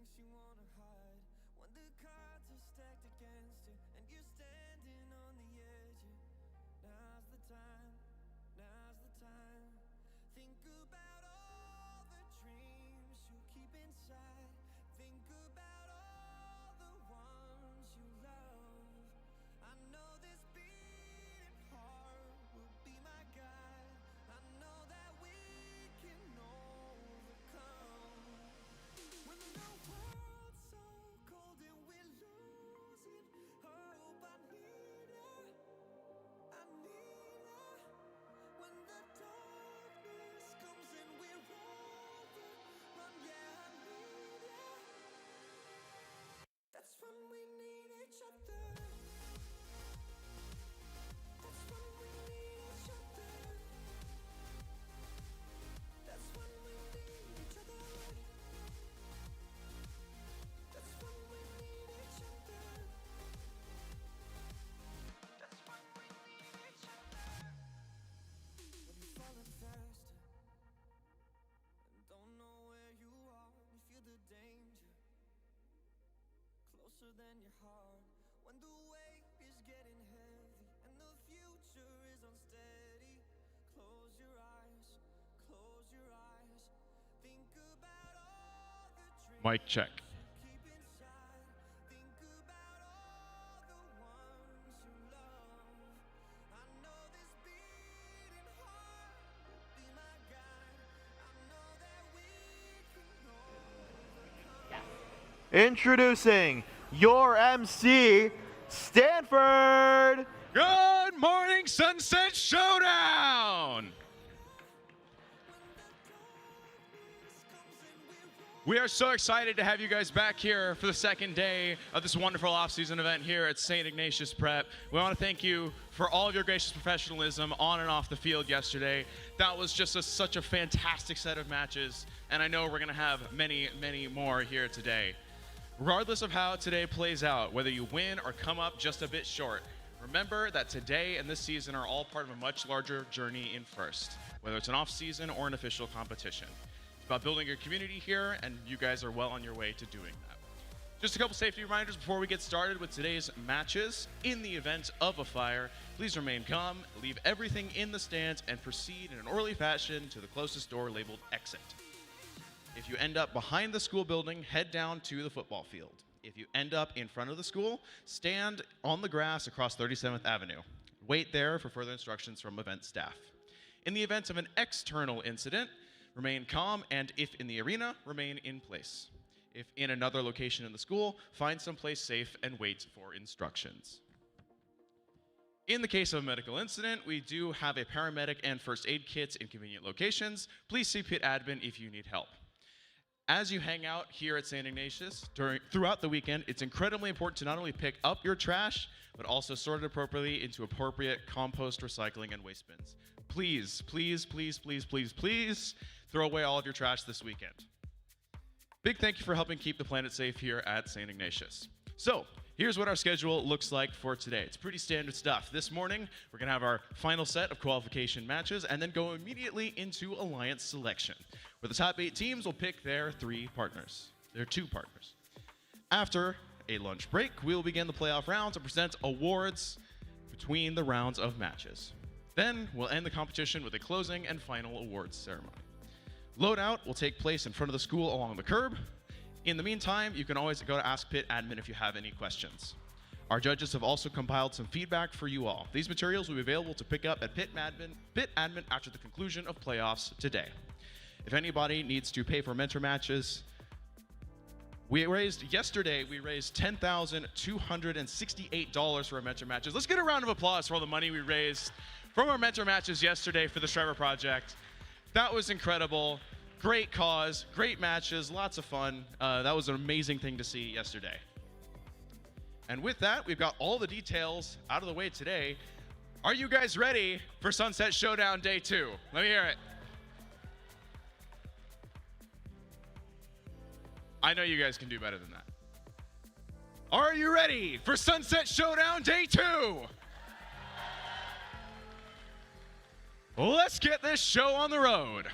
things you wanna hide. When the cards are stacked against you and you're standing on the edge, now's the time, now's the time. Think about all the dreams you keep inside. Think about all the ones you love. I know this beating heart will be my guide. I know that we can overcome. When the world's so cold and we're losing hope, I need her, I need her. When the darkness comes and we're overrun, yeah, I need her. That's when we need each other. That's when we need each other. That's when we need each other. That's when we need each other. That's when we need each other. When you're falling fast and don't know where you are, you feel the danger closer than your heart. When the weight is getting heavy and the future is unsteady, close your eyes, close your eyes. Think about all the dreams Mic check. you keep inside. Think about all the ones you love. I know this beating heart will be my guide. I know that we can overcome. Introducing your MC, Stanford. Good morning, Sunset Showdown! We are so excited to have you guys back here for the second day of this wonderful off-season event here at St. Ignatius Prep. We want to thank you for all of your gracious professionalism on and off the field yesterday. That was just such a fantastic set of matches, and I know we're going to have many, many more here today. Regardless of how today plays out, whether you win or come up just a bit short, remember that today and this season are all part of a much larger journey in FIRST, whether it's an off-season or an official competition. It's about building your community here, and you guys are well on your way to doing that. Just a couple safety reminders before we get started with today's matches. In the event of a fire, please remain calm, leave everything in the stands, and proceed in an orderly fashion to the closest door labeled exit. If you end up behind the school building, head down to the football field. If you end up in front of the school, stand on the grass across 37th Avenue. Wait there for further instructions from event staff. In the event of an external incident, remain calm, and if in the arena, remain in place. If in another location in the school, find someplace safe and wait for instructions. In the case of a medical incident, we do have a paramedic and first aid kits in convenient locations. Please see pit admin if you need help. As you hang out here at St. Ignatius throughout the weekend, it's incredibly important to not only pick up your trash, but also sort it appropriately into appropriate compost, recycling, and waste bins. Please, please, please, please, please, please throw away all of your trash this weekend. Big thank you for helping keep the planet safe here at St. Ignatius. So, here's what our schedule looks like for today. It's pretty standard stuff. This morning, we're going to have our final set of qualification matches and then go immediately into alliance selection, where the top 8 teams will pick their 2 partners. After a lunch break, we'll begin the playoff rounds and present awards between the rounds of matches. Then, we'll end the competition with a closing and final awards ceremony. Loadout will take place in front of the school along the curb. In the meantime, you can always go to Ask Pit Admin if you have any questions. Our judges have also compiled some feedback for you all. These materials will be available to pick up at Pit Admin after the conclusion of playoffs today. If anybody needs to pay for mentor matches, yesterday we raised $10,268 for our mentor matches. Let's get a round of applause for all the money we raised from our mentor matches yesterday for the Trevor Project. That was incredible. Great cause, great matches, lots of fun. That was an amazing thing to see yesterday. And with that, we've got all the details out of the way today. Are you guys ready for Sunset Showdown Day 2? Let me hear it. I know you guys can do better than that. Are you ready for Sunset Showdown Day 2? Let's get this show on the road.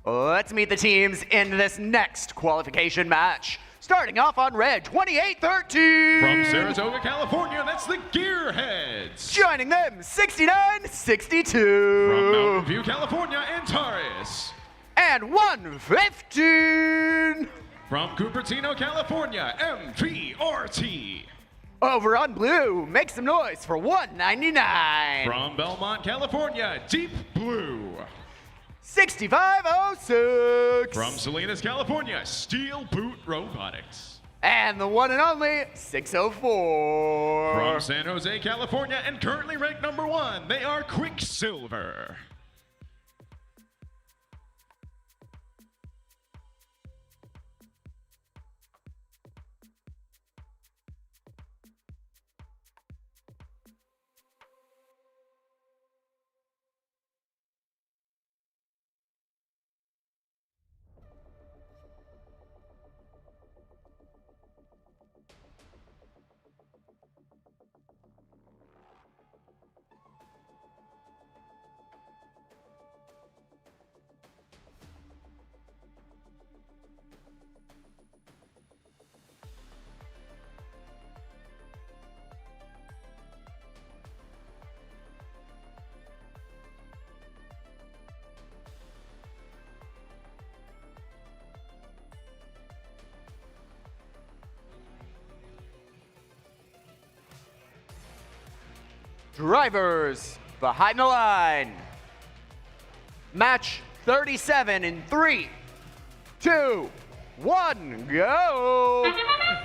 Let's meet the teams in this next qualification match. Starting off on red, 28-13. From Saratoga, California, that's the Gearheads. Joining them, 69-62. From Mountain View, California, Antares. And 115. From Cupertino, California, FRC. Over on blue, make some noise for 199. From Belmont, California, Deep Blue. 6506. From Salinas, California, Steel Boot Robotics. And the one and only 604. From San Jose, California, and currently ranked number 1, they are Quicksilver. Drivers behind the line. Match 37 in 3, 2, 1, go!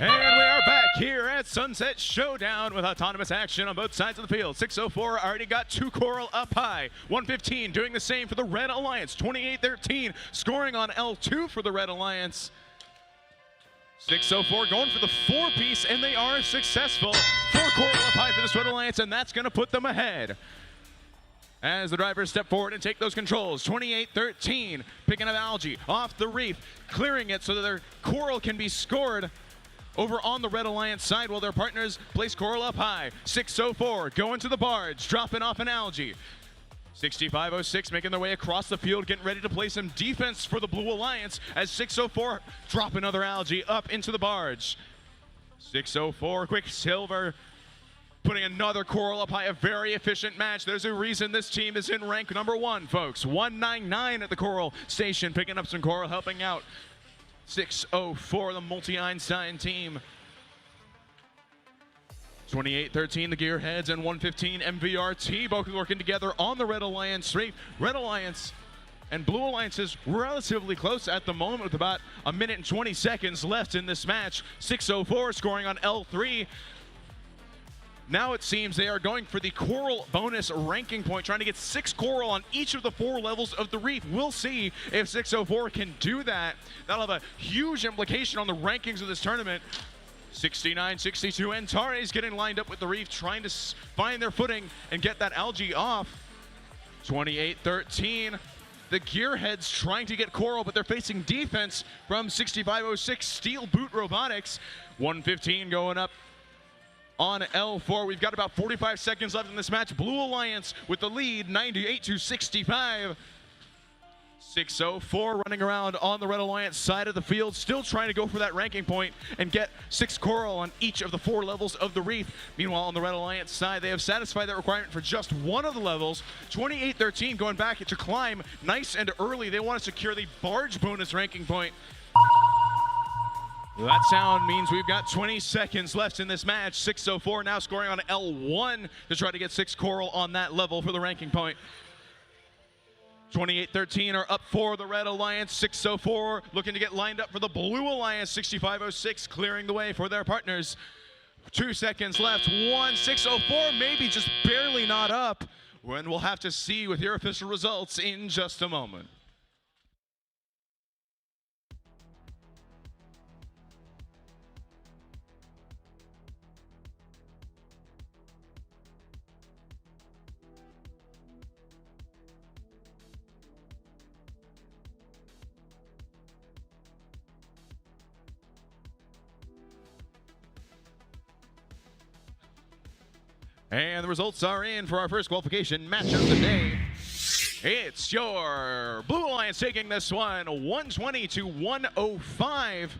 And we are back here at Sunset Showdown with autonomous action on both sides of the field. 604 already got 2 coral up high. 115 doing the same for the Red Alliance. 28-13 scoring on L2 for the Red Alliance. 604 going for the 4-piece, and they are successful. 4 coral up high for this Red Alliance, and that's going to put them ahead. As the drivers step forward and take those controls. 28-13, picking up algae off the reef, clearing it so that their coral can be scored over on the Red Alliance side while their partners place coral up high. 604 going to the barge, dropping off an algae. 6506 making their way across the field, getting ready to play some defense for the Blue Alliance as 604 drop another algae up into the barge. 604 Quicksilver putting another coral up high, a very efficient match. There's a reason this team is in rank number 1, folks. 199 at the coral station, picking up some coral, helping out 604, the multi-Einstein team. 28-13, the Gearheads, and 115 MVRT, both working together on the Red Alliance reef. Red Alliance and Blue Alliance is relatively close at the moment with about 1 minute and 20 seconds left in this match. 604 scoring on L3. Now it seems they are going for the coral bonus ranking point, trying to get 6 coral on each of the 4 levels of the reef. We'll see if 604 can do that. That'll have a huge implication on the rankings of this tournament. 69-62, Antares getting lined up with the reef, trying to find their footing and get that algae off. 28-13, the Gearheads trying to get coral, but they're facing defense from 6506 Steel Boot Robotics. 115 going up on L4. We've got about 45 seconds left in this match. Blue Alliance with the lead, 98-65. 604 running around on the Red Alliance side of the field, still trying to go for that ranking point and get 6 coral on each of the 4 levels of the reef. Meanwhile, on the Red Alliance side, they have satisfied that requirement for just 1 of the levels. 28-13 going back to climb nice and early. They want to secure the barge bonus ranking point. That sound means we've got 20 seconds left in this match. 604 now scoring on L1 to try to get 6 coral on that level for the ranking point. 28-13 are up for the Red Alliance. 604 looking to get lined up for the Blue Alliance. 6506 clearing the way for their partners. 2 seconds left. 604 maybe just barely not up. When we'll have to see with your official results in just a moment. And the results are in for our first qualification match of the day. It's your Blue Alliance taking this one 120 to 105.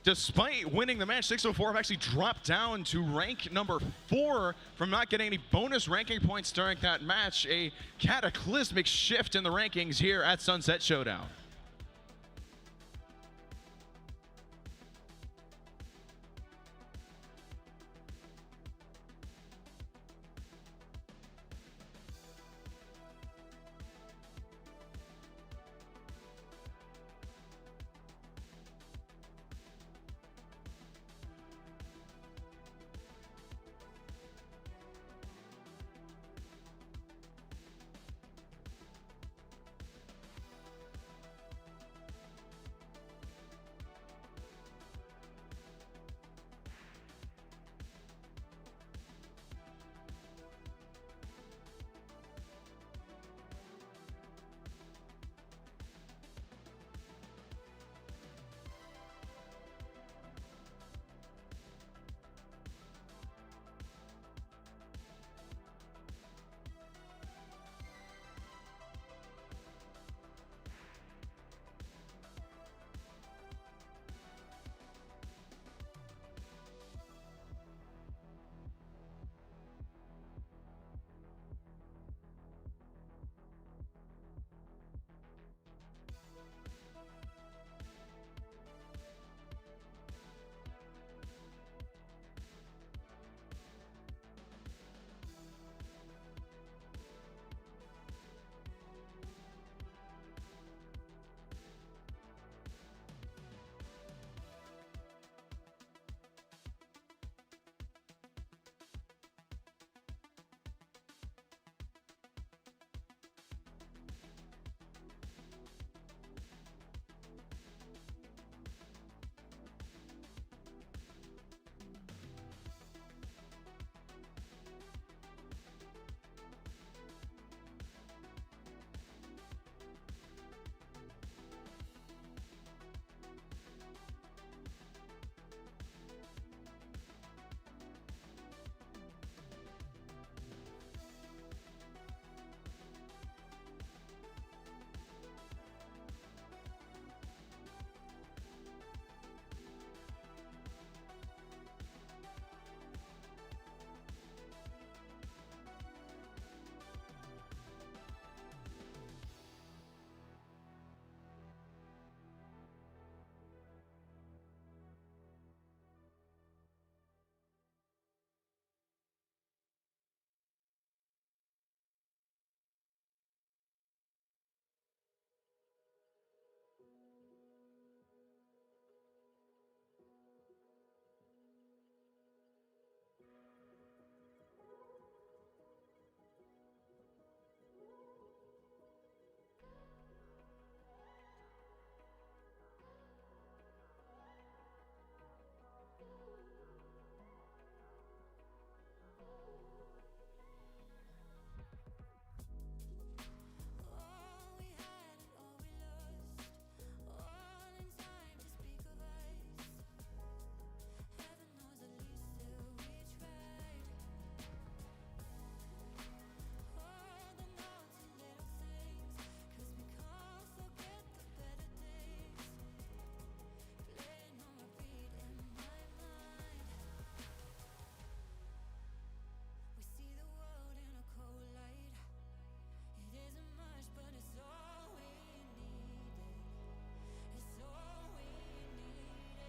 Despite winning the match, 604 have actually dropped down to rank number 4 from not getting any bonus ranking points during that match. A cataclysmic shift in the rankings here at Sunset Showdown.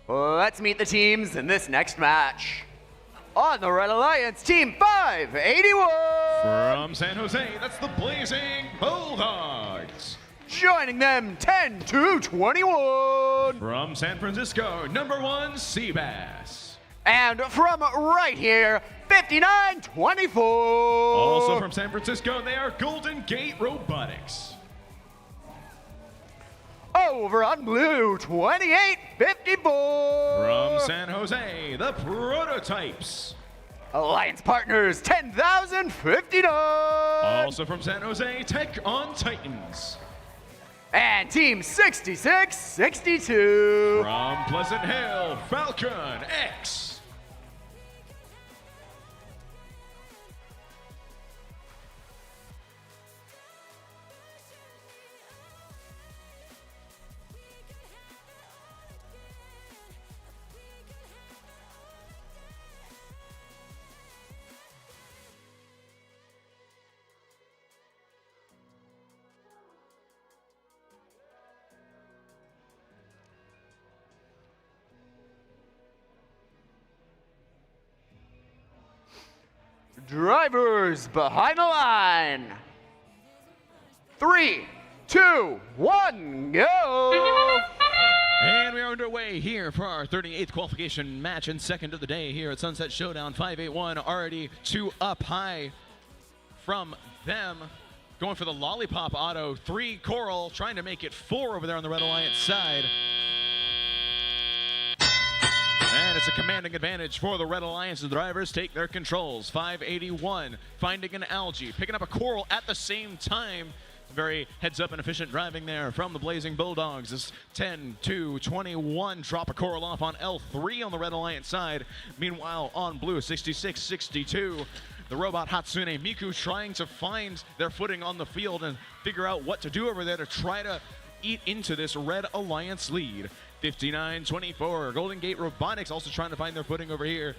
Let's meet the teams in this next match. On the Red Alliance, Team 581. From San Jose, that's the Blazing Bulldogs. Joining them, 10 to 21. From San Francisco, number 1, Seabass. And from right here, 59-24. Also from San Francisco, they are Golden Gate Robotics. Over on blue, 28-54. From San Jose, the Prototypes. Alliance partners, 10,059. Also from San Jose, Tech on Titans. And Team 66-62. From Pleasant Hill, Falcon X. Drivers behind the line. 3, 2, 1, go! And we are underway here for our 38th qualification match and second of the day here at Sunset Showdown. 581 already 2 up high from them. Going for the Lollipop Auto. 3 Coral, trying to make it 4 over there on the Red Alliance side. And it's a commanding advantage for the Red Alliance. The drivers take their controls. 581 finding an Algae, picking up a Coral at the same time. Very heads-up and efficient driving there from the Blazing Bulldogs. This 10-2-21 drop a Coral off on L3 on the Red Alliance side. Meanwhile, on blue, 66-62. The robot Hatsune Miku trying to find their footing on the field and figure out what to do over there to try to eat into this Red Alliance lead. 59-24. Golden Gate Robotics also trying to find their footing over here.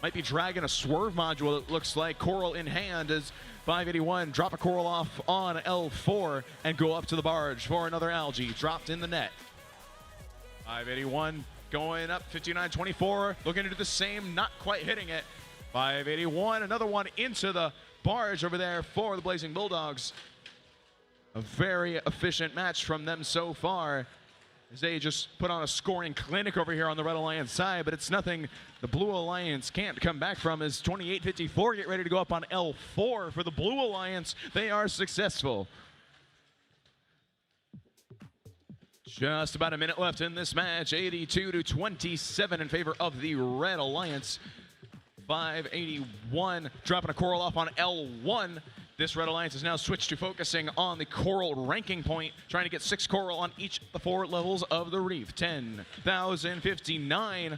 Might be dragging a swerve module, it looks like. Coral in hand as 581 drop a Coral off on L4 and go up to the barge for another Algae dropped in the net. 581 going up, 59-24, looking to do the same, not quite hitting it. 581, another one into the barge over there for the Blazing Bulldogs. A very efficient match from them so far, as they just put on a scoring clinic over here on the Red Alliance side, but it's nothing the Blue Alliance can't come back from. As 28-54 get ready to go up on L4 for the Blue Alliance. They are successful. Just about a minute left in this match. 82-27 in favor of the Red Alliance. 581 dropping a Coral off on L1. This Red Alliance has now switched to focusing on the Coral ranking point, trying to get 6 Coral on each of the 4 levels of the reef. 10,059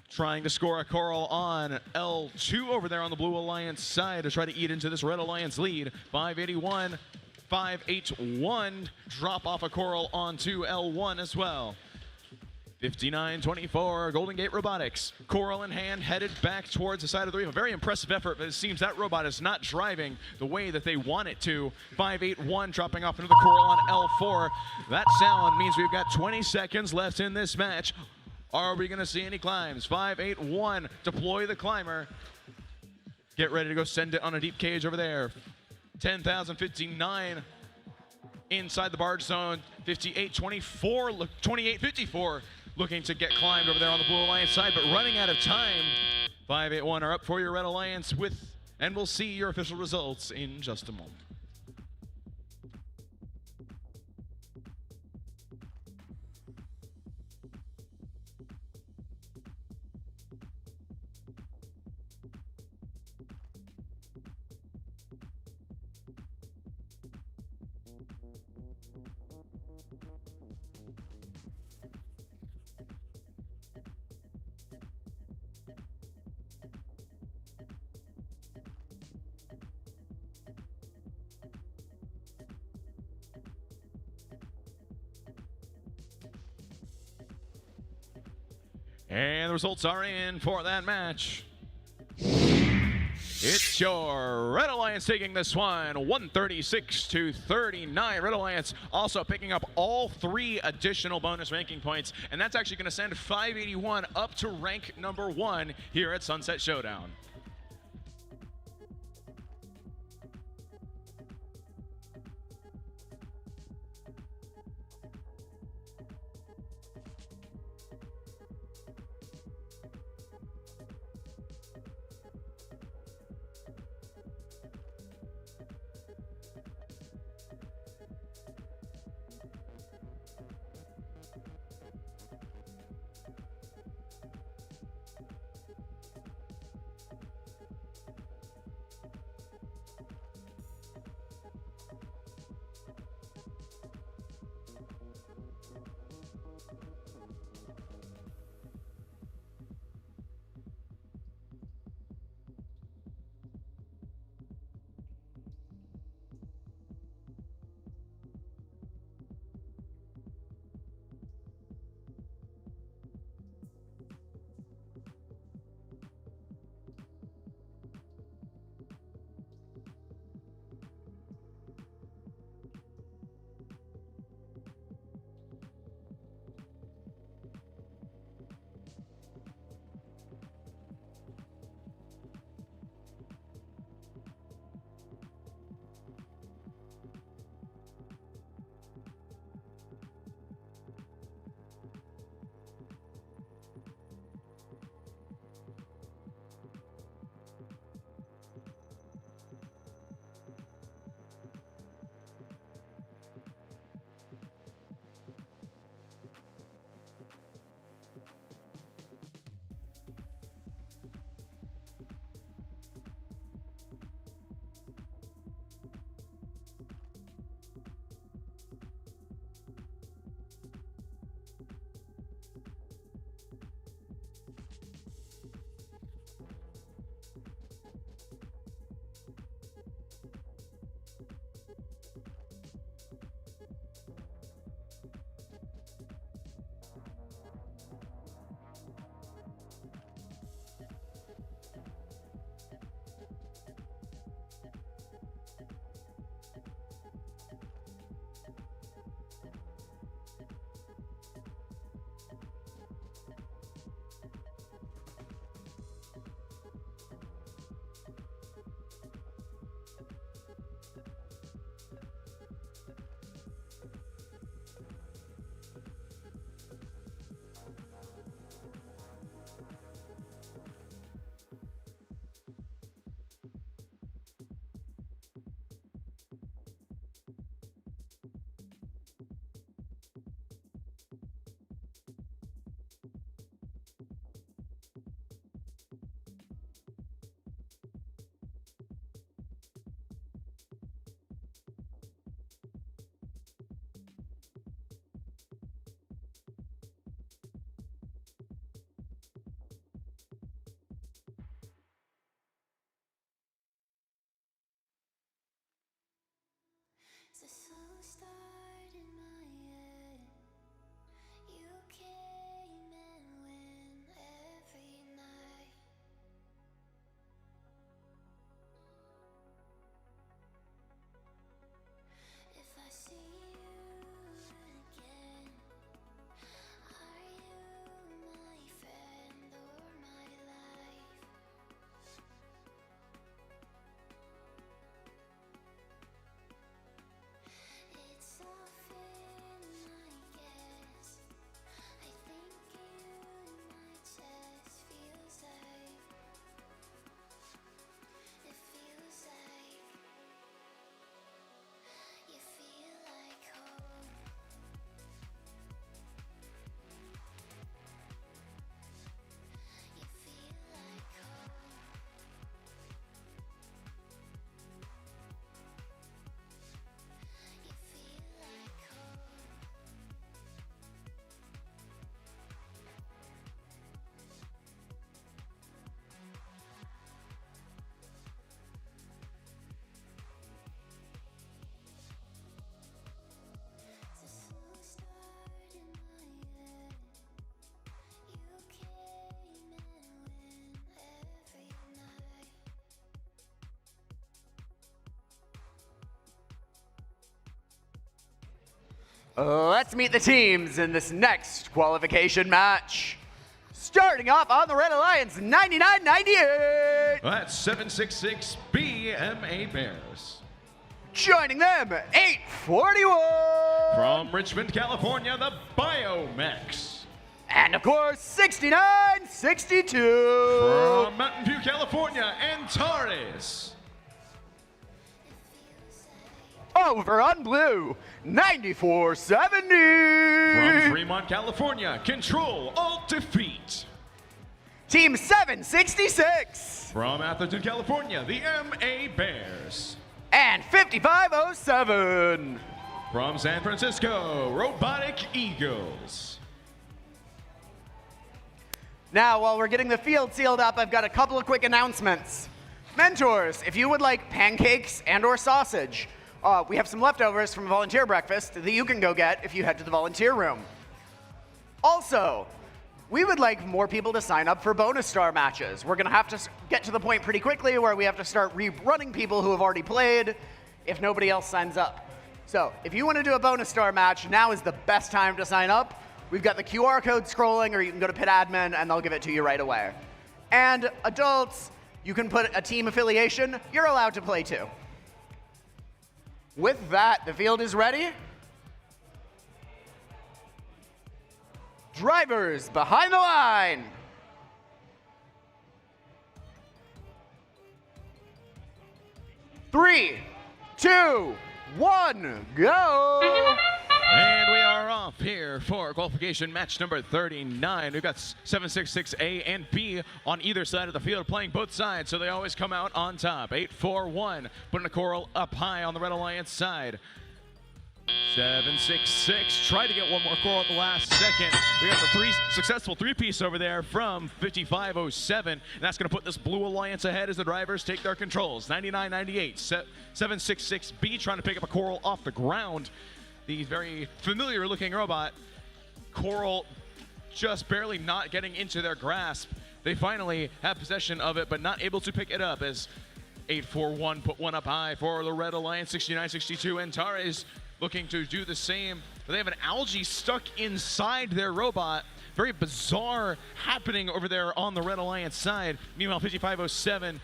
trying to score a Coral on L2 over there on the Blue Alliance side to try to eat into this Red Alliance lead. 581, 581 drop off a Coral onto L1 as well. 59-24, Golden Gate Robotics. Coral in hand, headed back towards the side of the reef. A very impressive effort, but it seems that robot is not driving the way that they want it to. 581 dropping off another Coral on L4. That sound means we've got 20 seconds left in this match. Are we gonna see any climbs? 581, deploy the climber. Get ready to go send it on a deep cage over there. 10,059 inside the barge zone. 58-24, 28-54. Looking to get climbed over there on the Blue Alliance side, but running out of time. 581 are up for your Red Alliance and we'll see your official results in just a moment. And the results are in for that match. It's your Red Alliance taking this one, 136-39. Red Alliance also picking up all 3 additional bonus ranking points, and that's actually going to send 581 up to rank number 1 here at Sunset Showdown. Let's meet the teams in this next qualification match. Starting off on the Red Alliance, 99-98. That's 766 BMA Bears. Joining them, 841. From Richmond, California, the Biomex. And of course, 69-62. From Mountain View, California, Antares. Over on blue, 94-70. From Fremont, California, Control Alt Defeat. Team 766. From Atherton, California, the MA Bears. And 5507. From San Francisco, Robotic Eagles. Now, while we're getting the field sealed up, I've got a couple of quick announcements. Mentors, if you would like pancakes and or sausage, we have some leftovers from volunteer breakfast that you can go get if you head to the volunteer room. Also, we would like more people to sign up for bonus star matches. We're gonna have to get to the point pretty quickly where we have to start rerunning people who have already played if nobody else signs up. So if you wanna do a bonus star match, now is the best time to sign up. We've got the QR code scrolling, or you can go to Pit Admin and they'll give it to you right away. And adults, you can put a team affiliation. You're allowed to play too. With that, the field is ready. Drivers behind the line. Three, two, one, go. And we are off here for qualification match number 39. We've got 766A and B on either side of the field playing both sides, so they always come out on top. 841, putting a coral up high on the Red Alliance side. 766, try to get one more coral at the last second. We got the successful three-piece over there from 5507, and that's going to put this Blue Alliance ahead as the drivers take their controls. 99-98, 766B trying to pick up a coral off the ground. The very familiar looking robot. Coral just barely not getting into their grasp. They finally have possession of it, but not able to pick it up as 841 put one up high for the Red Alliance. 69-62, Antares looking to do the same. But they have an algae stuck inside their robot. Very bizarre happening over there on the Red Alliance side. Meanwhile, 5507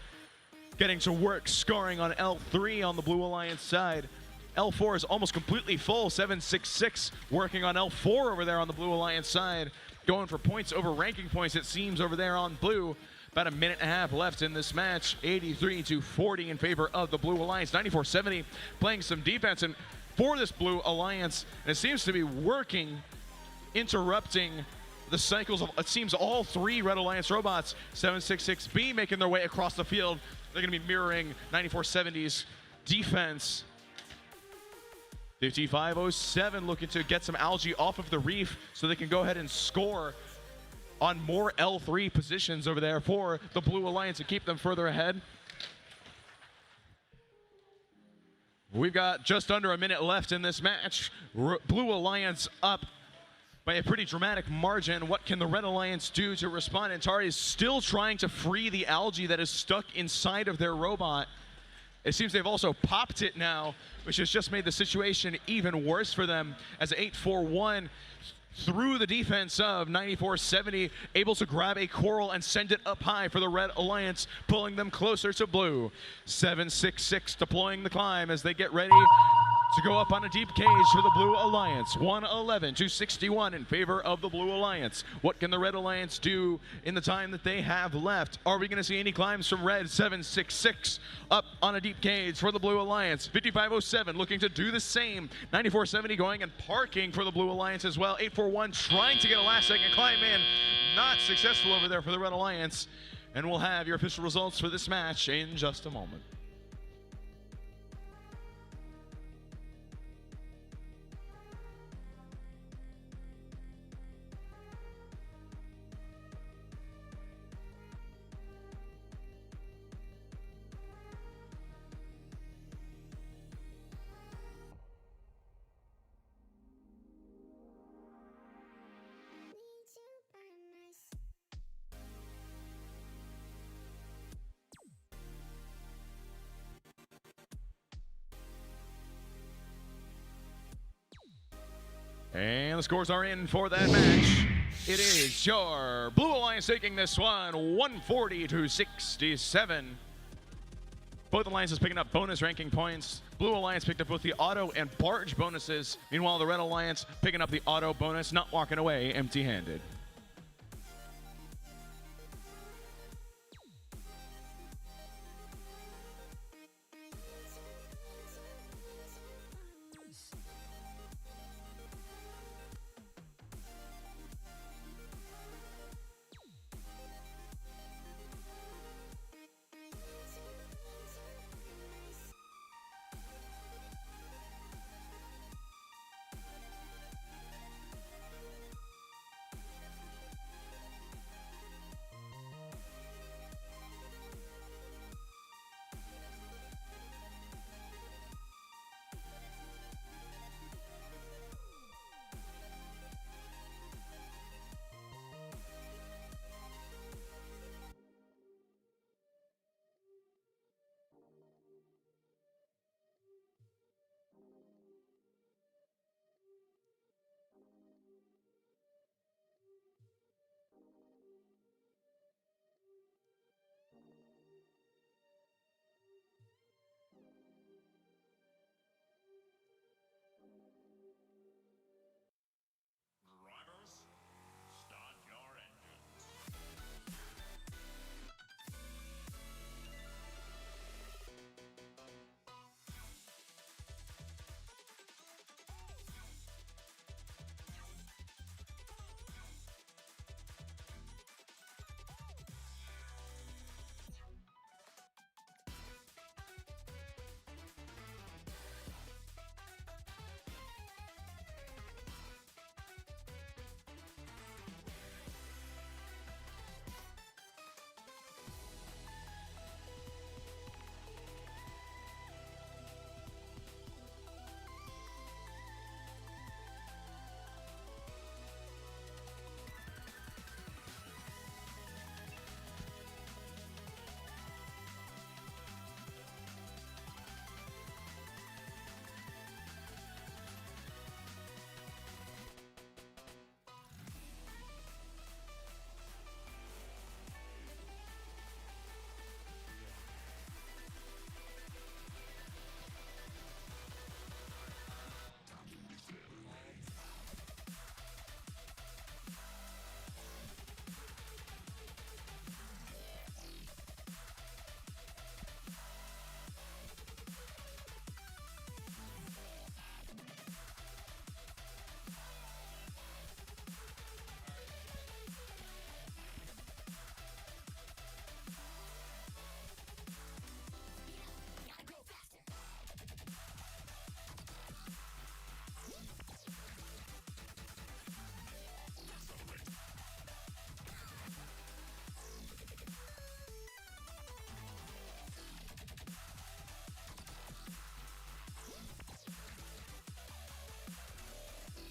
getting to work, scoring on L3 on the Blue Alliance side. L4 is almost completely full. 766 working on L4 over there on the Blue Alliance side. Going for points over ranking points, it seems, over there on blue. About a minute and a half left in this match. 83-40 in favor of the Blue Alliance. 94-70 playing some defense. And for this Blue Alliance, and it seems to be working, interrupting the cycles of, it seems, all three Red Alliance robots. 766B making their way across the field. They're going to be mirroring 94-70's defense. 5507 looking to get some algae off of the reef so they can go ahead and score on more L3 positions over there for the Blue Alliance to keep them further ahead. We've got just under a minute left in this match. Blue Alliance up by a pretty dramatic margin. What can the Red Alliance do to respond? Antares is still trying to free the algae that is stuck inside of their robot. It seems they've also popped it now, which has just made the situation even worse for them, as 841 through the defense of 94-70, able to grab a coral and send it up high for the Red Alliance, pulling them closer to blue. 766 deploying the climb as they get ready to go up on a deep cage for the Blue Alliance. 111-61 in favor of the Blue Alliance. What can the Red Alliance do in the time that they have left? Are we going to see any climbs from Red? 766 up on a deep cage for the Blue Alliance. 5507 looking to do the same. 94-70 going and parking for the Blue Alliance as well. 841 trying to get a last second climb in. Not successful over there for the Red Alliance. And we'll have your official results for this match in just a moment. And the scores are in for that match. It is your Blue Alliance taking this one, 140 to 67. Both alliances picking up bonus ranking points. Blue Alliance picked up both the auto and barge bonuses. Meanwhile, the Red Alliance picking up the auto bonus, not walking away empty-handed.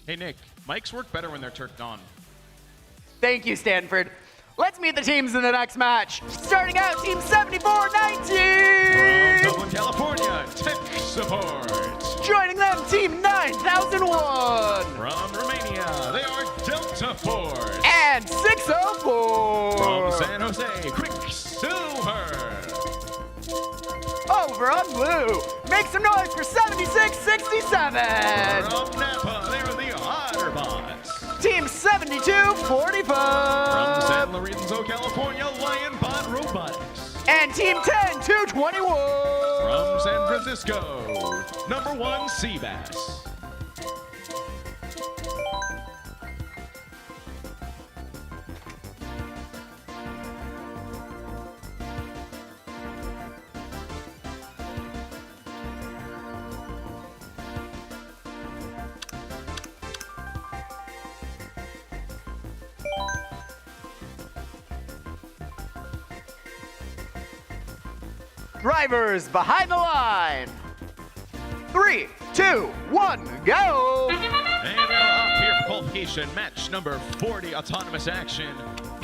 Hey, Nick, mics work better when they're turned on. Thank you, Stanford. Let's meet the teams in the next match. Starting out, Team 7419! From Dublin, California, Tech Support. Joining them, Team 9001! From Romania, they are Delta Force. And 604! From San Jose, Quicksilver. Over on blue, make some noise for 7667! From Napa, they are the Otterbots. Team 7245! From San Lorenzo, California, Lionbot Robotics. And Team 10221! From San Francisco, #1 Seabass. Drivers behind the line. 3, 2, 1, go! And we are off here for qualification. Match number 40, autonomous action.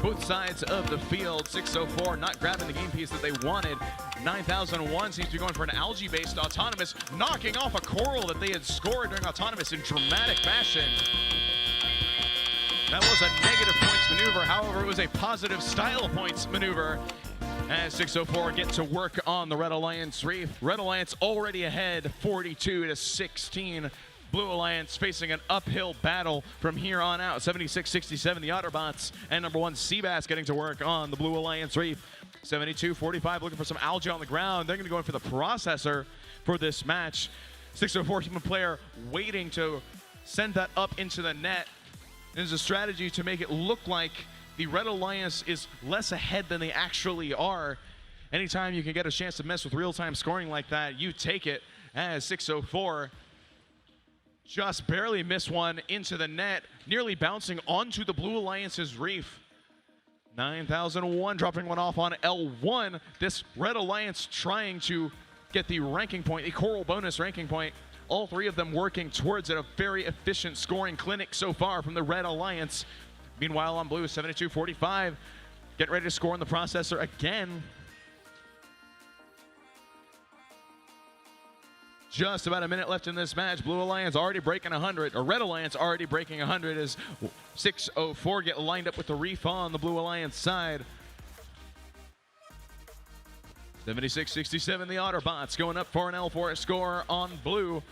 both sides of the field. 604 not grabbing the game piece that they wanted. 9001 seems to be going for an algae-based autonomous, knocking off a coral that they had scored during autonomous in dramatic fashion. That was a negative points maneuver. However, it was a positive style points maneuver as 604 get to work on the Red Alliance Reef. Red Alliance already ahead 42-16. Blue Alliance facing an uphill battle from here on out. 76-67 the Otterbots, and number 1 Seabass getting to work on the Blue Alliance Reef. 72-45 looking for some algae on the ground. They're going to go in for the processor for this match. 604 human player waiting to send that up into the net. There's a strategy to make it look like the Red Alliance is less ahead than they actually are. Anytime you can get a chance to mess with real-time scoring like that, you take it, as 604 just barely missed one into the net, nearly bouncing onto the Blue Alliance's reef. 9001 dropping one off on L1. This Red Alliance trying to get the ranking point, the coral bonus ranking point. All three of them working towards it. A very efficient scoring clinic so far from the Red Alliance. Meanwhile on blue, 72-45, getting ready to score on the processor again. Just about a minute left in this match. Blue Alliance already breaking 100, or Red Alliance already breaking 100 as 604 get lined up with the reef on the Blue Alliance side. 76-67 the Otterbots going up for an L4 score on blue.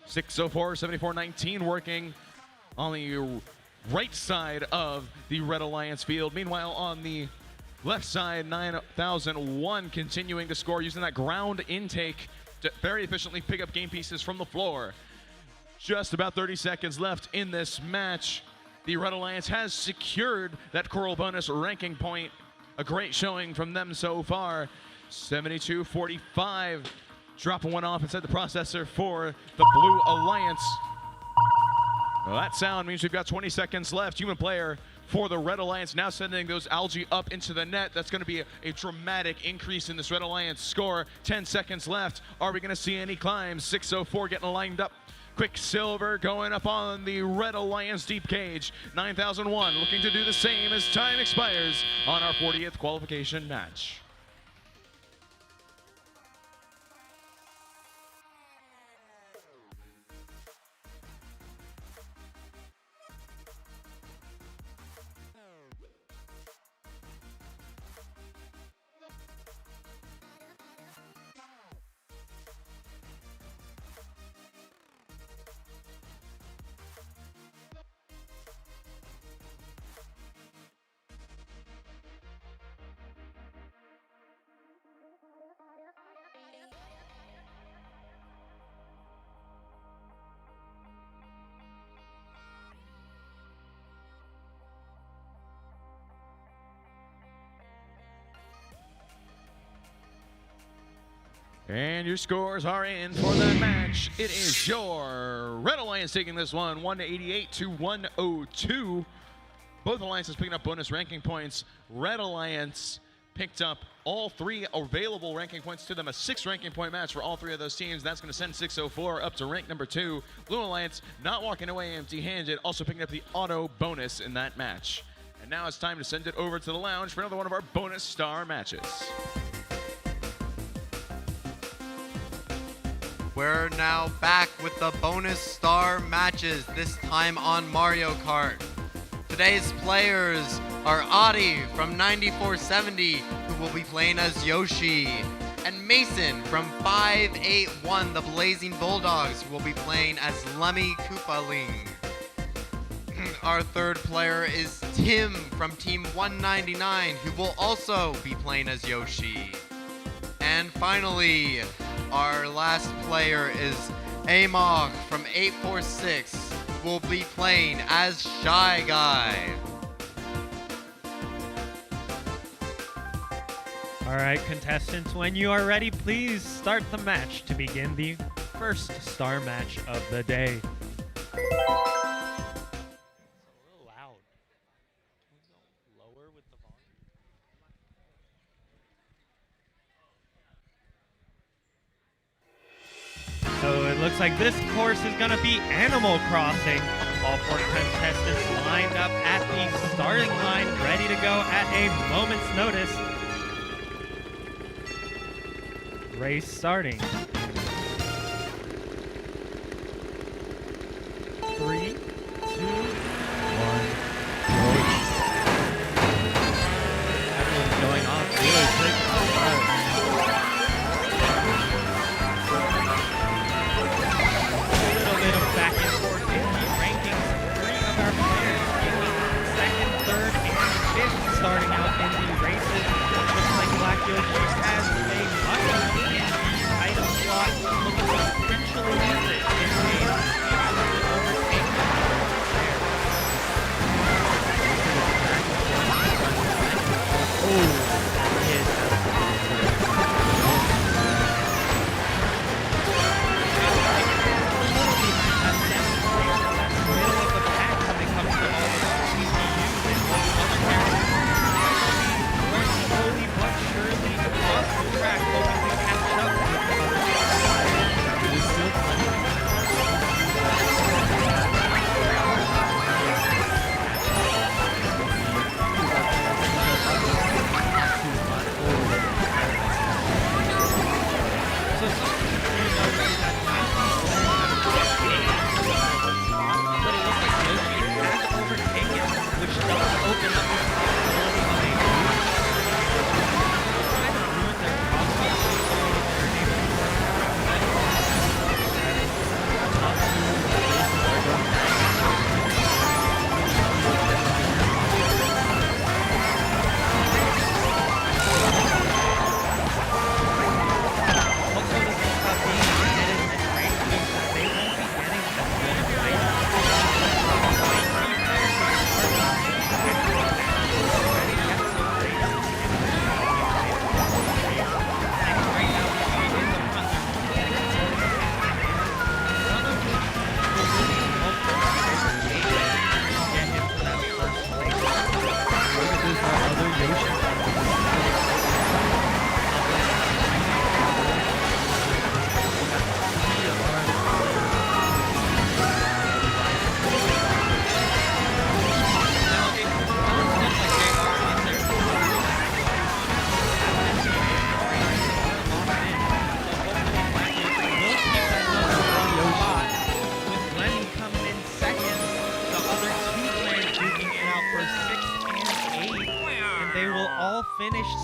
604, 74-19 working on the right side of the Red Alliance field. Meanwhile on the left side, 9001 continuing to score using that ground intake to very efficiently pick up game pieces from the floor. Just about 30 seconds left in this match. The Red Alliance has secured that coral bonus ranking point. A great showing from them so far. 72-45, dropping one off inside the processor for the Blue Alliance. Well, that sound means we've got 20 seconds left. Human player for the Red Alliance now sending those algae up into the net. That's going to be a dramatic increase in this Red Alliance score. 10 seconds left. Are we going to see any climbs? 604 getting lined up. Quicksilver going up on the Red Alliance deep cage. 9001 looking to do the same as time expires on our 40th qualification match. And your scores are in for the match. It is your Red Alliance taking this one, 188 to 102. Both alliances picking up bonus ranking points. Red Alliance picked up all three available ranking points to them, a 6 ranking point match for all three of those teams. That's going to send 604 up to rank number 2. Blue Alliance not walking away empty-handed, also picking up the auto bonus in that match. And now it's time to send it over to the lounge for another one of our bonus star matches. We're now back with the bonus star matches, this time on Mario Kart. Today's players are Adi from 9470, who will be playing as Yoshi, and Mason from 581, the Blazing Bulldogs, who will be playing as Lemmy Koopaling. Our third player is Tim from Team 199, who will also be playing as Yoshi. And finally, our last player is Amok from 846, who will be playing as Shy Guy. All right, contestants, when you are ready, please start the match to begin the first star match of the day. So it looks like this course is going to be Animal Crossing. All 4 contestants lined up at the starting line, ready to go at a moment's notice. Race starting. 3, 2, 1, go. Everyone's going off really quick. A little bit of back and forth in the rankings. 3 of our players taking second, third, and fifth starting out in the races. Looks like Black Yoshi has a much in the item slot, looking to potentially use it in a overtake.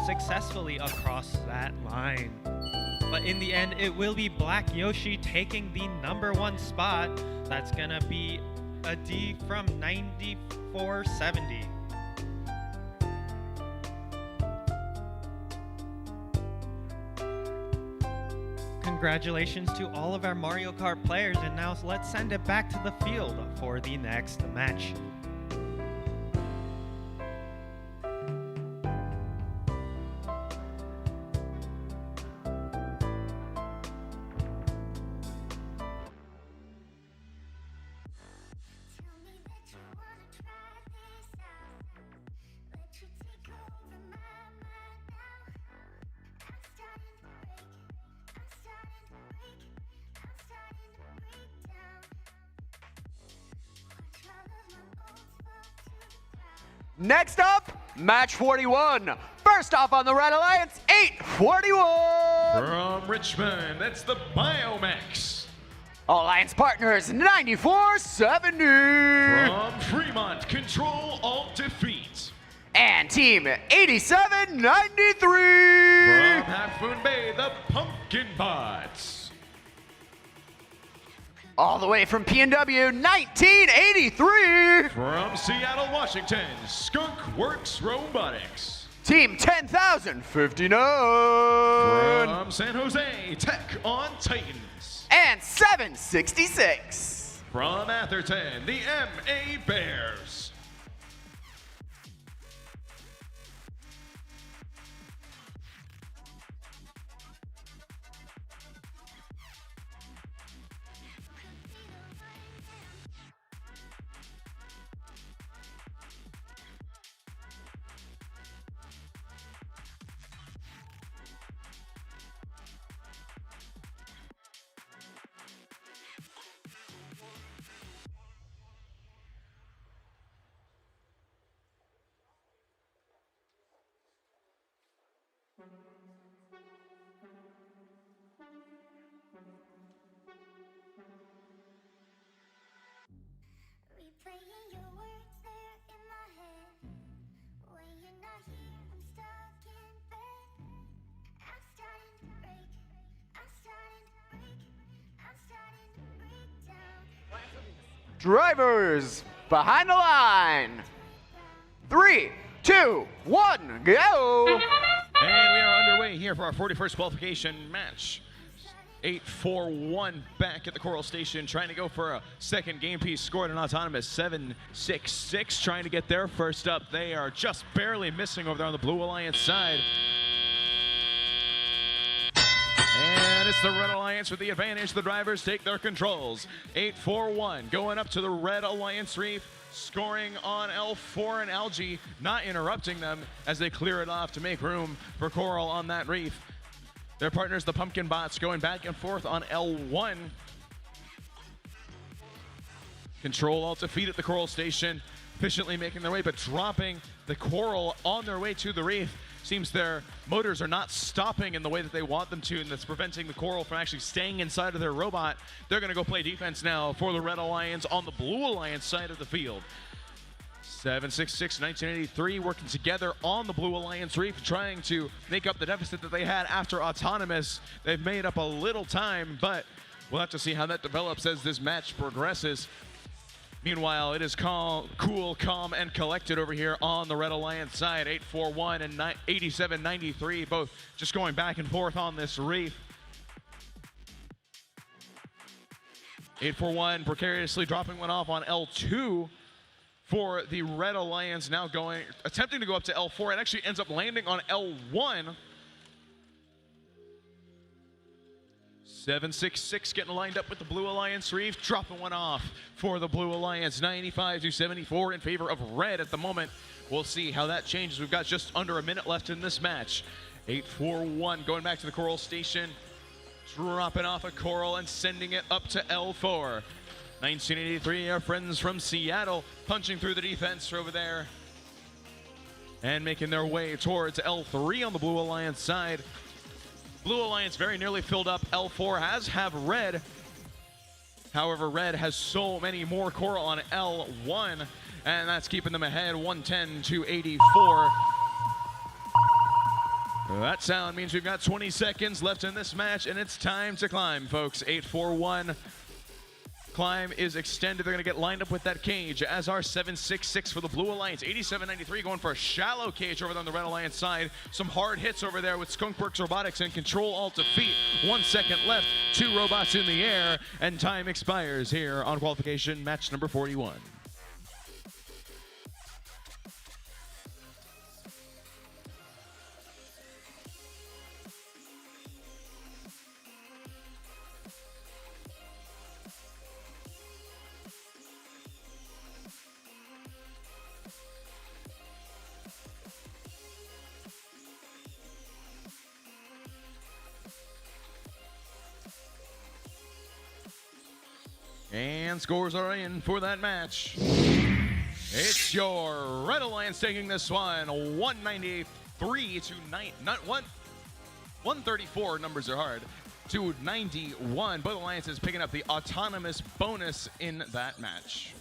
Successfully across that line. But in the end, it will be Black Yoshi taking the #1 spot. That's gonna be a D from 9470. Congratulations to all of our Mario Kart players, and now let's send it back to the field for the next match. Next up, match 41. First off on the Red Alliance, 841. From Richmond, that's the Biomax. Alliance partners, 9470. From Fremont, Control Alt Defeat. And team 8793. From Half Moon Bay, the Pumpkin Bots. All the way from PNW, 1983. From Seattle, Washington, Skunk Works Robotics. Team 10,059. From San Jose, Tech on Titans. And 766. From Atherton, the MA Bears. Drivers behind the line. 3, 2, 1, go! And we are underway here for our 41st qualification match. 8-4-1 back at the Coral Station, trying to go for a second game piece, scored an autonomous 7-6-6, trying to get there. First up, they are just barely missing over there on the Blue Alliance side. And it's the Red Alliance with the advantage. The drivers take their controls. 8-4-1 going up to the Red Alliance Reef, scoring on L4 and Algae, not interrupting them as they clear it off to make room for Coral on that reef. Their partners, the Pumpkin Bots, going back and forth on L1. Control Alt Defeat at the Coral Station, efficiently making their way, but dropping the Coral on their way to the reef. Seems their motors are not stopping in the way that they want them to, and that's preventing the Coral from actually staying inside of their robot. They're going to go play defense now for the Red Alliance on the Blue Alliance side of the field. 7-6-6, 1983, working together on the Blue Alliance Reef, trying to make up the deficit that they had after Autonomous. They've made up a little time, but we'll have to see how that develops as this match progresses. Meanwhile, it is cool, calm, and collected over here on the Red Alliance side. 8-4-1 and 87-93, both just going back and forth on this reef. 8-4-1 precariously dropping one off on L2 for the Red Alliance, now attempting to go up to L4. It actually ends up landing on L1. 7-6-6 getting lined up with the Blue Alliance Reef, dropping one off for the Blue Alliance, 95-74 in favor of Red at the moment. We'll see how that changes. We've got just under a minute left in this match. 8-4-1 going back to the Coral Station, dropping off a Coral and sending it up to L4. 1983, our friends from Seattle, punching through the defense over there and making their way towards L3 on the Blue Alliance side. Blue Alliance very nearly filled up. L4 have Red. However, Red has so many more Coral on L1, and that's keeping them ahead, 110-84. That sound means we've got 20 seconds left in this match, and it's time to climb, folks. 8-4-1. Climb is extended. They're going to get lined up with that cage, as are 7-6-6 for the Blue Alliance. 87-93 going for a shallow cage over there on the Red Alliance side. Some hard hits over there with Skunkworks Robotics and Control Alt Defeat. 1 second left, 2 robots in the air, and time expires here on qualification match number 41. And scores are in for that match. It's your Red Alliance taking this one, 193 to 134, numbers are hard, to 91. Both alliances picking up the autonomous bonus in that match.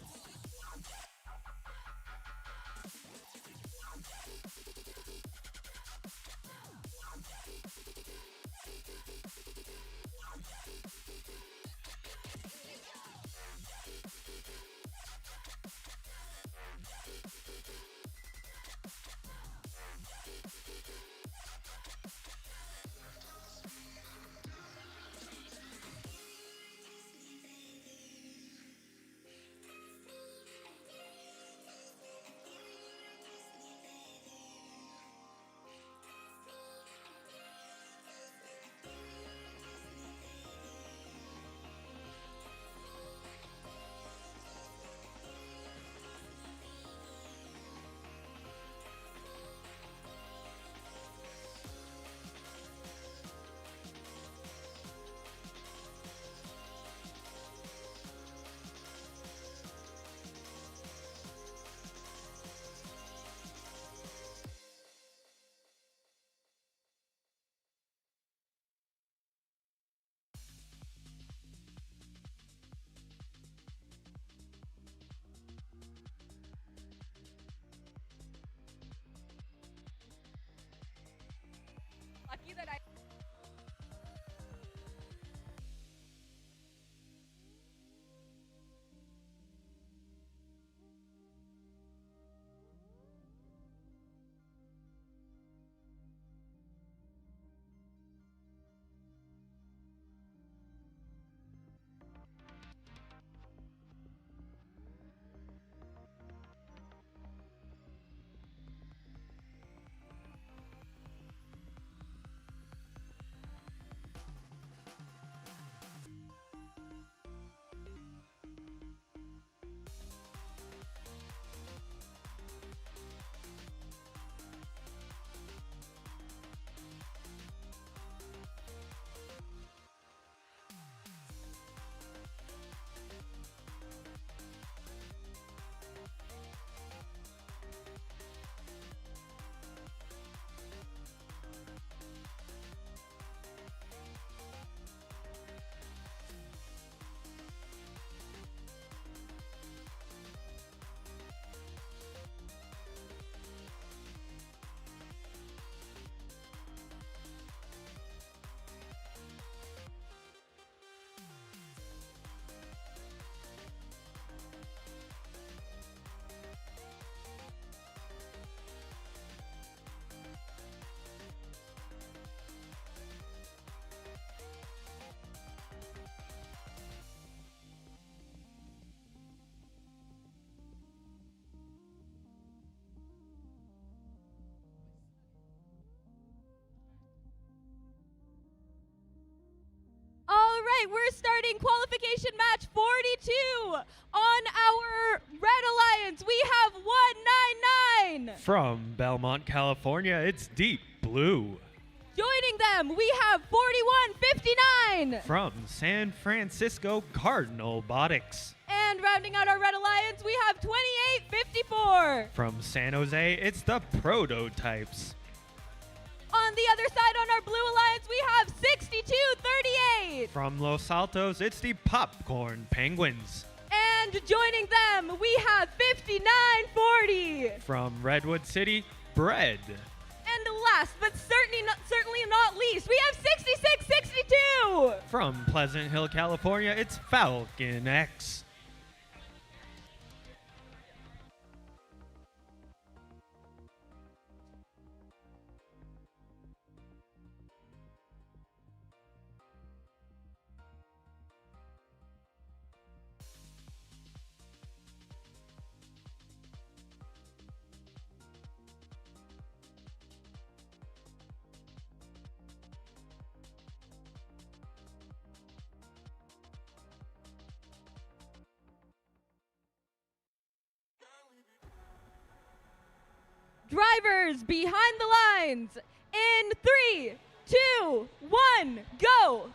right, we're starting qualification match 42. On our Red Alliance, we have 199. From Belmont, California, it's Deep Blue. Joining them, we have 4159. From San Francisco, Cardinal Robotics. And rounding out our Red Alliance, we have 2854. From San Jose, it's the Prototypes. On the other side, on our Blue Alliance, we have 6238. From Los Altos, it's the Popcorn Penguins. And joining them, we have 5940. From Redwood City, Bread. And last, but certainly not least, we have 6662. From Pleasant Hill, California, it's Falcon X. Drivers behind the lines in 3, 2, 1, go!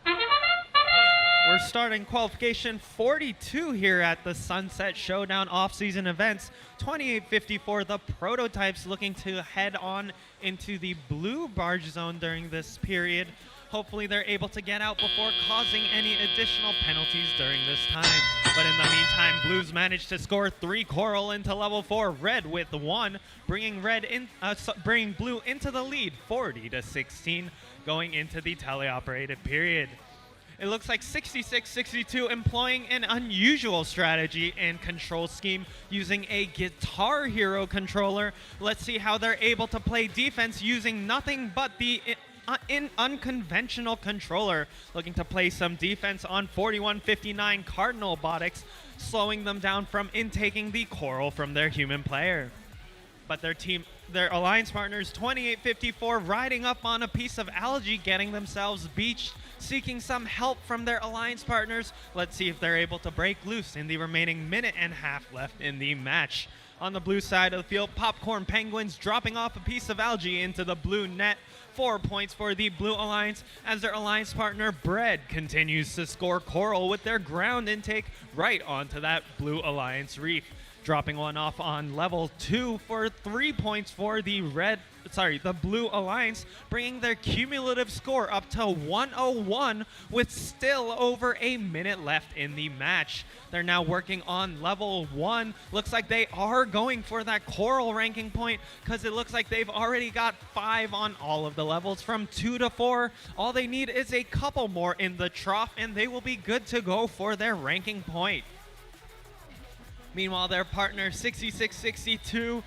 We're starting qualification 42 here at the Sunset Showdown off-season events. 2854, the Prototypes looking to head on into the blue barge zone during this period. Hopefully they're able to get out before causing any additional penalties during this time. But in the meantime, Blues managed to score 3 coral into level 4, Red with 1, bringing Blue into the lead, 40-16, going into the teleoperated period. It looks like 6662 employing an unusual strategy and control scheme using a Guitar Hero controller. Let's see how they're able to play defense using nothing but the unconventional controller, looking to play some defense on 4159 Cardinal Robotics, slowing them down from intaking the coral from their human player. But their alliance partners, 2854, riding up on a piece of algae, getting themselves beached, seeking some help from their alliance partners. Let's see if they're able to break loose in the remaining minute and a half left in the match. On the blue side of the field, Popcorn Penguins dropping off a piece of algae into the blue net. 4 points for the Blue Alliance as their alliance partner Bread continues to score coral with their ground intake right onto that Blue Alliance reef. Dropping one off on level 2 for 3 points for the Blue Alliance, bringing their cumulative score up to 101 with still over a minute left in the match. They're now working on level 1. Looks like they are going for that coral ranking point because it looks like they've already got 5 on all of the levels from 2 to 4. All they need is a couple more in the trough and they will be good to go for their ranking point. Meanwhile, their partner 6662,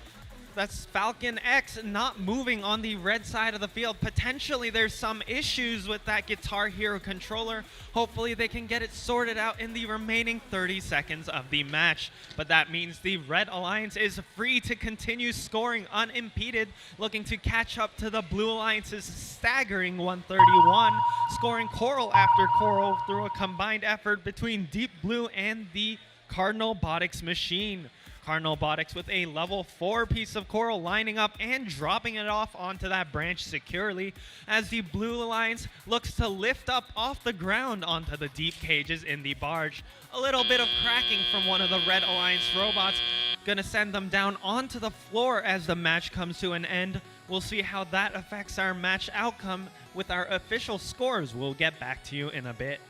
that's Falcon X, not moving on the red side of the field. Potentially there's some issues with that Guitar Hero controller. Hopefully they can get it sorted out in the remaining 30 seconds of the match. But that means the Red Alliance is free to continue scoring unimpeded, looking to catch up to the Blue Alliance's staggering 131, scoring coral after coral through a combined effort between Deep Blue and the Cardinal Robotics machine. Cardinal Robotics with a level 4 piece of coral lining up and dropping it off onto that branch securely as the Blue Alliance looks to lift up off the ground onto the deep cages in the barge. A little bit of cracking from one of the Red Alliance robots, gonna send them down onto the floor as the match comes to an end. We'll see how that affects our match outcome with our official scores. We'll get back to you in a bit.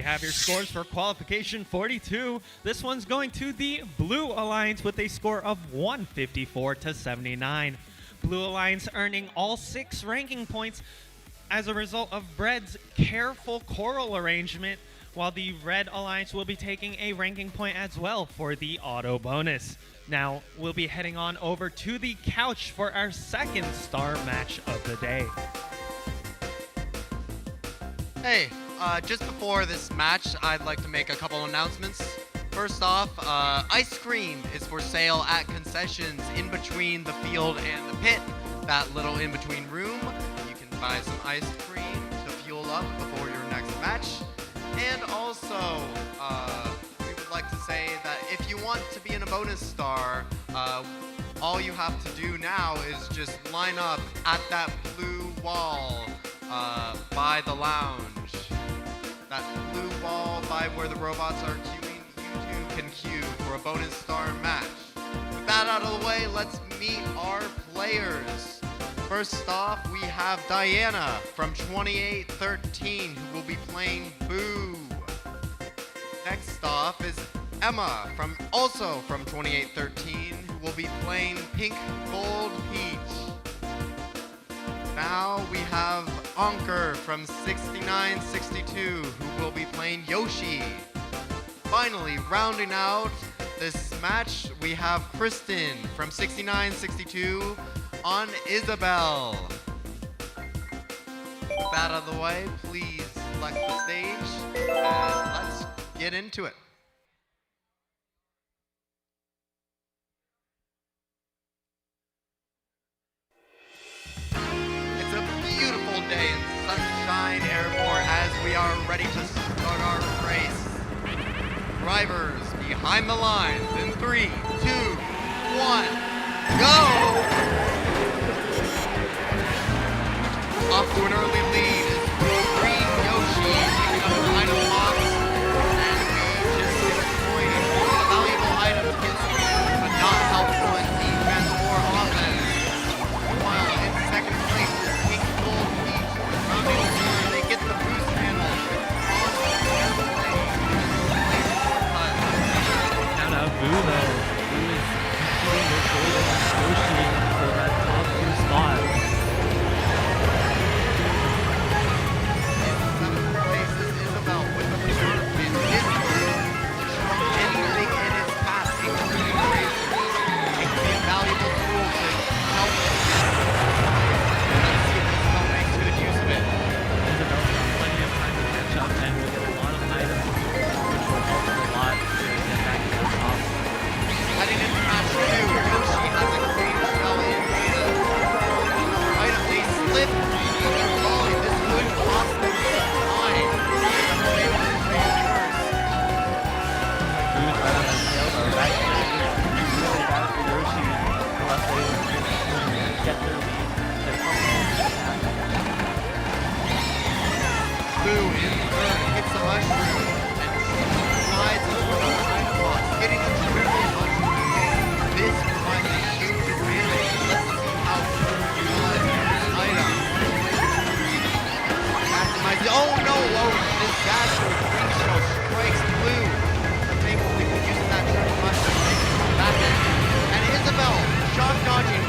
you have your scores for qualification 42. This one's going to the Blue Alliance with a score of 154 to 79. Blue Alliance earning all 6 ranking points as a result of Bread's careful choral arrangement, while the Red Alliance will be taking a ranking point as well for the auto bonus. Now, we'll be heading on over to the couch for our second star match of the day. Hey, just before this match, I'd like to make a couple announcements. First off, ice cream is for sale at concessions in between the field and the pit. That little in-between room, you can buy some ice cream to fuel up before your next match. And also, we would like to say that if you want to be in a bonus star, all you have to do now is just line up at that blue wall by the lounge. That blue wall by where the robots are queuing, you too can queue for a bonus star match. With that out of the way, let's meet our players. First off, we have Diana from 2813 who will be playing Boo. Next off is Emma also from 2813 who will be playing Pink Gold Peach. Now we have Anker from 6962 who will be playing Yoshi. Finally, rounding out this match, we have Kristen from 6962 on Isabel. With that out of the way, please select the stage and let's get into it. It's a beautiful day in Sunshine Airport as we are ready to start our race. Drivers behind the lines in 3, 2, 1, go! Off to an early lead is Green Yoshi picking up an item box, and we just get a coin. A valuable item gets used, but not helpful in defense or offense. Meanwhile, in second place is Pink Gold Peach. Rounding the corner, they get the boost panel on their play. Shout out Boo though. Boo is competing with Golden Yoshi for that top 2 spot.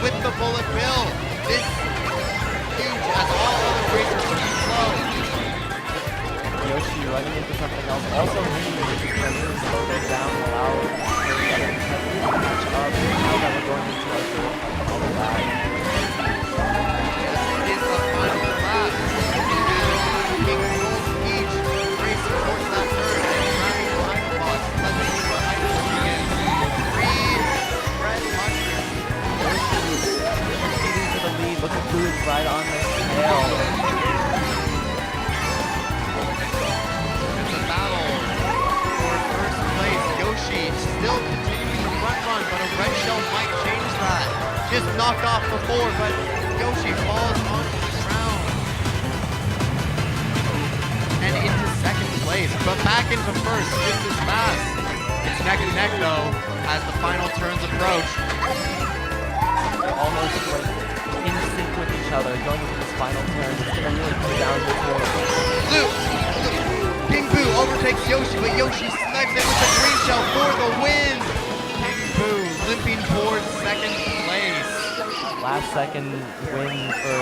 With the bullet bill. This huge as all other racers are slow. Yoshi running into something else. Also needing to really slow them down, allow the other competitors to catch up. Now that we're going into our final lap. This is the final lap. Pink Gold Peach racing towards that third and grabbing the item box. Let's see what items we get. 3 red mushrooms. Leading to the lead, looking through is right on the scale. It's a battle for first place. Yoshi still continuing the front run, but a red shell might change that. Just knocked off before, but Yoshi falls onto the ground. And into second place, but back into first just as fast. It's neck and neck though, as the final turns approach. Almost like in sync with each other, going into this final turn. It's going to really come down to it. Luke! King Boo overtakes Yoshi, but Yoshi snipes it with the green shell for the win. King Boo limping towards second place. Last second win for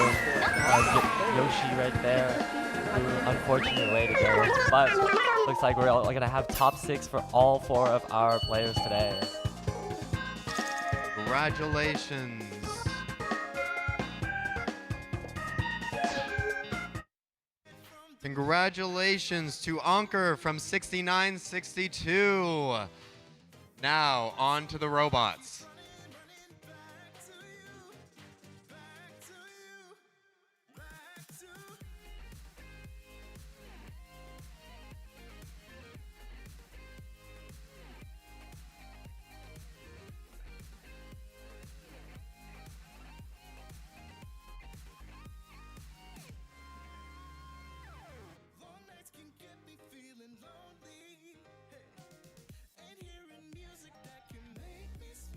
Yoshi right there. Unfortunate way to go, but looks like we're going to have top 6 for all 4 of our players today. Congratulations. Congratulations to Anker from 6962. Now on to the robots.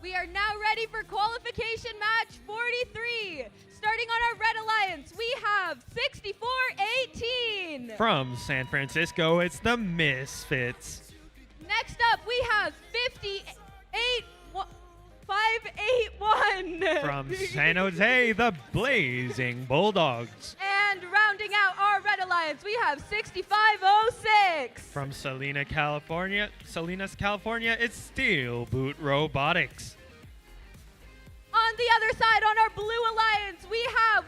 We are now ready for qualification match 43. Starting on our red alliance, we have 64-18. From San Francisco, it's the Misfits. Next up, we have 581. From San Jose, the Blazing Bulldogs. And rounding out our red alliance, we have 6506. From Salinas, California, it's Steel Boot Robotics. On the other side, on our blue alliance, we have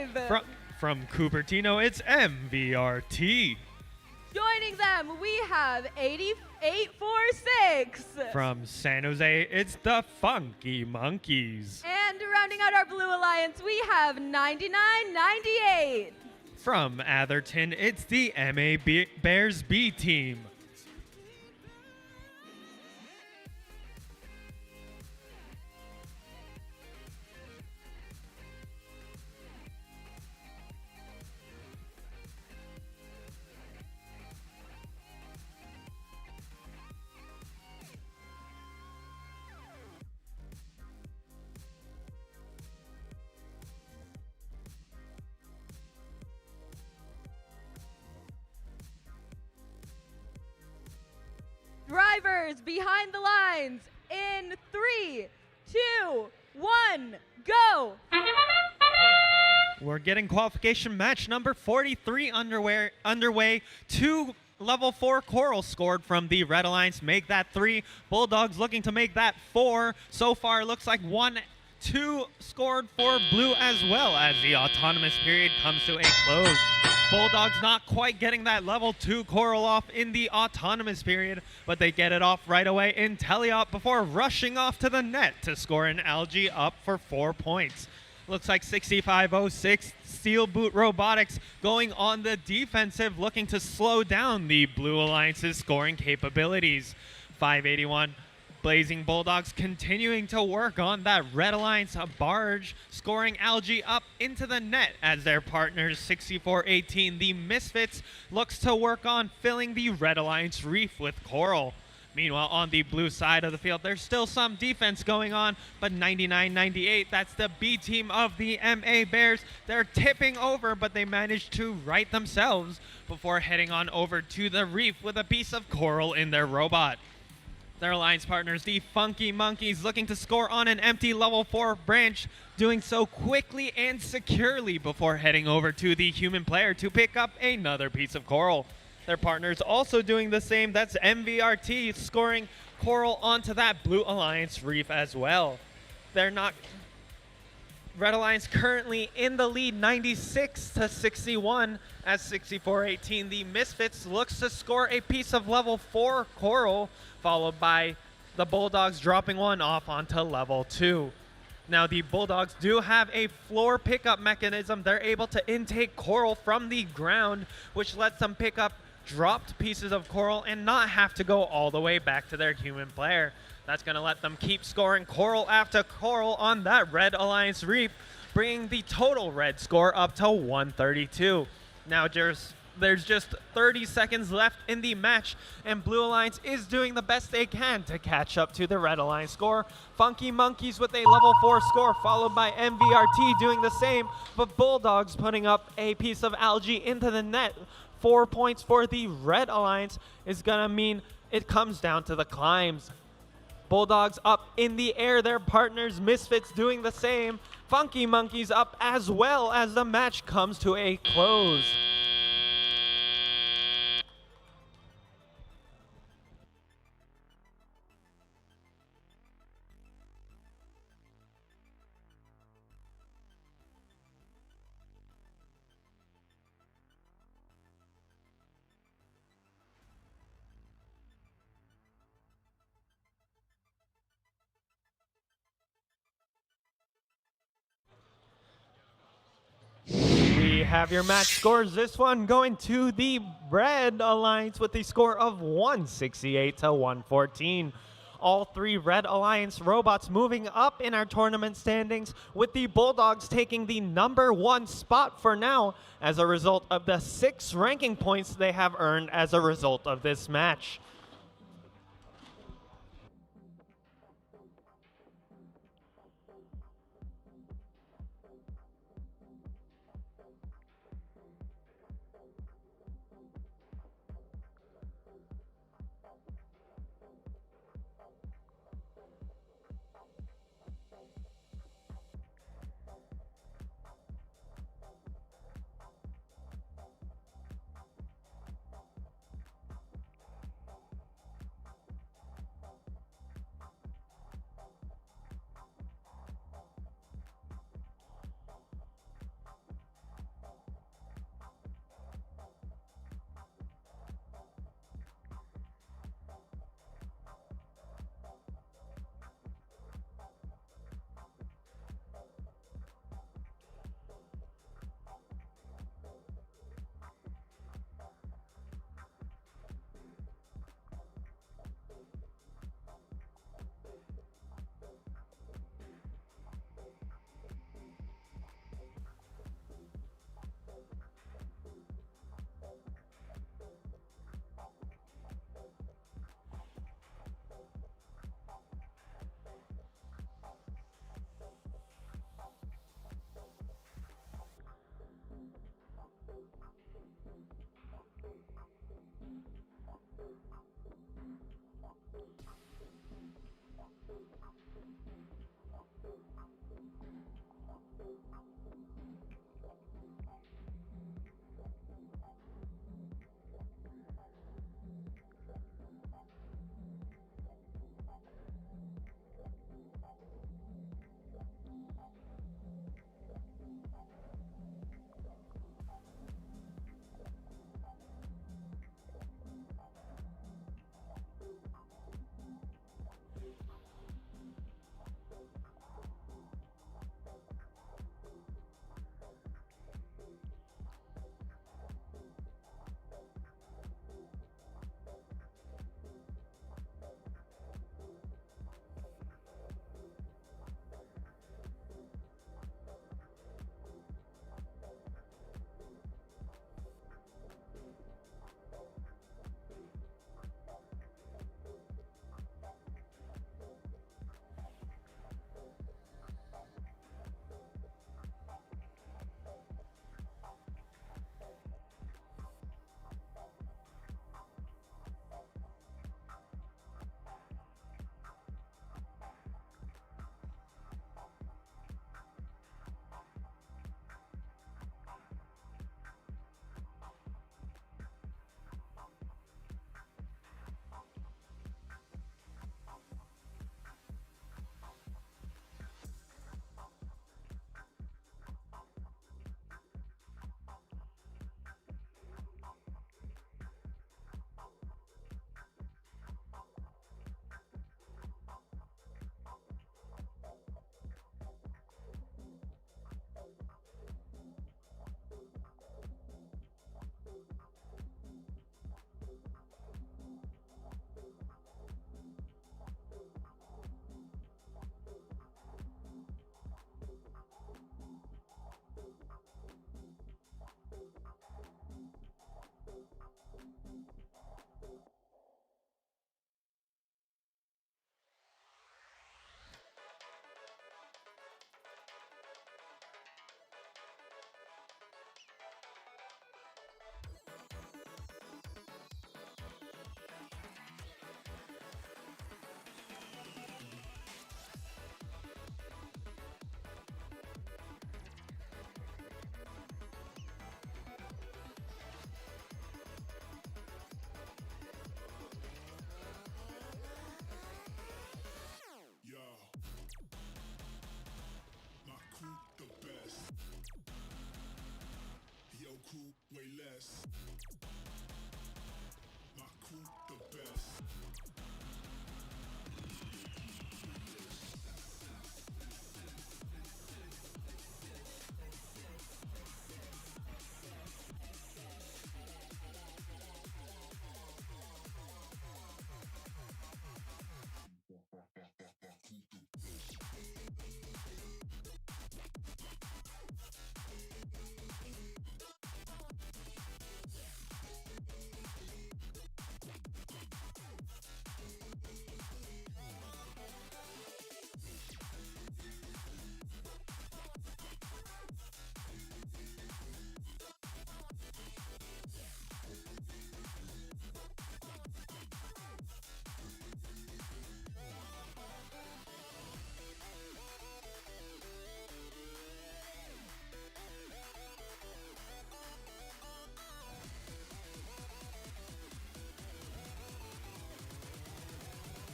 115. From Cupertino, it's MVRT. Joining them, we have 8846. From San Jose, it's the Funky Monkeys. And rounding out our blue alliance, we have 9998. From Atherton, it's the MA Bears B team. Drivers behind the lines in 3, 2, 1, go! We're getting qualification match number 43 underway. 2 level 4 coral scored from the Red Alliance. Make that 3. Bulldogs looking to make that 4. So far, looks like 2 scored for blue as well as the autonomous period comes to a close. Bulldogs not quite getting that level 2 coral off in the autonomous period, but they get it off right away in teleop before rushing off to the net to score an algae up for 4 points. Looks like 6506 Steel Boot Robotics going on the defensive, looking to slow down the Blue Alliance's scoring capabilities. 581 Blazing Bulldogs continuing to work on that Red Alliance barge, scoring algae up into the net as their partners 6418 the Misfits looks to work on filling the Red Alliance reef with coral. Meanwhile, on the blue side of the field, there's still some defense going on, but 99-98, that's the B team of the MA Bears. They're tipping over, but they managed to right themselves before heading on over to the reef with a piece of coral in their robot. Their alliance partners, the Funky Monkeys, looking to score on an empty level 4 branch, doing so quickly and securely before heading over to the human player to pick up another piece of coral. Their partners also doing the same. That's MVRT scoring coral onto that Blue Alliance reef as well. They're not... Red Alliance currently in the lead 96-61 as 6418 the Misfits looks to score a piece of level 4 coral, followed by the Bulldogs dropping one off onto level 2. Now the Bulldogs do have a floor pickup mechanism. They're able to intake coral from the ground, which lets them pick up dropped pieces of coral and not have to go all the way back to their human player. That's going to let them keep scoring coral after coral on that Red Alliance reef, bringing the total red score up to 132. Now there's just 30 seconds left in the match, and Blue Alliance is doing the best they can to catch up to the Red Alliance score. Funky Monkeys with a level 4 score, followed by MVRT doing the same, but Bulldogs putting up a piece of algae into the net 4 points for the Red Alliance is going to mean it comes down to the climbs. Bulldogs up in the air, their partners Misfits doing the same. Funky Monkeys up as well as the match comes to a close. We have your match scores. This one going to the Red Alliance with a score of 168 to 114. All 3 Red Alliance robots moving up in our tournament standings, with the Bulldogs taking the #1 spot for now as a result of the 6 ranking points they have earned as a result of this match.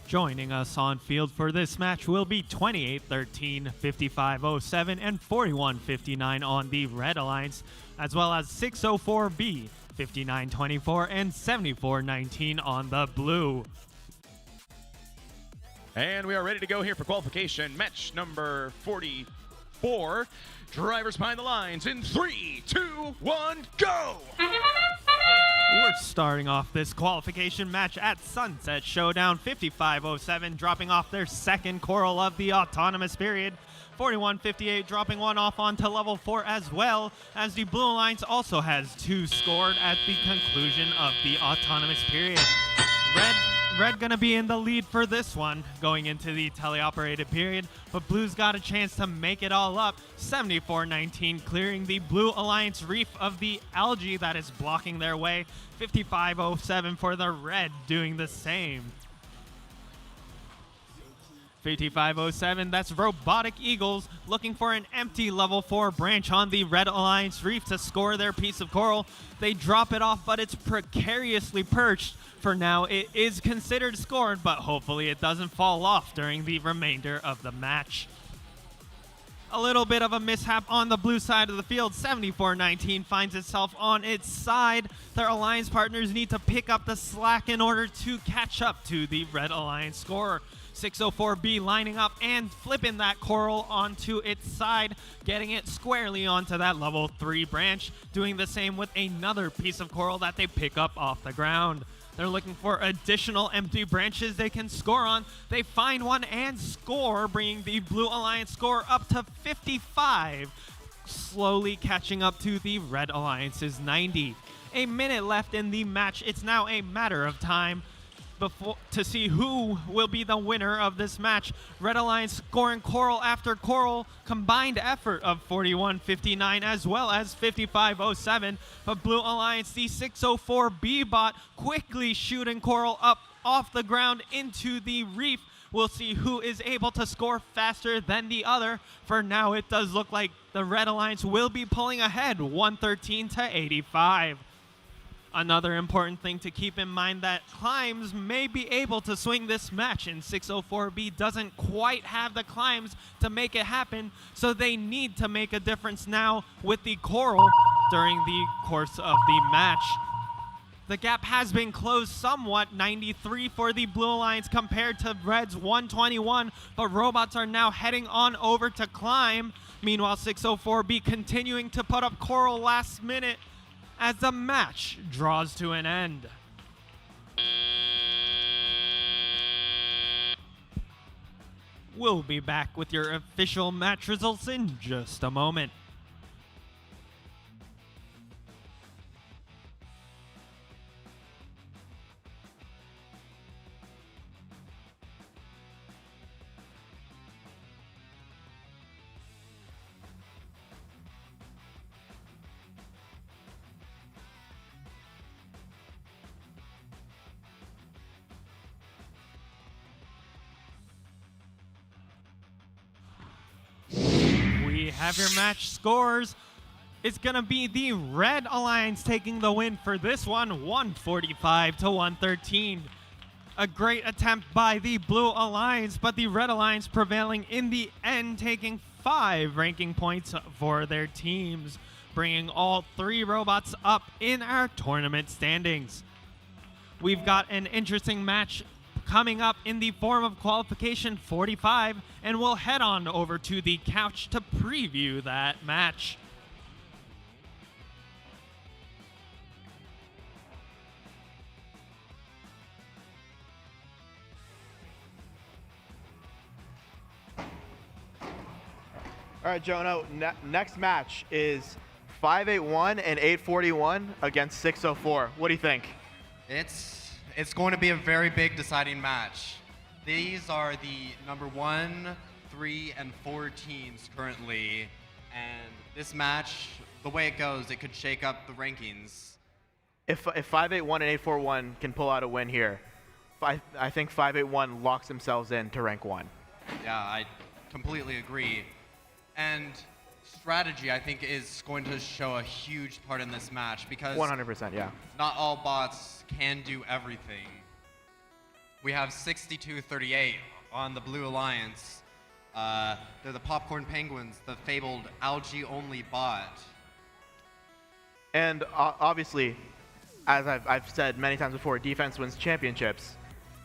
Joining us on field for this match will be 28-13, 55-07, and 41-59 on the Red Alliance, as well as 604B, 59-24, and 74-19 on the Blue. And we are ready to go here for qualification. Match number 44. Drivers behind the lines in 3, 2, 1, go! We're starting off this qualification match at Sunset Showdown, 55-07, dropping off their second coral of the autonomous period. 41-58 dropping one off onto level 4 as well, as the Blue Alliance also has 2 scored at the conclusion of the autonomous period. Red gonna be in the lead for this one going into the teleoperated period, but Blue's got a chance to make it all up. 74-19 clearing the Blue Alliance reef of the algae that is blocking their way. 55-07 for the Red doing the same. 55-07, that's Robotic Eagles looking for an empty level 4 branch on the Red Alliance reef to score their piece of coral. They drop it off, but it's precariously perched. For now, it is considered scored, but hopefully it doesn't fall off during the remainder of the match. A little bit of a mishap on the blue side of the field. 74-19 finds itself on its side. Their alliance partners need to pick up the slack in order to catch up to the Red Alliance scorer. 604B lining up and flipping that coral onto its side, getting it squarely onto that level 3 branch, doing the same with another piece of coral that they pick up off the ground. They're looking for additional empty branches they can score on. They find one and score, bringing the Blue Alliance score up to 55, slowly catching up to the Red Alliance's 90. A minute left in the match. It's now a matter of time to see who will be the winner of this match. Red Alliance scoring coral after coral, combined effort of 41-59 as well as 55-07, but Blue Alliance, the 604B bot, quickly shooting coral up off the ground into the reef. We'll see who is able to score faster than the other. For now, it does look like the Red Alliance will be pulling ahead 113-85. Another important thing to keep in mind that Climbs may be able to swing this match, and 604B doesn't quite have the climbs to make it happen, so they need to make a difference now with the coral during the course of the match. The gap has been closed somewhat, 93 for the Blue Alliance compared to Red's 121, but robots are now heading on over to Climb. Meanwhile, 604B continuing to put up coral last minute as the match draws to an end. We'll be back with your official match results in just a moment. We have your match scores. It's going to be the Red Alliance taking the win for this one, 145-113. A great attempt by the Blue Alliance, but the Red Alliance prevailing in the end, taking 5 ranking points for their teams. bringing all 3 robots up in our tournament standings. We've got an interesting match coming up in the form of qualification 45, and we'll head on over to the couch to preview that match. All right, Jonah, next match is 581 and 841 against 604. What do you think? It's going to be a very big deciding match. These are the number 1, 3, and 4 teams currently, and this match, the way it goes, it could shake up the rankings. If 581 and 841 can pull out a win here, I think 581 locks themselves in to rank 1. Yeah, I completely agree. And strategy, I think, is going to show a huge part in this match because 100%, yeah. not all bots can do everything. We have 6238 on the Blue Alliance. They're the Popcorn Penguins, the fabled algae-only bot. And obviously, as I've said many times before, defense wins championships.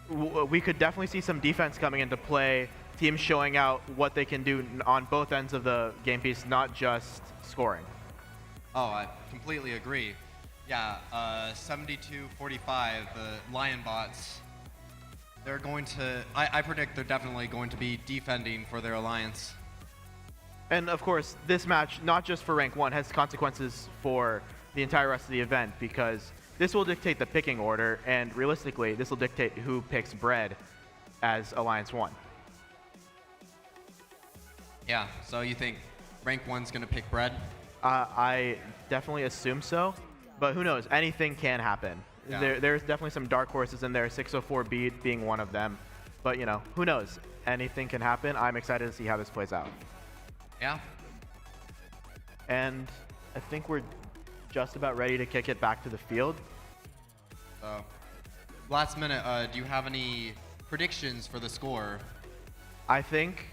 We could definitely see some defense coming into play, teams showing out what they can do on both ends of the game piece, not just scoring. Oh, I completely agree. Yeah, 7245, the Lion bots, they're going to, I predict they're definitely going to be defending for their alliance. And of course, this match, not just for rank 1, has consequences for the entire rest of the event because this will dictate the picking order, and realistically, this will dictate who picks Bread as Alliance 1. Yeah, so you think rank 1's going to pick Bread? I definitely assume so, but who knows? Anything can happen. Yeah. There's definitely some dark horses in there, 604 beat being one of them. But, you know, who knows? Anything can happen. I'm excited to see how this plays out. Yeah. And I think we're just about ready to kick it back to the field. So, last minute, do you have any predictions for the score? I think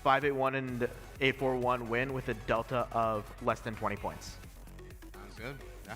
581 and 841 win with a delta of less than 20 points. Sounds good. Yeah.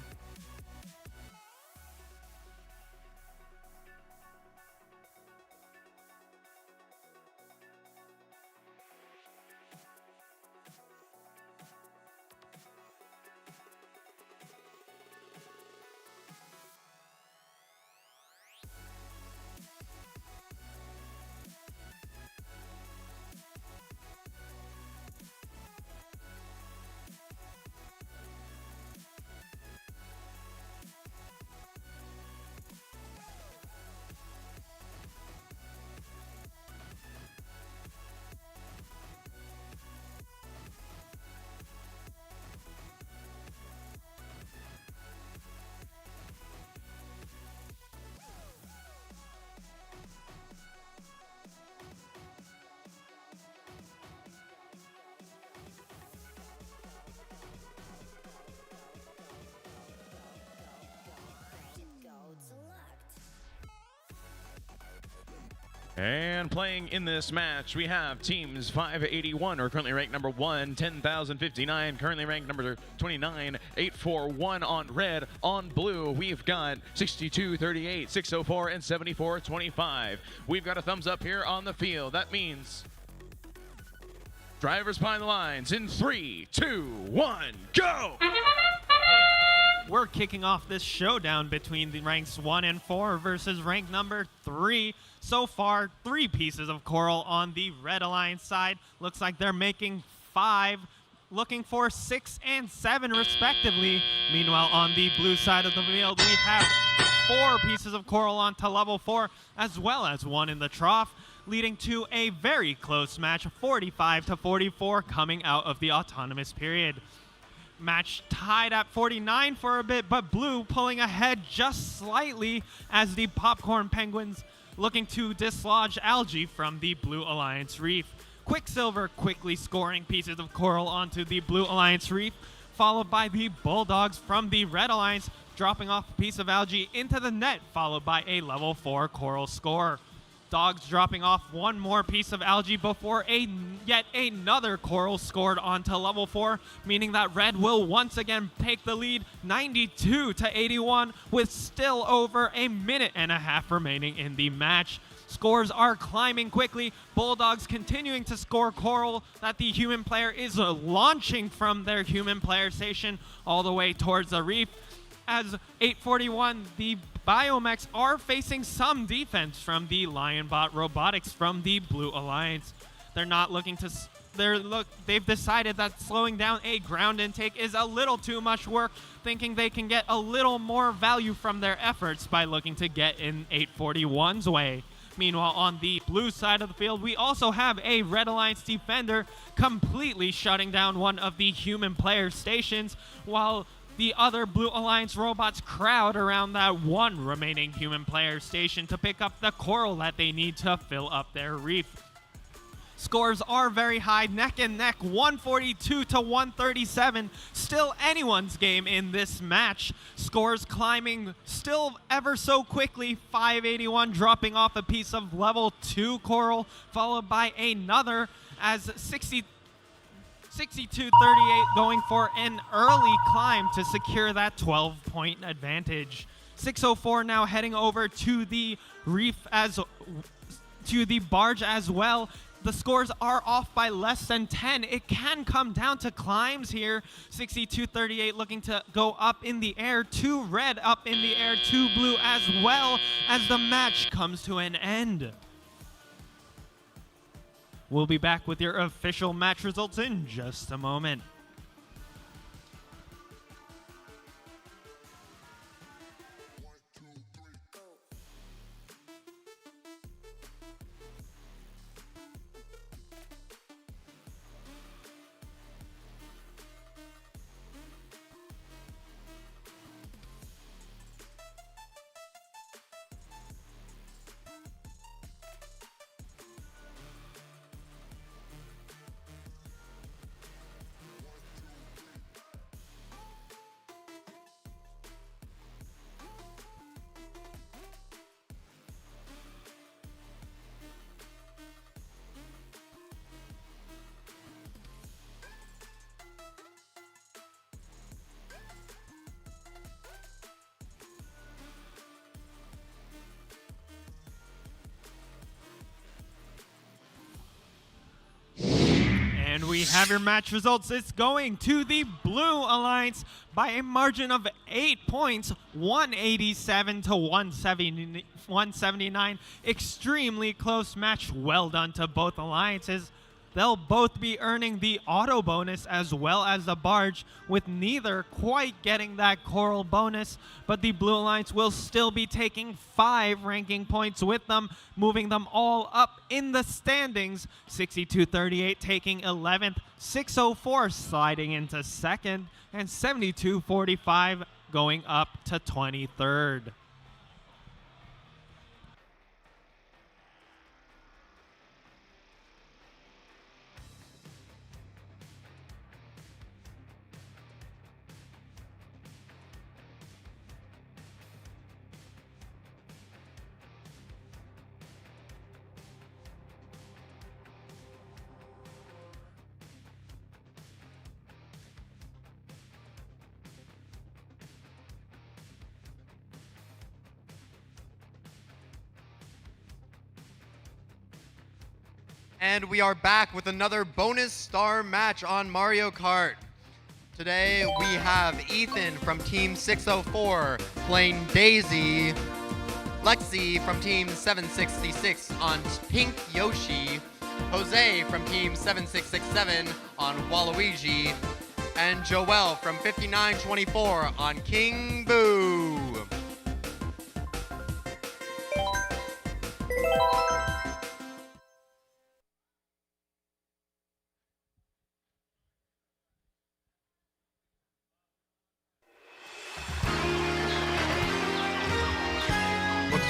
And playing in this match, we have teams 581, who are currently ranked number 1, 10,059, currently ranked number 29, 841 on red. On blue, we've got 6238, 604, and 7425. We've got a thumbs up here on the field. That means drivers behind the lines in 3, 2, 1, go! We're kicking off this showdown between the ranks 1 and 4 versus rank number 3. So far, 3 pieces of coral on the Red Alliance side. Looks like they're making 5, looking for 6 and 7 respectively. Meanwhile, on the blue side of the field, we have 4 pieces of coral onto level 4, as well as 1 in the trough, leading to a very close match, 45-44 coming out of the autonomous period. Match tied at 49 for a bit, but blue pulling ahead just slightly as the Popcorn Penguins looking to dislodge algae from the Blue Alliance reef. Quicksilver quickly scoring pieces of coral onto the Blue Alliance reef, followed by the Bulldogs from the Red Alliance dropping off a piece of algae into the net, followed by a level 4 coral score. Dogs dropping off one more piece of algae before yet another coral scored onto level 4, meaning that Red will once again take the lead 92-81 with still over a minute and a half remaining in the match. Scores are climbing quickly. Bulldogs continuing to score coral that the human player is launching from their human player station all the way towards the reef. As 841, the Biomechs are facing some defense from the Lionbot Robotics from the Blue Alliance. They're not looking to... They've decided that slowing down a ground intake is a little too much work, thinking they can get a little more value from their efforts by looking to get in 841's way. Meanwhile, on the blue side of the field, we also have a Red Alliance defender completely shutting down one of the human player stations, while the other Blue Alliance robots crowd around that one remaining human player station to pick up the coral that they need to fill up their reef. Scores are very high, neck and neck, 142-137. Still anyone's game in this match. Scores climbing still ever so quickly. 581 dropping off a piece of level 2 coral, followed by another as 62-38 going for an early climb to secure that 12-point advantage. 604 now heading over to the reef to the barge as well. The scores are off by less than 10. It can come down to climbs here. 62-38 looking to go up in the air. 2 red up in the air, 2 blue as well as the match comes to an end. We'll be back with your official match results in just a moment. And we have your match results. It's going to the Blue Alliance by a margin of 8 points, 187-179. Extremely close match. Well done to both alliances. They'll both be earning the auto bonus as well as the barge, with neither quite getting that coral bonus, but the Blue Alliance will still be taking 5 ranking points with them, moving them all up in the standings. 62-38 taking 11th, 604 sliding into 2nd, and 72-45 going up to 23rd. And we are back with another bonus star match on Mario Kart. Today we have Ethan from Team 604 playing Daisy, Lexi from Team 766 on Pink Yoshi, Jose from Team 7667 on Waluigi, and Joelle from 5924 on King Boo.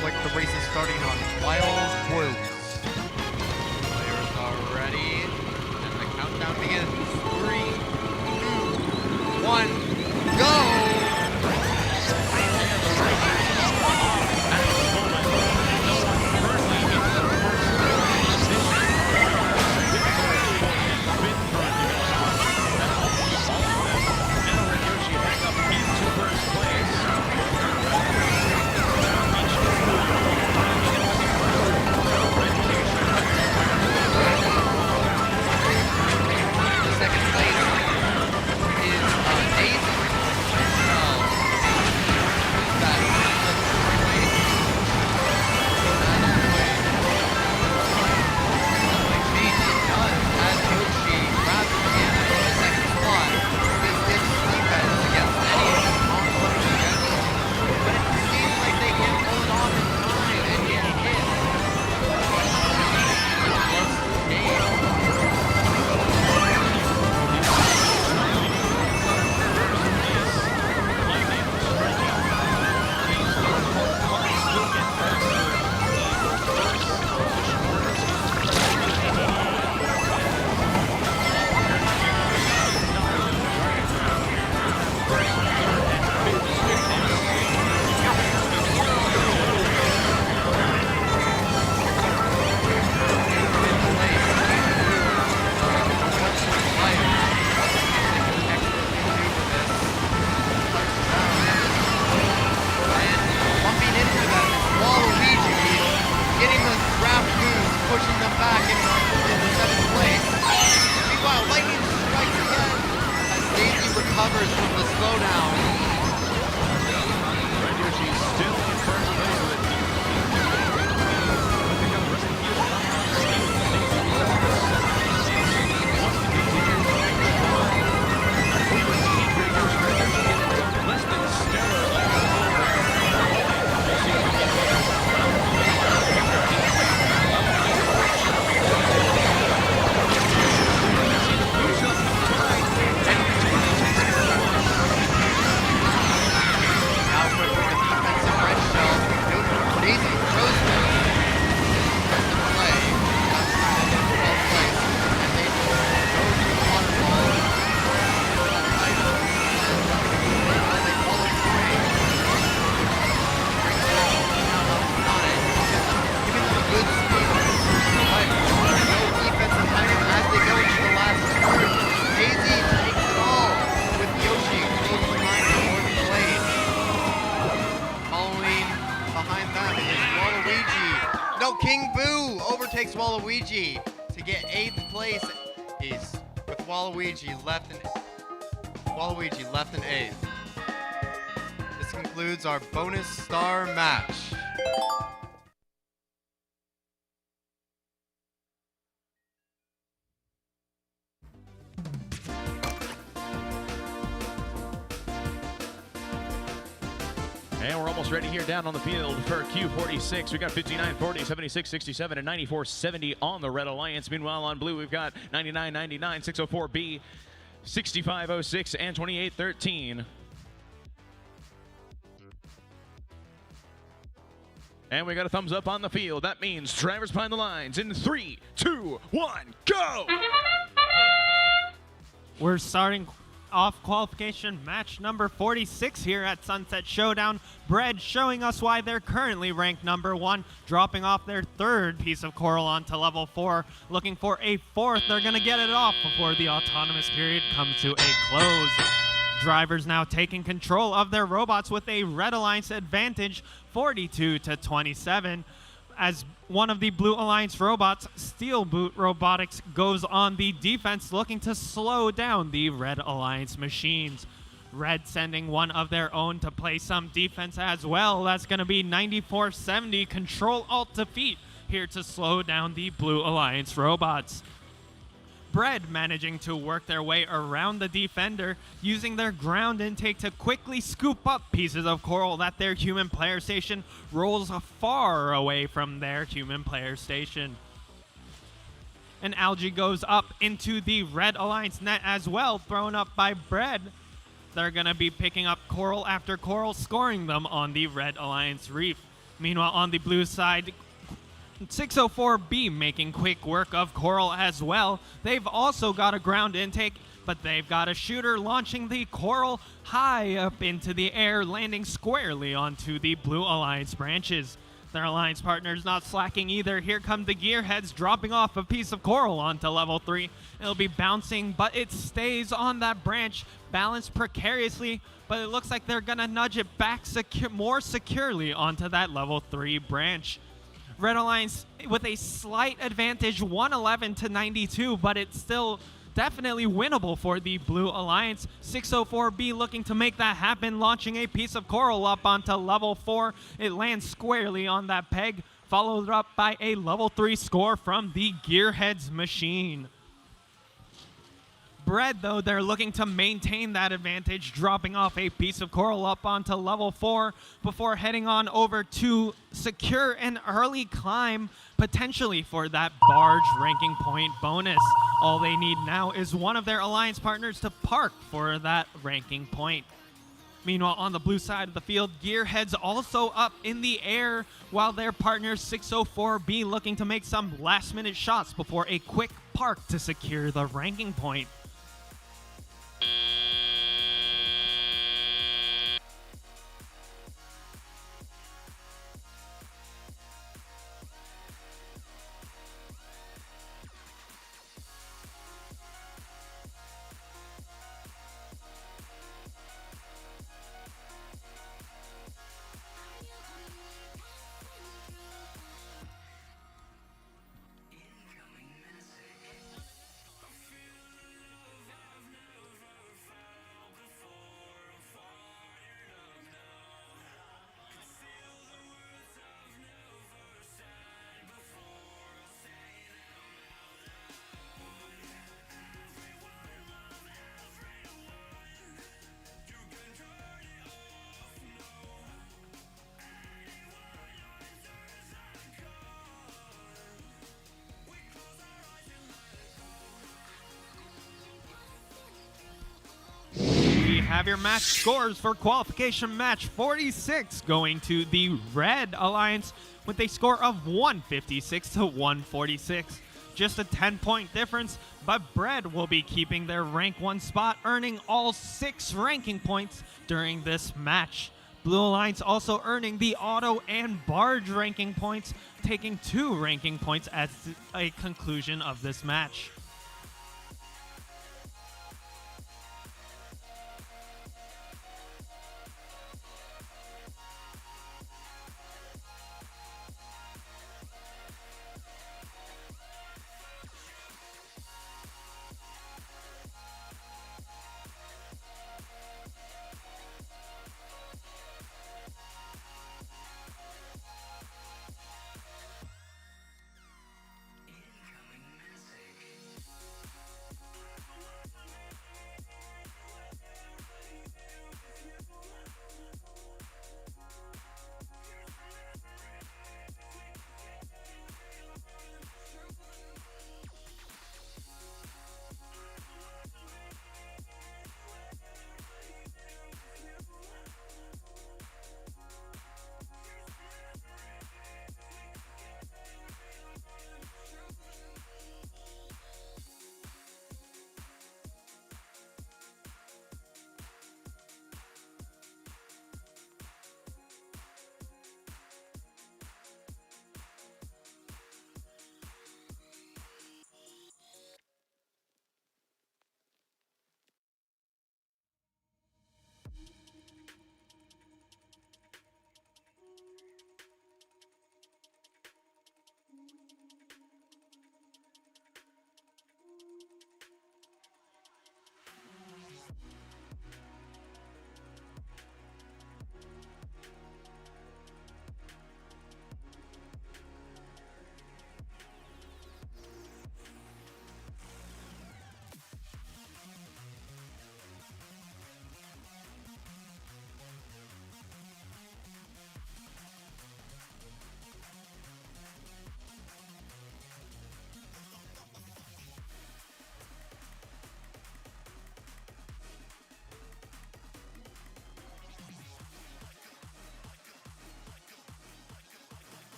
Like the race is starting on Wild Woods. Players are ready, and the countdown begins. 3, 2, 1, go! King Boo overtakes Waluigi to get 8th place. He's with Waluigi left in 8th. This concludes our bonus star match. And we're almost ready here down on the field for Q46. We got 59-40, 76-67, and 94-70 on the Red Alliance. Meanwhile, on blue, we've got 99-99, 604B, 65-06, and 28-13. And we got a thumbs up on the field. That means drivers behind the lines in 3, 2, 1, go! We're starting off qualification match number 46 here at Sunset Showdown. Bread showing us why they're currently ranked number 1, dropping off their 3rd piece of coral onto level 4, looking for a 4th. They're going to get it off before the autonomous period comes to a close. Drivers now taking control of their robots with a Red Alliance advantage, 42-27. As one of the Blue Alliance robots, Steel Boot Robotics, goes on the defense, looking to slow down the Red Alliance machines. Red sending one of their own to play some defense as well. That's going to be 9470, Control-Alt-Defeat, here to slow down the Blue Alliance robots. Bread managing to work their way around the defender, using their ground intake to quickly scoop up pieces of coral that their human player station rolls far away from their human player station. And Algae goes up into the Red Alliance net as well, thrown up by Bread. They're going to be picking up coral after coral, scoring them on the Red Alliance reef. Meanwhile, on the blue side, 604B making quick work of coral as well. They've also got a ground intake, but they've got a shooter launching the coral high up into the air, landing squarely onto the Blue Alliance branches. Their alliance partners not slacking either. Here come the gearheads, dropping off a piece of coral onto level 3. It'll be bouncing, but it stays on that branch, balanced precariously, but it looks like they're gonna nudge it back more securely onto that level 3 branch. Red Alliance with a slight advantage, 111-92, but it's still definitely winnable for the Blue Alliance. 604B looking to make that happen, launching a piece of coral up onto level 4. It lands squarely on that peg, followed up by a level 3 score from the Gearheads machine. Bread, though, they're looking to maintain that advantage, dropping off a piece of coral up onto level 4 before heading on over to secure an early climb, potentially for that barge ranking point bonus. All they need now is one of their alliance partners to park for that ranking point. Meanwhile, on the blue side of the field, Gearheads also up in the air, while their partner 604B looking to make some last-minute shots before a quick park to secure the ranking point. Have your match scores for qualification match 46 going to the Red Alliance with a score of 156-146. Just a 10-point difference, but Bread will be keeping their rank 1 spot, earning all 6 ranking points during this match. Blue Alliance also earning the auto and barge ranking points, taking 2 ranking points at a conclusion of this match.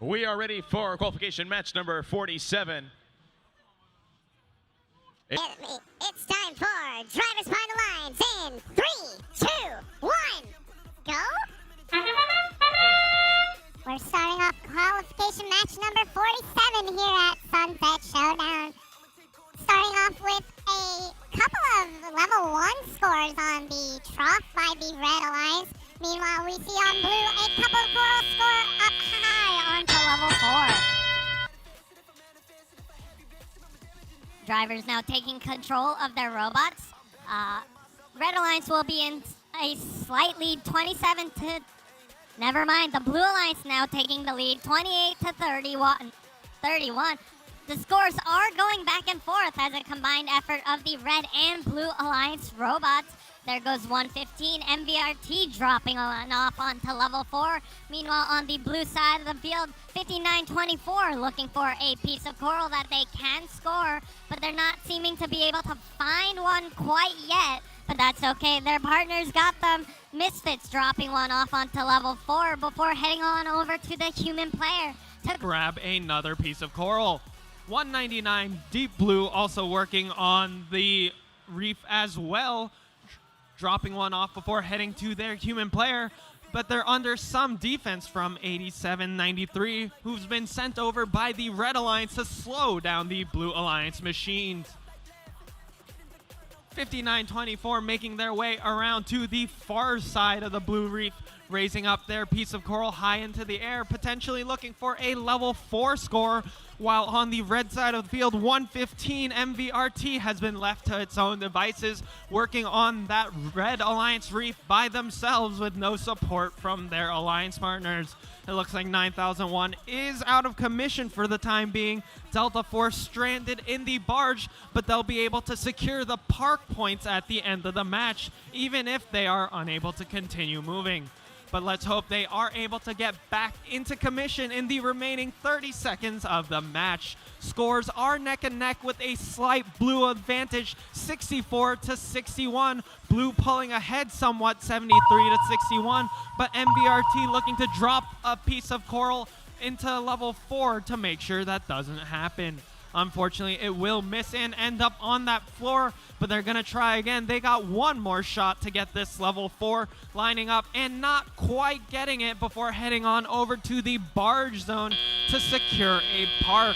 We are ready for qualification match number 47. It's time for Drivers by the Lines in 3, 2, 1, go! We're starting off qualification match number 47 here at Sunset Showdown. Starting off with a couple of level 1 scores on the trough by the Red Alliance. Meanwhile, we see on blue a couple coral score up high onto level 4. Drivers now taking control of their robots. Red Alliance will be in a slight lead, 27 to... Never mind, the Blue Alliance now taking the lead, 28 to 31. The scores are going back and forth as a combined effort of the Red and Blue Alliance robots. There goes 115, MVRT dropping on off onto level 4. Meanwhile, on the blue side of the field, 5924 looking for a piece of coral that they can score, but they're not seeming to be able to find one quite yet. But that's okay, their partners got them. Misfits dropping one off onto level 4 before heading on over to the human player to grab another piece of coral. 199 Deep Blue also working on the reef as well, dropping one off before heading to their human player, but they're under some defense from 8793, who's been sent over by the Red Alliance to slow down the Blue Alliance machines. 5924 making their way around to the far side of the blue reef, raising up their piece of coral high into the air, potentially looking for a level 4 score, while on the red side of the field, 115 MVRT has been left to its own devices, working on that Red Alliance reef by themselves with no support from their alliance partners. It looks like 9001 is out of commission for the time being. Delta Force stranded in the barge, but they'll be able to secure the park points at the end of the match, even if they are unable to continue moving. But let's hope they are able to get back into commission in the remaining 30 seconds of the match. Scores are neck and neck with a slight blue advantage, 64 to 61. Blue pulling ahead somewhat, 73 to 61. But MVRT looking to drop a piece of coral into level 4 to make sure that doesn't happen. Unfortunately, it will miss and end up on that floor, but they're going to try again. They got one more shot to get this level 4, lining up and not quite getting it before heading on over to the barge zone to secure a park.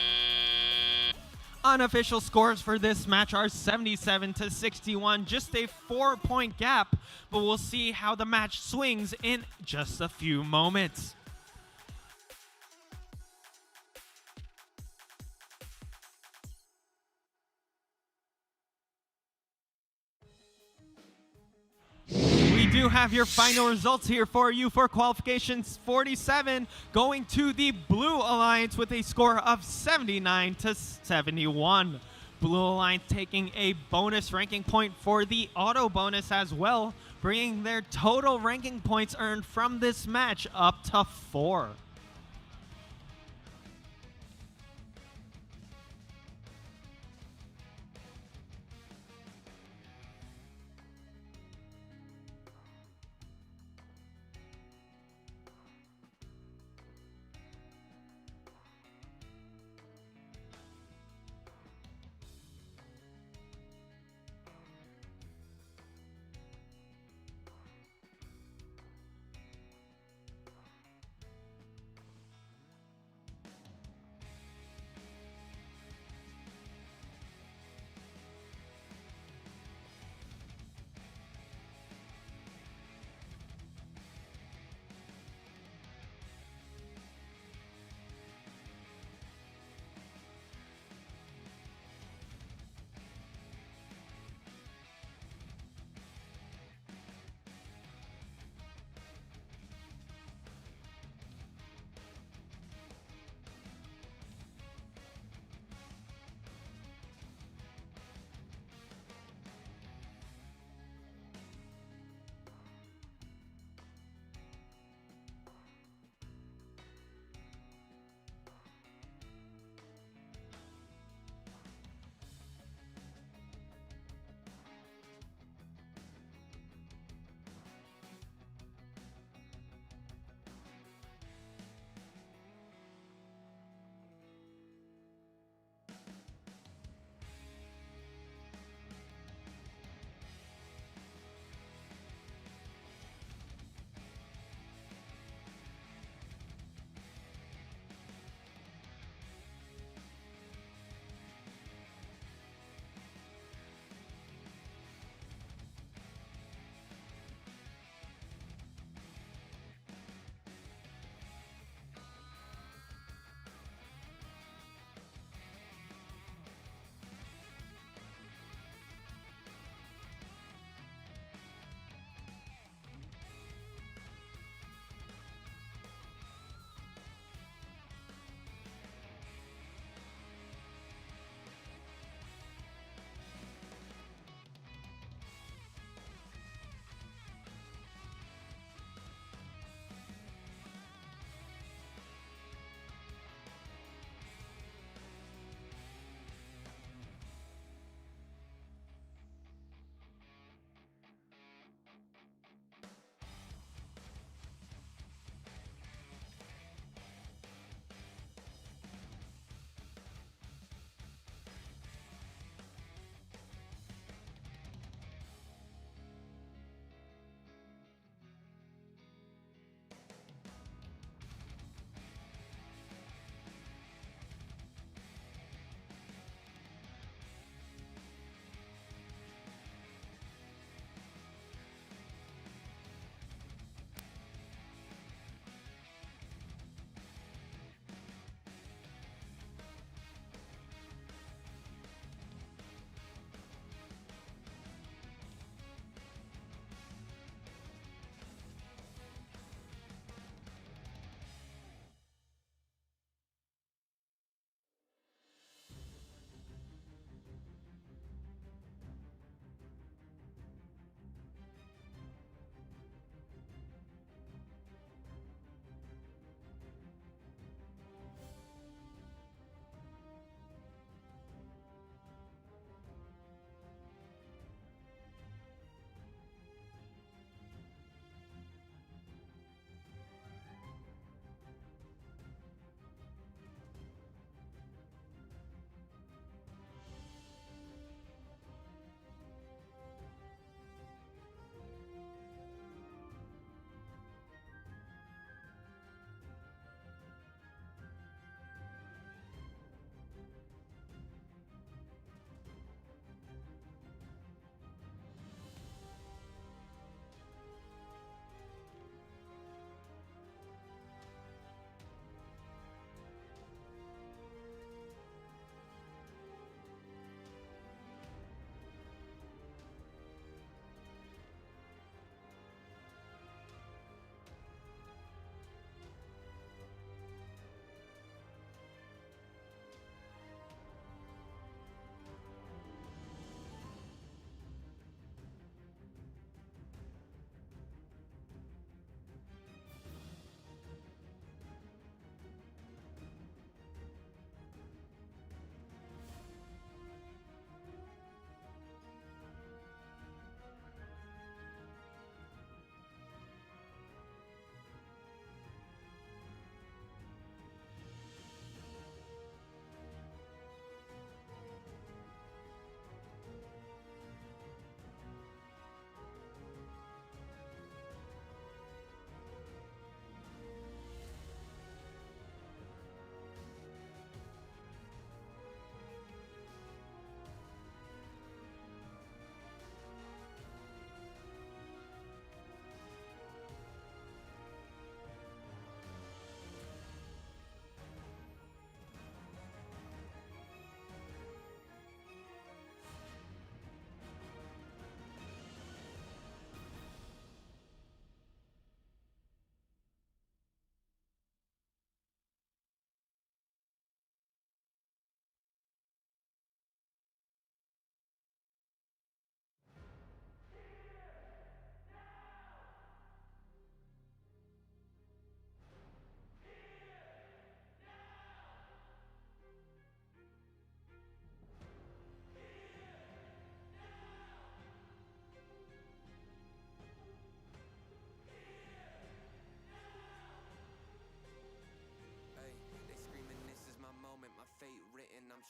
Unofficial scores for this match are 77 to 61, just a 4-point gap, but we'll see how the match swings in just a few moments. We do have your final results here for you for qualifications 47, going to the Blue Alliance with a score of 79 to 71. Blue Alliance taking a bonus ranking point for the auto bonus as well, bringing their total ranking points earned from this match up to 4.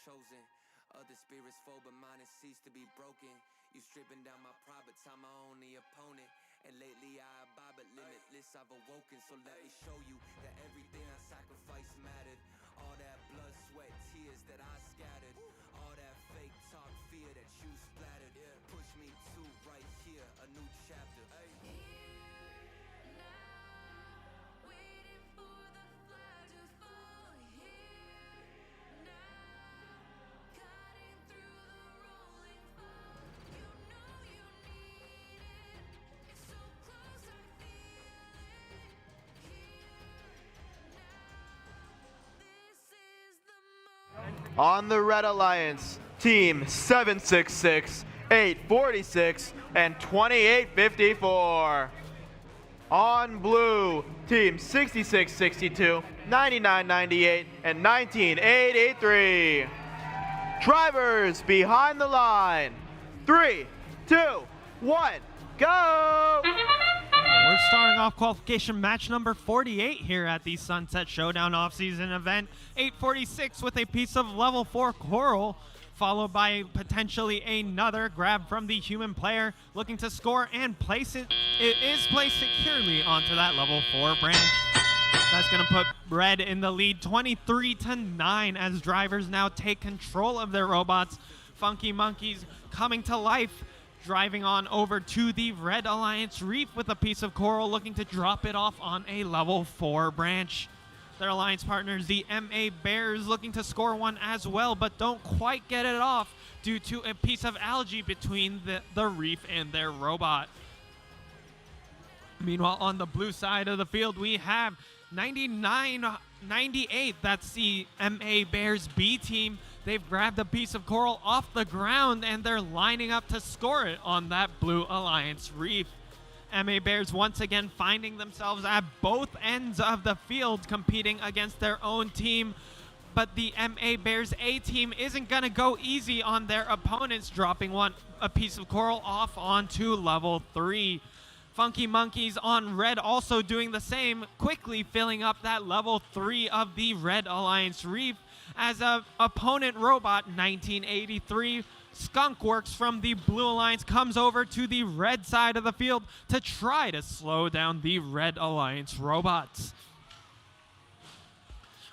chosen. Other spirits fall, but mine has ceased to be broken. You stripping down my pride, but time my only opponent. And lately I abide, but limitless I've awoken. So let me show you that everything I sacrificed mattered. All that blood, sweat, tears that I scattered. All that fake talk, fear that you splattered. Push me to right here, a new chapter. On the Red Alliance, Team 766, 846, and 2854. On Blue, Team 6662, 9998, and 1983. Drivers behind the line. 3, 2, 1, go! We're starting off qualification match number 48 here at the Sunset Showdown offseason event. 846 with a piece of level 4 coral, followed by potentially another grab from the human player looking to score and place it. It is placed securely onto that level 4 branch. That's going to put Red in the lead 23-9 as drivers now take control of their robots. Funky Monkeys coming to life, driving on over to the Red Alliance Reef with a piece of coral, looking to drop it off on a level 4 branch. Their alliance partners, the MA Bears, looking to score one as well, but don't quite get it off due to a piece of algae between the reef and their robot. Meanwhile, on the blue side of the field, we have 99-98. That's the MA Bears B team. They've grabbed a piece of coral off the ground, and they're lining up to score it on that Blue Alliance Reef. MA Bears once again finding themselves at both ends of the field competing against their own team, but the MA Bears A team isn't going to go easy on their opponents, dropping a piece of coral off onto level 3. Funky Monkeys on Red also doing the same, quickly filling up that level 3 of the Red Alliance Reef as a opponent robot 1983 Skunkworks from the Blue Alliance comes over to the red side of the field to try to slow down the Red Alliance robots.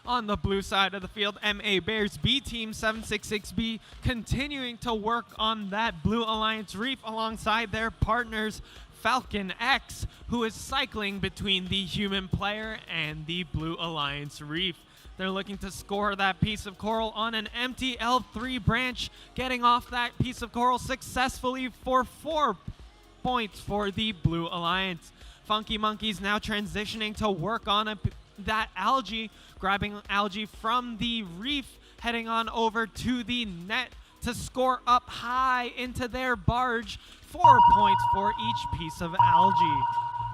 On the blue side of the field, MA Bears B team 766B continuing to work on that Blue Alliance Reef alongside their partners Falcon X, who is cycling between the human player and the Blue Alliance Reef. They're looking to score that piece of coral on an empty L3 branch, getting off that piece of coral successfully for 4 points for the Blue Alliance. Funky Monkeys now transitioning to work on that algae, grabbing algae from the reef, heading on over to the net to score up high into their barge. 4 points for each piece of algae.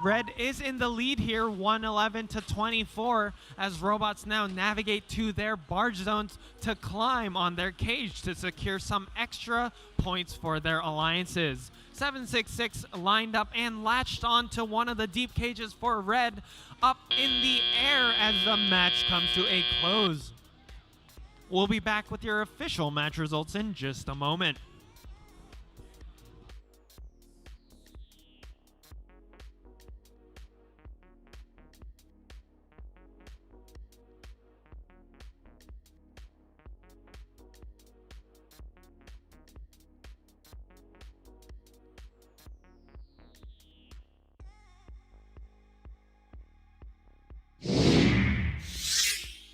Red is in the lead here, 111-24, as robots now navigate to their barge zones to climb on their cage to secure some extra points for their alliances. 766 lined up and latched onto one of the deep cages for Red, up in the air as the match comes to a close. We'll be back with your official match results in just a moment.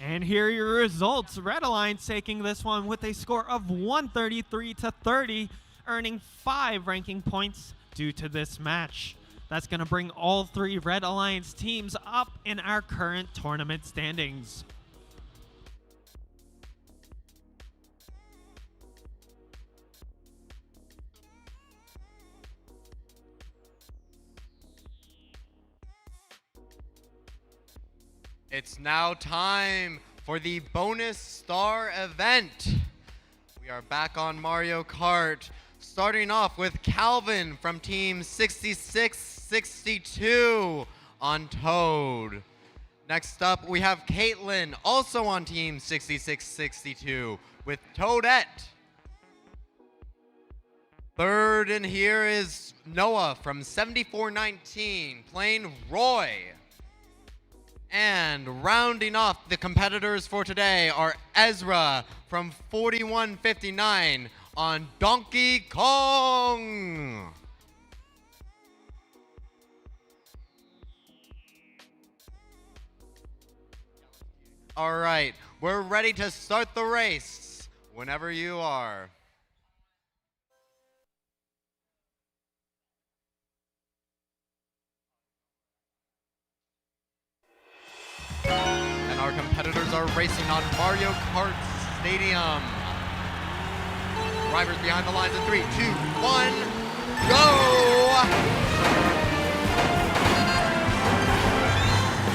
And here are your results. Red Alliance taking this one with a score of 133-30, earning 5 ranking points due to this match. That's going to bring all 3 Red Alliance teams up in our current tournament standings. It's now time for the bonus star event. We are back on Mario Kart, starting off with Calvin from team 6662 on Toad. Next up, we have Caitlin, also on Team 6662, with Toadette. Third in here is Noah from 7419, playing Roy. And rounding off the competitors for today are Ezra from 4159 on Donkey Kong. All right, we're ready to start the race whenever you are. And our competitors are racing on Mario Kart Stadium. Drivers behind the lines in 3, 2, 1, go!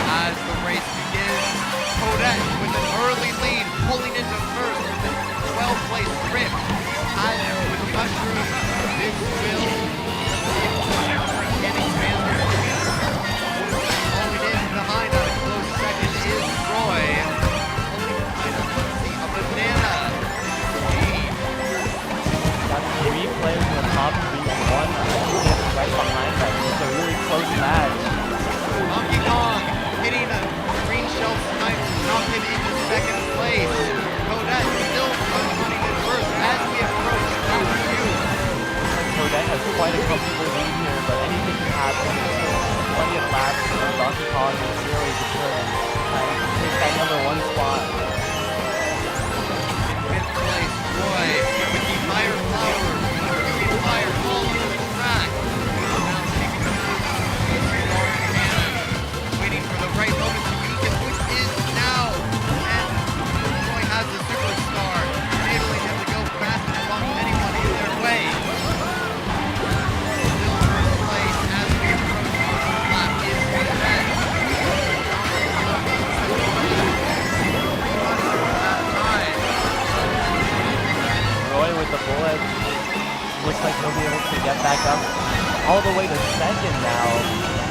As the race begins, Toadette with an early lead, pulling into first with a 12th place grip. As with Mushroom, Big Will, getting transferred. Pulling in behind on a close second is Roy. Pulling behind a banana. Got 3 players in the top 3 and 1 right behind them. It's a really close match. Donkey Kong hitting a green shell snipe to knock him into second place. Toadette still running in first as we approach round 2. Toadette has quite a comfortable lead here, but anything can happen. Plenty of laps, and Donkey Kong is really determined to take that #1 spot. In fifth place, Roy with the fire flower, shooting fire all over the track. Now taking the cannon, waiting for the right moment to use it, which is now. And Roy has the superstar, enabling him to go fast and bump anyone in their way. Still first place as we approach the lap is Toadette. Roy with the bullet. Looks like he'll be able to get back up all the way to second now,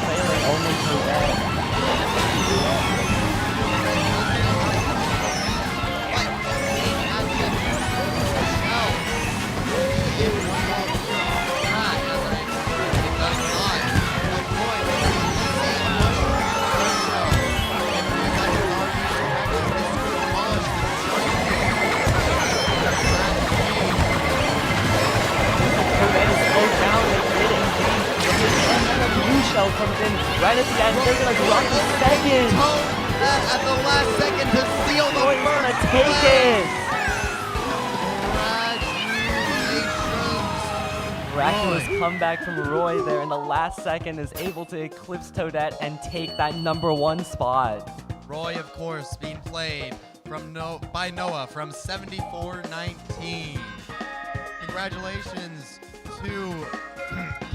trailing only Toadette. Blue shell comes in right at the end. They're gonna drop the second. At the last second to seal the Roy's first gonna take it. Miraculous comeback from Roy there in the last second is able to eclipse Toadette and take that #1 spot. Roy, of course, being played by Noah from 7419. Congratulations to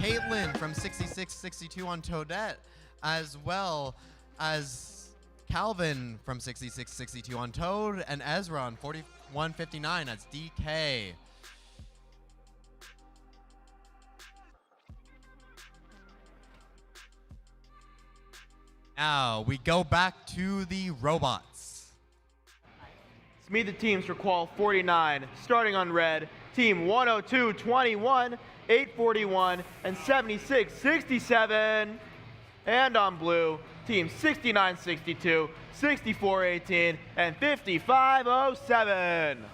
Caitlin from 6662 on Toadette, as well as Calvin from 6662 on Toad, and Ezra on 4159. That's DK. Now we go back to the robots. Let's meet the teams for Qual 49, starting on red, Team 102-21, 841, and 76-67. And on blue, Team 69-62, 64-18, and 55-07.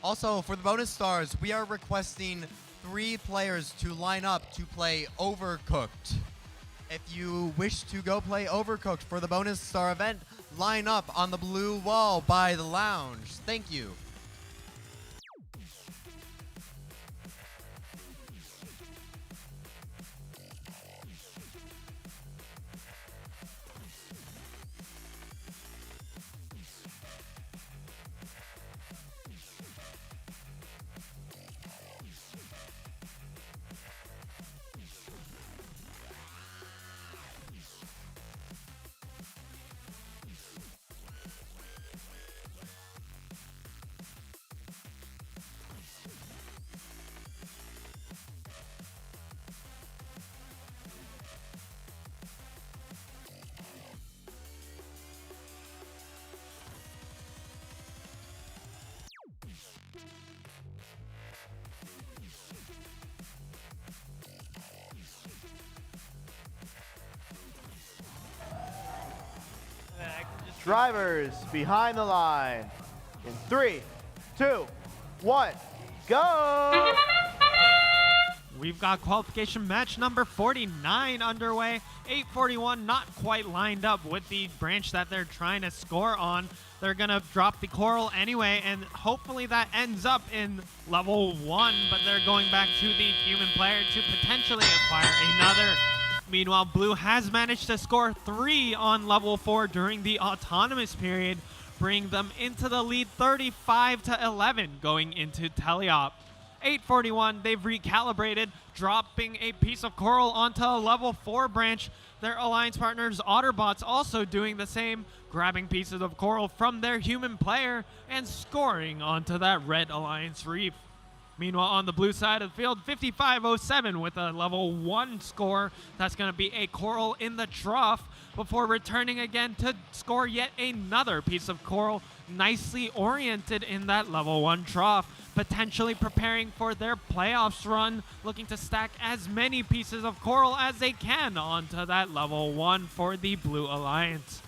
Also, for the bonus stars, we are requesting 3 players to line up to play Overcooked. If you wish to go play Overcooked for the bonus star event, line up on the blue wall by the lounge. Thank you. Drivers behind the line. In 3, 2, 1, go! We've got qualification match number 49 underway. 841 not quite lined up with the branch that they're trying to score on. They're going to drop the coral anyway, and hopefully that ends up in level 1, but they're going back to the human player to potentially acquire another. Meanwhile, Blue has managed to score 3 on level 4 during the autonomous period, bringing them into the lead 35-11 going into teleop. 841, they've recalibrated, dropping a piece of coral onto a level 4 branch. Their alliance partners, Otterbots, also doing the same, grabbing pieces of coral from their human player and scoring onto that red alliance reef. Meanwhile, on the blue side of the field, 5507 with a level 1 score. That's going to be a coral in the trough before returning again to score yet another piece of coral, nicely oriented in that level 1 trough, potentially preparing for their playoffs run, looking to stack as many pieces of coral as they can onto that level 1 for the Blue Alliance.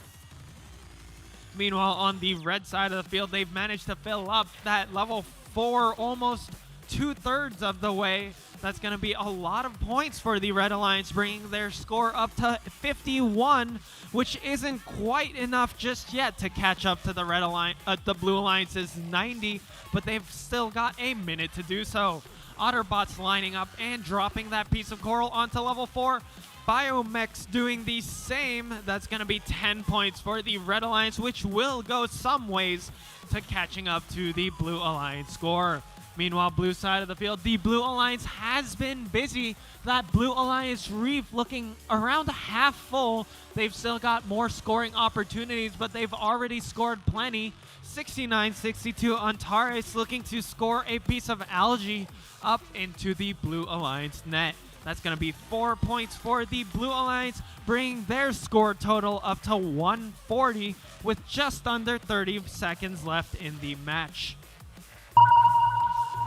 Meanwhile, on the red side of the field, they've managed to fill up that level 4 almost 2/3 of the way. That's going to be a lot of points for the Red Alliance, bringing their score up to 51, which isn't quite enough just yet to catch up to the the Blue Alliance's 90, but they've still got a minute to do so. Otterbots lining up and dropping that piece of coral onto level 4. Biomechs doing the same. That's going to be 10 points for the Red Alliance, which will go some ways to catching up to the Blue Alliance score. Meanwhile, blue side of the field, the Blue Alliance has been busy. That Blue Alliance reef looking around half full. They've still got more scoring opportunities, but they've already scored plenty. 69-62, Antares looking to score a piece of algae up into the Blue Alliance net. That's going to be 4 points for the Blue Alliance, bringing their score total up to 140 with just under 30 seconds left in the match.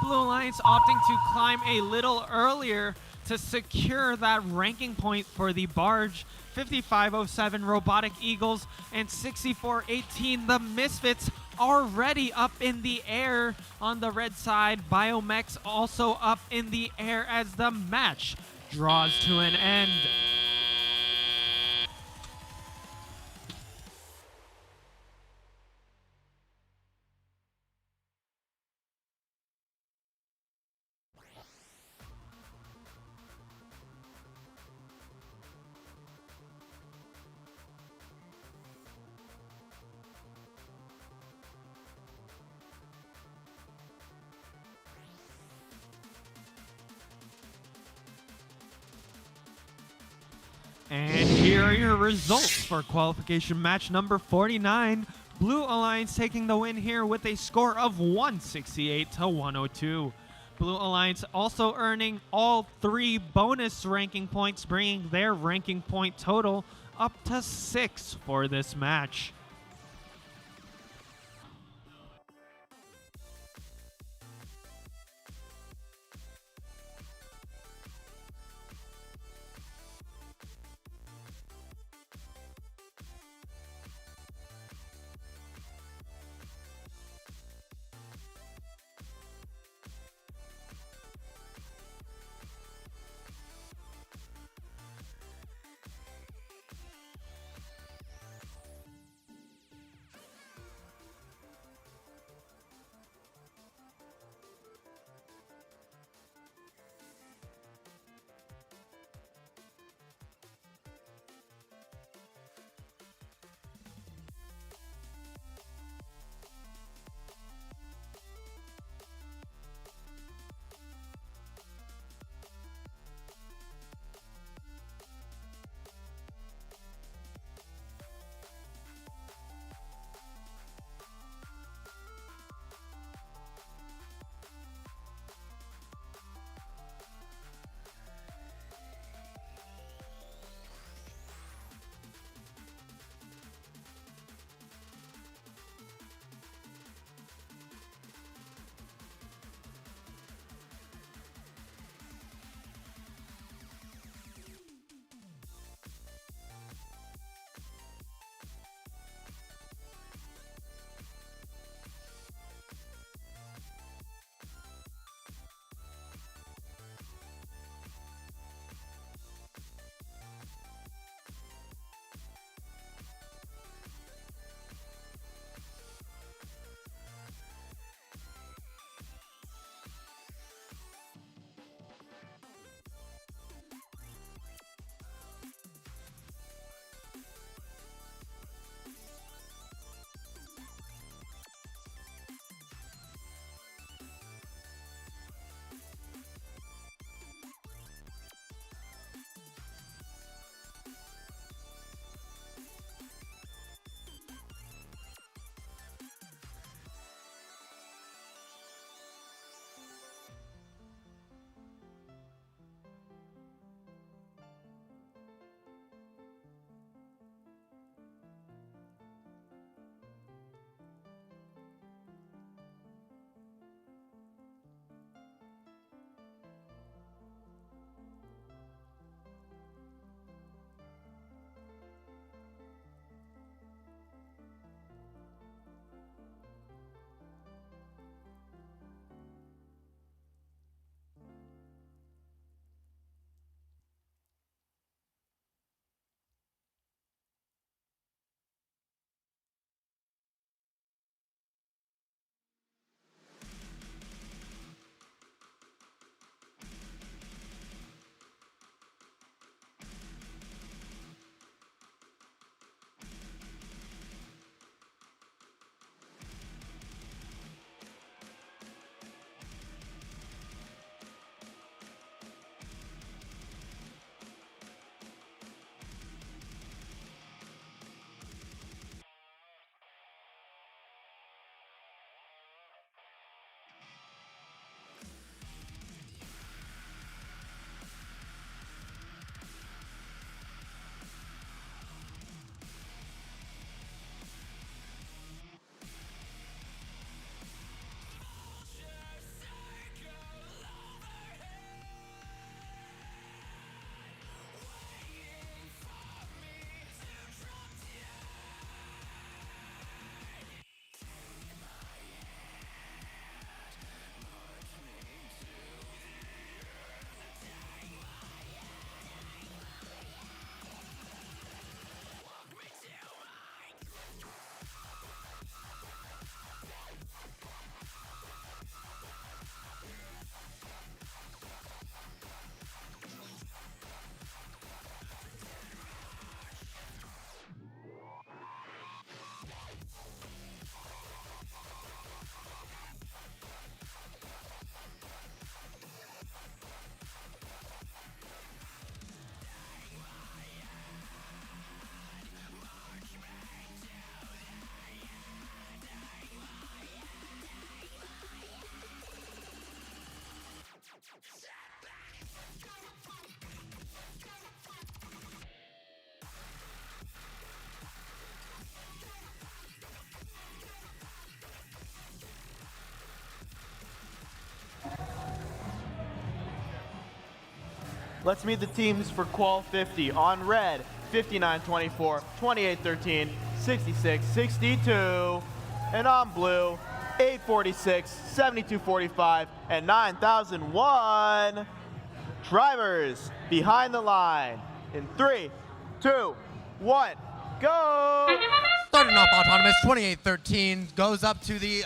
Blue Alliance opting to climb a little earlier to secure that ranking point for the barge. 5507 Robotic Eagles and 6418 the Misfits already up in the air on the red side. Biomechs also up in the air as the match draws to an end. And here are your results for qualification match number 49. Blue Alliance taking the win here with a score of 168-102. Blue Alliance also earning all 3 bonus ranking points, bringing their ranking point total up to 6 for this match. let's meet the teams for Qual 50. On red, 59-24, 28-13, 66-62. And on blue, 846, 7245, and 9001. Drivers behind the line in 3, 2, 1, go! Starting off autonomous, 28-13 goes up to the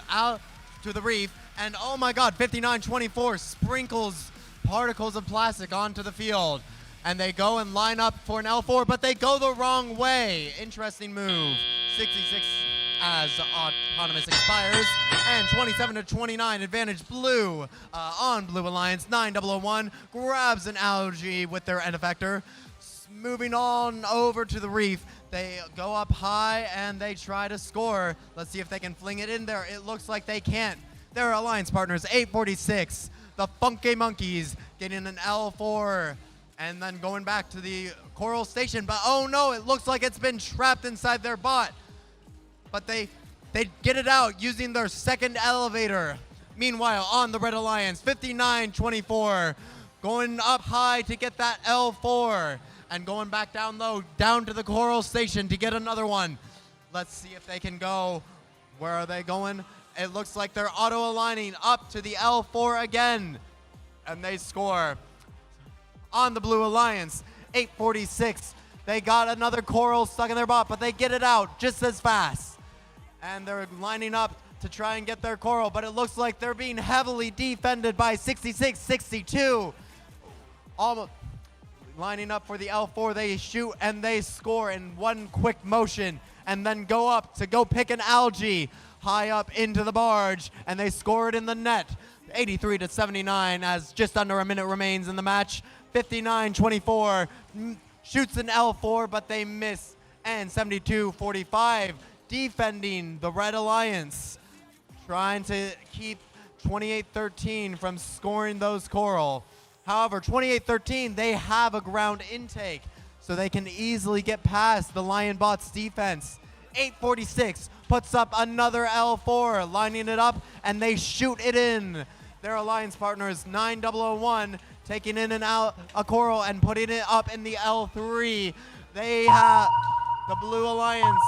reef, and oh my God, 59-24 sprinkles particles of plastic onto the field, and they go and line up for an L4, but they go the wrong way. Interesting move. 66 as autonomous expires, and 27-29 advantage blue on Blue Alliance. 9001 grabs an algae with their end effector. Moving on over to the reef, they go up high and they try to score. Let's see if they can fling it in there. It looks like they can't. Their alliance partners, 846, the Funky Monkeys, getting an L4 and then going back to the Coral Station. But oh no, it looks like it's been trapped inside their bot. But they get it out using their second elevator. Meanwhile, on the Red Alliance, 59-24, going up high to get that L4 and going back down low, down to the Coral Station to get another one. Let's see if they can go. Where are they going? It looks like they're auto-aligning up to the L4 again. And they score. On the Blue Alliance, 846. They got another Coral stuck in their bot, but they get it out just as fast. And they're lining up to try and get their Coral, but it looks like they're being heavily defended by 66-62. Almost lining up for the L4, they shoot and they score in one quick motion, and then go up to go pick an algae high up into the barge, and they score it in the net. 83-79 as just under a minute remains in the match. 59-24 shoots an L4, but they miss, and 72-45 defending the Red Alliance, trying to keep 28-13 from scoring those Coral. However, 28-13, they have a ground intake, so they can easily get past the Lion Bot's defense. 846 puts up another L4, lining it up, and they shoot it in. Their alliance partners, 9001, taking in and out a Coral and putting it up in the L3. They have the Blue Alliance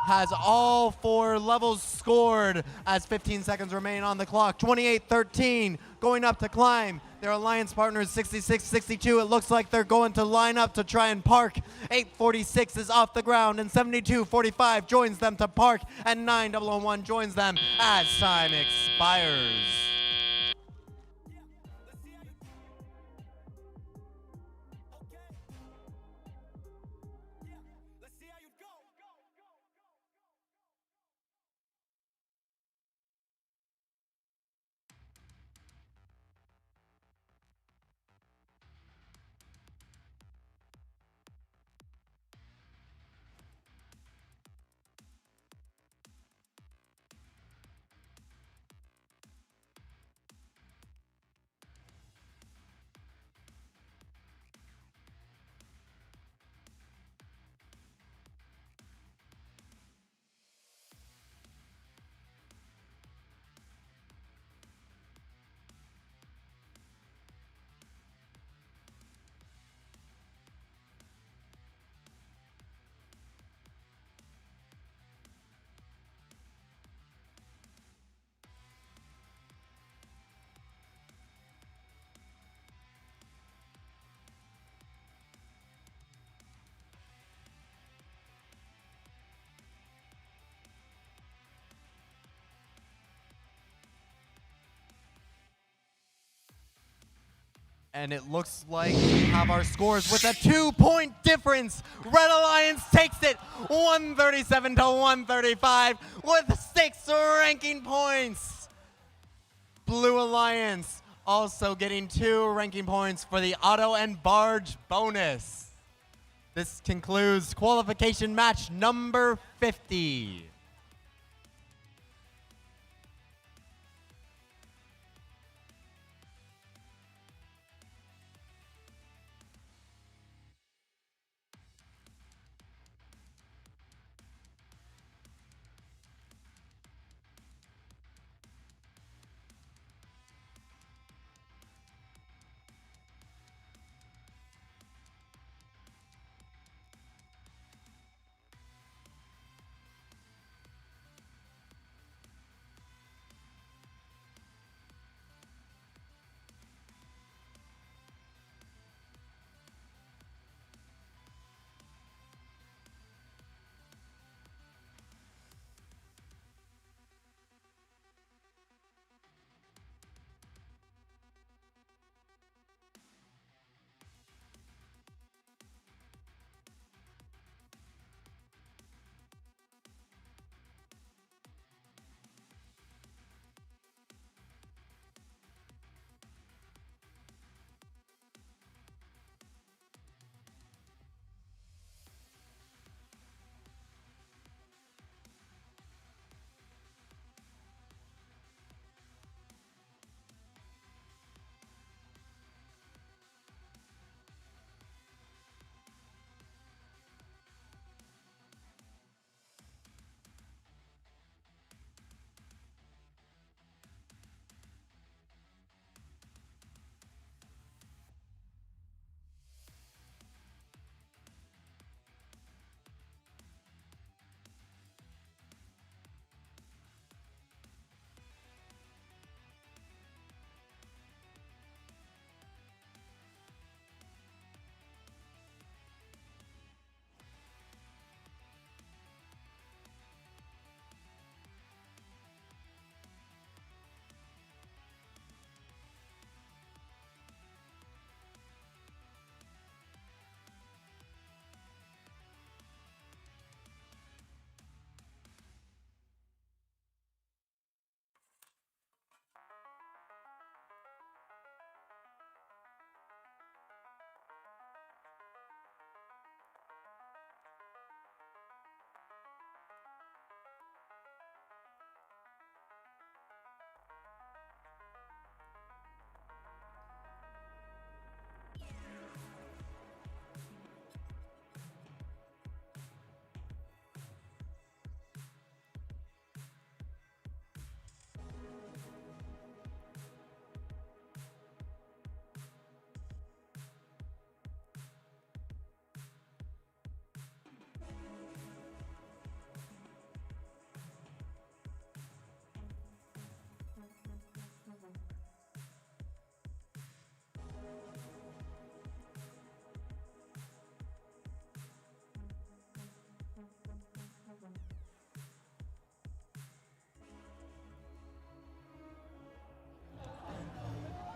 has all 4 levels scored as 15 seconds remain on the clock. 28-13 going up to climb. Their alliance partners 66-62. It looks like they're going to line up to try and park. 846 is off the ground, and 72-45 joins them to park, and 9001 joins them as time expires. And it looks like we have our scores with a 2-point difference. Red Alliance takes it 137-135 with 6 ranking points. Blue Alliance also getting 2 ranking points for the auto and barge bonus. This concludes qualification match number 50.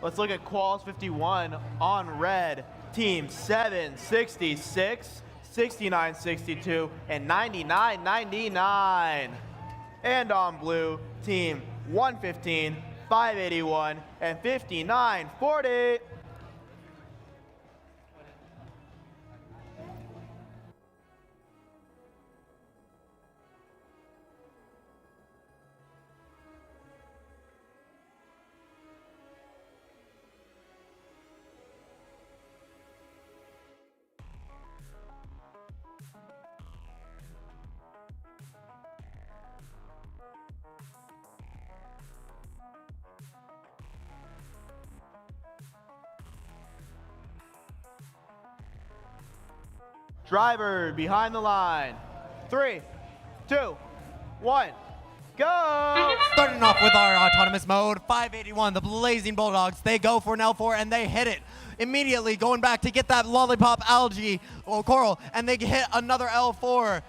Let's look at Quals 51 on red. Team 766, 6962, and 9999. And on blue, team 115, 581, and 5940. Driver behind the line. 3, 2, 1, go! Starting off with our autonomous mode, 581, the Blazing Bulldogs. They go for an L4 and they hit it. Immediately going back to get that lollipop algae or coral, and they hit another L4.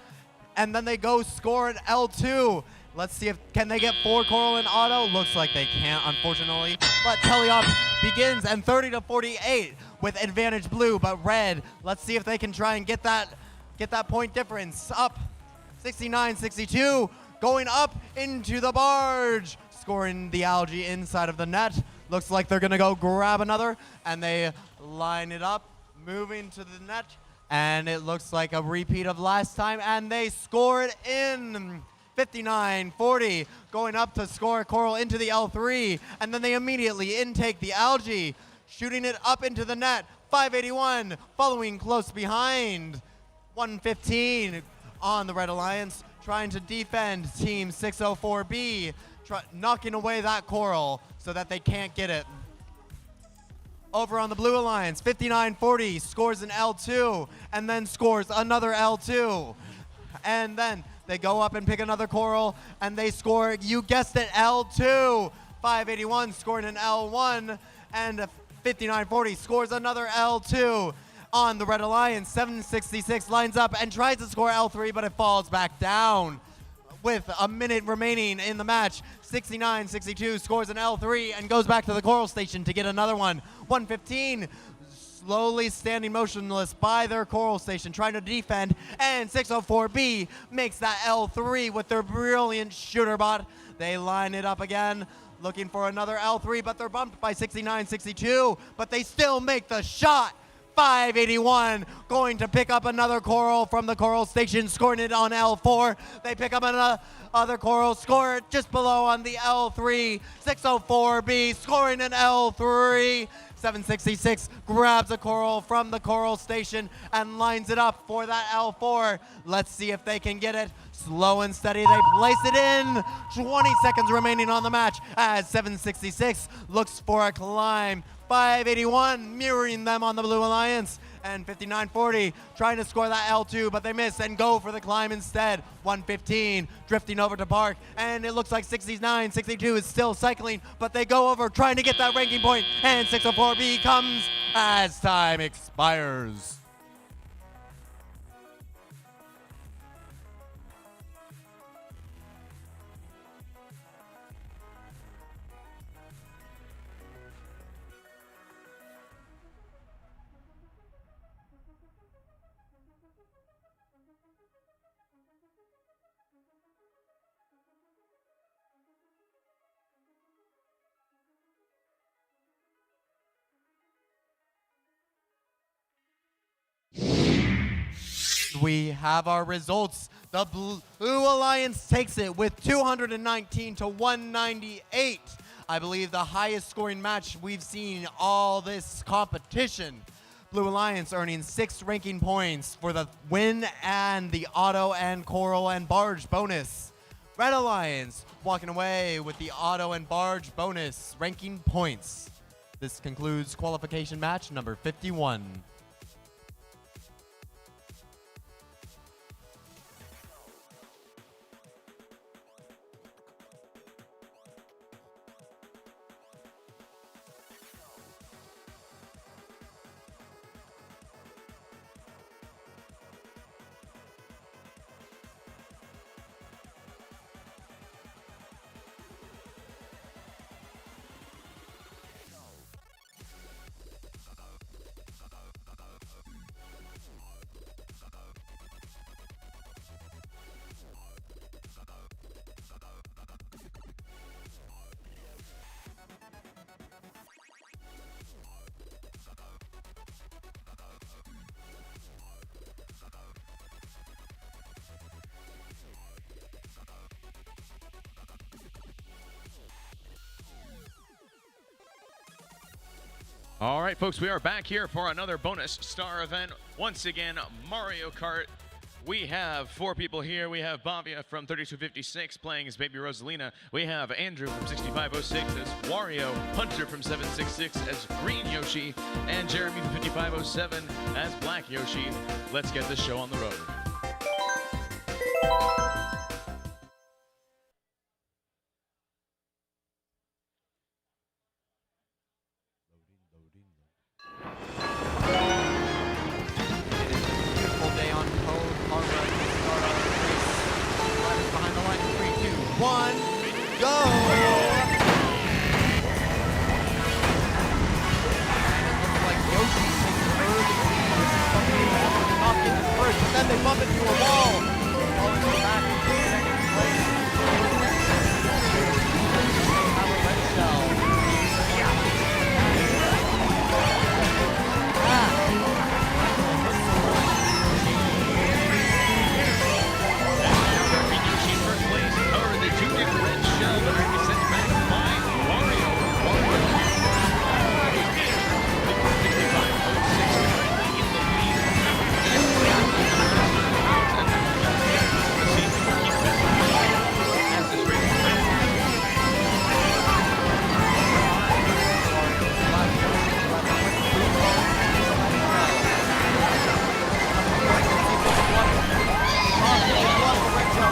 And then they go score an L2. Let's see if can they get 4 coral in auto. Looks like they can't, unfortunately. But teleop begins and 30-48 with advantage blue, but red. Let's see if they can try and get that point difference up. 69-62, going up into the barge, scoring the algae inside of the net. Looks like they're gonna go grab another, and they line it up, moving to the net, and it looks like a repeat of last time, and they score it in. 59-40, going up to score coral into the L3, and then they immediately intake the algae, shooting it up into the net. 581 following close behind. 115 on the Red Alliance, trying to defend Team 604B, knocking away that coral so that they can't get it. Over on the Blue Alliance, 59-40 scores an L2, and then scores another L2. And then they go up and pick another coral, and they score, you guessed it, L2. 581 scoring an L1, and 59-40 scores another L2. On the Red Alliance, 766 lines up and tries to score L3, but it falls back down. With a minute remaining in the match, 69-62 scores an L3 and goes back to the coral station to get another one. 115 slowly standing motionless by their coral station, trying to defend, and 604B makes that L3 with their brilliant shooter bot. They line it up again, looking for another L3, but they're bumped by 69-62, but they still make the shot. 581 going to pick up another coral from the coral station, scoring it on L4. They pick up another coral, score it just below on the L3. 604B scoring an L3. 766 grabs a coral from the coral station and lines it up for that L4. Let's see if they can get it. Slow and steady, they place it in. 20 seconds remaining on the match as 766 looks for a climb. 581 mirroring them on the Blue Alliance, and 59-40 trying to score that L2, but they miss and go for the climb instead. 115 drifting over to Park, and it looks like 69-62 is still cycling, but they go over trying to get that ranking point, and 604B comes as time expires. We have our results. The Blue Alliance takes it with 219 to 198. I believe the highest scoring match we've seen all this competition. Blue Alliance earning 6 ranking points for the win and the auto and coral and barge bonus. Red Alliance walking away with the auto and barge bonus ranking points. This concludes qualification match number 51. All right, folks, we are back here for another bonus star event. Once again, Mario Kart. We have 4 people here. We have Bavia from 3256 playing as Baby Rosalina. We have Andrew from 6506 as Wario, Hunter from 766 as Green Yoshi, and Jeremy from 5507 as Black Yoshi. Let's get this show on the road. Beautiful day on Code Harbor. Start our race. Riders behind the line in 3, 2, 1, go! Looks like Yoshi takes an early lead. This is something that they're not getting first, but then they bump into a wall. Falling back into second place. They have a red shell.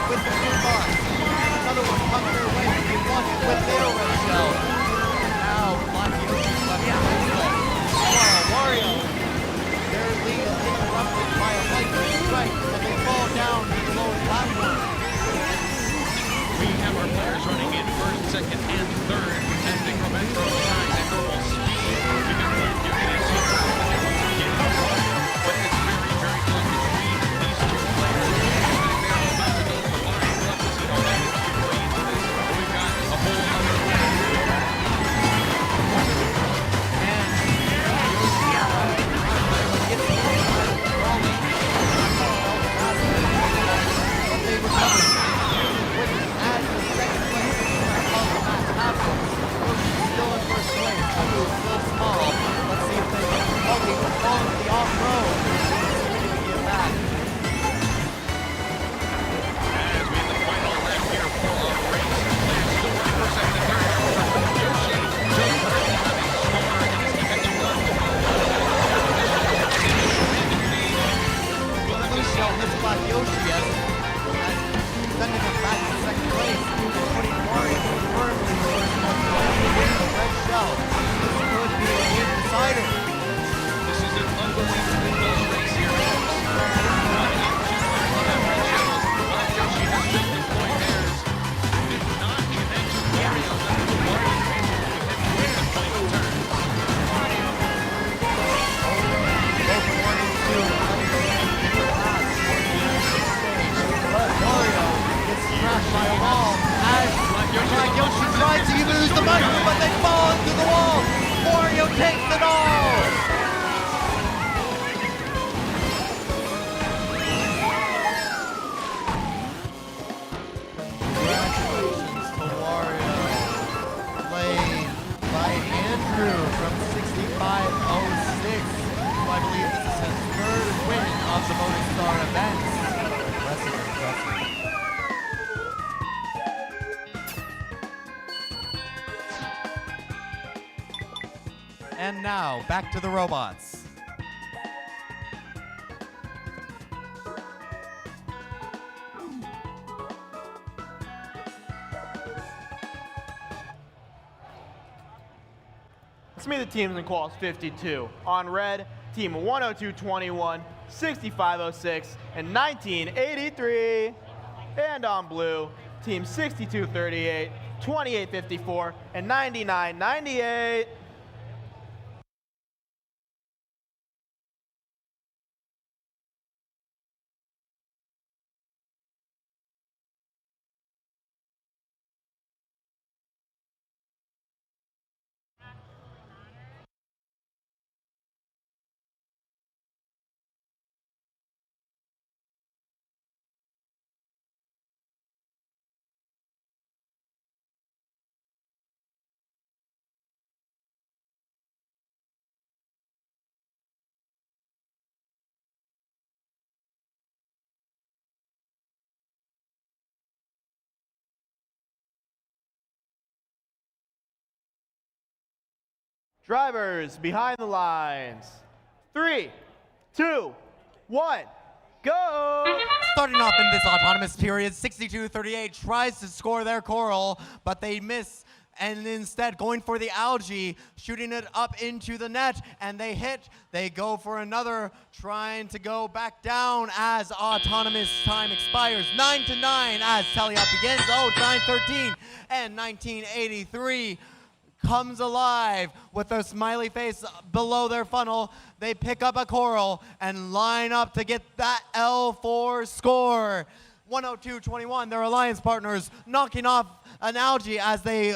With the blue bar. Another one comes their way. They won it with their red shell. Now, Black Yoshi left behind. While Wario, their lead is interrupted by a lightning strike, and they fall down to the lower platform. We have our players running in first, second, and third as they go back to time at normal speed. You can play your Ignatius but it's very, very close between these 2 players. They're about to go for line. We'll have to see how that is going to play into this. But we've got a whole other They recover. Winning as the second place of the match happens. Yoshi's still in first place. The move is still small. Let's see if they can. Oh, they were falling to the off-road. Let's see if they can get back. as we have the final lap here for our race. Players still running for second and third. Yoshi just currently having score and is catching up. Blue shell hits Black Yoshi as sending him back to second place, putting Wario firmly in first place. With the red shell, this could be a game decider. This is an unbelievably close race here, folks. 1 and 2 players have red shells. Black Yoshi has just deployed theirs. Did not connect to Wario. That's the Wario race will be heading with the final turn. Both 1 and 2 in the pass. But Wario gets crashed by a wall as Black Yoshi tries to use the mushroom, but they fall into the wall. Wario takes it all. Congratulations to Wario, played by Andrew from 6506, who I believe this is his 3rd win of the bonus star events. Impressive, impressive. And now, back to the robots. Let's meet the teams in quals 52. On red, team 10221, 6506, and 1983. And on blue, team 6238, 2854, and 9998. Drivers behind the lines. 3, 2, 1, go! Starting off in this autonomous period, 62-38 tries to score their coral, but they miss, and instead going for the algae, shooting it up into the net, and they hit. They go for another, trying to go back down as autonomous time expires. 9-9 as teleop begins. Oh, 9-13, and 1983 comes alive with their smiley face below their funnel. They pick up a coral and line up to get that L4 score. 102-21, their alliance partners knocking off an algae as they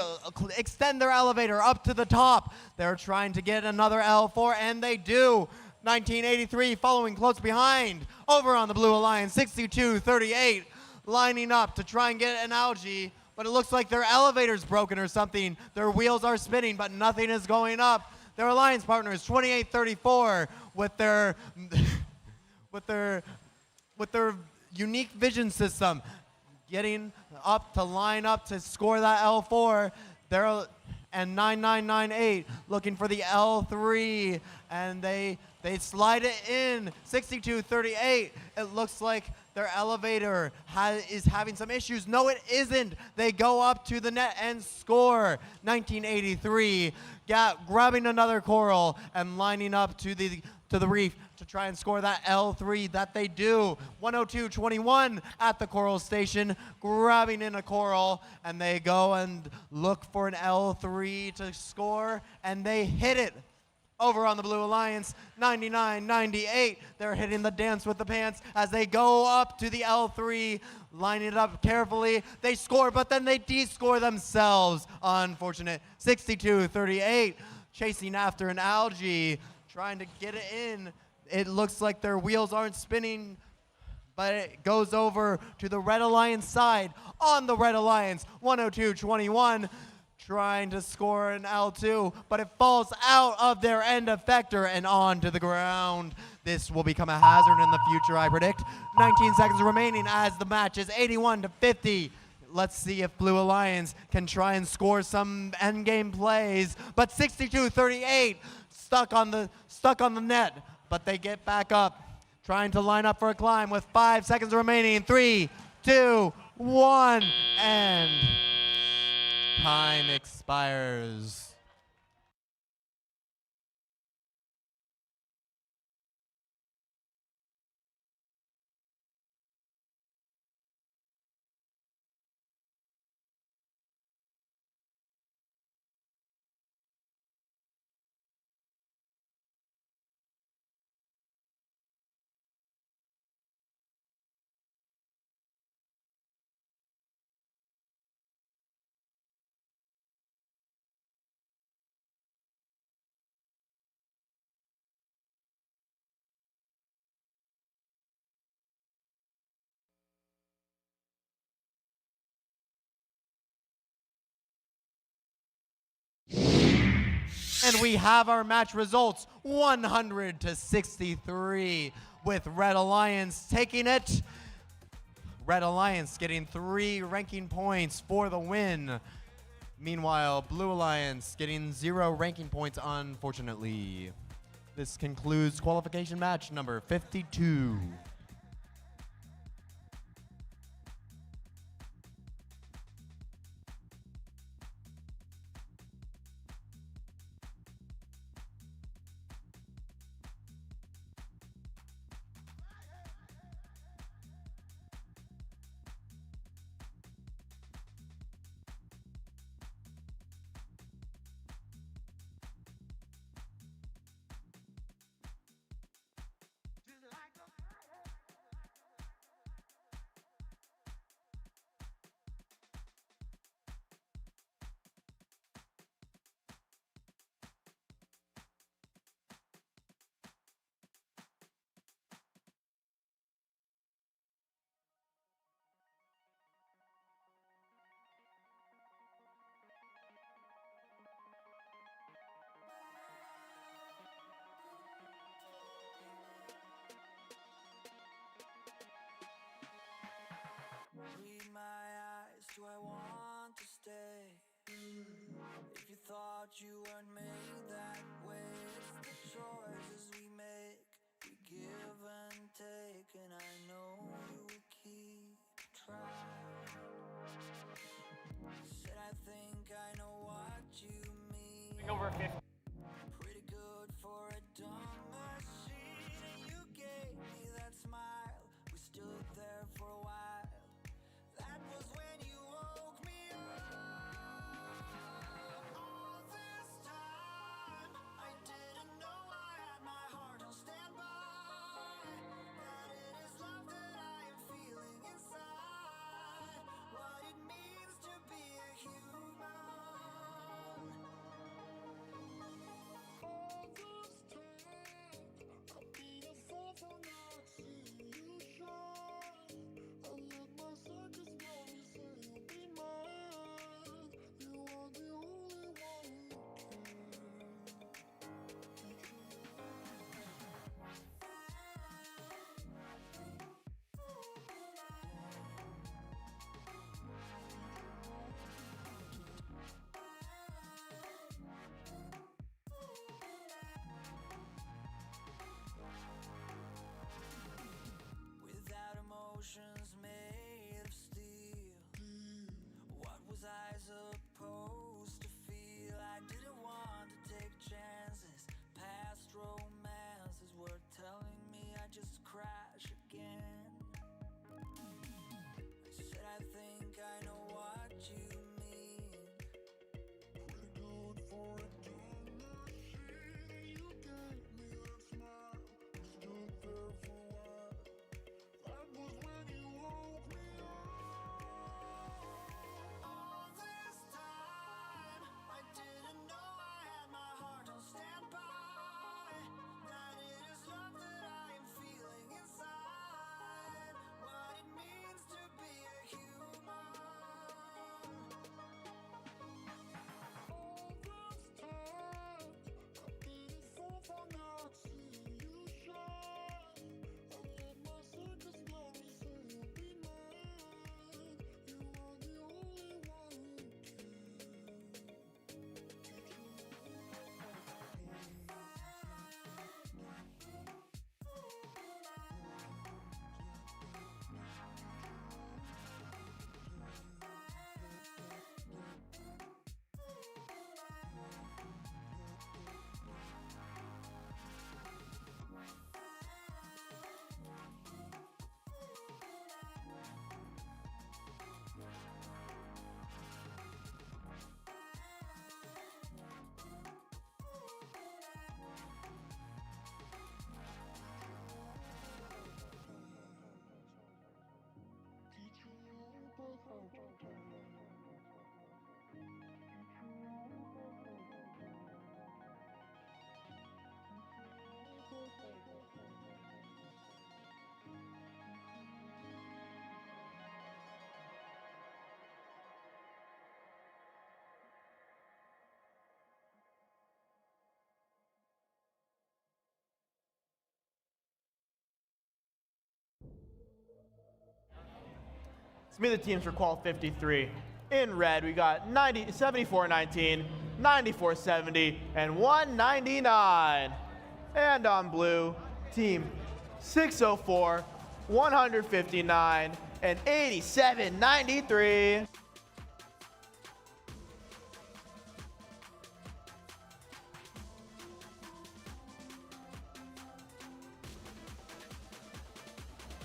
extend their elevator up to the top. They're trying to get another L4, and they do. 1983 following close behind. Over on the Blue Alliance, 62-38, lining up to try and get an algae, but it looks like their elevator's broken or something. Their wheels are spinning, but nothing is going up. Their alliance partners, 28-34, with their unique vision system, getting up to line up to score that L4. And 9998 looking for the L3, and they slide it in. 62-38. It looks like their elevator is having some issues. No, it isn't. They go up to the net and score. 1983 grabbing another coral and lining up to the reef to try and score that L3. That they do. 102-21 at the coral station, grabbing in a coral, and they go and look for an L3 to score, and they hit it. Over on the Blue Alliance, 99-98, they're hitting the dance with the pants as they go up to the L3, lining it up carefully. They score, but then they de-score themselves. Unfortunate. 62-38, chasing after an algae, trying to get it in. It looks like their wheels aren't spinning, but it goes over to the Red Alliance side. On the Red Alliance, 102-21, trying to score an L2, but it falls out of their end effector and onto the ground. This will become a hazard in the future, I predict. 19 seconds remaining as the match is 81-50. Let's see if Blue Alliance can try and score some endgame plays. But 62-38, stuck on the net, but they get back up, trying to line up for a climb with 5 seconds remaining. 3, 2, 1, and time expires. And we have our match results, 100-63, with Red Alliance taking it. Red Alliance getting 3 ranking points for the win. Meanwhile, Blue Alliance getting 0 ranking points, unfortunately. This concludes qualification match number 52. Read my eyes, do I want to stay? If you thought you weren't made that way, it's the choices we make. We give and take, and I know you will keep trying. Said I think I know what you mean. Over 50. Pretty good for a dumb machine, and you gave me that smile. We stood there for a while. That was when you woke me up. All this time, I didn't know I had my heart on standby. That it is love that I am feeling inside. What it means to be a human. All this time, I've been a fool for not seeing you shine. I let my circus mommy say you'll be mine. You are the only one who without emotions made of steel. What was I supposed to feel? I didn't want to take chances. Past romances were telling me I just crash again. Said I think I know what you mean. Pretty good for a dumb machine. You gave me that smile. We stood there for a while. That was when you woke me up. All this time, I didn't know I had my heart on standby. That it is love that I am feeling inside. What it means to be a human. All this time, I've been a fool for not seeing you shine. I let my circus mommy say you'll be mine. You are the only one who Let's meet the teams for Qual 53. In red, we got 74-19, 94-70, and 199. And on blue, team 604, 159, and 87-93.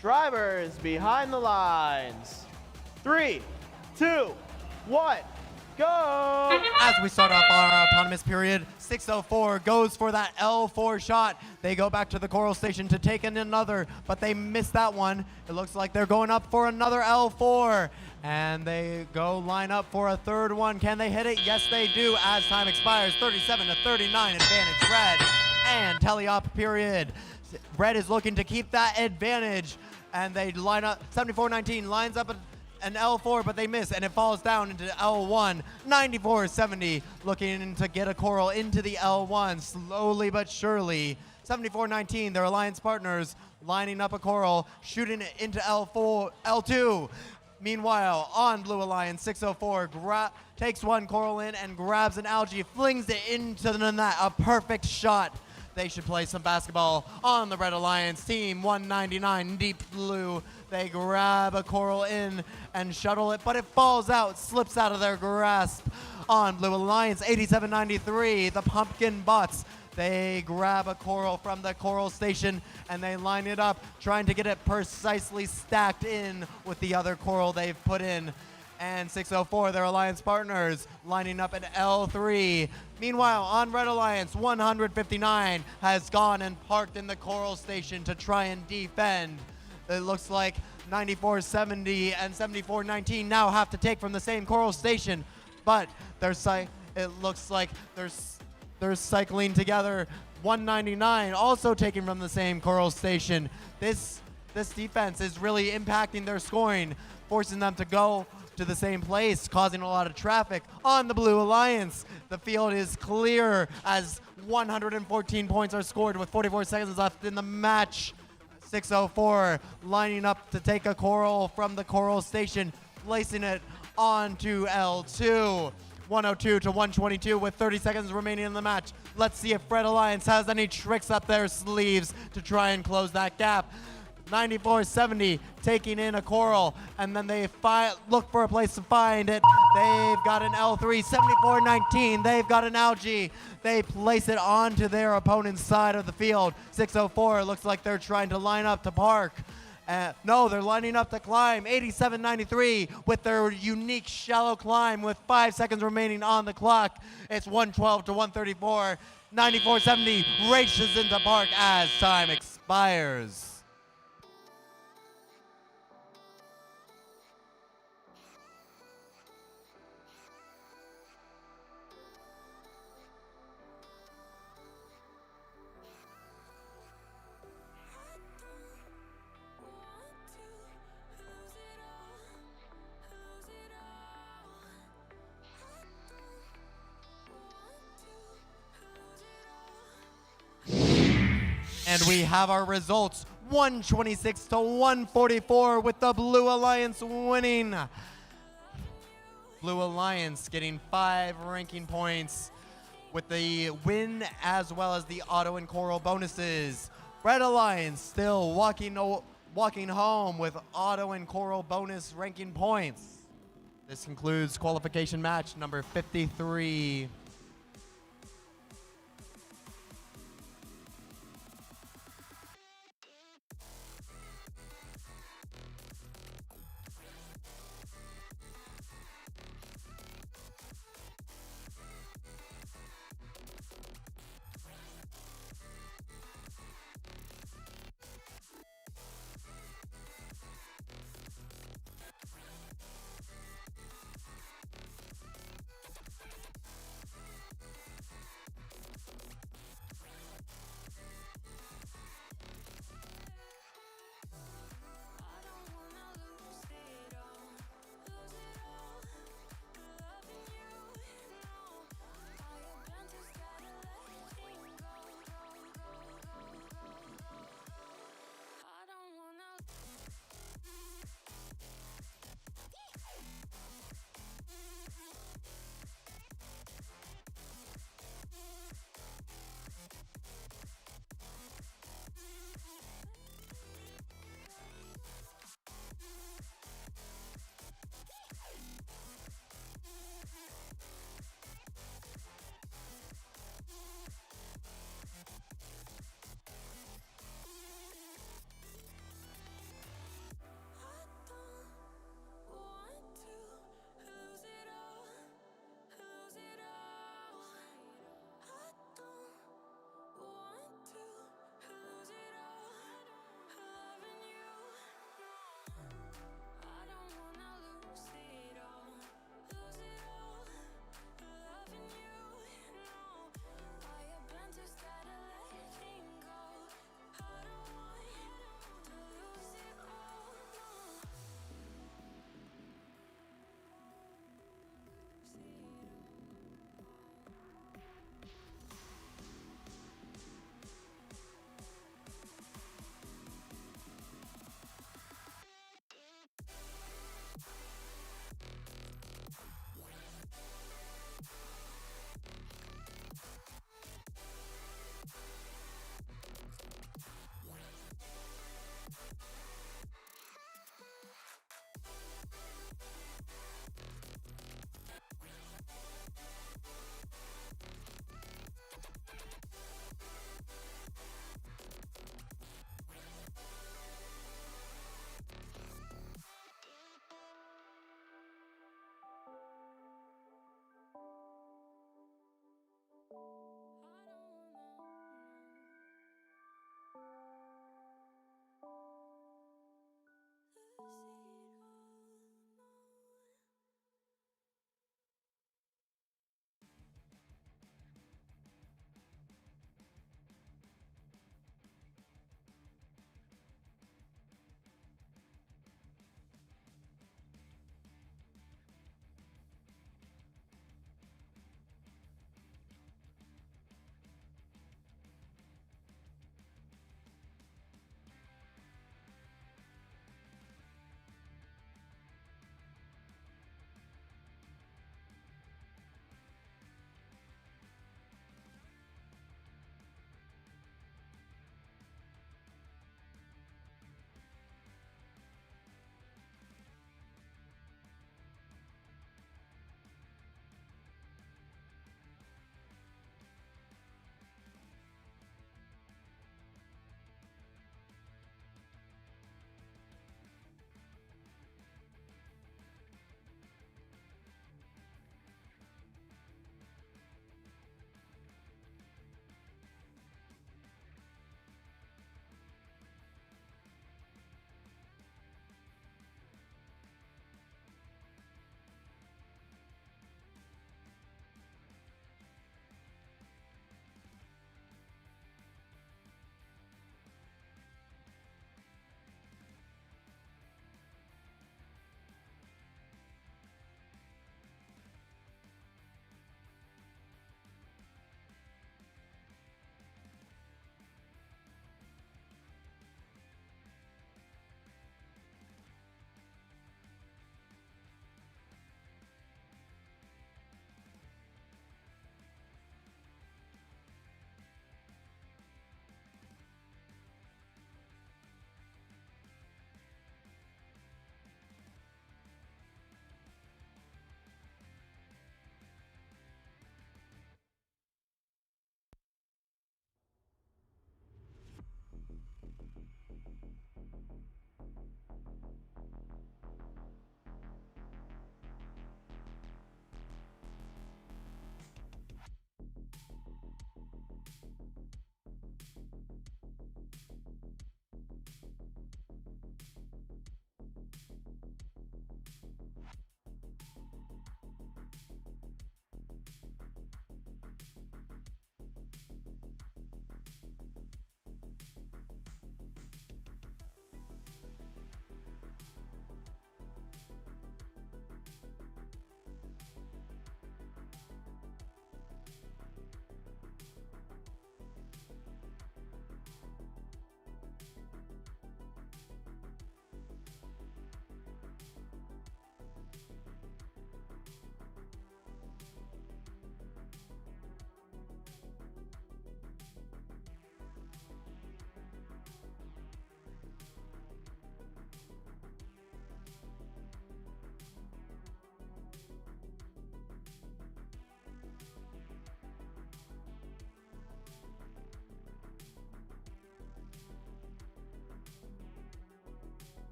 Drivers behind the lines. 3, 2, 1, go! As we start off our autonomous period, 604 goes for that L4 shot. They go back to the coral station to take in another, but they missed that one. It looks like they're going up for another L4. And they go line up for a third one. Can they hit it? Yes, they do. As time expires, 37-39, advantage red. And teleop period. Red is looking to keep that advantage. And they line up, 74-19 lines up an L4, but they miss, and it falls down into L1. 94-70, looking to get a coral into the L1, slowly but surely. 74-19, their alliance partners lining up a coral, shooting it into L2. Meanwhile, on Blue Alliance, 604 takes one coral in and grabs an algae, flings it into the net. A perfect shot. They should play some basketball on the Red Alliance team. 199 deep blue. They grab a coral in and shuttle it, but it falls out, slips out of their grasp. On Blue Alliance, 8793, the pumpkin bots. They grab a coral from the coral station and they line it up, trying to get it precisely stacked in with the other coral they've put in. And 604, their alliance partners, lining up at L3. Meanwhile, on Red Alliance, 159 has gone and parked in the coral station to try and defend. It looks like 9470 and 7419 now have to take from the same coral station, but it looks like they're cycling together. 199 also taken from the same coral station. This defense is really impacting their scoring, forcing them to go to the same place, causing a lot of traffic. On the Blue Alliance, the field is clear as 114 points are scored with 44 seconds left in the match. 604 lining up to take a coral from the coral station, placing it onto L2. 102 to 122 with 30 seconds remaining in the match. Let's see if Red Alliance has any tricks up their sleeves to try and close that gap. 9470 taking in a coral, and then they look for a place to find it. They've got an L3. 7419, they've got an algae. They place it onto their opponent's side of the field. 604 looks like they're trying to line up to park. No, they're lining up to climb. 8793 with their unique shallow climb with 5 seconds remaining on the clock. It's 112 to 134. 9470 races into park as time expires. And we have our results, 126 to 144 with the Blue Alliance winning. Blue Alliance getting 5 ranking points with the win as well as the auto and coral bonuses. Red Alliance still walking home with auto and coral bonus ranking points. This concludes qualification match number 53.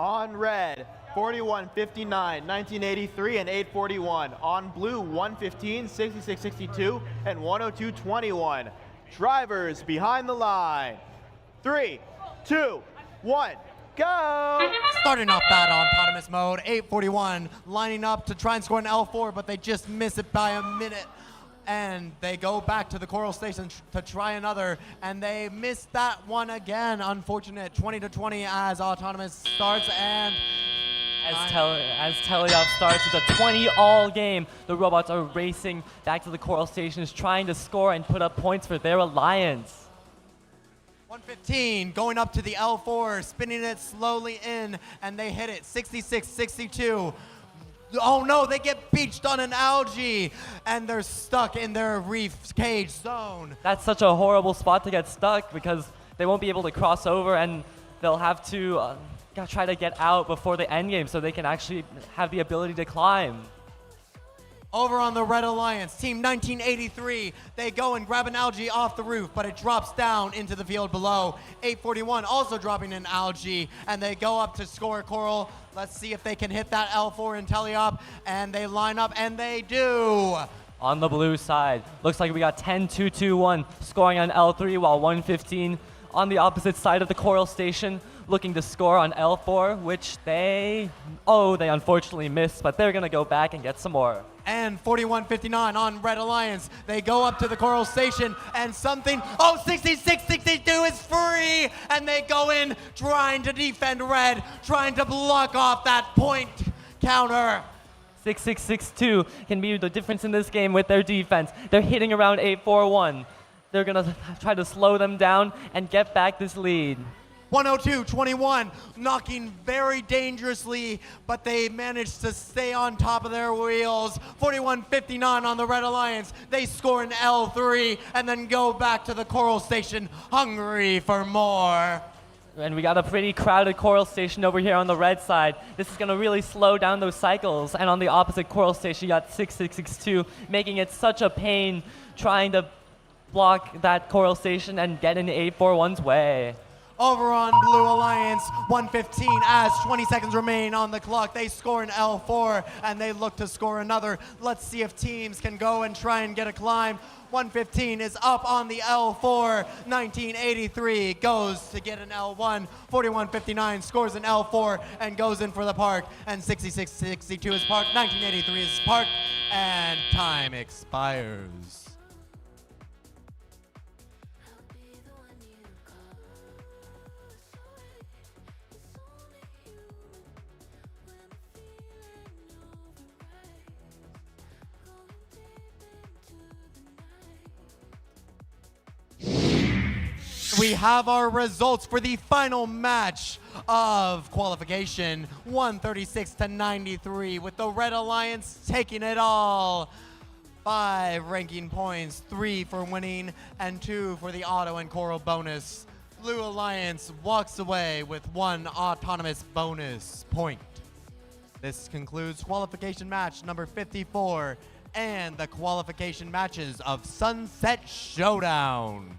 On red, 41-59, 1983 and 841. On blue, 115, 66-62 and 102-21. Drivers behind the line. 3, 2, 1, go! Starting off that autonomous mode, 841 lining up to try and score an L4, but they just miss it by a minute. And they go back to the Coral Station to try another, and they missed that one again. Unfortunate, 20-20 as autonomous starts, and As teleoff starts, it's a 20-all game. The robots are racing back to the Coral Stations, trying to score and put up points for their alliance. 115 going up to the L4, spinning it slowly in, and they hit it 66-62. Oh no, they get beached on an algae, and they're stuck in their reef cage zone. That's such a horrible spot to get stuck because they won't be able to cross over, and they'll have to try to get out before the end game so they can actually have the ability to climb. Over on the Red Alliance, Team 1983, they go and grab an algae off the roof, but it drops down into the field below. 841 also dropping an algae, and they go up to score Coral. Let's see if they can hit that L4 in teleop, and they line up, and they do. On the blue side, looks like we got 10-2-2-1 scoring on L3, while 115 on the opposite side of the Coral Station looking to score on L4, which they unfortunately missed, but they're gonna go back and get some more. And 41-59 on Red Alliance. They go up to the Coral Station, and 66-62 is free, and they go in trying to defend Red, trying to block off that point counter. 6662 can be the difference in this game with their defense. They're hitting around 841. They're gonna try to slow them down and get back this lead. 102-21, knocking very dangerously, but they managed to stay on top of their wheels. 41-59 on the Red Alliance. They score an L3 and then go back to the Coral Station hungry for more. And we got a pretty crowded Coral Station over here on the red side. This is going to really slow down those cycles. And on the opposite Coral Station, you got 6662, making it such a pain trying to block that Coral Station and get in 841's way. Over on Blue Alliance, 115 as 20 seconds remain on the clock. They score an L4 and they look to score another. Let's see if teams can go and try and get a climb. 115 is up on the L4. 1983 goes to get an L1. 41-59 scores an L4 and goes in for the park. And 66-62 is parked. 1983 is parked and time expires. We have our results for the final match of qualification, 136-93, with the Red Alliance taking it all. 5 ranking points, 3 for winning, and 2 for the auto and coral bonus. Blue Alliance walks away with 1 autonomous bonus point. This concludes qualification match number 54 and the qualification matches of Sunset Showdown.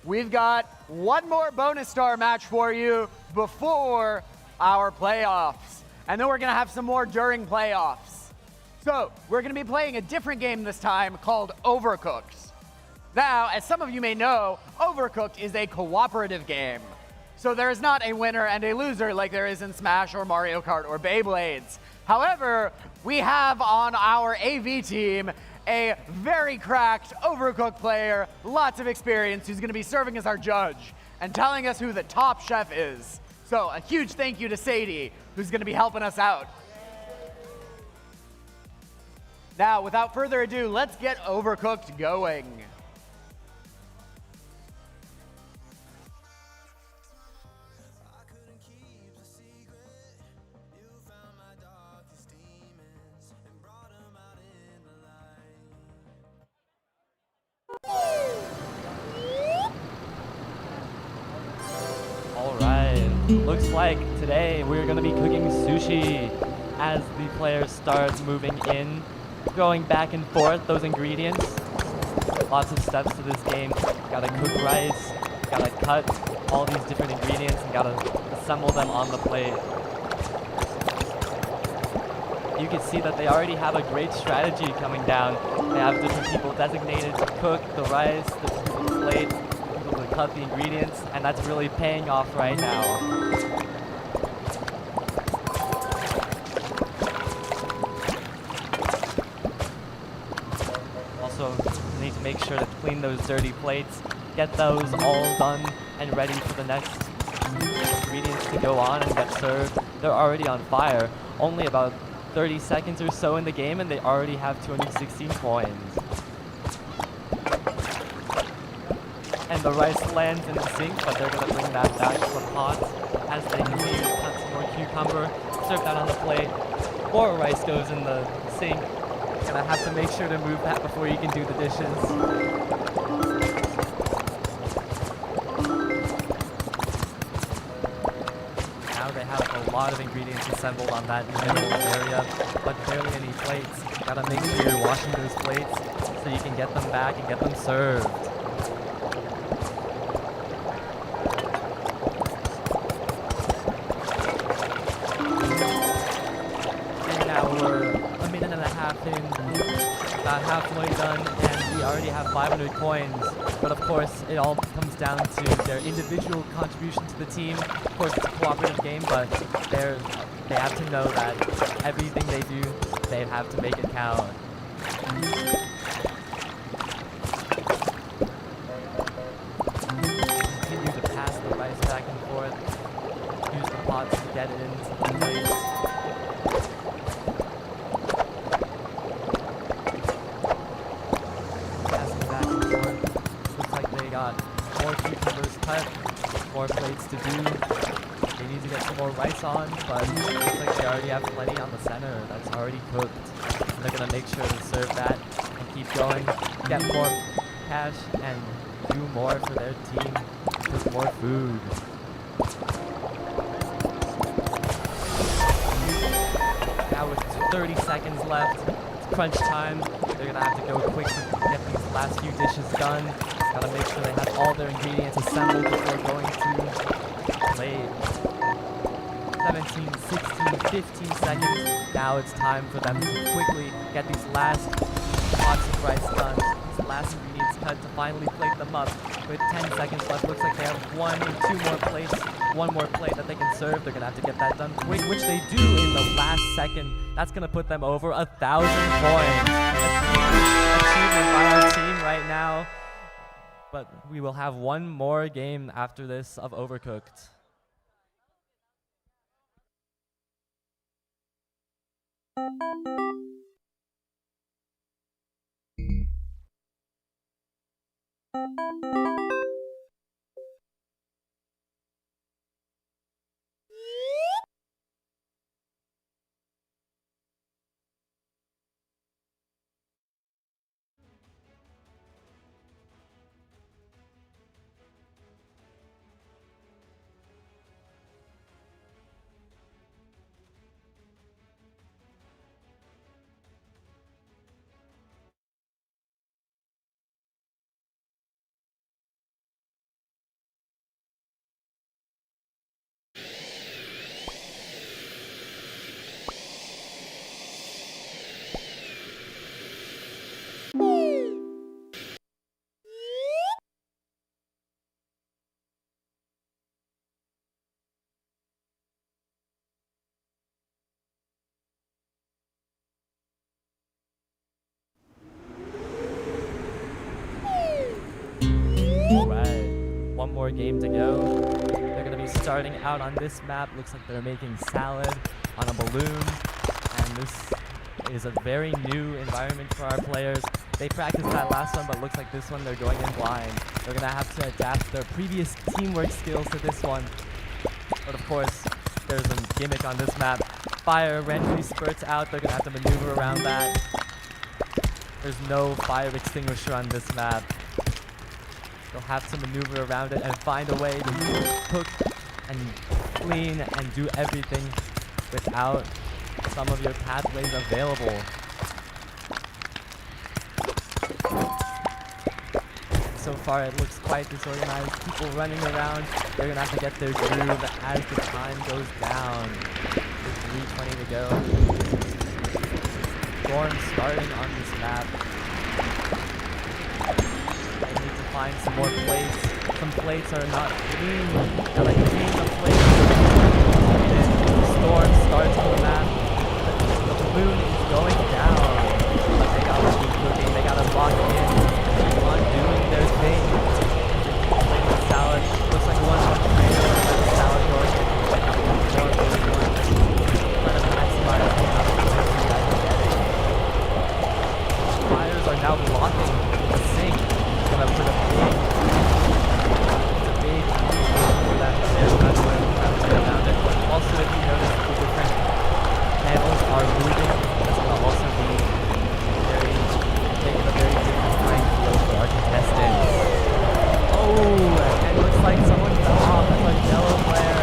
we've got one more bonus star match for you before our playoffs. And then we're going to have some more during playoffs. So we're going to be playing a different game this time called Overcooked. Now, as some of you may know, Overcooked is a cooperative game. So there is not a winner and a loser like there is in Smash or Mario Kart or Beyblades. However, we have on our AV team a very cracked Overcooked player, lots of experience, who's going to be serving as our judge and telling us who the top chef is. So a huge thank you to Sadie, who's going to be helping us out. Now, without further ado, let's get Overcooked going. Alright, looks like today we're going to be cooking sushi as the players start moving in, going back and forth those ingredients. Lots of steps to this game. Gotta cook rice, gotta cut all these different ingredients, and gotta assemble them on the plate. You can see that they already have a great strategy coming down. They have different people designated to cook the rice, different people to plate, people to cut the ingredients, and that's really paying off right now. Also, you need to make sure to clean those dirty plates, get those all done and ready for the next ingredients to go on and get served. They're already on fire. Only about 30 seconds or so in the game and they already have 216 coins. And the rice lands in the sink, but they're going to bring that back to the pot as they continue to cut some more cucumber, serve that on the plate. More rice goes in the sink. Gonna have to make sure to move that before you can do the dishes. Now they have a lot of ingredients assembled on that middle area, but barely any plates. Gotta make sure you're washing those plates so you can get them back and get them served. And now we're a minute and a half in, about halfway done, and we already have 500 coins. But of course, it all comes down to their individual contribution to the team. Of course, it's a cooperative game, but they have to know that everything they do, they have to make it count. Continue to pass the rice back and forth. Use the pots to get it into the plates. More cucumbers cut, more plates to do. They need to get some more rice on, but it looks like they already have plenty on the center that's already cooked. And they're gonna make sure to serve that and keep going, get more cash, and do more for their team, cook more food. Now with 30 seconds left, it's crunch time. They're gonna have to go quick to get these last few dishes done. Gotta make sure they have all their ingredients assembled before going to plate. 17, 16, 15 seconds. Now it's time for them to quickly get these last pots of rice done. These last ingredients cut to finally plate them up. With 10 seconds left, looks like they have one more plate that they can serve. They're gonna have to get that done quick, which they do in the last second. That's gonna put them over 1,000 coins. Achievement by our team right now. But we will have one more game after this of Overcooked. more game to go. They're going to be starting out on this map. Looks like they're making salad on a balloon. And this is a very new environment for our players. They practiced that last one, but looks like this one they're going in blind. They're going to have to adapt their previous teamwork skills to this one. But of course, there's a gimmick on this map. Fire randomly spurts out. They're going to have to maneuver around that. There's no fire extinguisher on this map. They'll have to maneuver around it and find a way to cook and clean and do everything without some of your pathways available. So far it looks quite disorganized. People running around. They're gonna have to get their groove as the time goes down. There's 3:20 to go. Storm starting on this map. They need to find some more plates. Some plates are not clean. Gotta clean the plates. Storm starts on the map. The balloon is going down. But they gotta keep cooking. They gotta lock in. Keep on doing their thing. Plating the salad. Looks like one trainer with the salad going in. Trying to maximize the amount of plates you guys are getting. Fires are now blocking the sink. It's gonna put a big for that they're trying to way around it. Also, if you notice, the different panels are moving. That's gonna also be making a very different playing field for our contestants. Oh, and it looks like someone fell off. That's like yellow player.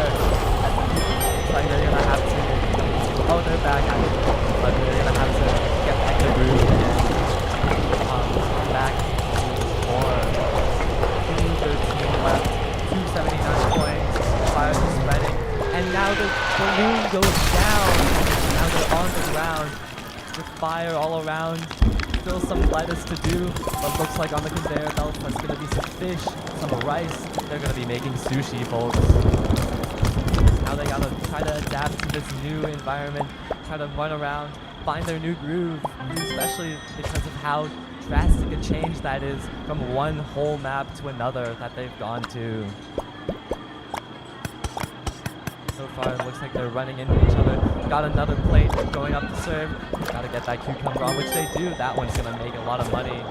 Looks like they're gonna have to. Oh, they're back. But they're gonna have to get back to the groove and come back to score. 2:13 left. 279 points. Fires are spreading. And now the balloon goes down. Now they're on the ground with fire all around. Still some lettuce to do, but looks like on the conveyor belt there's going to be some fish, some rice. They're going to be making sushi, folks. Now they got to try to adapt to this new environment, try to run around, find their new groove, especially because of how drastic a change that is from one whole map to another that they've gone to. So far, it looks like they're running into each other. Got another plate going up to serve. Gotta get that cucumber on, which they do. That one's gonna make a lot of money.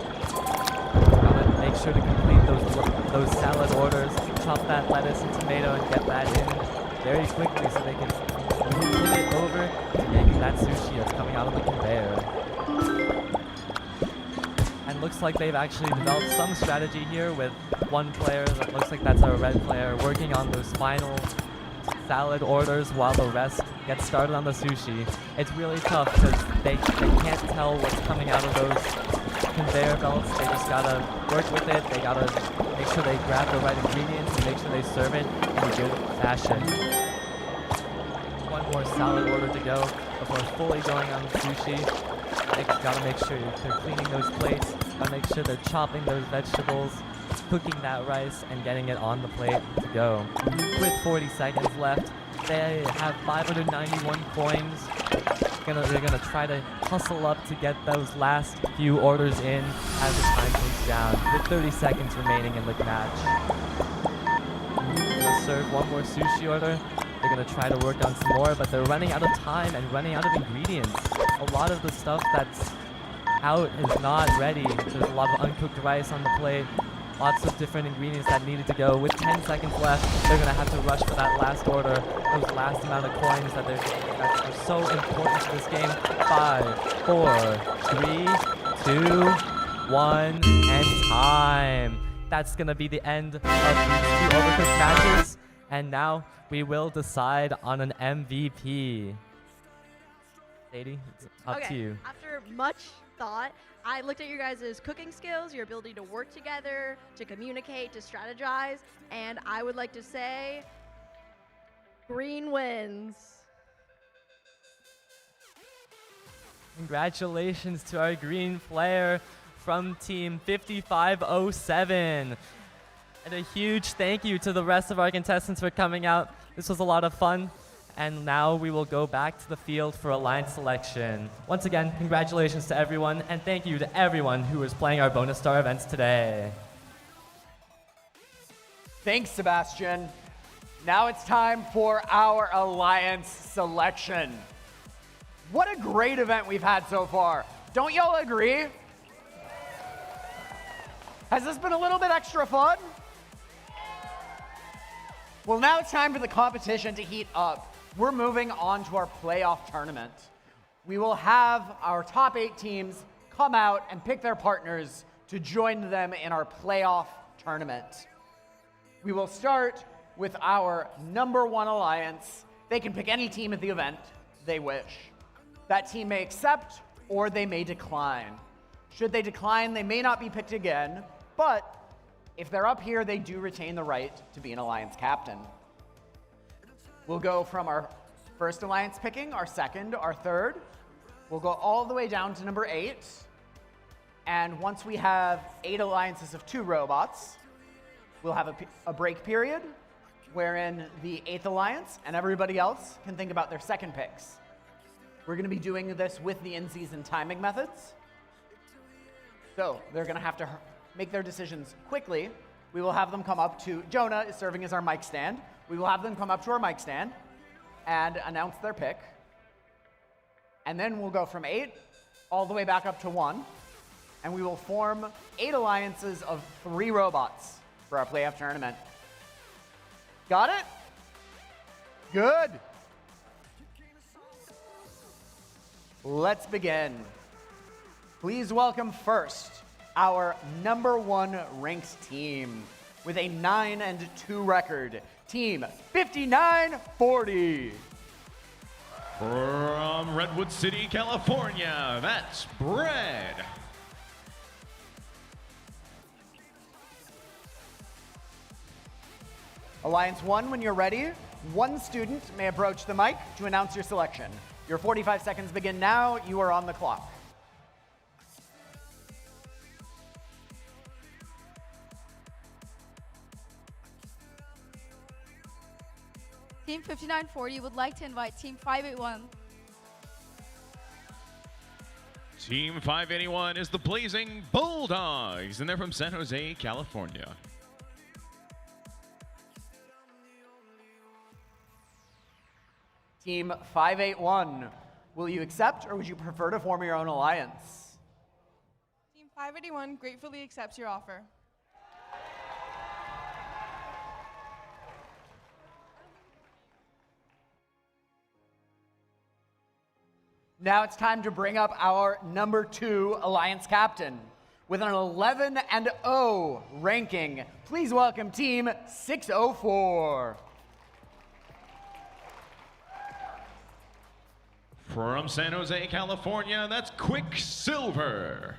Gotta make sure to complete those salad orders. Chop that lettuce and tomato and get that in very quickly so they can pivot over to making that sushi that's coming out of the conveyor. And looks like they've actually developed some strategy here with one player, that looks like that's our red player, working on those final salad orders while the rest get started on the sushi. It's really tough because they can't tell what's coming out of those conveyor belts. They just gotta work with it. They gotta make sure they grab the right ingredients and make sure they serve it in a good fashion. One more salad order to go before fully going on the sushi. They gotta make sure they're cleaning those plates. Gotta make sure they're chopping those vegetables, cooking that rice, and getting it on the plate to go. With 40 seconds left, they have 591 coins. They're gonna try to hustle up to get those last few orders in as the time ticks down, with 30 seconds remaining in the match. They're gonna serve one more sushi order. They're gonna try to work on some more, but they're running out of time and running out of ingredients. A lot of the stuff that's out is not ready. There's a lot of uncooked rice on the plate. Lots of different ingredients that needed to go. With 10 seconds left, they're going to have to rush for that last order, those last amount of coins that are so important to this game. 5, 4, 3, 2, 1, and time. That's going to be the end of these two Overcooked matches. And now we will decide on an MVP. Sadie, it's up to you. After much thought, I looked at your guys' cooking skills, your ability to work together, to communicate, to strategize, and I would like to say, green wins. Congratulations to our green player from Team 5507. And a huge thank you to the rest of our contestants for coming out. This was a lot of fun. And now we will go back to the field for alliance selection. Once again, congratulations to everyone, and thank you to everyone who is playing our bonus star events today. Thanks, Sebastian. Now it's time for our alliance selection. What a great event we've had so far. Don't y'all agree? Has this been a little bit extra fun? Well, now it's time for the competition to heat up. We're moving on to our playoff tournament. We will have our top 8 teams come out and pick their partners to join them in our playoff tournament. We will start with our number 1 alliance. They can pick any team at the event they wish. That team may accept or they may decline. Should they decline, they may not be picked again, but if they're up here, they do retain the right to be an alliance captain. We'll go from our first alliance picking, our second, our third. We'll go all the way down to number 8. And once we have 8 alliances of 2 robots, we'll have a break period wherein the 8th alliance and everybody else can think about their second picks. We're going to be doing this with the in-season timing methods. So they're going to have to make their decisions quickly. We will have them come up to, Jonah is serving as our mic stand. We will have them come up to our mic stand and announce their pick. And then we'll go from 8 all the way back up to 1. And we will form 8 alliances of 3 robots for our playoff tournament. Got it? Good. Let's begin. Please welcome first our number 1 ranked team with a 9-2 record, Team 5940. From Redwood City, California, that's Brad. Alliance 1, when you're ready, 1 student may approach the mic to announce your selection. Your 45 seconds begin now. You are on the clock. Team 5940 would like to invite Team 581. Team 581 is the Blazing Bulldogs, and they're from San Jose, California. Team 581, will you accept or would you prefer to form your own alliance? Team 581 gratefully accepts your offer. Now it's time to bring up our number 2 alliance captain. With an 11-0 ranking, please welcome Team 604. From San Jose, California, that's Quicksilver.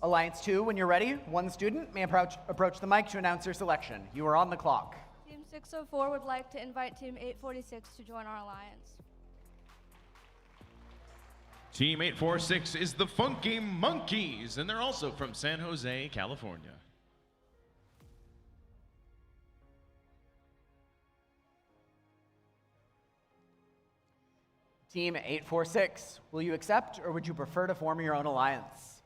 Alliance 2, when you're ready, 1 student may approach the mic to announce your selection. You are on the clock. Team 604 would like to invite Team 846 to join our alliance. Team 846 is the Funky Monkeys, and they're also from San Jose, California. Team 846, will you accept or would you prefer to form your own alliance?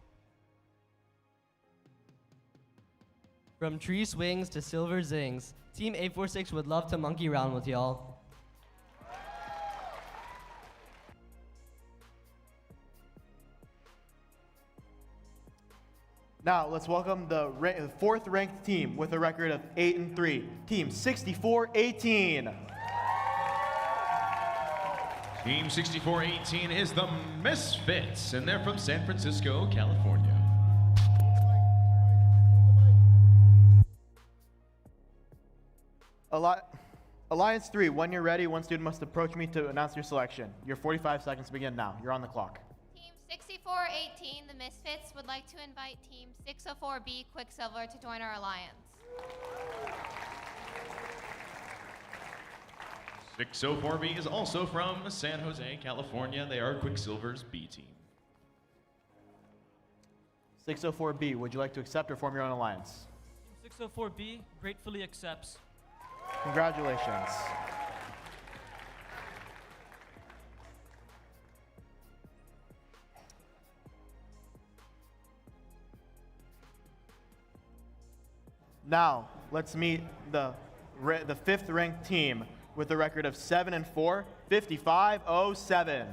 From tree swings to silver zings, Team 846 would love to monkey around with y'all. Now, let's welcome the 4th ranked team with a record of 8-3, Team 6418. Team 6418 is the Misfits, and they're from San Francisco, California. Alliance 3, when you're ready, 1 student must approach me to announce your selection. Your 45 seconds begin now. You're on the clock. Team 6418, the Misfits, would like to invite Team 604B Quicksilver to join our alliance. 604B is also from San Jose, California. They are Quicksilver's B team. 604B, would you like to accept or form your own alliance? 604B gratefully accepts. Congratulations. Now, let's meet the fifth ranked team with a record of 7-4, 55-07.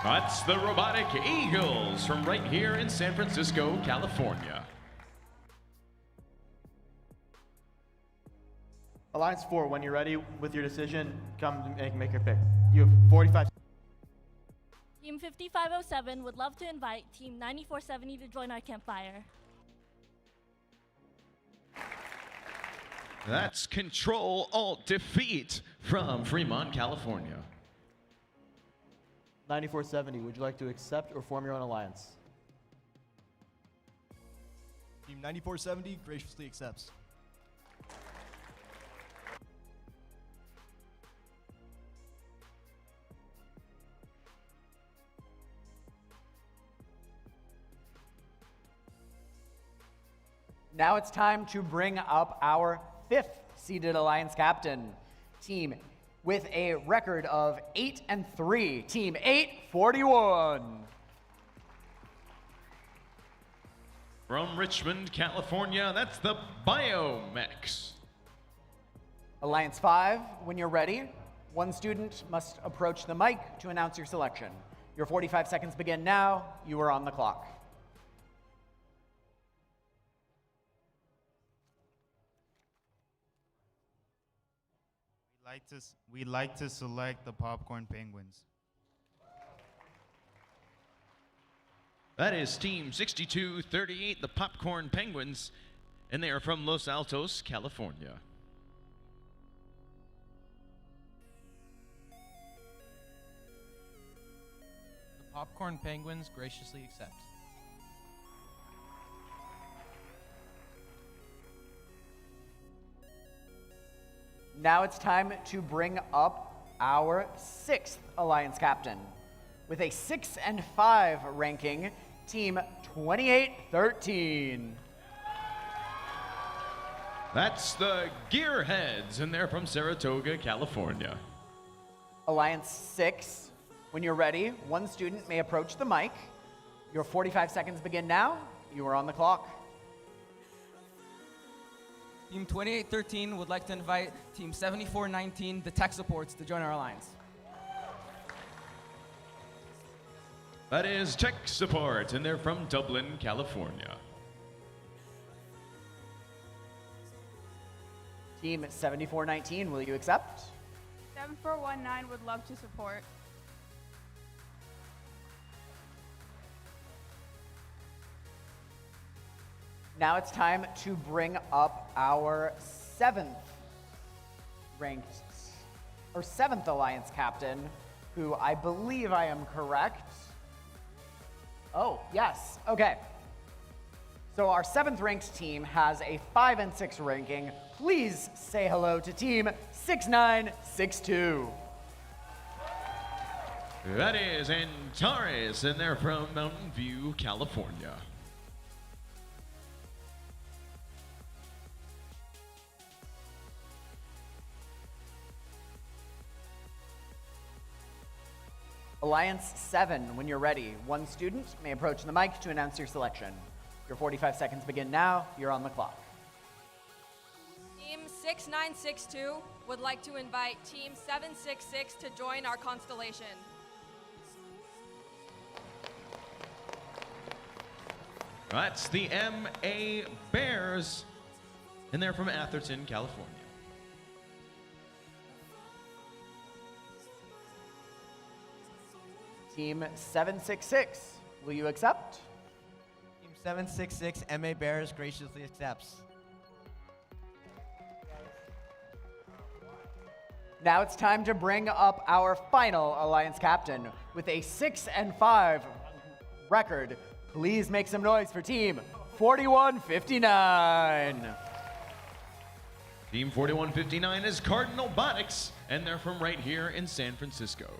That's the Robotic Eagles from right here in San Francisco, California. Alliance 4, when you're ready with your decision, come make your pick. You have 45. Team 5507 would love to invite Team 9470 to join our campfire. That's Control Alt Defeat from Fremont, California. 9470, would you like to accept or form your own alliance? Team 9470 graciously accepts. Now it's time to bring up our 5th seeded alliance captain, team with a record of 8-3, Team 841. From Richmond, California, that's the Biomex. Alliance 5, when you're ready, one student must approach the mic to announce your selection. Your 45 seconds begin now. You are on the clock. We'd like to select the Popcorn Penguins. That is Team 6238, the Popcorn Penguins, and they are from Los Altos, California. The Popcorn Penguins graciously accept. Now it's time to bring up our 6th alliance captain. With a 6-5 ranking, Team 2813. That's the Gearheads, and they're from Saratoga, California. Alliance 6, when you're ready, one student may approach the mic. Your 45 seconds begin now. You are on the clock. Team 2813 would like to invite Team 7419, the tech supports, to join our alliance. That is Tech Support, and they're from Dublin, California. Team 7419, will you accept? 7419 would love to support. Now it's time to bring up our 7th alliance captain, who I believe I am correct. Oh, yes, okay. So our 7th ranked team has a 5-6 ranking. Please say hello to Team 6962. That is Antares, and they're from Mountain View, California. Alliance 7, when you're ready, one student may approach the mic to announce your selection. Your 45 seconds begin now. You're on the clock. Team 6962 would like to invite Team 766 to join our constellation. That's the MA Bears, and they're from Atherton, California. Team 766, will you accept? Team 766 MA Bears graciously accepts. Now it's time to bring up our final alliance captain with a 6-5 record. Please make some noise for Team 4159. Team 4159 is Cardinal Botics, and they're from right here in San Francisco.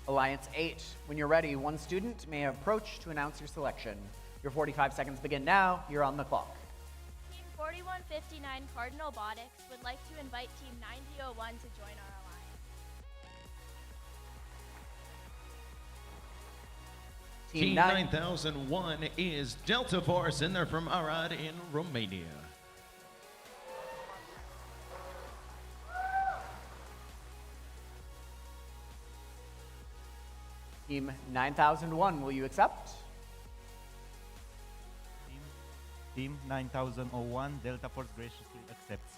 Alliance 8, when you're ready, one student may approach to announce your selection. Your 45 seconds begin now. You're on the clock. Team 41 4159 Cardinal Robotics would like to invite Team 9001 to join our alliance. Team 9001 is Delta Force, and they're from Arad in Romania. Team 9001, will you accept? Team 9001, Delta Force graciously accepts.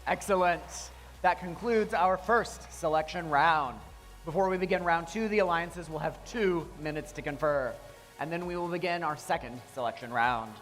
Excellent. That concludes our first selection round. Before we begin round 2, the alliances will have 2 minutes to confer, and then we will begin our second selection round.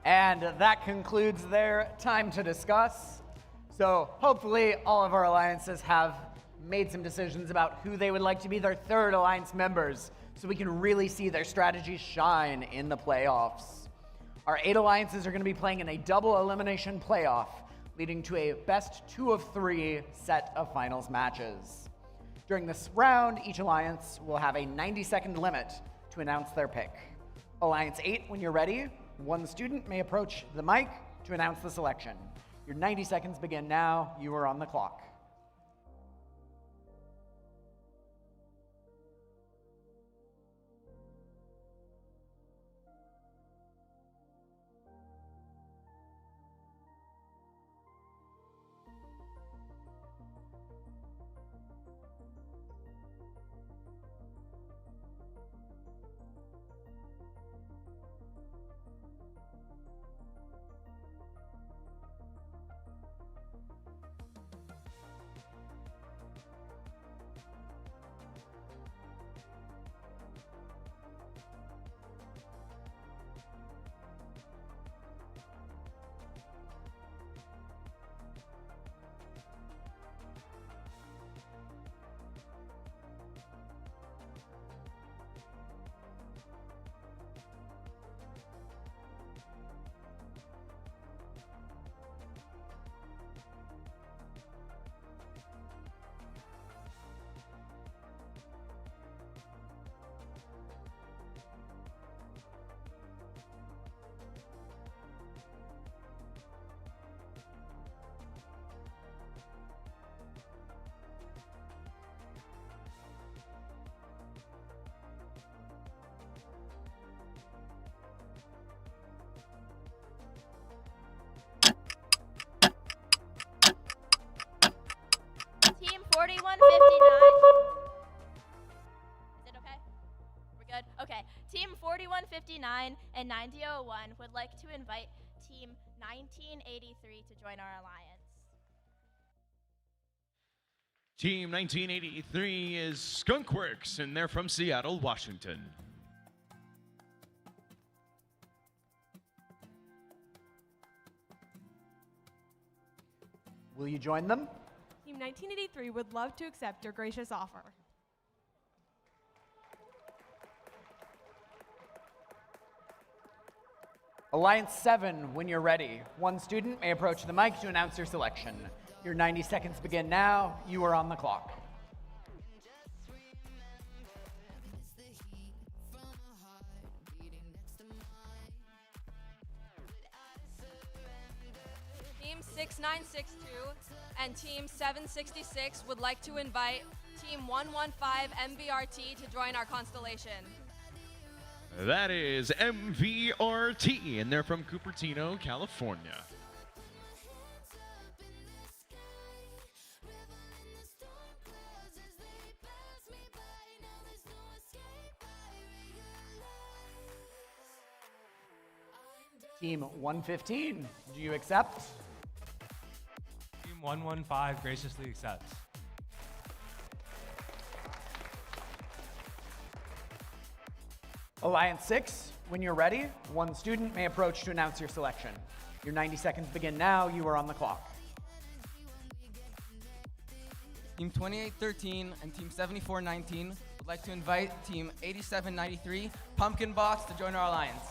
And that concludes their time to discuss. So hopefully all of our alliances have made some decisions about who they would like to be their third alliance members, so we can really see their strategies shine in the playoffs. Our 8 alliances are going to be playing in a double elimination playoff, leading to a best 2 of 3 set of finals matches. During this round, each alliance will have a 90-second limit to announce their pick. Alliance 8, when you're ready, one student may approach the mic to announce the selection. Your 90 seconds begin now. You are on the clock. Team 4159. Is it okay? We're good? Okay. Team 4159 59 and 9001 would like to invite Team 1983 to join our alliance. Team 1983 is Skunkworks, and they're from Seattle, Washington. Will you join them? Team 1983 would love to accept your gracious offer. Alliance 7, when you're ready. One student may approach the mic to announce your selection. Your 90 seconds begin now. You are on the clock. Team 6962 and Team 766 would like to invite Team 115 MVRT to join our constellation. That is MVRT, and they're from Cupertino, California. Team 115, do you accept? Team 115 graciously accepts. Alliance 6, when you're ready, one student may approach to announce your selection. Your 90 seconds begin now. You are on the clock. Team 2813 and Team 7419 would like to invite Team 8793 Pumpkin Box to join our alliance.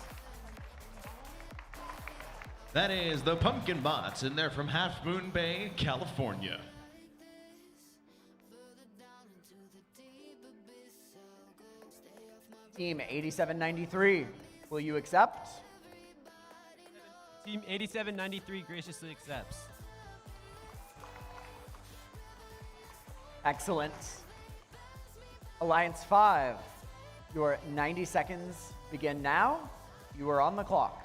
That is the Pumpkin Bots, and they're from Half Moon Bay, California. Team 8793, will you accept? Team 8793 graciously accepts. Excellent. Alliance 5, your 90 seconds begin now. You are on the clock.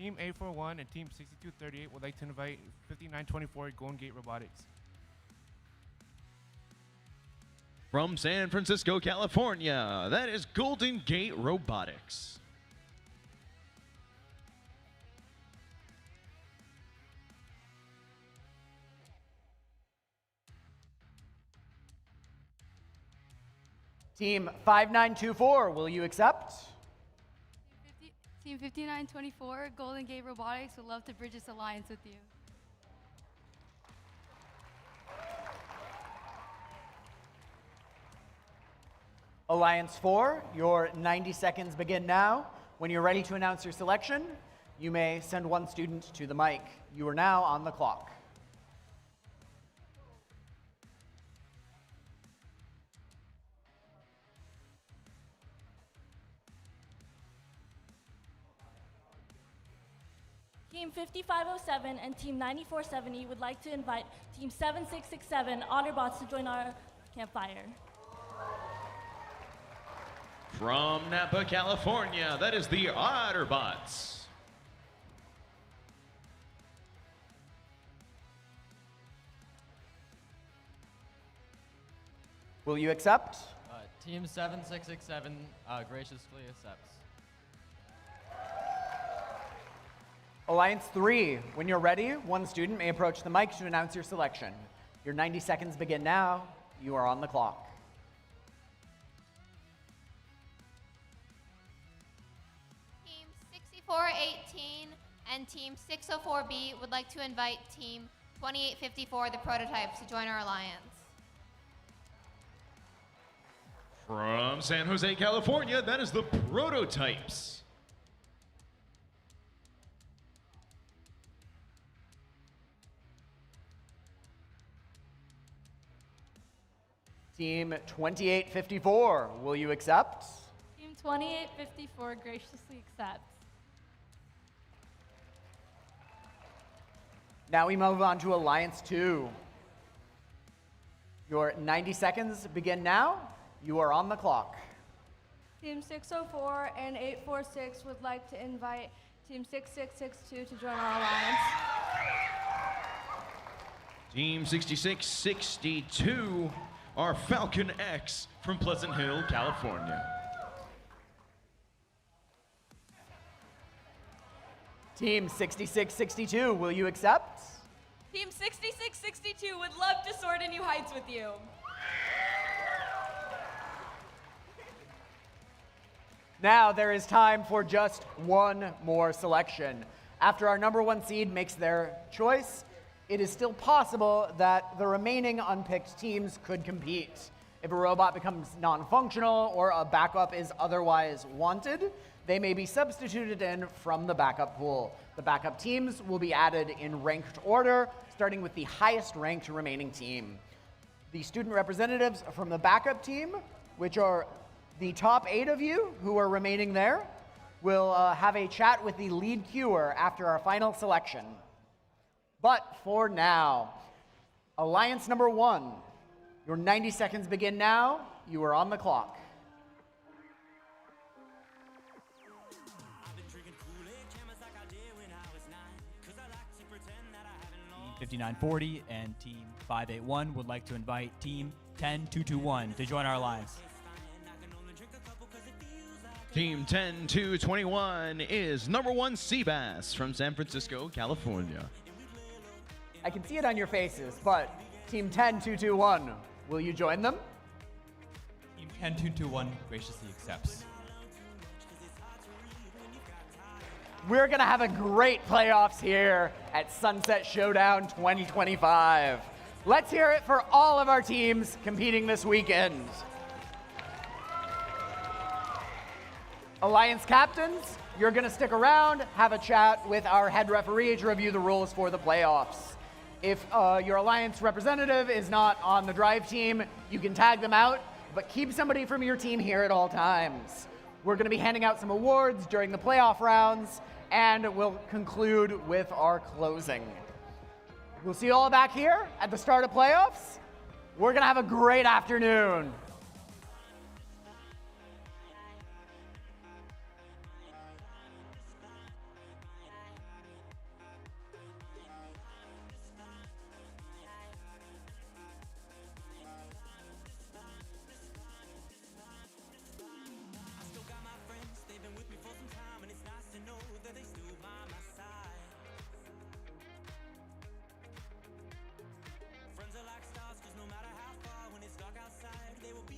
Team 841 and Team 6238 would like to invite 5924 Gate Robotics. From San Francisco, California, that is Golden Gate Robotics. Team 5924, will you accept? Team 5924, Golden Gate Robotics, would love to bridge this alliance with you. Alliance 4, your 90 seconds begin now. When you're ready to announce your selection, you may send one student to the mic. You are now on the clock. Team 5507 and Team 9470 would like to invite Team 7667 Otterbots to join our campfire. From Napa, California, that is the Otterbots. Will you accept? Team 7667 graciously accepts. Alliance 3, when you're ready, one student may approach the mic to announce your selection. Your 90 seconds begin now. You are on the clock. 418 and Team 604B would like to invite Team 2854, the Prototypes, to join our alliance. From San Jose, California, that is the Prototypes. Team 2854, will you accept? Team 2854 graciously accepts. Now we move on to Alliance 2. Your 90 seconds begin now. You are on the clock. Team 604 and 846 would like to invite Team 6662 to join our alliance. Team 6662 are Falcon X from Pleasant Hill, California. Team 6662, will you accept? Team 6662 would love to soar to new heights with you. Now there is time for just one more selection. After our number one seed makes their choice, it is still possible that the remaining unpicked teams could compete. If a robot becomes non-functional or a backup is otherwise wanted, they may be substituted in from the backup pool. The backup teams will be added in ranked order, starting with the highest ranked remaining team. The student representatives from the backup team, which are the top 8 of you who are remaining there, will have a chat with the lead queuer after our final selection. But for now, Alliance number 1, your 90 seconds begin now. You are on the clock. Team 5940 and Team 581 would like to invite Team 10221 to join our alliance. Team 10221 is number 1 Seabass from San Francisco, California. I can see it on your faces, but Team 10221, will you join them? Team 10221 graciously accepts. We're gonna have a great playoffs here at Sunset Showdown 2025. Let's hear it for all of our teams competing this weekend. Alliance captains, you're gonna stick around, have a chat with our head referee to review the rules for the playoffs. If your Alliance representative is not on the drive team, you can tag them out, but keep somebody from your team here at all times. We're gonna be handing out some awards during the playoff rounds, and we'll conclude with our closing. We'll see you all back here at the start of playoffs. We're gonna have a great afternoon. Friends are like stars, 'cause no matter how far, when it's dark outside, they will be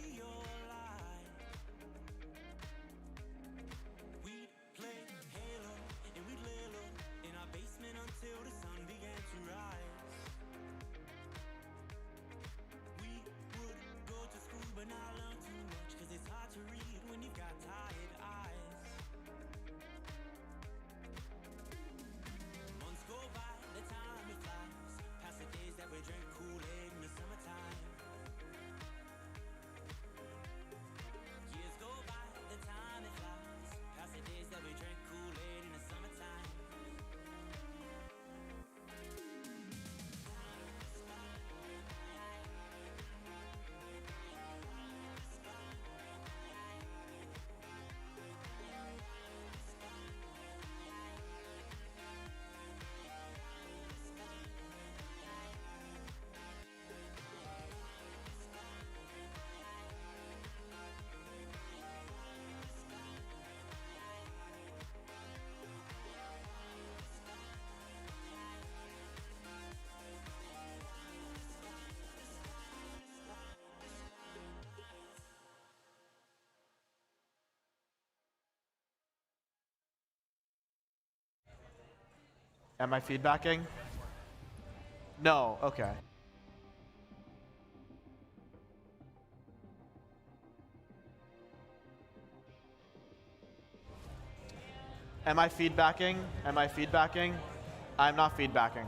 Am I feedbacking? No, okay. Am I feedbacking? Am I feedbacking? I'm not feedbacking.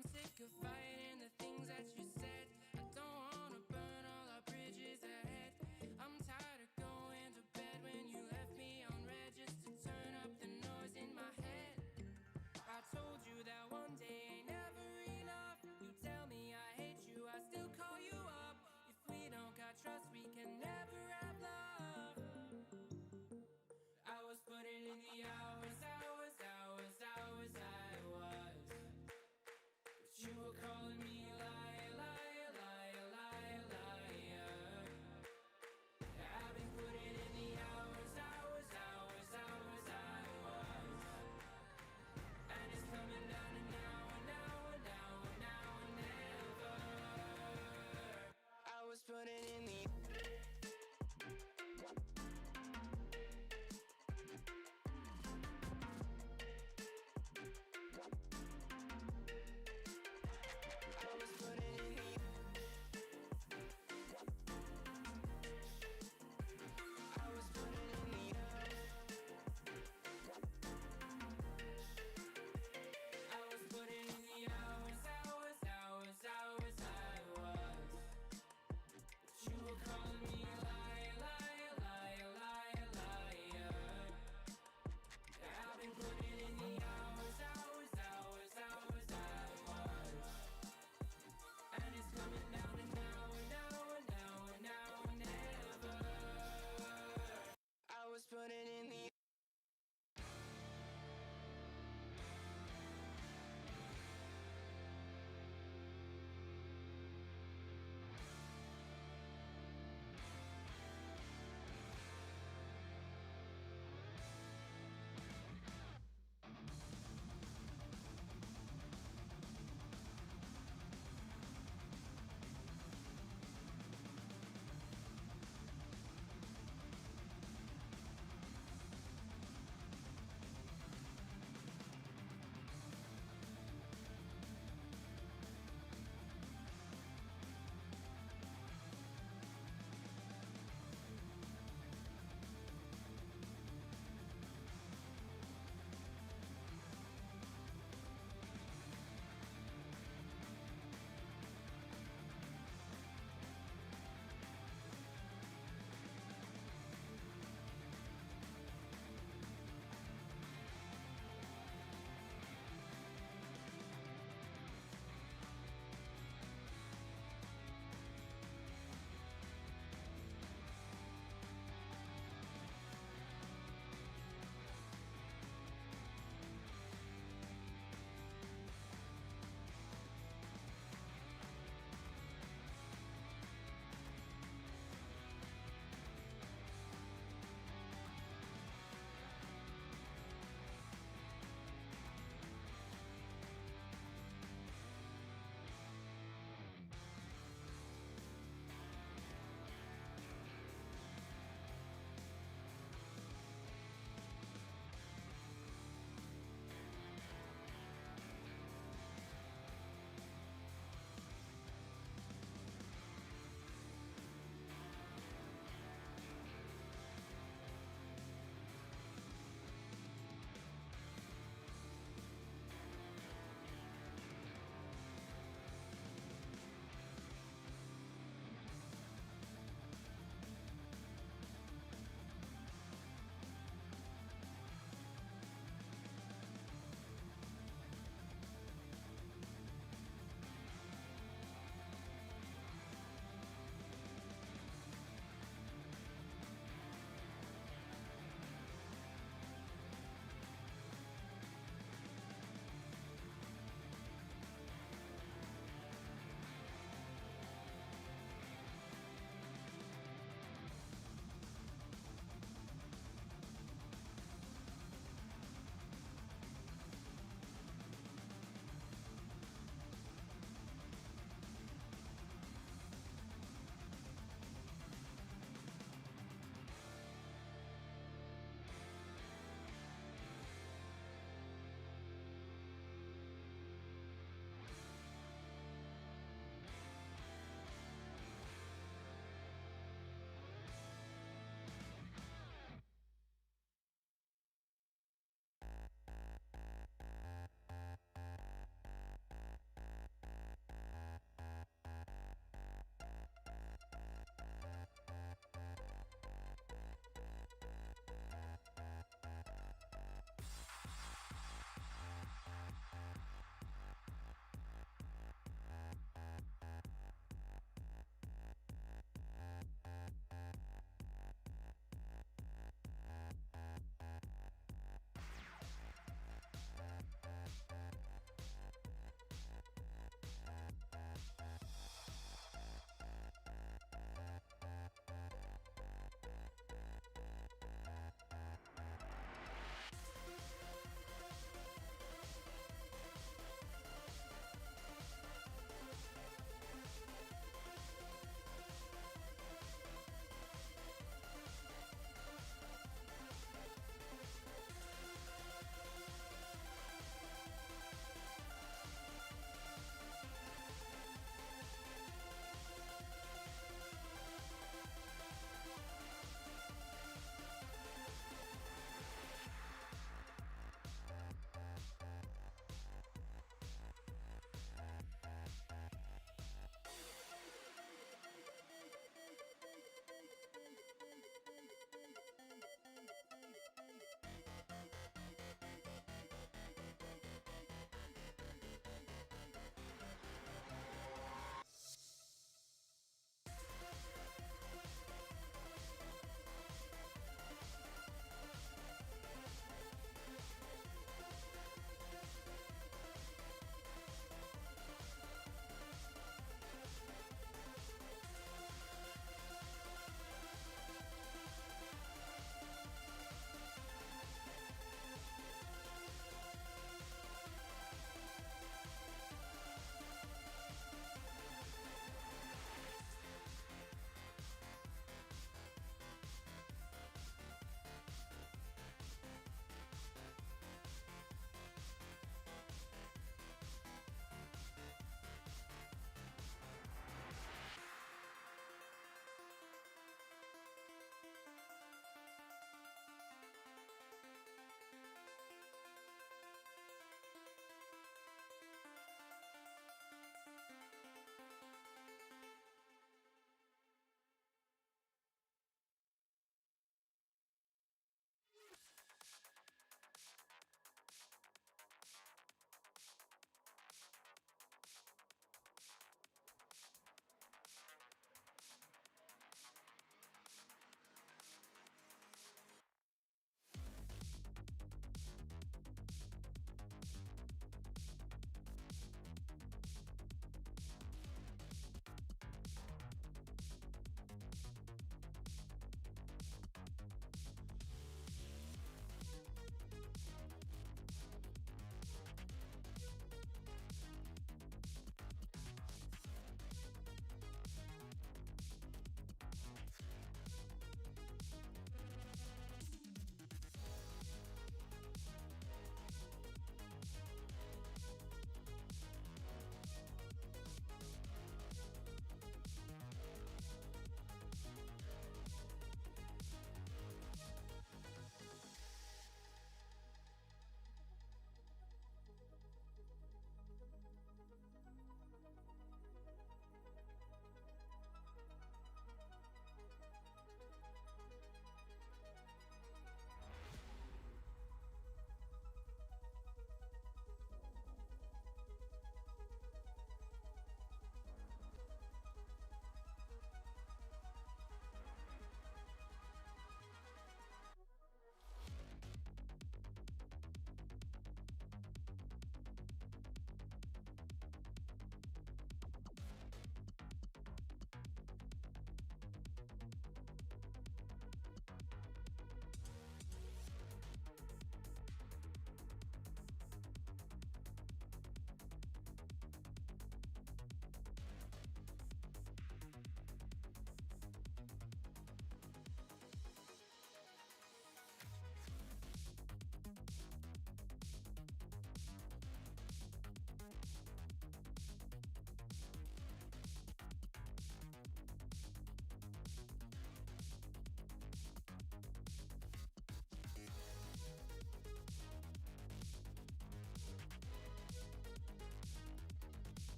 I'm sick of fighting the things that you said. I don't wanna burn all our bridges ahead. I'm tired of going to bed when you left me on red just to turn up the noise in my head. I told you that one day ain't never enough. You tell me I hate you, I still call you up. If we don't got trust, we can never have love. I was putting in the hours, I was. But you were calling me lie, lie,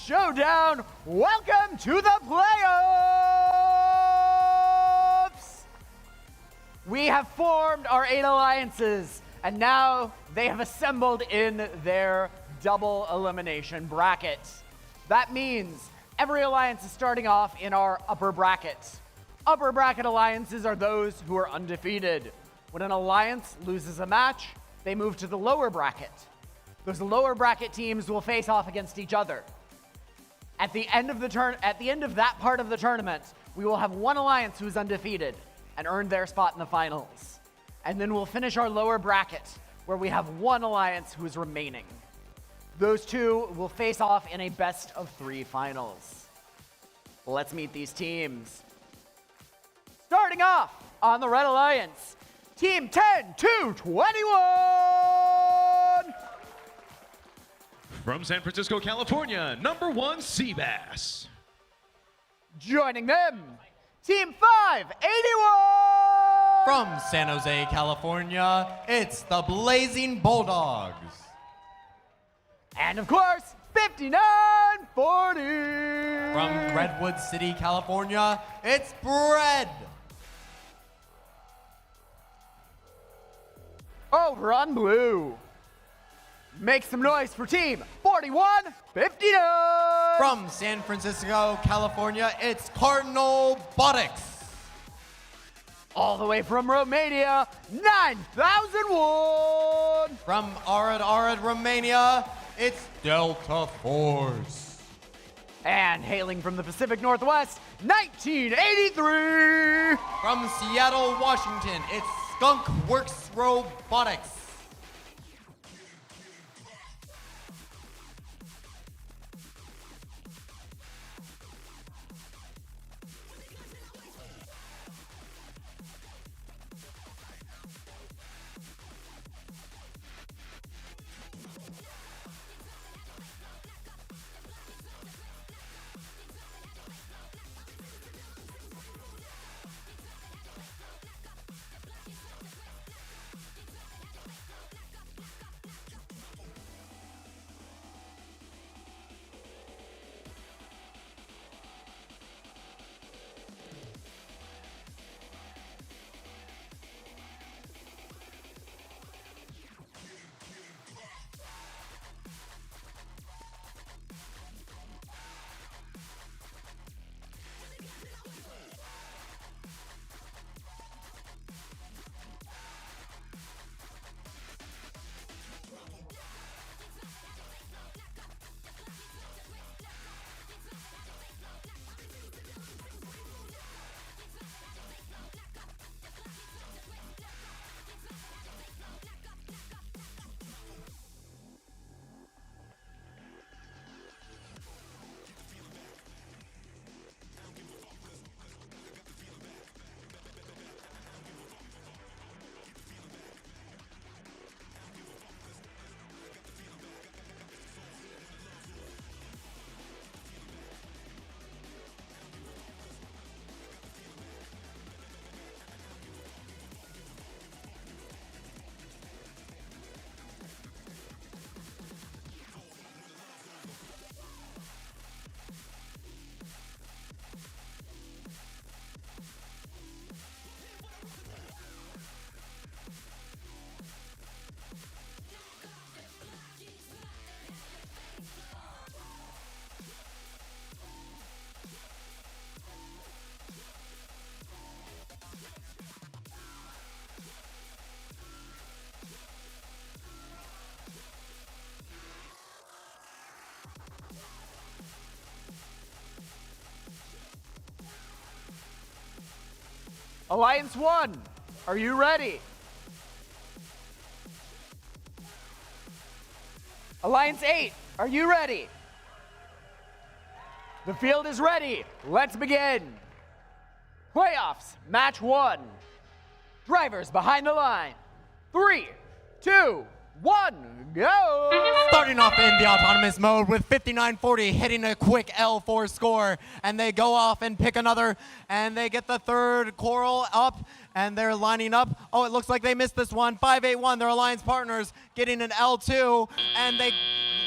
Showdown, welcome to the playoffs! We have formed our 8 alliances, and now they have assembled in their double elimination bracket. That means every alliance is starting off in our upper bracket. Upper bracket alliances are those who are undefeated. When an alliance loses a match, they move to the lower bracket. Those lower bracket teams will face off against each other. At the end of that part of the tournament, we will have one alliance who's undefeated and earned their spot in the finals. And then we'll finish our lower bracket, where we have one alliance who is remaining. Those two will face off in a best-of-3 finals. Let's meet these teams. Starting off on the Red Alliance, Team 10-21! From San Francisco, California, number 1 Seabass. Joining them, Team 581! From San Jose, California, it's the Blazing Bulldogs. And of course, 5940! From Redwood City, California, it's Bread. Over on blue, make some noise for Team 4159! From San Francisco, California, it's Cardinal Botics. All the way from Romania, 9001! From Arad, Romania, it's Delta Force. And hailing from the Pacific Northwest, 1983! From Seattle, Washington, it's Skunk Works Robotics. Alliance 1, are you ready? Alliance 8, are you ready? The field is ready. Let's begin. Playoffs, match 1. Drivers behind the line. 3, 2, 1, go! Starting off in the autonomous mode with 5940 hitting a quick L4 score, and they go off and pick another, and they get the third coral up, and they're lining up. Oh, it looks like they missed this one. 581, their alliance partners, getting an L2, and they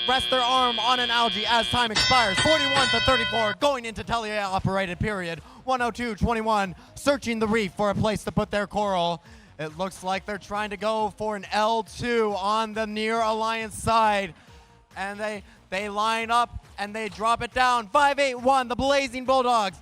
rest their arm on an algae as time expires. 41-34, going into teleoperated period. 102-21, searching the reef for a place to put their coral. It looks like they're trying to go for an L2 on the near Alliance side. And they line up and they drop it down. 5-8-1, the Blazing Bulldogs.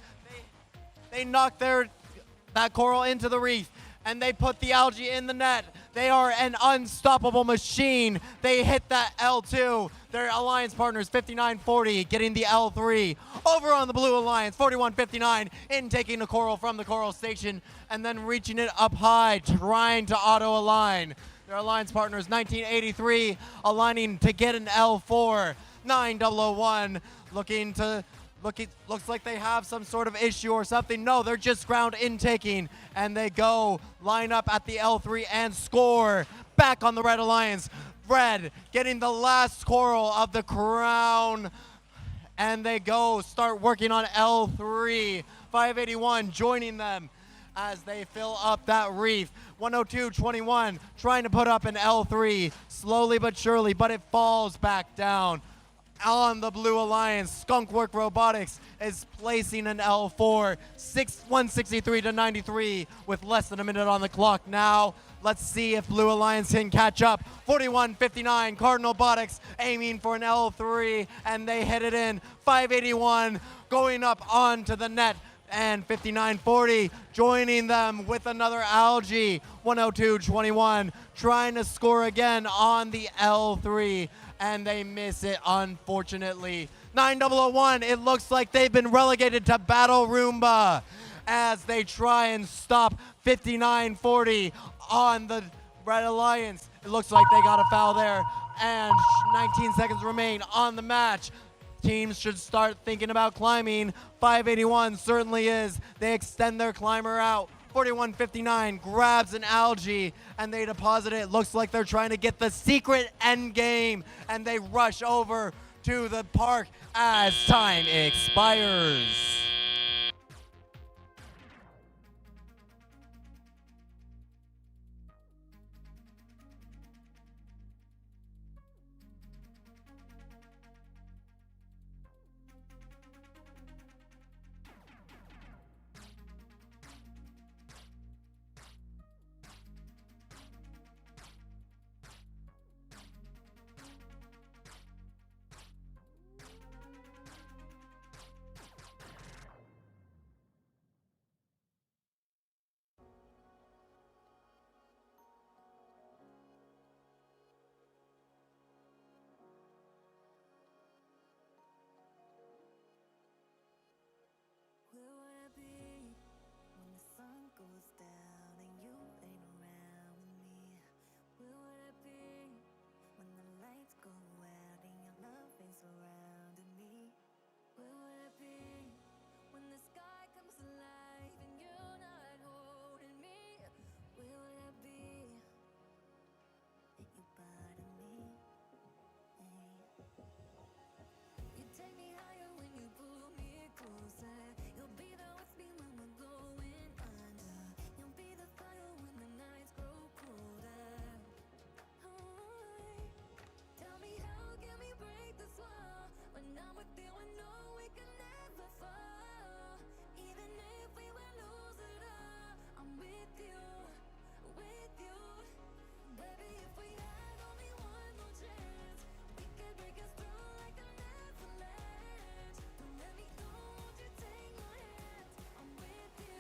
They knock that coral into the reef and they put the algae in the net. They are an unstoppable machine. They hit that L2. Their alliance partners, 59-40, getting the L3. Over on the blue alliance, 41-59, in taking the coral from the coral station and then reaching it up high, trying to auto-align. Their alliance partners, 1983, aligning to get an L4. 9-0-1, looks like they have some sort of issue or something. No, they're just ground intaking, and they go line up at the L3 and score. Back on the red alliance. Red getting the last coral of the crown, and they go start working on L3. 581 joining them as they fill up that reef. 102-21 trying to put up an L3 slowly but surely, but it falls back down. On the blue alliance, Skunkwork Robotics is placing an L4, 163-93 with less than a minute on the clock now. Let's see if Blue Alliance can catch up. 41-59, Cardinal Botics aiming for an L3, and they hit it in. 581 going up onto the net, and 59-40 joining them with another algae. 102-21 trying to score again on the L3, and they miss it, unfortunately. 9-0-1, it looks like they've been relegated to Battle Roomba as they try and stop 59-40 on the Red Alliance. It looks like they got a foul there, and 19 seconds remain on the match. Teams should start thinking about climbing. 581 certainly is. They extend their climber out. 41-59 grabs an algae and they deposit it. Looks like they're trying to get the secret end game, and they rush over to the park as time expires.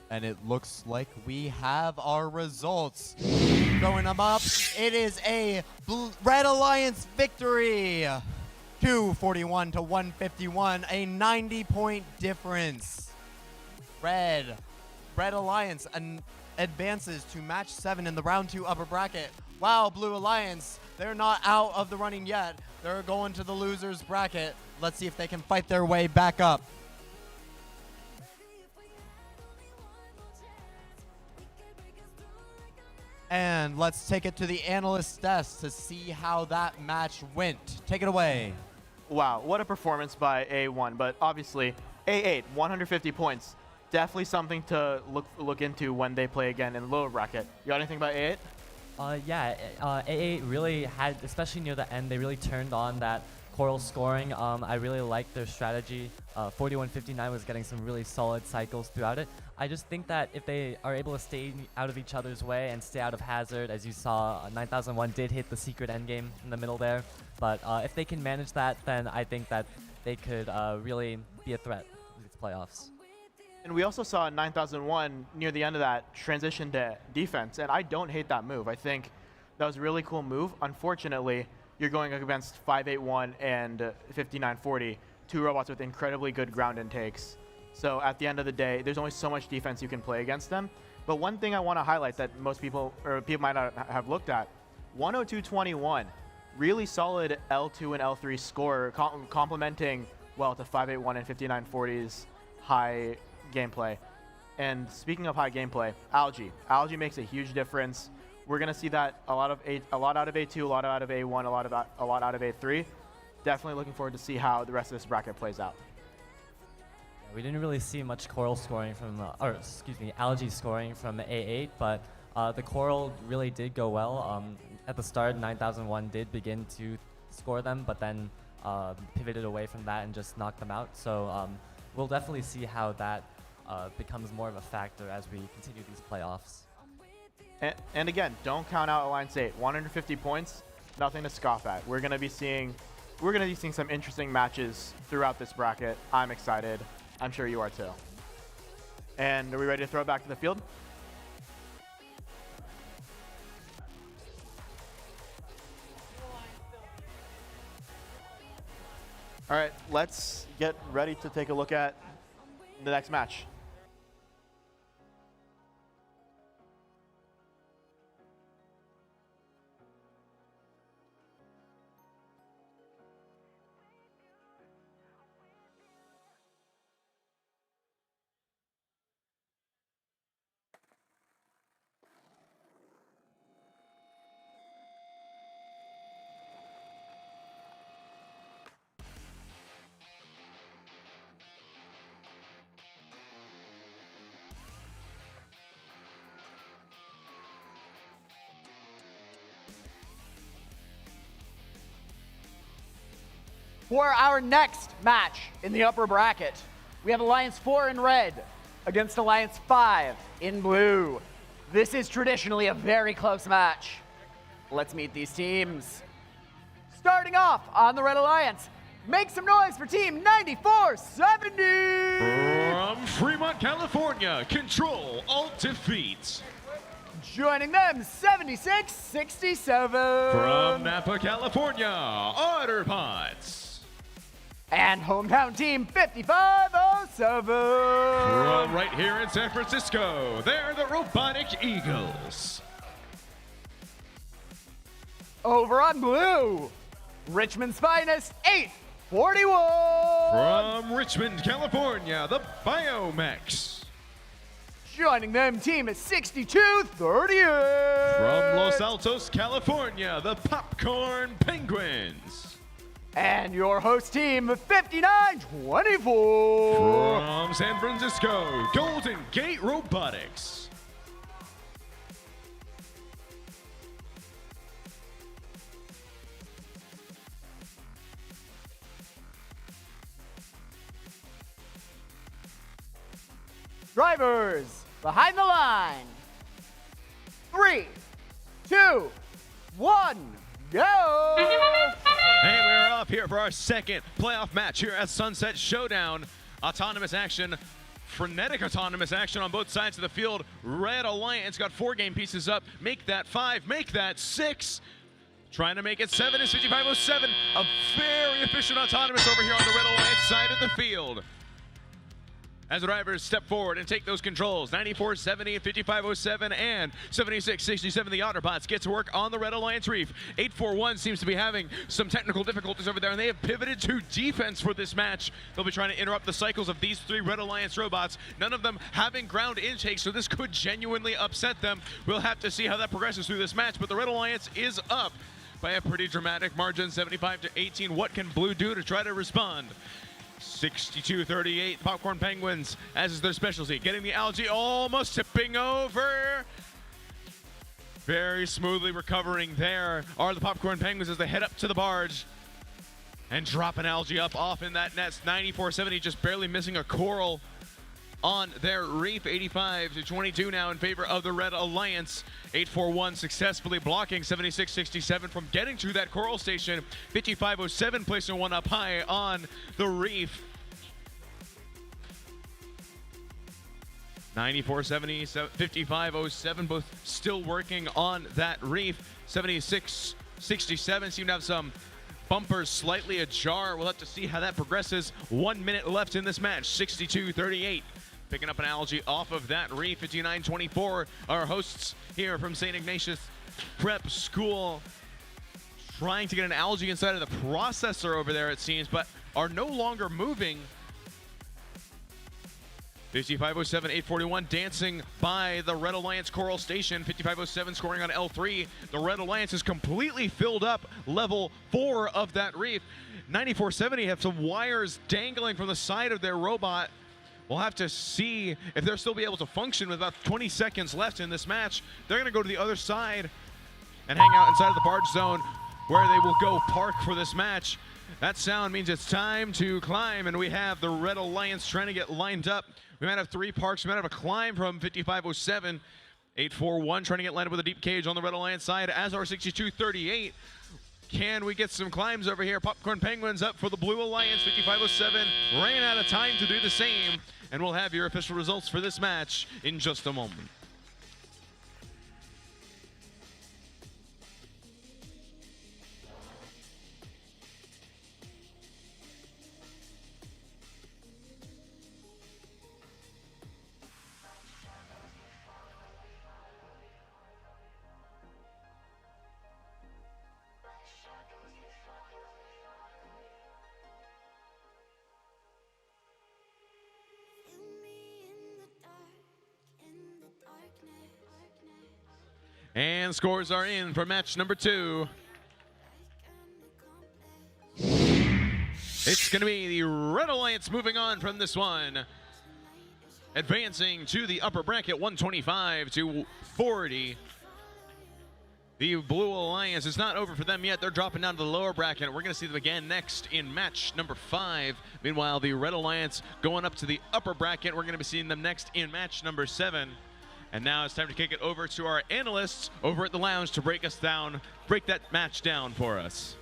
And it looks like we have our results. Throwing them up, it is a Red Alliance victory. 241-151, a 90-point difference. Red Alliance advances to match 7 in the round 2 upper bracket. Wow, Blue Alliance, they're not out of the running yet. They're going to the losers bracket. Let's see if they can fight their way back up. And let's take it to the analyst desk to see how that match went. Take it away. Wow, what a performance by A1. But obviously, A8, 150 points. Definitely something to look into when they play again in the lower bracket. You got anything about A8? Yeah, A8 really had, especially near the end, they really turned on that Coral scoring. I really like their strategy. 41-59 was getting some really solid cycles throughout it. I just think that if they are able to stay out of each other's way and stay out of hazard, as you saw, 9001 did hit the secret endgame in the middle there. But if they can manage that, then I think that they could really be a threat in these playoffs. And we also saw 9001 near the end of that transition to defense, and I don't hate that move. I think that was a really cool move. Unfortunately, you're going up against 581 and 5940, two robots with incredibly good ground intakes. So at the end of the day, there's only so much defense you can play against them. But one thing I want to highlight that most people, or people might not have looked at, 102.21, really solid L2 and L3 score, complementing well to 581 and 5940's high gameplay. And speaking of high gameplay, Algae makes a huge difference. We're gonna see that a lot out of A2, a lot out of A1, a lot out of A3. Definitely looking forward to see how the rest of this bracket plays out. Yeah, we didn't really see much Coral scoring from, Algae scoring from A8, but the Coral really did go well. At the start, 9001 did begin to score them, but then pivoted away from that and just knocked them out. So we'll definitely see how that becomes more of a factor as we continue these playoffs. And again, don't count out Alliance 8. 150 points, nothing to scoff at. We're gonna be seeing some interesting matches throughout this bracket. I'm excited. I'm sure you are too. And are we ready to throw it back to the field? All right, let's get ready to take a look at the next match. For our next match in the upper bracket, we have Alliance 4 in red against Alliance 5 in blue. This is traditionally a very close match. Let's meet these teams. Starting off on the Red Alliance, make some noise for Team 9470! From Fremont, California, Control Alt Defeat. Joining them, 7667. From Napa, California, Otterpots. And hometown team 5507. From right here in San Francisco, they're the Robotic Eagles. Over on blue, Richmond's finest 841. From Richmond, California, the Biomex. Joining them, team is 6238. From Los Altos, California, the Popcorn Penguins. And your host team, 5924. From San Francisco, Golden Gate Robotics. Drivers, behind the line. 3, 2, 1, go! And we're off here for our second playoff match here at Sunset Showdown. Autonomous action, frenetic autonomous action on both sides of the field. Red Alliance got 4 game pieces up. Make that 5, make that 6. Trying to make it 7 is 5507. A very efficient autonomous over here on the Red Alliance side of the field. As the drivers step forward and take those controls, 9470 and 5507 and 7667, the Otterbots get to work on the Red Alliance Reef. 841 seems to be having some technical difficulties over there, and they have pivoted to defense for this match. They'll be trying to interrupt the cycles of these 3 Red Alliance robots, none of them having ground intake, so this could genuinely upset them. We'll have to see how that progresses through this match, but the Red Alliance is up by a pretty dramatic margin, 75-18. What can Blue do to try to respond? 62-38, Popcorn Penguins, as is their specialty. Getting the Algae, almost tipping over. Very smoothly recovering there are the Popcorn Penguins as they head up to the barge. And dropping algae up off in that nest. 94-70, just barely missing a coral on their reef. 85-22 now in favor of the Red Alliance. 841 successfully blocking 76-67 from getting to that coral station. 5507 placing one up high on the reef. 94-70, 5507 both still working on that reef. 76-67 seem to have some bumpers slightly ajar. We'll have to see how that progresses. 1 minute left in this match. 62-38. Picking up an algae off of that reef. 59-24. Our hosts here from St. Ignatius Prep School trying to get an algae inside of the processor over there, it seems, but are no longer moving. 5507, 841 dancing by the Red Alliance Coral Station. 5507 scoring on L3. The Red Alliance is completely filled up level 4 of that reef. 9470 have some wires dangling from the side of their robot. We'll have to see if they'll still be able to function with about 20 seconds left in this match. They're going to go to the other side and hang out inside of the barge zone where they will go park for this match. That sound means it's time to climb, and we have the Red Alliance trying to get lined up. We might have 3 parks. We might have a climb from 5507. 841 trying to get lined up with a deep cage on the Red Alliance side. As our 6238. Can we get some climbs over here? Popcorn Penguins up for the Blue Alliance. 5507 ran out of time to do the same. And we'll have your official results for this match in just a moment. And scores are in for match number 2. It's going to be the Red Alliance moving on from this one. Advancing to the upper bracket, 125-40. The Blue Alliance is not over for them yet. They're dropping down to the lower bracket. We're going to see them again next in match number 5. Meanwhile, the Red Alliance going up to the upper bracket. We're going to be seeing them next in match number 7. And now it's time to kick it over to our analysts over at the lounge to break that match down for us.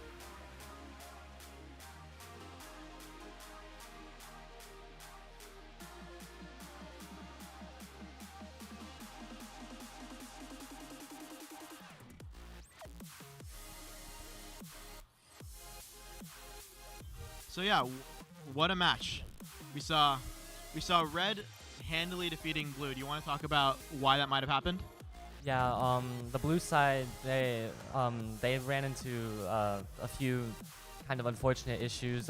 So yeah, what a match. We saw Red handily defeating Blue. Do you want to talk about why that might have happened? Yeah, the blue side, they ran into a few kind of unfortunate issues.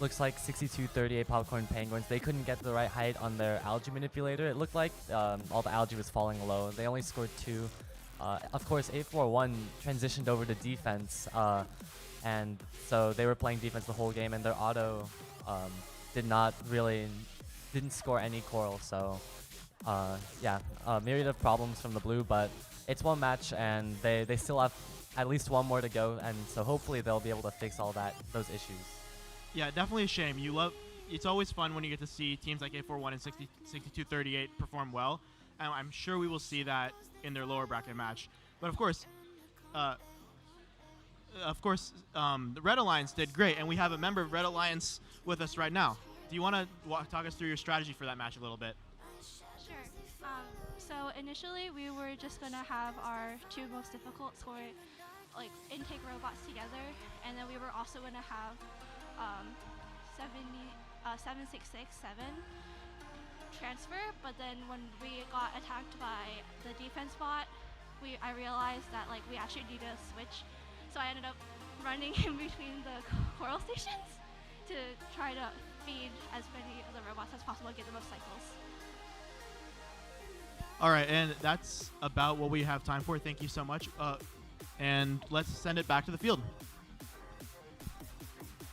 Looks like 6238 Popcorn Penguins, they couldn't get the right height on their algae manipulator. It looked like all the algae was falling low. They only scored 2. Of course, 841 transitioned over to defense, and so they were playing defense the whole game, and their auto didn't score any coral. So yeah, a myriad of problems from the blue, but it's one match, and they still have at least one more to go, and so hopefully they'll be able to fix all those issues. Yeah, definitely a shame. It's always fun when you get to see teams like 841 and 6238 perform well, and I'm sure we will see that in their lower bracket match. But of course, the Red Alliance did great, and we have a member of Red Alliance with us right now. Do you want to talk us through your strategy for that match a little bit? Sure. So initially we were just going to have our 2 most difficult intake robots together, and then we were also going to have 7667 transfer, but then when we got attacked by the defense bot, I realized that we actually needed a switch, so I ended up running in between the coral stations to try to feed as many of the robots as possible and get the most cycles. All right, and that's about what we have time for. Thank you so much. And let's send it back to the field.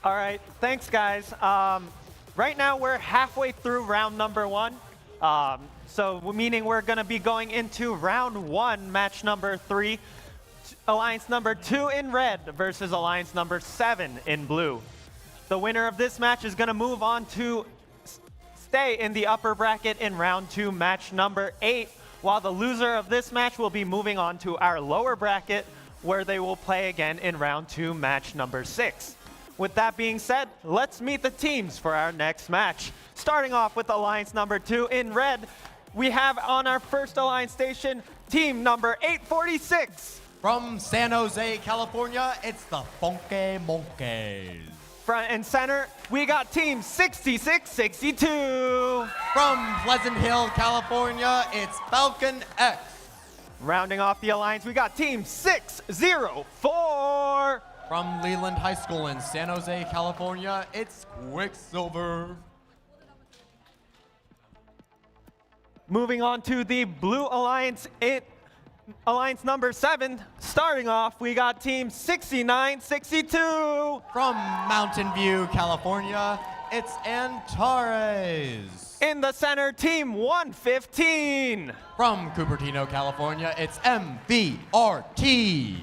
All right, thanks, guys. Right now, we're halfway through round number 1. So meaning we're going to be going into round 1, match number 3. Alliance number 2 in red versus Alliance number 7 in blue. The winner of this match is going to move on to stay in the upper bracket in round 2, match number 8, while the loser of this match will be moving on to our lower bracket, where they will play again in round 2, match number 6. With that being said, let's meet the teams for our next match. Starting off with Alliance number 2 in red, we have on our first Alliance station, team number 846. From San Jose, California, it's the Funky Monkeys. Front and center, we got team 6662. From Pleasant Hill, California, it's Falcon X. Rounding off the alliance, we got team 604. From Leland High School in San Jose, California, it's Quicksilver. Moving on to the blue alliance, alliance number 7. Starting off, we got team 6962. From Mountain View, California, it's Antares. In the center, team 115. From Cupertino, California, it's MVRT.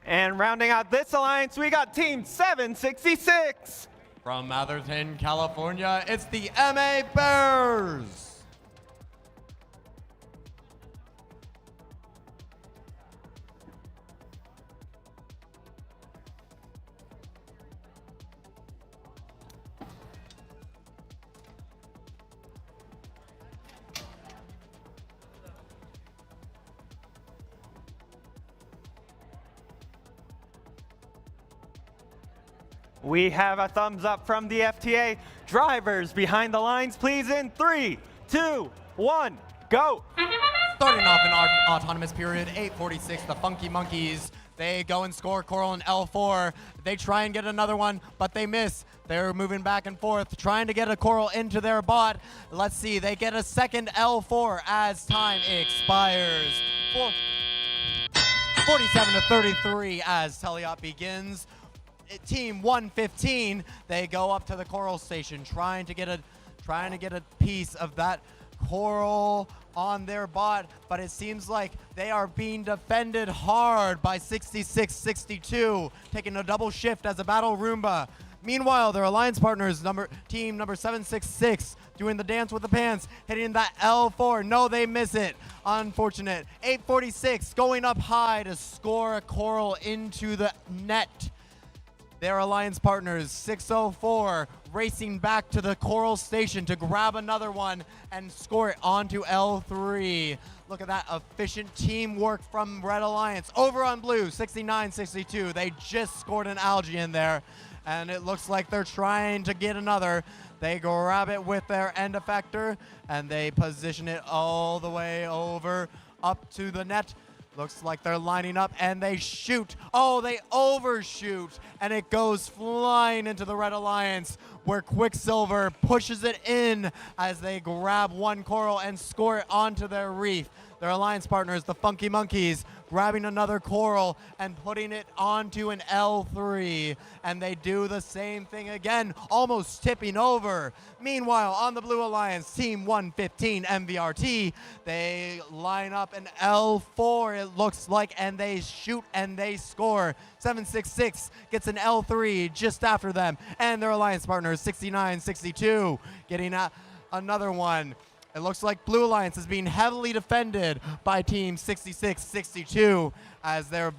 And rounding out this alliance, we got team 766. From Atherton, California, it's the MA Bears. We have a thumbs up from the FTA. Drivers behind the lines, please, in 3, 2, 1, go. Starting off in our autonomous period, 846, the Funky Monkeys. They go and score Coral in L4. They try and get another one, but they miss. They're moving back and forth, trying to get a Coral into their bot. Let's see, they get a second L4 as time expires. 47 to 33 as Teleop begins. Team 115, they go up to the Coral station, trying to get a piece of that Coral on their bot, but it seems like they are being defended hard by 6662, taking a double shift as a battle Roomba. Meanwhile, their alliance partners, team number 766, doing the dance with the pants, hitting that L4. No, they miss it. Unfortunate. 846 going up high to score a Coral into the net. Their alliance partners, 604, racing back to the Coral station to grab another one and score it onto L3. Look at that efficient teamwork from Red Alliance. Over on blue, 69-62. They just scored an algae in there, and it looks like they're trying to get another. They grab it with their end effector, and they position it all the way over up to the net. Looks like they're lining up, and they shoot. Oh, they overshoot, and it goes flying into the Red Alliance, where Quicksilver pushes it in as they grab one Coral and score it onto their reef. Their alliance partners, the Funky Monkeys, grabbing another Coral and putting it onto an L3. And they do the same thing again, almost tipping over. Meanwhile, on the Blue Alliance, Team 115 MVRT, they line up an L4, it looks like, and they shoot and they score. 766 gets an L3 just after them. And their alliance partners, 69-62, getting another one. It looks like Blue Alliance is being heavily defended by Team 66-62 as their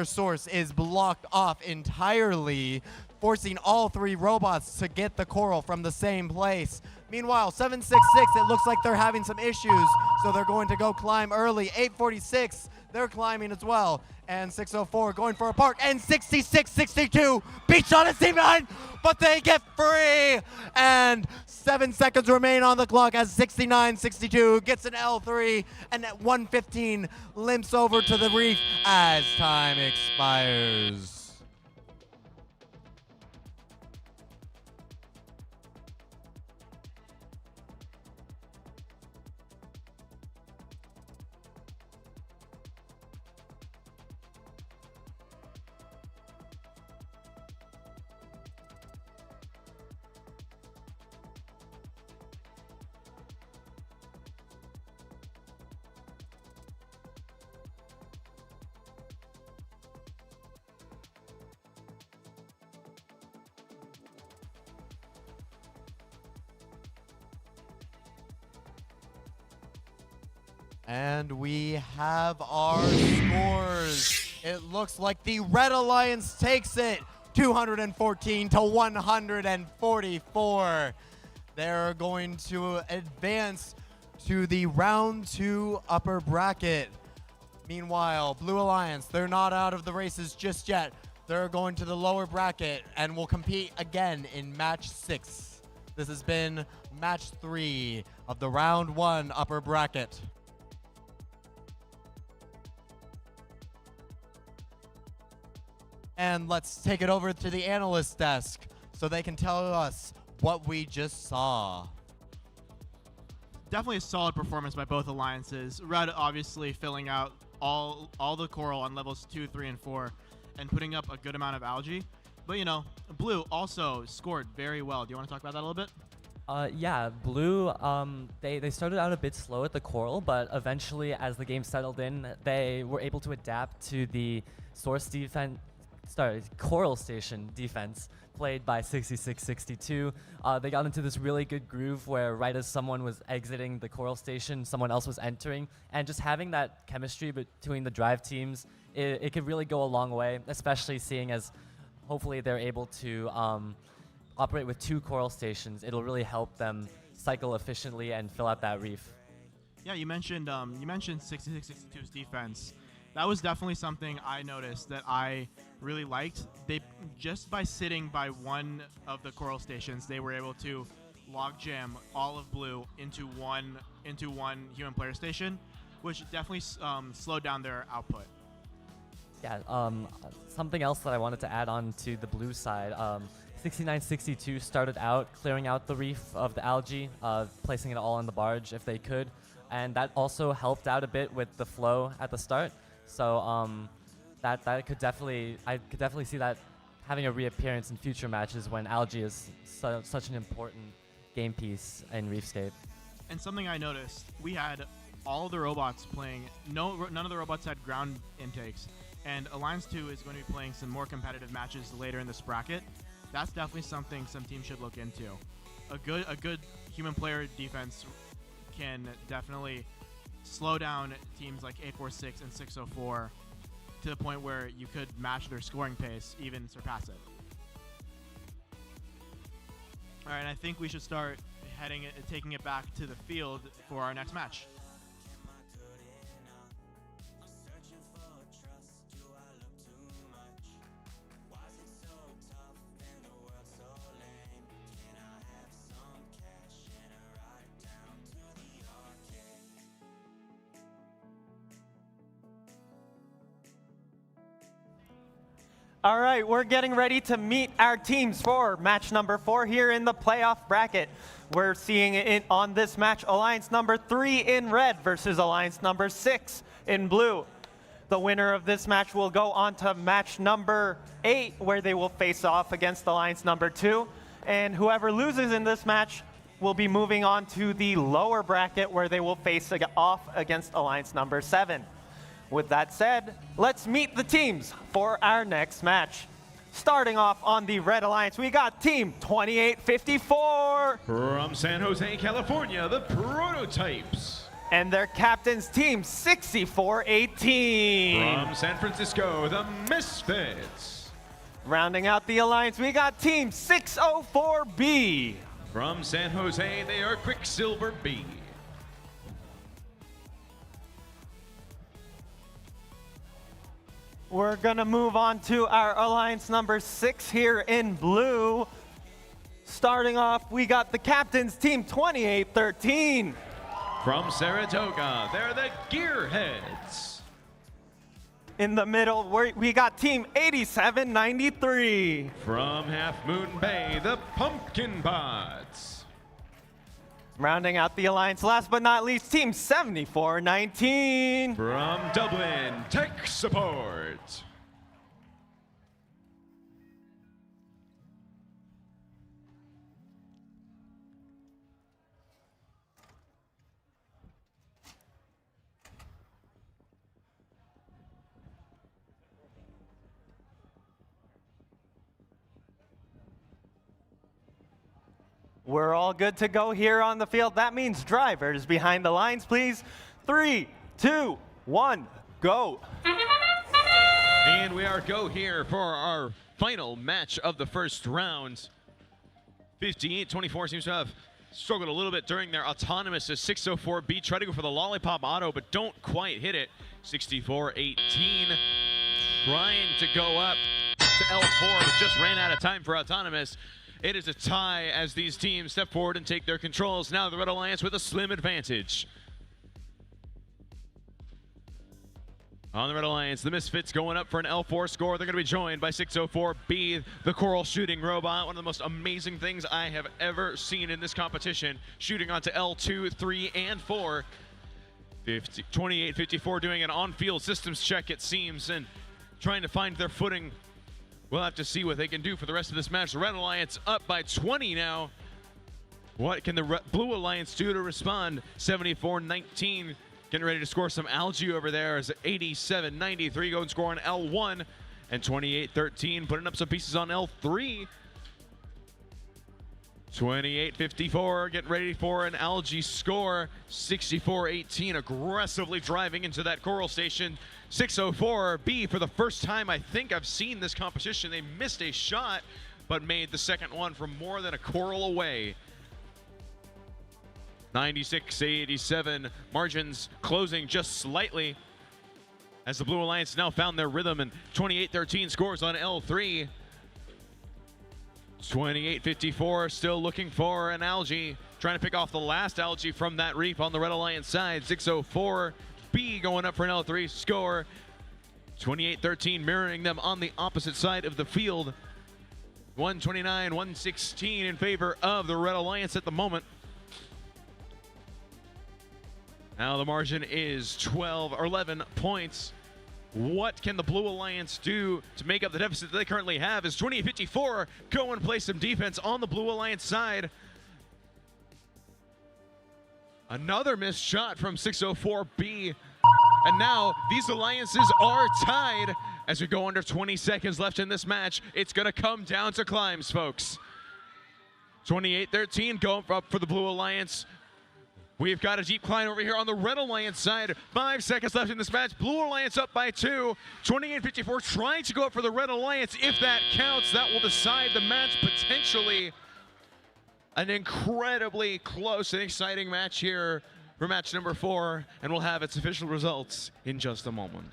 source is blocked off entirely, forcing all three robots to get the Coral from the same place. Meanwhile, 766, it looks like they're having some issues, so they're going to go climb early. 846, they're climbing as well. And 604 going for a park, and 66-62 beats on a team behind, but they get free. And 7 seconds remain on the clock as 69-62 gets an L3, and at 115 limps over to the reef as time expires. And we have our scores. It looks like the Red Alliance takes it 214 to 144. They're going to advance to the round 2 upper bracket. Meanwhile, Blue Alliance, they're not out of the races just yet. They're going to the lower bracket and will compete again in match 6. This has been match 3 of the round 1 upper bracket. And let's take it over to the analyst desk so they can tell us what we just saw. Definitely a solid performance by both alliances. Red obviously filling out all the coral on levels 2, 3, and 4 and putting up a good amount of algae. But, you know, Blue also scored very well. Do you want to talk about that a little bit? Yeah, Blue, they started out a bit slow at the coral, but eventually as the game settled in, they were able to adapt to the coral station defense played by 6662. They got into this really good groove where right as someone was exiting the coral station, someone else was entering, and just having that chemistry between the drive teams, it could really go a long way, especially seeing as hopefully they're able to operate with 2 coral stations. It'll really help them cycle efficiently and fill out that reef. Yeah, you mentioned 6662's defense. That was definitely something I noticed that I really liked. They just by sitting by one of the coral stations, they were able to logjam all of Blue into one human player station, which definitely slowed down their output. Yeah, something else that I wanted to add on to the Blue side. 6962 started out clearing out the reef of the algae, placing it all on the barge if they could, and that also helped out a bit with the flow at the start. So I could definitely see that having a reappearance in future matches when algae is such an important game piece in Reefscape. And something I noticed, we had all of the robots playing. None of the robots had ground intakes, and Alliance 2 is going to be playing some more competitive matches later in this bracket. That's definitely something some teams should look into. A good human player defense can definitely slow down teams like 846 and 604 to the point where you could match their scoring pace, even surpass it. All right, I think we should start taking it back to the field for our next match. All right, we're getting ready to meet our teams for match number 4 here in the playoff bracket. We're seeing it on this match, Alliance number 3 in red versus Alliance number 6 in blue. The winner of this match will go on to match number 8, where they will face off against Alliance number 2. And whoever loses in this match will be moving on to the lower bracket, where they will face off against Alliance number 7. With that said, let's meet the teams for our next match. Starting off on the Red Alliance, we got Team 2854. From San Jose, California, the Prototypes. And their captain's Team 6418. From San Francisco, the Misfits. Rounding out the Alliance, we got Team 604B. From San Jose, they are Quicksilver B. We're gonna move on to our Alliance number 6 here in blue. Starting off, we got the captain's Team 2813. From Saratoga, they're the Gearheads. In the middle, we got Team 8793. From Half Moon Bay, the Pumpkin Bots. Rounding out the Alliance, last but not least, Team 7419. From Dublin, Tech Support. We're all good to go here on the field. That means drivers behind the lines, please. 3, 2, 1, go. And we are go here for our final match of the first round. 58-24 seems to have struggled a little bit during their autonomous as 604B try to go for the lollipop auto, but don't quite hit it. 64-18 trying to go up to L4, but just ran out of time for autonomous. It is a tie as these teams step forward and take their controls. Now the Red Alliance with a slim advantage. On the Red Alliance, the Misfits going up for an L4 score. They're going to be joined by 604B, the Coral shooting robot. One of the most amazing things I have ever seen in this competition. Shooting onto L2, 3, and 4. 28-54 doing an on-field systems check, it seems, and trying to find their footing. We'll have to see what they can do for the rest of this match. The Red Alliance up by 20 now. What can the Blue Alliance do to respond? 74-19. Getting ready to score some algae over there as 87-93 go and score on L1. And 28-13 putting up some pieces on L3. 28-54 getting ready for an algae score. 64-18 aggressively driving into that coral station. 604B for the first time I think I've seen this competition. They missed a shot but made the second one from more than a coral away. 96-87, margins closing just slightly as the Blue Alliance now found their rhythm, and 28-13 scores on L3. 28-54 still looking for an algae, trying to pick off the last algae from that reef on the Red Alliance side. 604B going up for an L3 score. 28-13 mirroring them on the opposite side of the field. 129-116 in favor of the Red Alliance at the moment. Now the margin is 12 or 11 points. What can the Blue Alliance do to make up the deficit that they currently have? Is 28-54 go and play some defense on the Blue Alliance side. Another missed shot from 604B. And now these alliances are tied as we go under 20 seconds left in this match. It's going to come down to climbs, folks. 28-13 going up for the Blue Alliance. We've got a deep climb over here on the Red Alliance side. 5 seconds left in this match. Blue Alliance up by 2. 28-54 trying to go up for the Red Alliance. If that counts, that will decide the match potentially. An incredibly close and exciting match here for match number 4, and we'll have its official results in just a moment.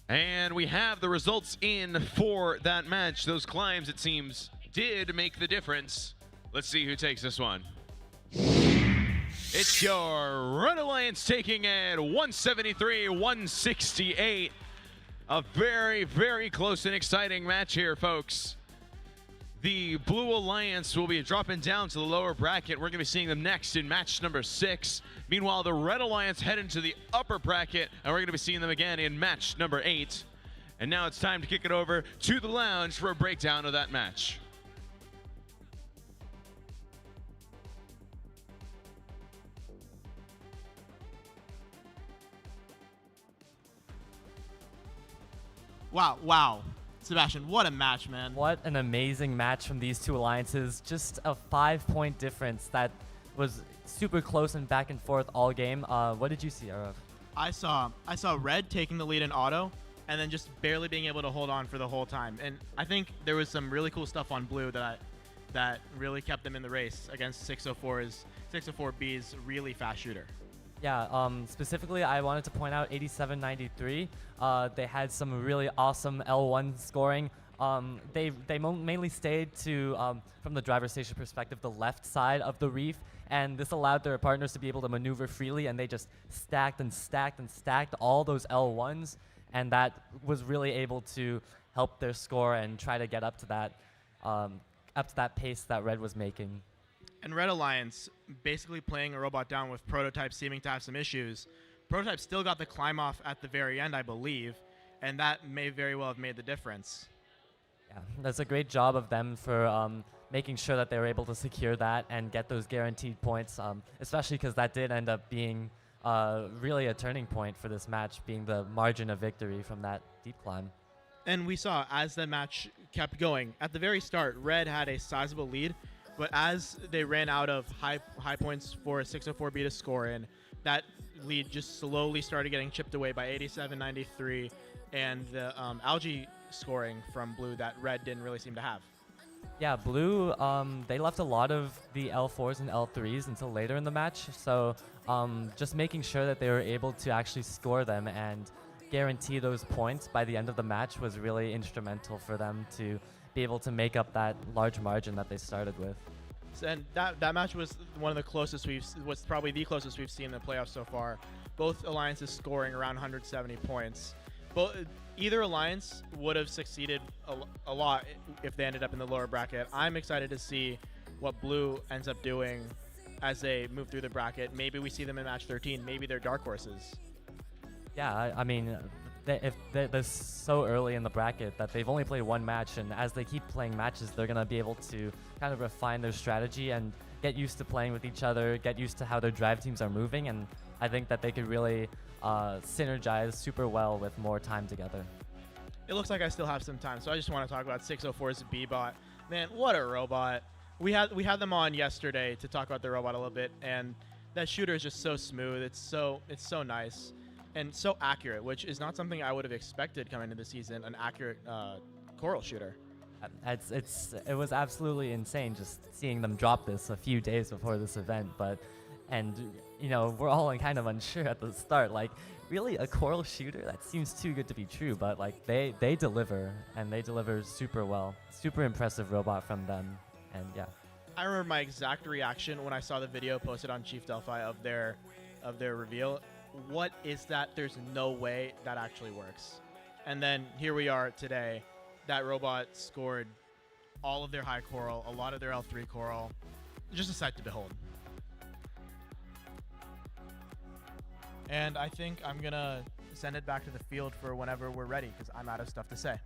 And we have the results in for that match. Those climbs, it seems, did make the difference. Let's see who takes this one. It's your Red Alliance taking it 173-168. A very, very close and exciting match here, folks. The Blue Alliance will be dropping down to the lower bracket. We're going to be seeing them next in match number 6. Meanwhile, the Red Alliance head into the upper bracket, and we're going to be seeing them again in match number 8. And now it's time to kick it over to the lounge for a breakdown of that match. Wow. Sebastian, what a match, man. What an amazing match from these two alliances. Just a 5-point difference that was super close and back and forth all game. What did you see, Arav? I saw Red taking the lead in auto and then just barely being able to hold on for the whole time. And I think there was some really cool stuff on Blue that really kept them in the race against 604B's really fast shooter. Yeah, specifically, I wanted to point out 87-93. They had some really awesome L1 scoring. They mainly stayed to, from the driver's station perspective, the left side of the reef, and this allowed their partners to be able to maneuver freely, and they just stacked and stacked and stacked all those L1s, and that was really able to help their score and try to get up to that pace that Red was making. And Red Alliance basically playing a robot down with Prototype seeming to have some issues. Prototype still got the climb off at the very end, I believe, and that may very well have made the difference. Yeah, that's a great job of them for making sure that they were able to secure that and get those guaranteed points, especially because that did end up being really a turning point for this match, being the margin of victory from that deep climb. And we saw as the match kept going, at the very start, Red had a sizable lead, but as they ran out of high points for a 604B to score in, that lead just slowly started getting chipped away by 87-93 and the algae scoring from Blue that Red didn't really seem to have. Yeah, Blue, they left a lot of the L4s and L3s until later in the match, so just making sure that they were able to actually score them and guarantee those points by the end of the match was really instrumental for them to be able to make up that large margin that they started with. And that match was one of the closest was probably the closest we've seen in the playoffs so far. Both alliances scoring around 170 points. Either alliance would have succeeded a lot if they ended up in the lower bracket. I'm excited to see what Blue ends up doing as they move through the bracket. Maybe we see them in match 13. Maybe they're dark horses. Yeah, I mean, they're so early in the bracket that they've only played one match, and as they keep playing matches, they're going to be able to kind of refine their strategy and get used to playing with each other, get used to how their drive teams are moving, and I think that they could really synergize super well with more time together. It looks like I still have some time, so I just want to talk about 604's B-Bot. Man, what a robot. We had them on yesterday to talk about the robot a little bit, and that shooter is just so smooth. It's so nice. And so accurate, which is not something I would have expected coming into the season, an accurate coral shooter. It was absolutely insane just seeing them drop this a few days before this event, and you know, we're all kind of unsure at the start, like, really a coral shooter? That seems too good to be true, but like they deliver, and they deliver super well. Super impressive robot from them, and yeah. I remember my exact reaction when I saw the video posted on Chief Delphi of their reveal. What is that? There's no way that actually works. And then here we are today. That robot scored all of their high coral, a lot of their L3 coral. Just a sight to behold. And I think I'm going to send it back to the field for whenever we're ready, because I'm out of stuff to say.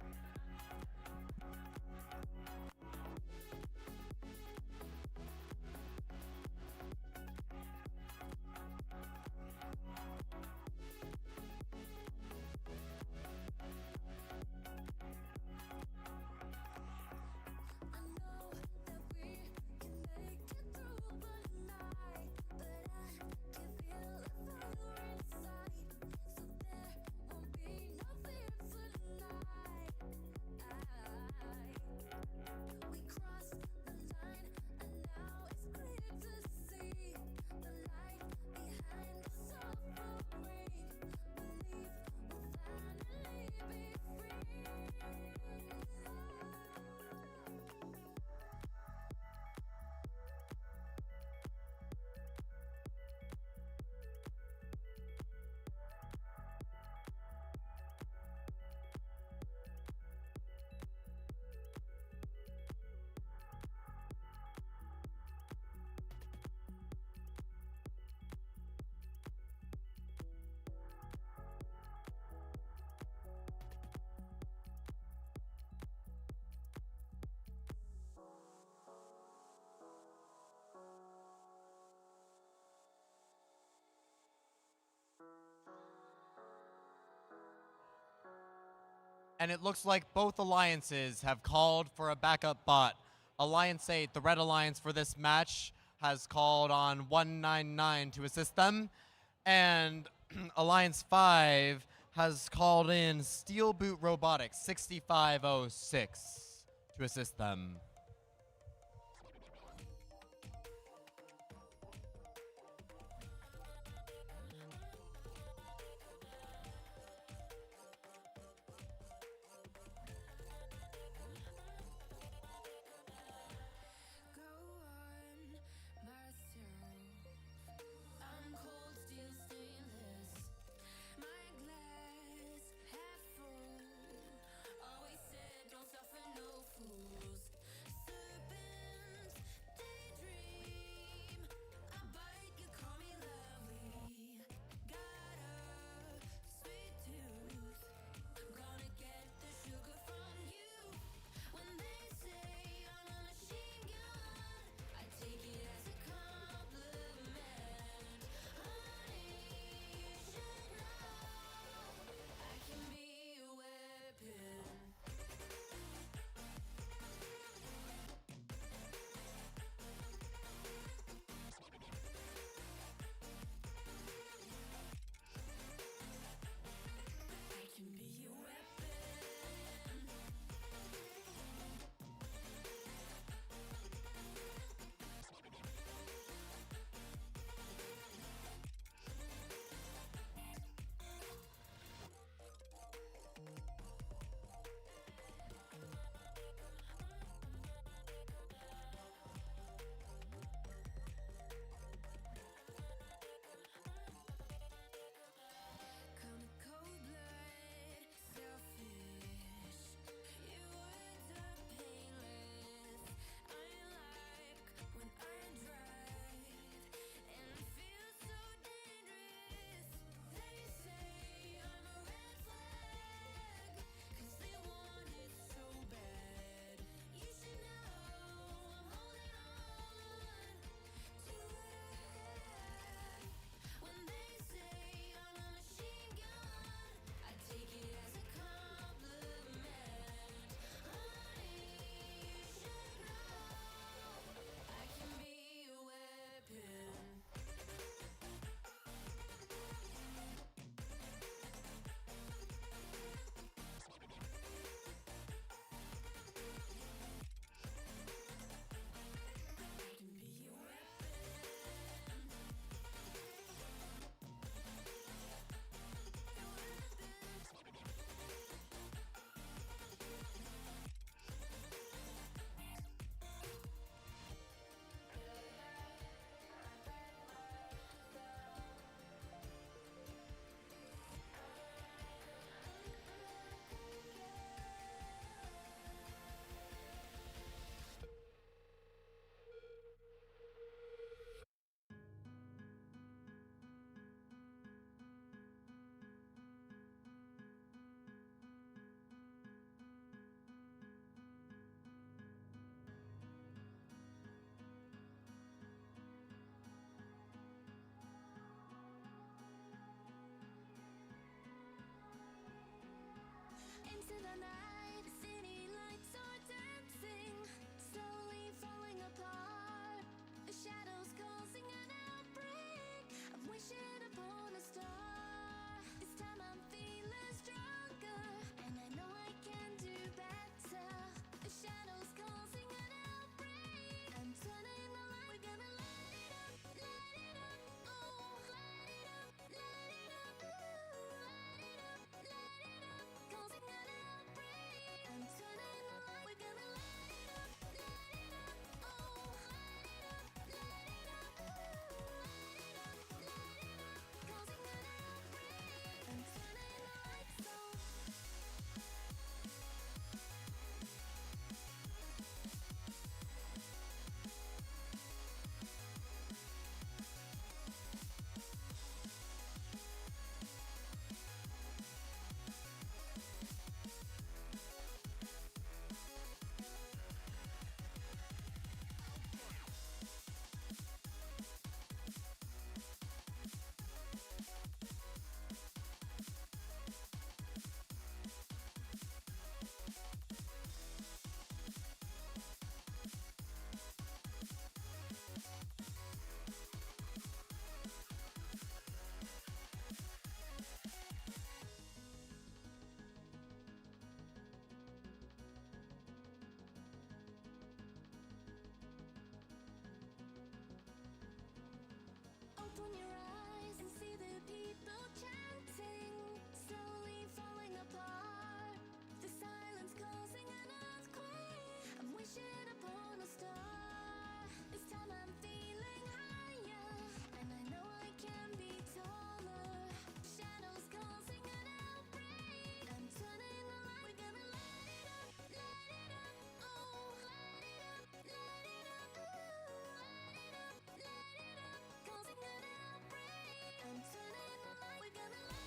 And it looks like both alliances have called for a backup bot. Alliance 8, the Red Alliance for this match, has called on 199 to assist them. And Alliance 5 has called in Steel Boot Robotics 6506 to assist them.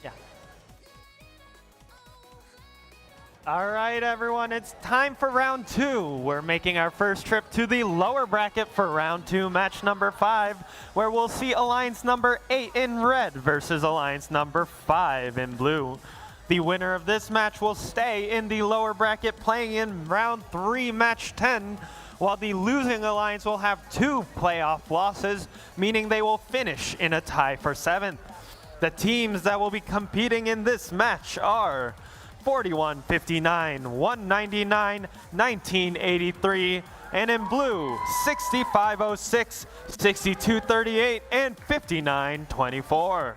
Yeah. All right, everyone, it's time for round 2. We're making our first trip to the lower bracket for round 2, match number 5, where we'll see Alliance number 8 in red versus Alliance number 5 in blue. The winner of this match will stay in the lower bracket playing in round 3, match 10, while the losing Alliance will have 2 playoff losses, meaning they will finish in a tie for 7th. The teams that will be competing in this match are 41-59, 199, 1983, and in blue, 65-06, 62-38, and 59-24.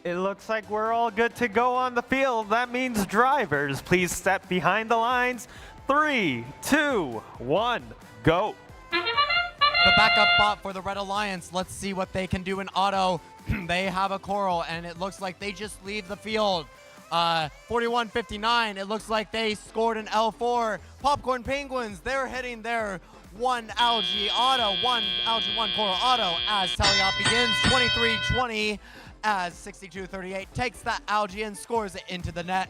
It looks like we're all good to go on the field. That means drivers, please step behind the lines. 3, 2, 1, go. The backup bot for the Red Alliance. Let's see what they can do in auto. They have a coral, and it looks like they just leave the field. 41-59, it looks like they scored an L4. Popcorn Penguins, they're hitting their 1 algae auto, 1 algae, 1 coral auto as Taliop begins. 23-20 as 62-38 takes that algae and scores it into the net.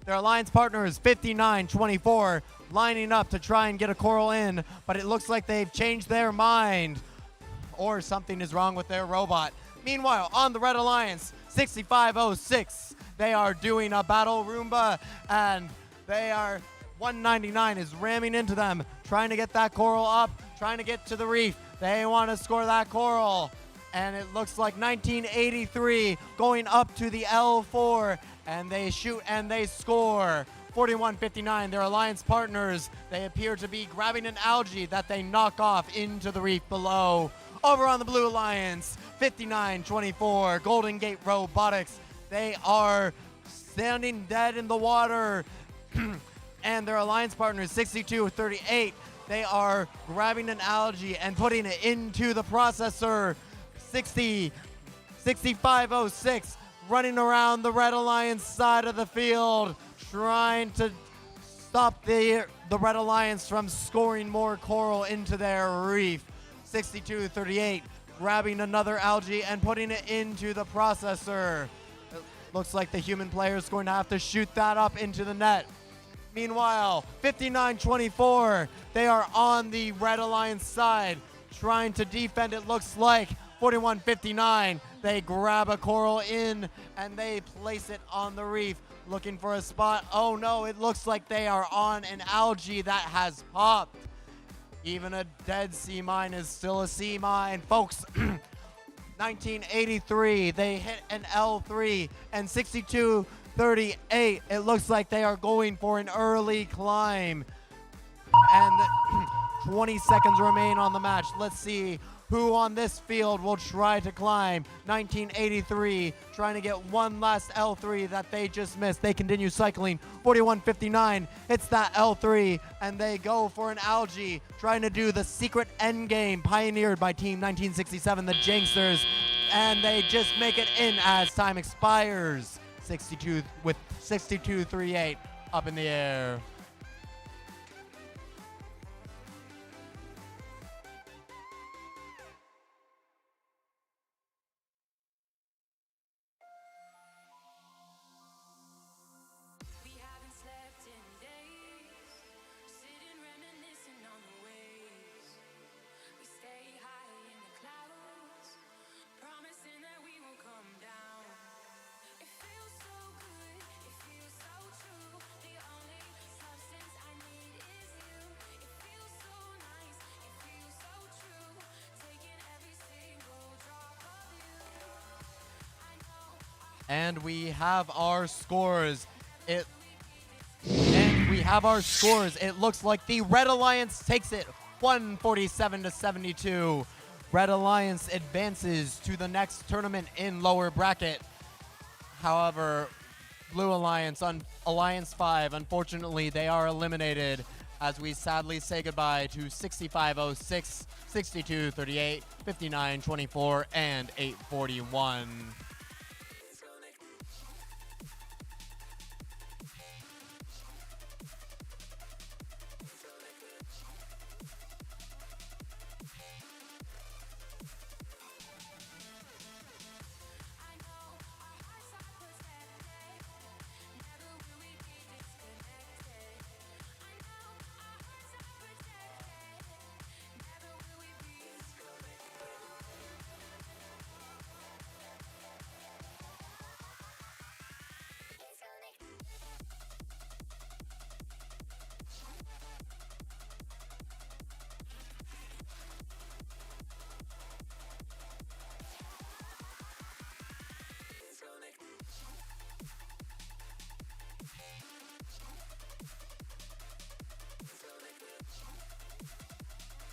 Their alliance partner is 59-24, lining up to try and get a coral in, but it looks like they've changed their mind, or something is wrong with their robot. Meanwhile, on the Red Alliance, 65-06, they are doing a battle Roomba, and they are 199 is ramming into them, trying to get that coral up, trying to get to the reef. They want to score that coral. And it looks like 1983 going up to the L4, and they shoot and they score. 41-59, their alliance partners, they appear to be grabbing an algae that they knock off into the reef below. Over on the Blue Alliance, 59-24, Golden Gate Robotics, they are standing dead in the water. And their alliance partners, 62-38, they are grabbing an algae and putting it into the processor. 65-06, running around the Red Alliance side of the field, trying to stop the Red Alliance from scoring more coral into their reef. 62-38, grabbing another algae and putting it into the processor. It looks like the human player is going to have to shoot that up into the net. Meanwhile, 59-24, they are on the Red Alliance side, trying to defend, it looks like. 41-59, they grab a coral in and they place it on the reef, looking for a spot. Oh no, it looks like they are on an algae that has popped. Even a dead sea mine is still a sea mine, folks. 1983, they hit an L3, and 62-38, it looks like they are going for an early climb. And 20 seconds remain on the match. Let's see who on this field will try to climb. 1983 trying to get one last L3 that they just missed. They continue cycling. 41-59 hits that L3 and they go for an algae, trying to do the secret end game pioneered by Team 1967, the Janksters, and they just make it in as time expires. 62 with 62-38 up in the air. And we have our scores. It looks like the Red Alliance takes it 147-72. Red Alliance advances to the next tournament in lower bracket. However, Blue Alliance, Alliance 5, unfortunately, they are eliminated as we sadly say goodbye to 65-06, 62-38, 59-24, and 8-41.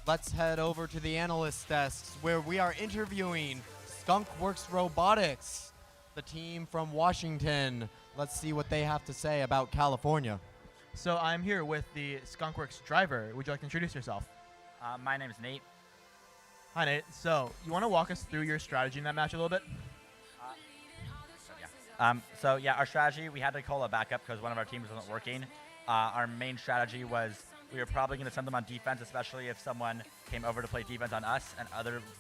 Let's head over to the analyst desks where we are interviewing Skunkworks Robotics, the team from Washington. Let's see what they have to say about California. So I'm here with the Skunkworks driver. Would you like to introduce yourself? My name is Nate. Hi, Nate. So you want to walk us through your strategy in that match a little bit? Our strategy, we had to call a backup because one of our teams wasn't working. Our main strategy was we were probably going to send them on defense, especially if someone came over to play defense on us. And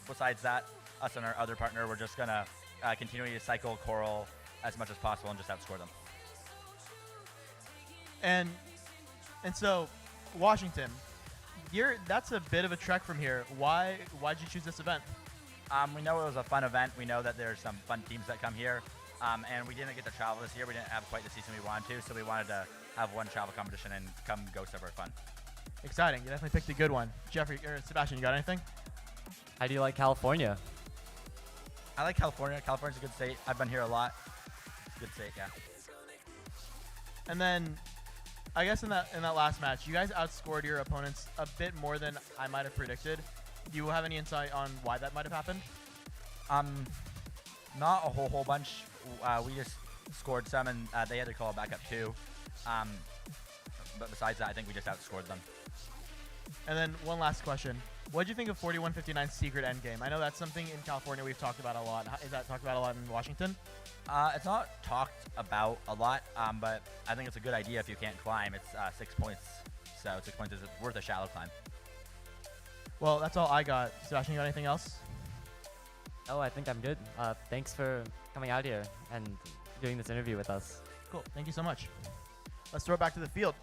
besides that, us and our other partner were just going to continually cycle Coral as much as possible and just outscore them. And so, Washington, that's a bit of a trek from here. Why'd you choose this event? We know it was a fun event. We know that there's some fun teams that come here. And we didn't get to travel this year. We didn't have quite the season we wanted to, so we wanted to have one travel competition and come go somewhere fun. Exciting. You definitely picked a good one. Jeffrey, or Sebastian, you got anything? How do you like California? I like California. California's a good state. I've been here a lot. It's a good state, yeah. And then, I guess in that last match, you guys outscored your opponents a bit more than I might have predicted. Do you have any insight on why that might have happened? Not a whole bunch. We just scored some, and they had to call it back up too. But besides that, I think we just outscored them. And then one last question. What did you think of 4159's secret endgame? I know that's something in California we've talked about a lot. Is that talked about a lot in Washington? It's not talked about a lot, but I think it's a good idea if you can't climb. It's 6 points, so 6 points is worth a shallow climb. Well, that's all I got. Sebastian, you got anything else? Oh, I think I'm good. Thanks for coming out here and doing this interview with us. Cool. Thank you so much. Let's throw it back to the field.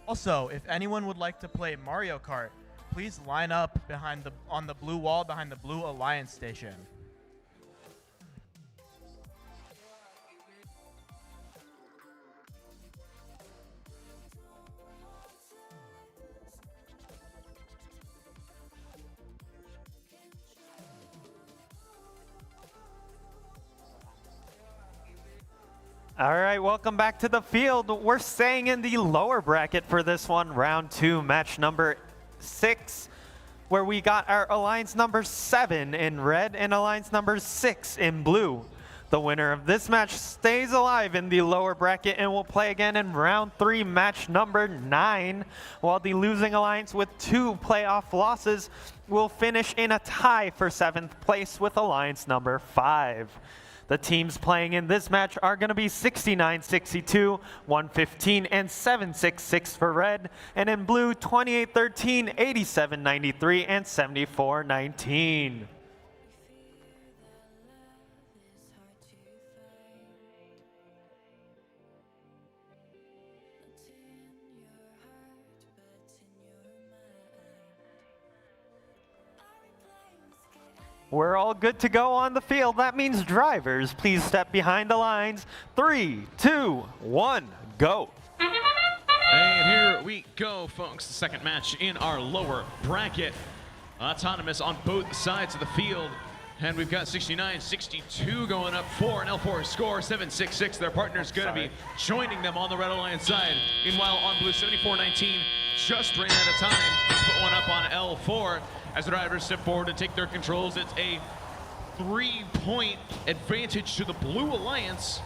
Also, if anyone would like to play Mario Kart, please line up on the blue wall behind the Blue Alliance station. All right, welcome back to the field. We're staying in the lower bracket for this one, round 2, match number 6. where we got our alliance number 7 in red and alliance number 6 in blue. The winner of this match stays alive in the lower bracket and will play again in round 3, match number 9, while the losing alliance with 2 playoff losses will finish in a tie for 7th place with alliance number 5. The teams playing in this match are going to be 69-62, 115, and 7-6-6 for red, and in blue 28-13, 87-93, and 74-19. We're all good to go on the field. That means drivers, please step behind the lines. 3, 2, 1, go. And here we go, folks. The second match in our lower bracket. Autonomous on both sides of the field. And we've got 69-62 going up for an L4 score, 7-6-6. Their partner's going to be joining them on the Red Alliance side. Meanwhile, on blue, 74-19 just ran out of time. Let's put one up on L4 as the drivers step forward and take their controls. It's a 3-point advantage to the Blue Alliance.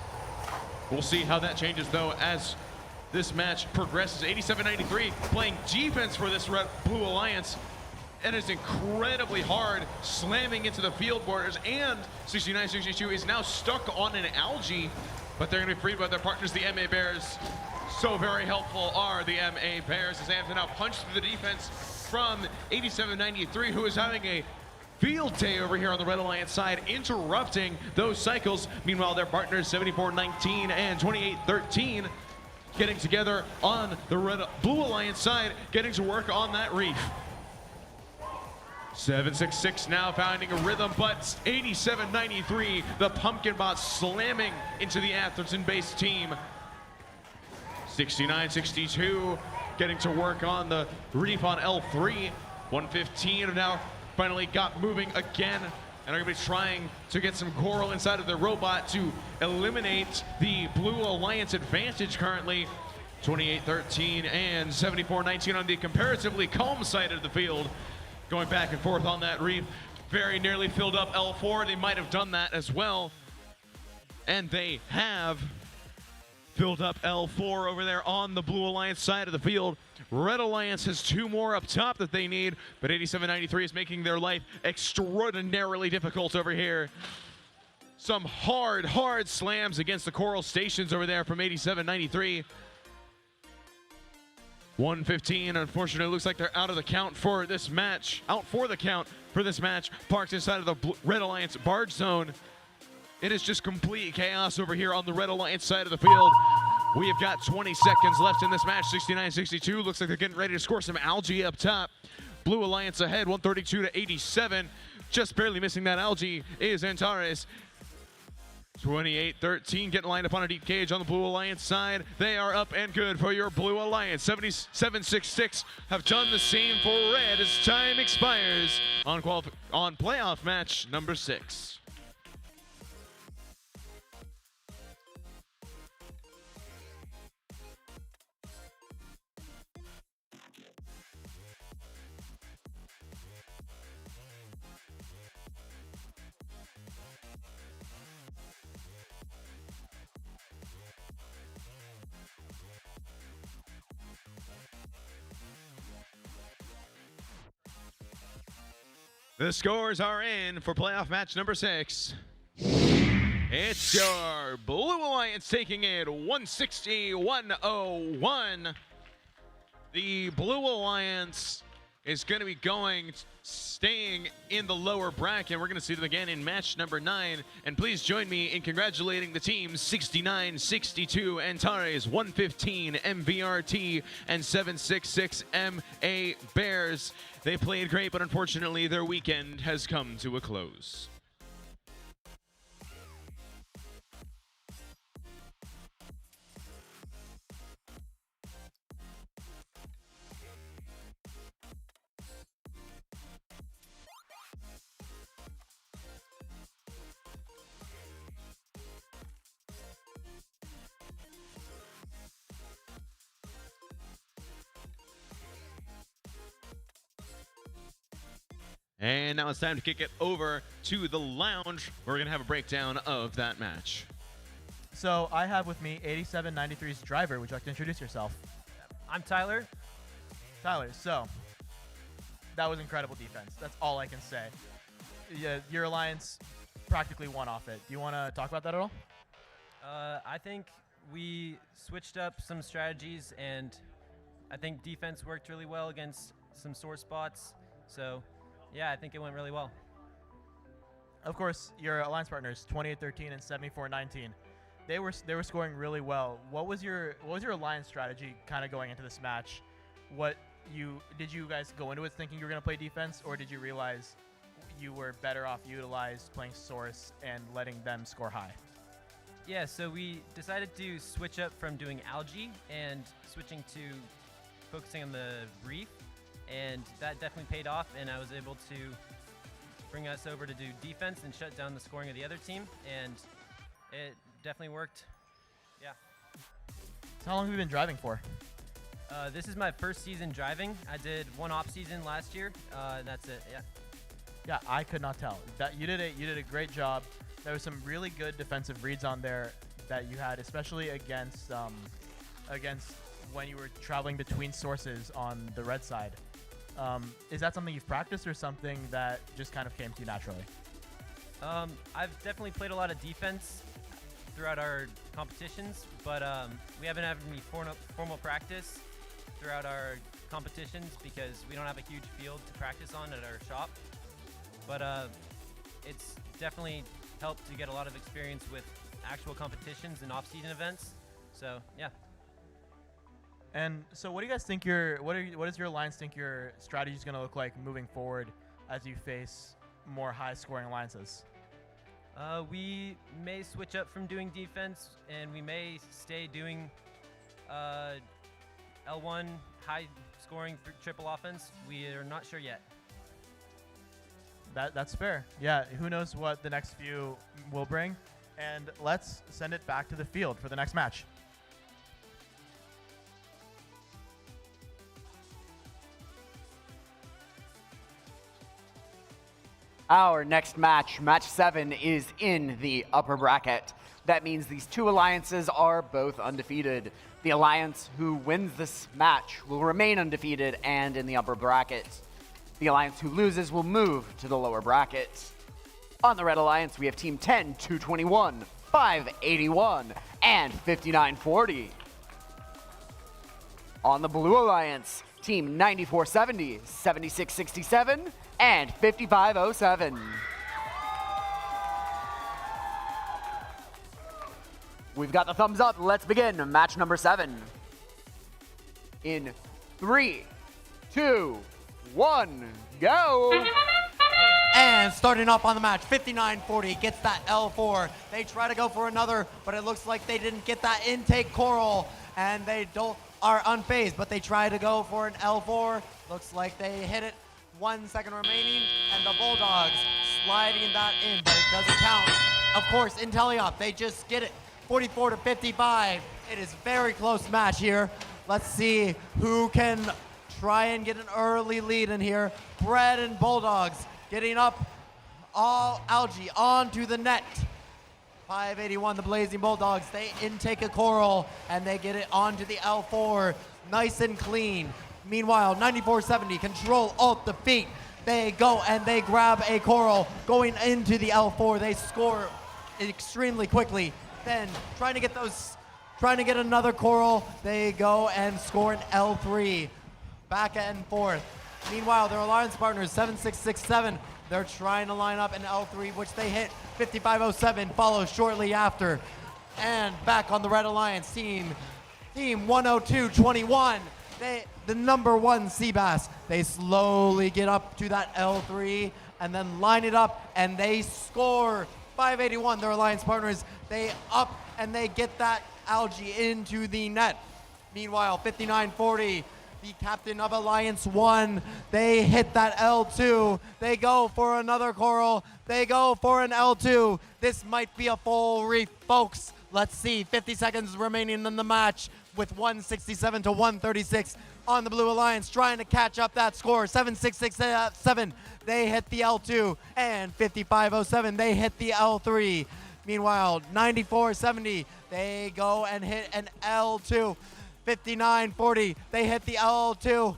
We'll see how that changes, though, as this match progresses. 87-93 playing defense for this Blue Alliance. And it's incredibly hard, slamming into the field borders, and 69-62 is now stuck on an algae, but they're going to be freed by their partners, the MA Bears. So very helpful are the MA Bears as they have to now punch through the defense from 87-93, who is having a field day over here on the Red Alliance side, interrupting those cycles. Meanwhile, their partners 74-19 and 28-13 getting together on the Blue Alliance side, getting to work on that reef. 7-6-6 now finding a rhythm, but 87-93, the Pumpkin Bot slamming into the Atherton-based team. 69-62 getting to work on the reef on L3. 115 have now finally got moving again and are going to be trying to get some coral inside of their robot to eliminate the Blue Alliance advantage currently. 28-13 and 74-19 on the comparatively calm side of the field. Going back and forth on that reef. Very nearly filled up L4. They might have done that as well. And they have filled up L4 over there on the Blue Alliance side of the field. Red Alliance has 2 more up top that they need, but 87-93 is making their life extraordinarily difficult over here. Some hard slams against the coral stations over there from 87-93. 115, unfortunately, looks like they're out of the count for this match. Out for the count for this match. Parked inside of the Red Alliance barge zone. It is just complete chaos over here on the Red Alliance side of the field. We have got 20 seconds left in this match. 69-62. Looks like they're getting ready to score some algae up top. Blue Alliance ahead, 132-87. Just barely missing that algae is Antares. 28-13 getting lined up on a deep cage on the Blue Alliance side. They are up and good for your Blue Alliance. 77-66 have done the same for red as time expires on playoff match number 6. The scores are in for playoff match number 6. It's your Blue Alliance taking it 160-101. The Blue Alliance is going to be staying in the lower bracket. We're going to see them again in match number 9. And please join me in congratulating the teams 69-62 Antares, 115 MVRT, and 766 MA Bears. They played great, but unfortunately their weekend has come to a close. And now it's time to kick it over to the lounge. We're going to have a breakdown of that match. So I have with me 8793's driver. Would you like to introduce yourself? I'm Tyler. Tyler, so that was incredible defense. That's all I can say. Yeah, your alliance practically won off it. Do you want to talk about that at all? I think we switched up some strategies, and I think defense worked really well against some sore spots. So, yeah, I think it went really well. Of course, your alliance partners 28-13 and 74-19. They were scoring really well. What was your alliance strategy kind of going into this match? Did you guys go into it thinking you were going to play defense, or did you realize you were better off utilized playing source and letting them score high? Yeah, so we decided to switch up from doing algae and switching to focusing on the reef, and that definitely paid off, and I was able to bring us over to do defense and shut down the scoring of the other team, and it definitely worked. Yeah. So how long have you been driving for? This is my first season driving. I did one off season last year. That's it. Yeah. Yeah, I could not tell. That you did a great job. There was some really good defensive reads on there that you had, especially against when you were traveling between sources on the red side. Is that something you've practiced or something that just kind of came to you naturally? I've definitely played a lot of defense throughout our competitions, but we haven't had any formal practice throughout our competitions because we don't have a huge field to practice on at our shop. But it's definitely helped to get a lot of experience with actual competitions and off-season events. So yeah. And so, what do you guys think what does your alliance think your strategy is going to look like moving forward as you face more high-scoring alliances? We may switch up from doing defense, and we may stay doing L1 high-scoring triple offense. We are not sure yet. That's fair. Yeah, who knows what the next few will bring. And let's send it back to the field for the next match. Our next match, match 7, is in the upper bracket. That means these two alliances are both undefeated. The alliance who wins this match will remain undefeated and in the upper bracket. The alliance who loses will move to the lower bracket. On the red alliance, we have team 10, 221, 581, and 5940. On the blue alliance, team 9470, 7667, and 5507. We've got the thumbs up. Let's begin match number 7. In 3, 2, 1, go! And starting off on the match, 5940 gets that L4. They try to go for another, but it looks like they didn't get that intake coral, and they are unfazed, but they try to go for an L4. Looks like they hit it. 1 second remaining, and the Bulldogs sliding that in, but it doesn't count. Of course, Inteliop, they just get it 44-55. It is very close match here. Let's see who can try and get an early lead in here. Bread and Bulldogs getting up all algae onto the net. 581, the Blazing Bulldogs, they intake a coral and they get it onto the L4 nice and clean. Meanwhile, 9470 control alt defeat. They go and they grab a coral going into the L4. They score extremely quickly. Then trying to get another coral, they go and score an L3. Back and forth. Meanwhile, their alliance partners 7667, they're trying to line up an L3, which they hit. 5507 follows shortly after. And back on the red alliance team 10221. The number 1 Seabass, they slowly get up to that L3 and then line it up and they score. 581, their alliance partners, they up and they get that algae into the net. Meanwhile, 5940, the captain of Alliance 1, they hit that L2. They go for another coral. They go for an L2. This might be a full reef, folks. Let's see, 50 seconds remaining in the match. with 167 to 136 on the Blue Alliance, trying to catch up that score. 7667, they hit the L2, and 5507, they hit the L3. Meanwhile, 9470, they go and hit an L2. 5940, they hit the L2.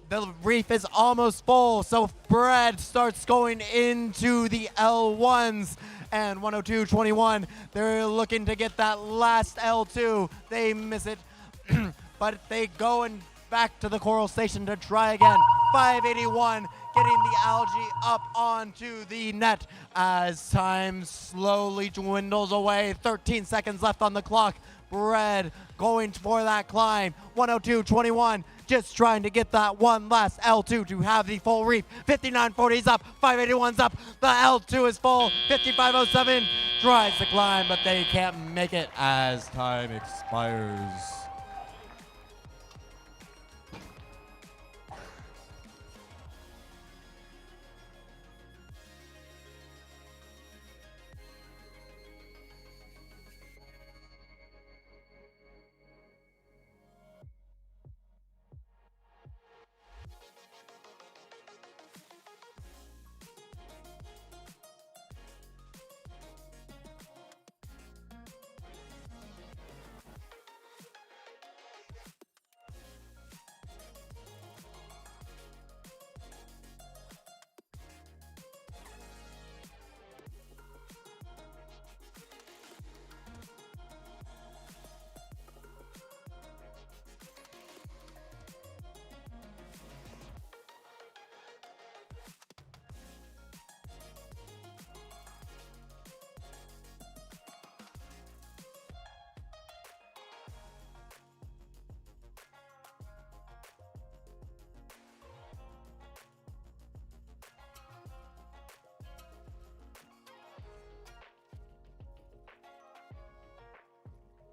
The reef is almost full, so Brad starts going into the L1s. And 102.21, they're looking to get that last L2. They miss it, but they go and back to the Coral Station to try again. 581, getting the algae up onto the net as time slowly dwindles away. 13 seconds left on the clock. Brad going for that climb. 102.21, just trying to get that one last L2 to have the full reef. 59.40 is up, 581's up, the L2 is full. 55.07 tries to climb, but they can't make it as time expires.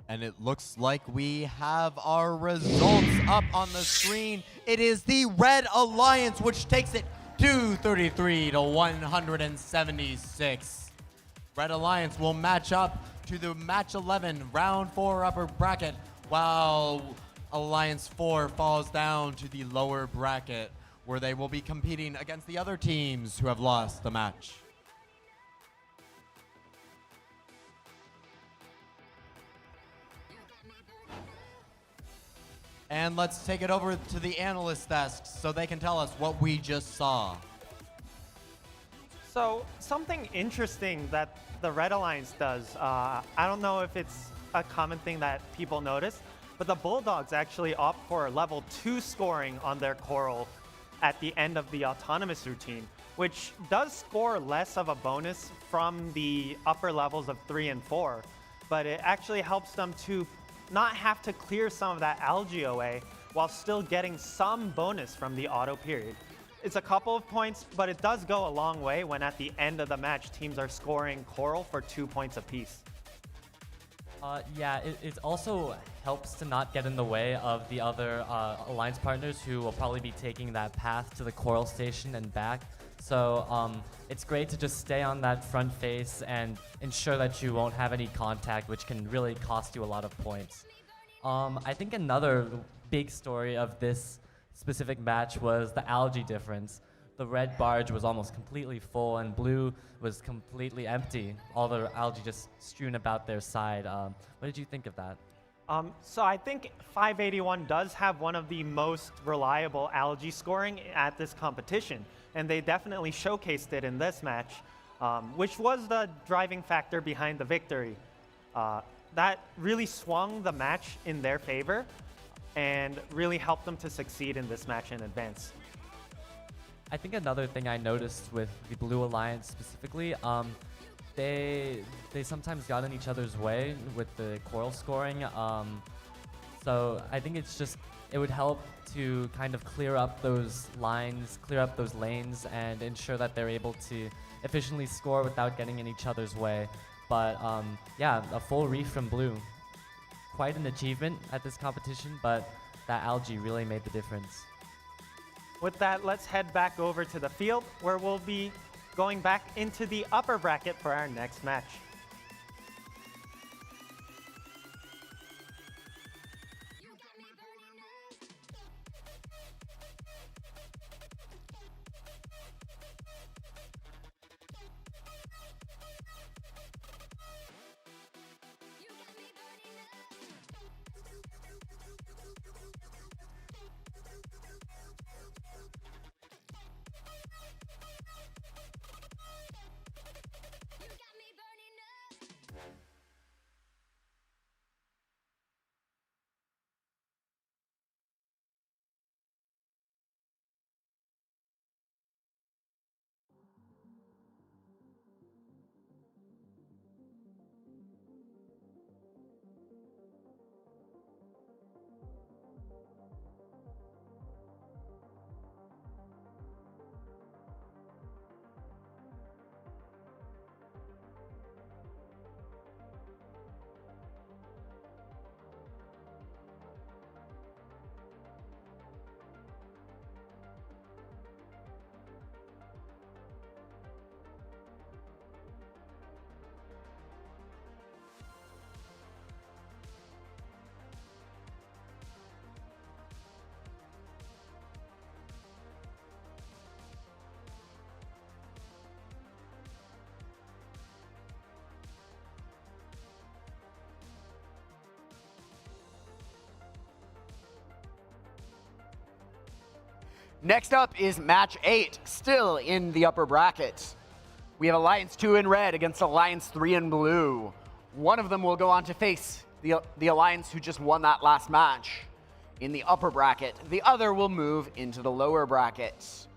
And it looks like we have our results up on the screen. It is the Red Alliance, which takes it 233 to 176. Red Alliance will match up to the match 11, round 4 upper bracket, while Alliance 4 falls down to the lower bracket, where they will be competing against the other teams who have lost the match. And let's take it over to the analyst desk so they can tell us what we just saw. So something interesting that the Red Alliance does, I don't know if it's a common thing that people notice, but the Bulldogs actually opt for level 2 scoring on their Coral at the end of the autonomous routine, which does score less of a bonus from the upper levels of 3 and 4, but it actually helps them to not have to clear some of that algae away while still getting some bonus from the auto period. It's a couple of points, but it does go a long way when at the end of the match, teams are scoring Coral for 2 points apiece. Yeah, it also helps to not get in the way of the other alliance partners who will probably be taking that path to the Coral Station and back. So it's great to just stay on that front face and ensure that you won't have any contact, which can really cost you a lot of points. I think another big story of this specific match was the algae difference. The red barge was almost completely full and blue was completely empty. All the algae just strewn about their side. What did you think of that? So I think 581 does have one of the most reliable algae scoring at this competition, and they definitely showcased it in this match, which was the driving factor behind the victory. That really swung the match in their favor and really helped them to succeed in this match and advance. I think another thing I noticed with the Blue Alliance specifically, they sometimes got in each other's way with the Coral scoring. So I think it would help to kind of clear up those lines, clear up those lanes, and ensure that they're able to efficiently score without getting in each other's way. But yeah, a full reef from Blue. Quite an achievement at this competition, but that algae really made the difference. With that, let's head back over to the field where we'll be going back into the upper bracket for our next match. Next up is match 8, still in the upper bracket. We have Alliance 2 in red against Alliance 3 in blue. One of them will go on to face the Alliance who just won that last match in the upper bracket. The other will move into the lower bracket.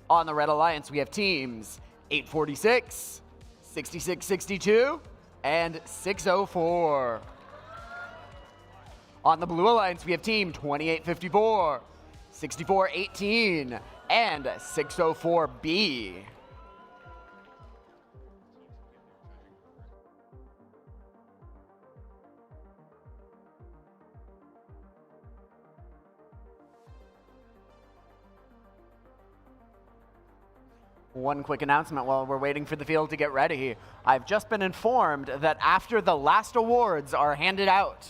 On the Red Alliance, we have teams 846, 6662, and 604. On the Blue Alliance, we have team 2854, 6418, and 604B. One quick announcement while we're waiting for the field to get ready. I've just been informed that after the last awards are handed out,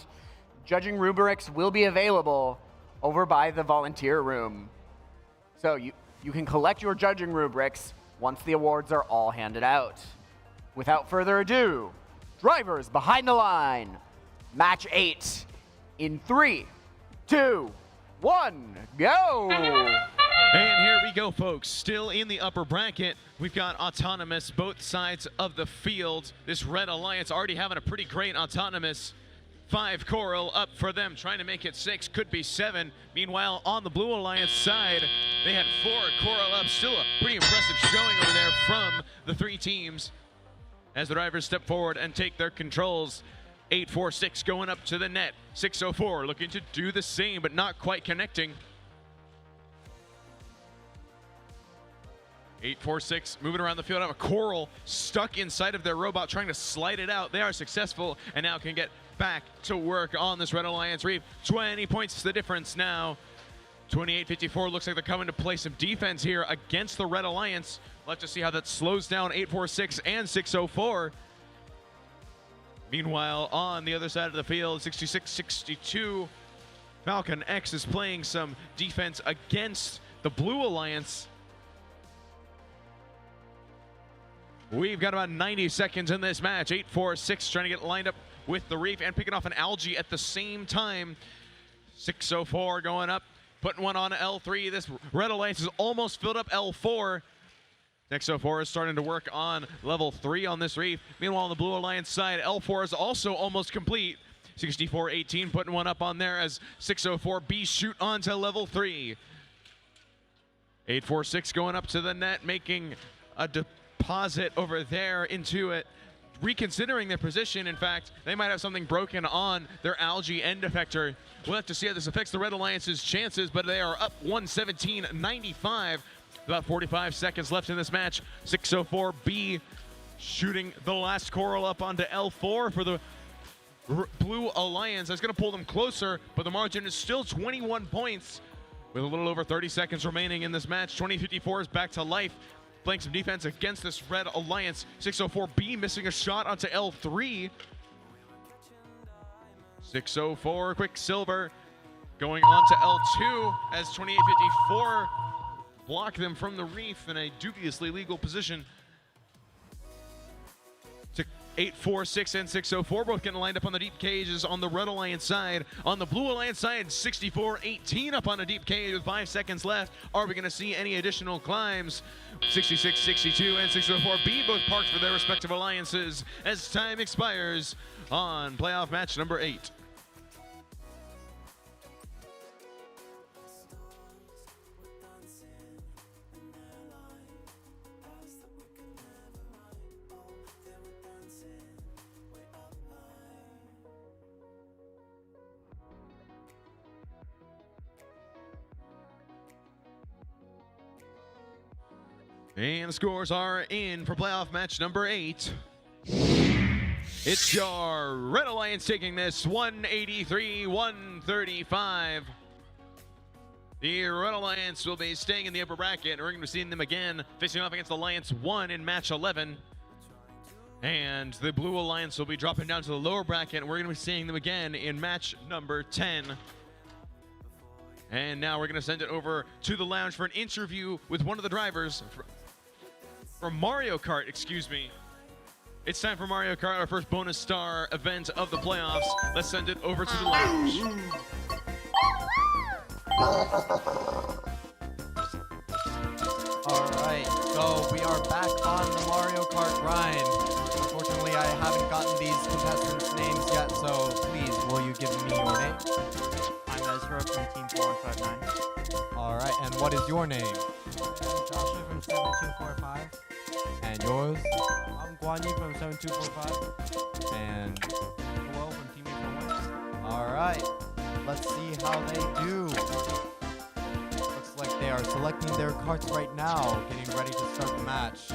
judging rubrics will be available over by the volunteer room. So you can collect your judging rubrics once the awards are all handed out. Without further ado, drivers behind the line. Match 8 in 3, 2, 1, go! And here we go, folks. Still in the upper bracket, we've got Autonomous both sides of the field. This Red Alliance already having a pretty great Autonomous. 5 Coral up for them, trying to make it 6, could be 7. Meanwhile, on the Blue Alliance side, they had 4 Coral up. Still a pretty impressive showing over there from the 3 teams as the drivers step forward and take their controls. 846 going up to the net. 604 looking to do the same, but not quite connecting. 846 moving around the field. Have a Coral stuck inside of their robot trying to slide it out. They are successful and now can get back to work on this Red Alliance reef. 20 points is the difference now. 2854 looks like they're coming to play some defense here against the Red Alliance. We'll have to see how that slows down 846 and 604. Meanwhile, on the other side of the field, 66-62, Falcon X is playing some defense against the Blue Alliance. We've got about 90 seconds in this match. 846 trying to get lined up with the reef and picking off an algae at the same time. 604 going up, putting one on L3. This Red Alliance is almost filled up L4. 604 is starting to work on level 3 on this reef. Meanwhile, on the Blue Alliance side, L4 is also almost complete. 6418 putting one up on there as 604B shoot on to level 3. 846 going up to the net, making a deposit over there into it, reconsidering their position. In fact, they might have something broken on their algae end effector. We'll have to see how this affects the Red Alliance's chances, but they are up 117-95. About 45 seconds left in this match. 604B shooting the last Coral up onto L4 for the Blue Alliance. That's going to pull them closer, but the margin is still 21 points with a little over 30 seconds remaining in this match. 2054 is back to life, playing some defense against this Red Alliance. 604B missing a shot onto L3. 604 Quicksilver going on to L2 as 2854 block them from the reef in a dubiously legal position. 846 and 604 both getting lined up on the deep cages on the Red Alliance side. On the Blue Alliance side, 6418 up on a deep cage with 5 seconds left. Are we going to see any additional climbs? 6662 and 604B both parked for their respective alliances as time expires on playoff match number 8. And the scores are in for playoff match number 8. It's your Red Alliance taking this 183-135. The Red Alliance will be staying in the upper bracket. We're going to be seeing them again facing off against Alliance 1 in match 11. And the Blue Alliance will be dropping down to the lower bracket. And we're going to be seeing them again in match number 10. And now we're going to send it over to the lounge for an interview with one of the drivers from Mario Kart, excuse me. It's time for Mario Kart, our first bonus star event of the playoffs. Let's send it over to the lounge. Alright, so we are back on the Mario Kart grind. Unfortunately, I haven't gotten these contestants' names yet, so please, will you give me your name? I'm Ezra from Team 4159. Alright, and what is your name? Joshua from 7245. And yours? I'm Guanyi from 7245. And Hello from Team 841. alright, let's see how they do. Looks like they are selecting their carts right now, getting ready to start the match.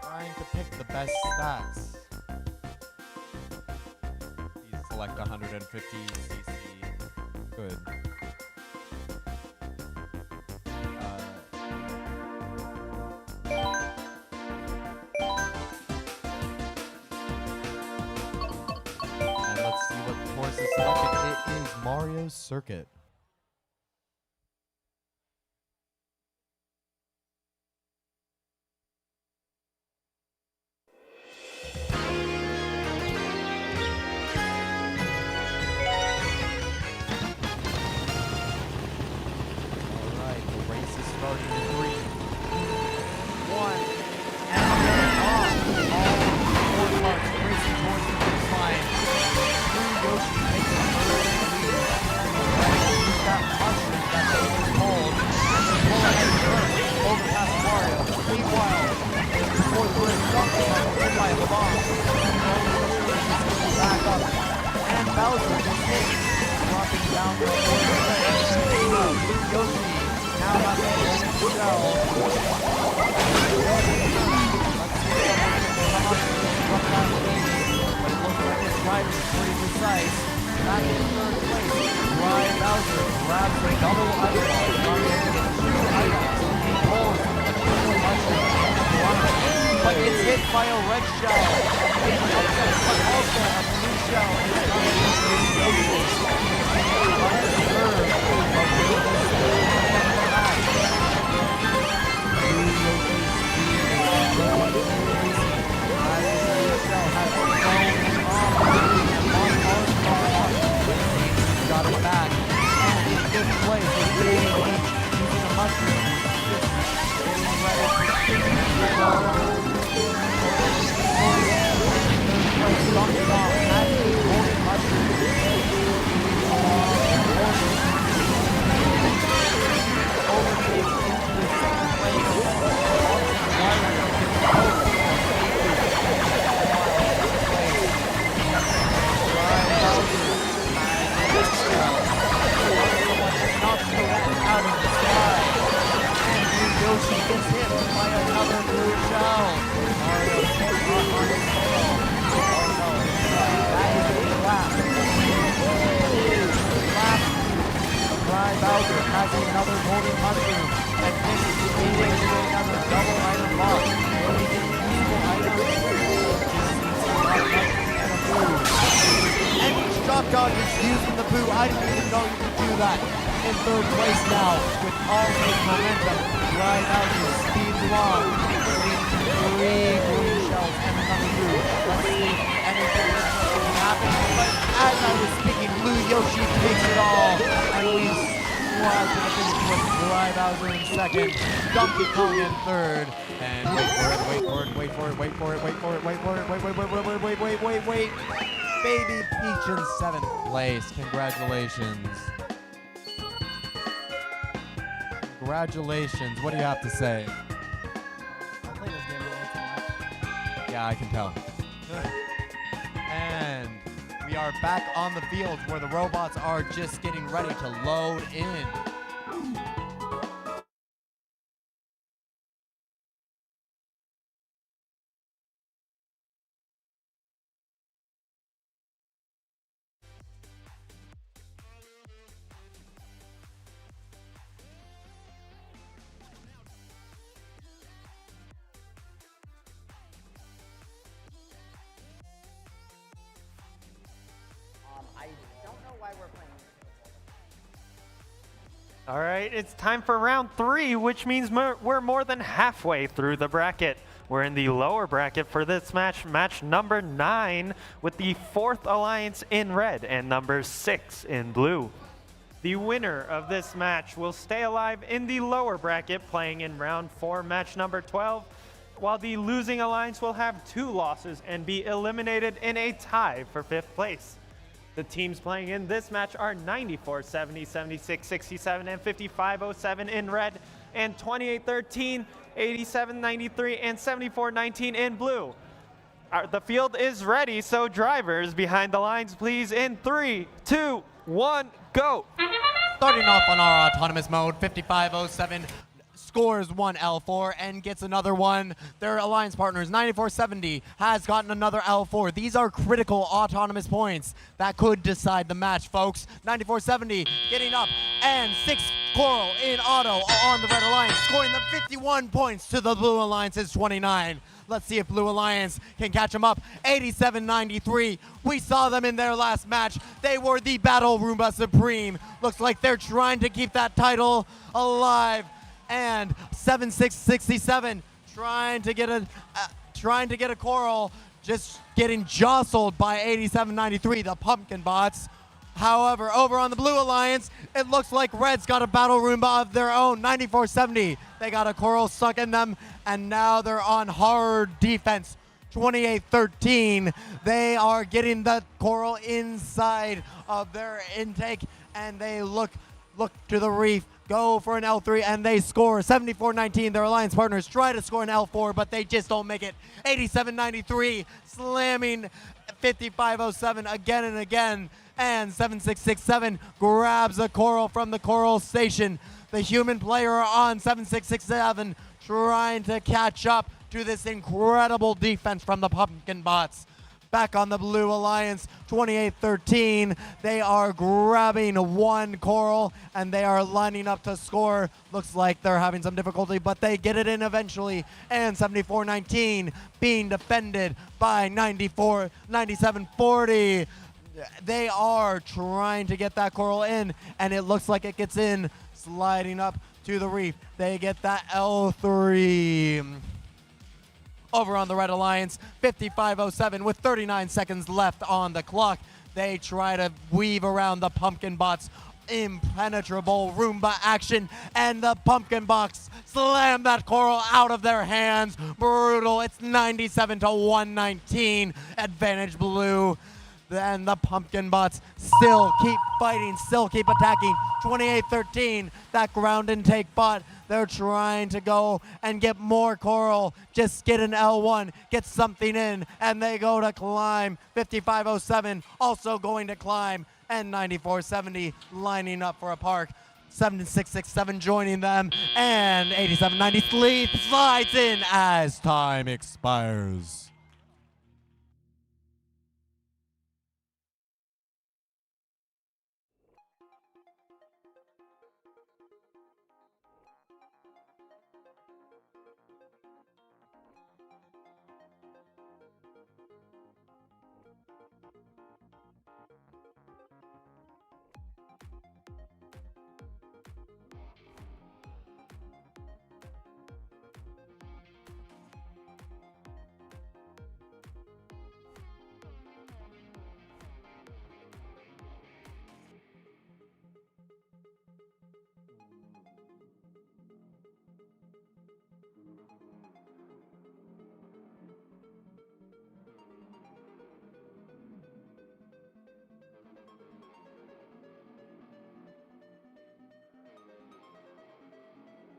Trying to pick the best stats. Please select 150cc. Good. And let's see what course is selected. It is Mario's Circuit. Alright, the race is starting in 3, 2, 1, and off. All 4 cars racing towards the finish line. Blue Yoshi takes the third lead. Use that mushroom that they were told, and they pull ahead first over past Mario. Meanwhile, before the race, Donkey Kong hit by the bomb. Back up, and Bowser just hit, dropping down the Yoshi now has a golden shell. Let's see if someone can come up from that lead. But it looks like his rider is pretty precise. Back in third place, Ryan Bowser grabs a double item ball, running 2 items. He pulls a triple mushroom and one, but it's hit by a red shell. But also a blue shell is coming into Yoshi. Got it back, and in 5th place with Baby Peach using a mushroom. Getting ready to go. 3rd place, Donkey Kong has a golden mushroom. Overtakes into the 2nd place. Out of the sky, and Yoshi gets hit by another blue shell. Mario hit on his tail. Oh no, that is a lap. Fry Bowser has another golden mushroom, and this is leading to another double item box. Where we get evil items, and a boo. And each drop dog is using the boo. I didn't even know you could do that. In 3rd place now, with all his momentum, right out to speed along, between 3 green shells and another blue. Let's see if anything is happening. But as I was speaking, Blue Yoshi takes it all, and we slide to the finish with Dry Bowser in 2nd, Donkey Kong in 3rd, and wait. Baby Peach in 7th place. Congratulations. Congratulations. What do you have to say? I play this game a little too much. Yeah, I can tell. And we are back on the field where the robots are just getting ready to load in. I don't know why we're playing. All right, it's time for round 3, which means we're more than halfway through the bracket. We're in the lower bracket for this match, match number 9, with the 4th alliance in red and number 6 in blue. The winner of this match will stay alive in the lower bracket, playing in round 4, match number 12, while the losing alliance will have 2 losses and be eliminated in a tie for 5th place. The teams playing in this match are 94-70, 76-67, and 55-07 in red, and 28-13, 87-93, and 74-19 in blue. The field is ready, so drivers behind the lines, please, in 3, 2, 1, go. Starting off on our autonomous mode, 5507 scores one L4 and gets another one. Their alliance partners, 9470, has gotten another L4. These are critical autonomous points that could decide the match, folks. 9470 getting up, and 6 Coral in auto on the Red Alliance, scoring them 51 points to the Blue Alliance's 29. Let's see if Blue Alliance can catch them up. 87-93. We saw them in their last match. They were the Battle Roomba Supreme. Looks like they're trying to keep that title alive. And 76-67 trying to get a Coral, just getting jostled by 87-93, the Pumpkin Bots. However, over on the Blue Alliance, it looks like Red's got a Battle Roomba of their own, 94-70. They got a Coral stuck in them, and now they're on hard defense, 28-13. They are getting the Coral inside of their intake, and they look to the reef, go for an L3, and they score 74-19. Their alliance partners try to score an L4, but they just don't make it. 87-93, slamming 55-07 again and again. And 7667 grabs a Coral from the Coral station. The human player on 7667 trying to catch up to this incredible defense from the Pumpkin Bots. Back on the Blue Alliance, 28-13. They are grabbing one Coral, and they are lining up to score. Looks like they're having some difficulty, but they get it in eventually. And 74-19 being defended by 97-40. They are trying to get that Coral in, and it looks like it gets in, sliding up to the reef. They get that L3. Over on the Red Alliance, 55-07 with 39 seconds left on the clock. They try to weave around the Pumpkin Bots' impenetrable Roomba action, and the Pumpkin Bots slam that Coral out of their hands. Brutal. It's 97-119. Advantage Blue. And the Pumpkin Bots still keep fighting, still keep attacking. 28-13, that ground intake bot. They're trying to go and get more Coral. Just get an L1, get something in, and they go to climb. 55-07 also going to climb, and 94-70 lining up for a park. 7667 joining them, and 87-90 slides in as time expires.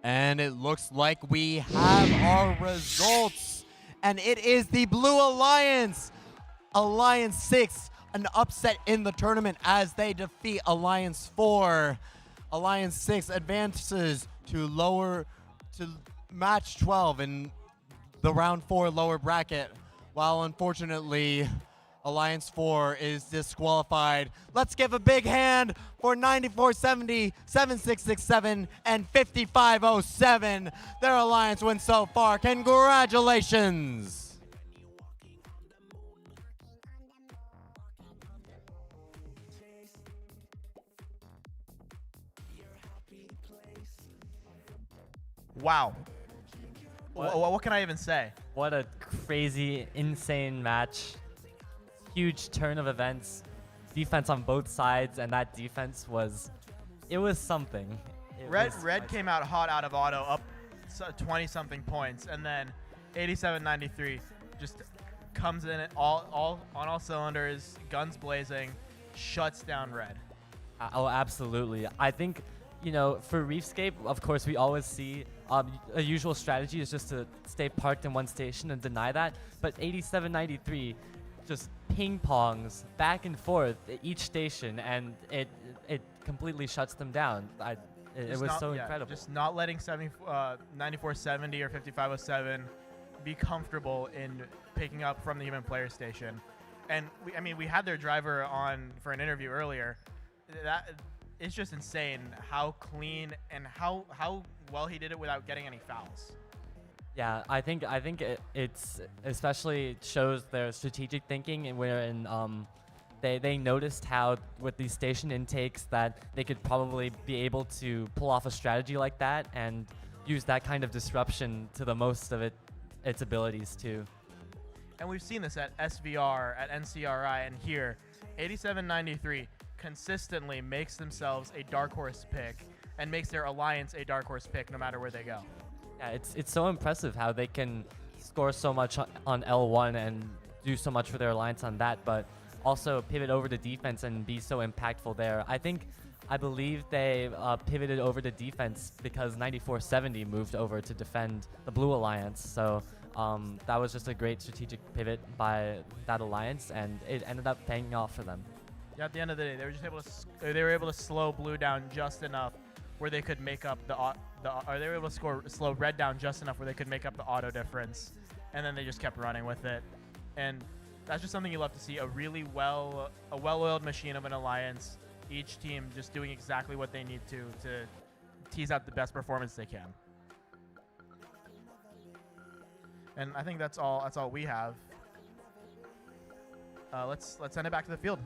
And it looks like we have our results. And it is the Blue Alliance. Alliance 6, an upset in the tournament as they defeat Alliance 4. Alliance 6 advances to match 12 in the round 4 lower bracket, while unfortunately Alliance 4 is disqualified. Let's give a big hand for 94-70, 7667, and 55-07. Their alliance wins so far. Congratulations. Wow. What can I even say? What a crazy, insane match. Huge turn of events. Defense on both sides, and that defense was it was something. Red came out hot out of auto, up 20-something points, and then 87-93 just comes in on all cylinders, guns blazing, shuts down Red. Oh, absolutely. I think, for Reefscape, of course, we always see a usual strategy is just to stay parked in one station and deny that. But 87-93 just ping-pongs back and forth at each station, and it completely shuts them down. It was so incredible. Just not letting 9470 or 5507 be comfortable in picking up from the human player station. And we had their driver on for an interview earlier. It's just insane how clean and how well he did it without getting any fouls. Yeah, I think it's especially shows their strategic thinking, and wherein they noticed how with these station intakes that they could probably be able to pull off a strategy like that and use that kind of disruption to the most of its abilities too. And we've seen this at SVR, at NCRI, and here, 87-93 consistently makes themselves a dark horse pick and makes their alliance a dark horse pick no matter where they go. Yeah, it's so impressive how they can score so much on L1 and do so much for their alliance on that, but also pivot over to defense and be so impactful there. I believe they pivoted over to defense because 9470 moved over to defend the Blue Alliance. So that was just a great strategic pivot by that alliance, and it ended up paying off for them. Yeah, at the end of the day, they were just able to slow Blue down just enough where they could make up or they were able to slow Red down just enough where they could make up the auto difference, and then they just kept running with it. And that's just something you love to see, a really well-oiled machine of an alliance, each team just doing exactly what they need to tease out the best performance they can. And I think that's all we have. Let's send it back to the field.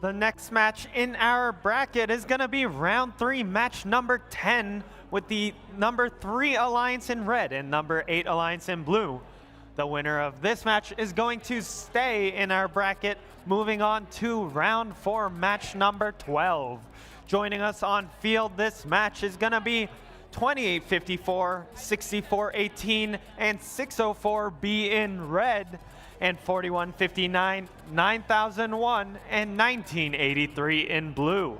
The next match in our bracket is going to be round 3, match number 10, with the number 3 alliance in red and number 8 alliance in blue. The winner of this match is going to stay in our bracket, moving on to round 4, match number 12. Joining us on field this match is going to be 2854, 6418, and 604B in red, and 4159, 9001, and 1983 in blue.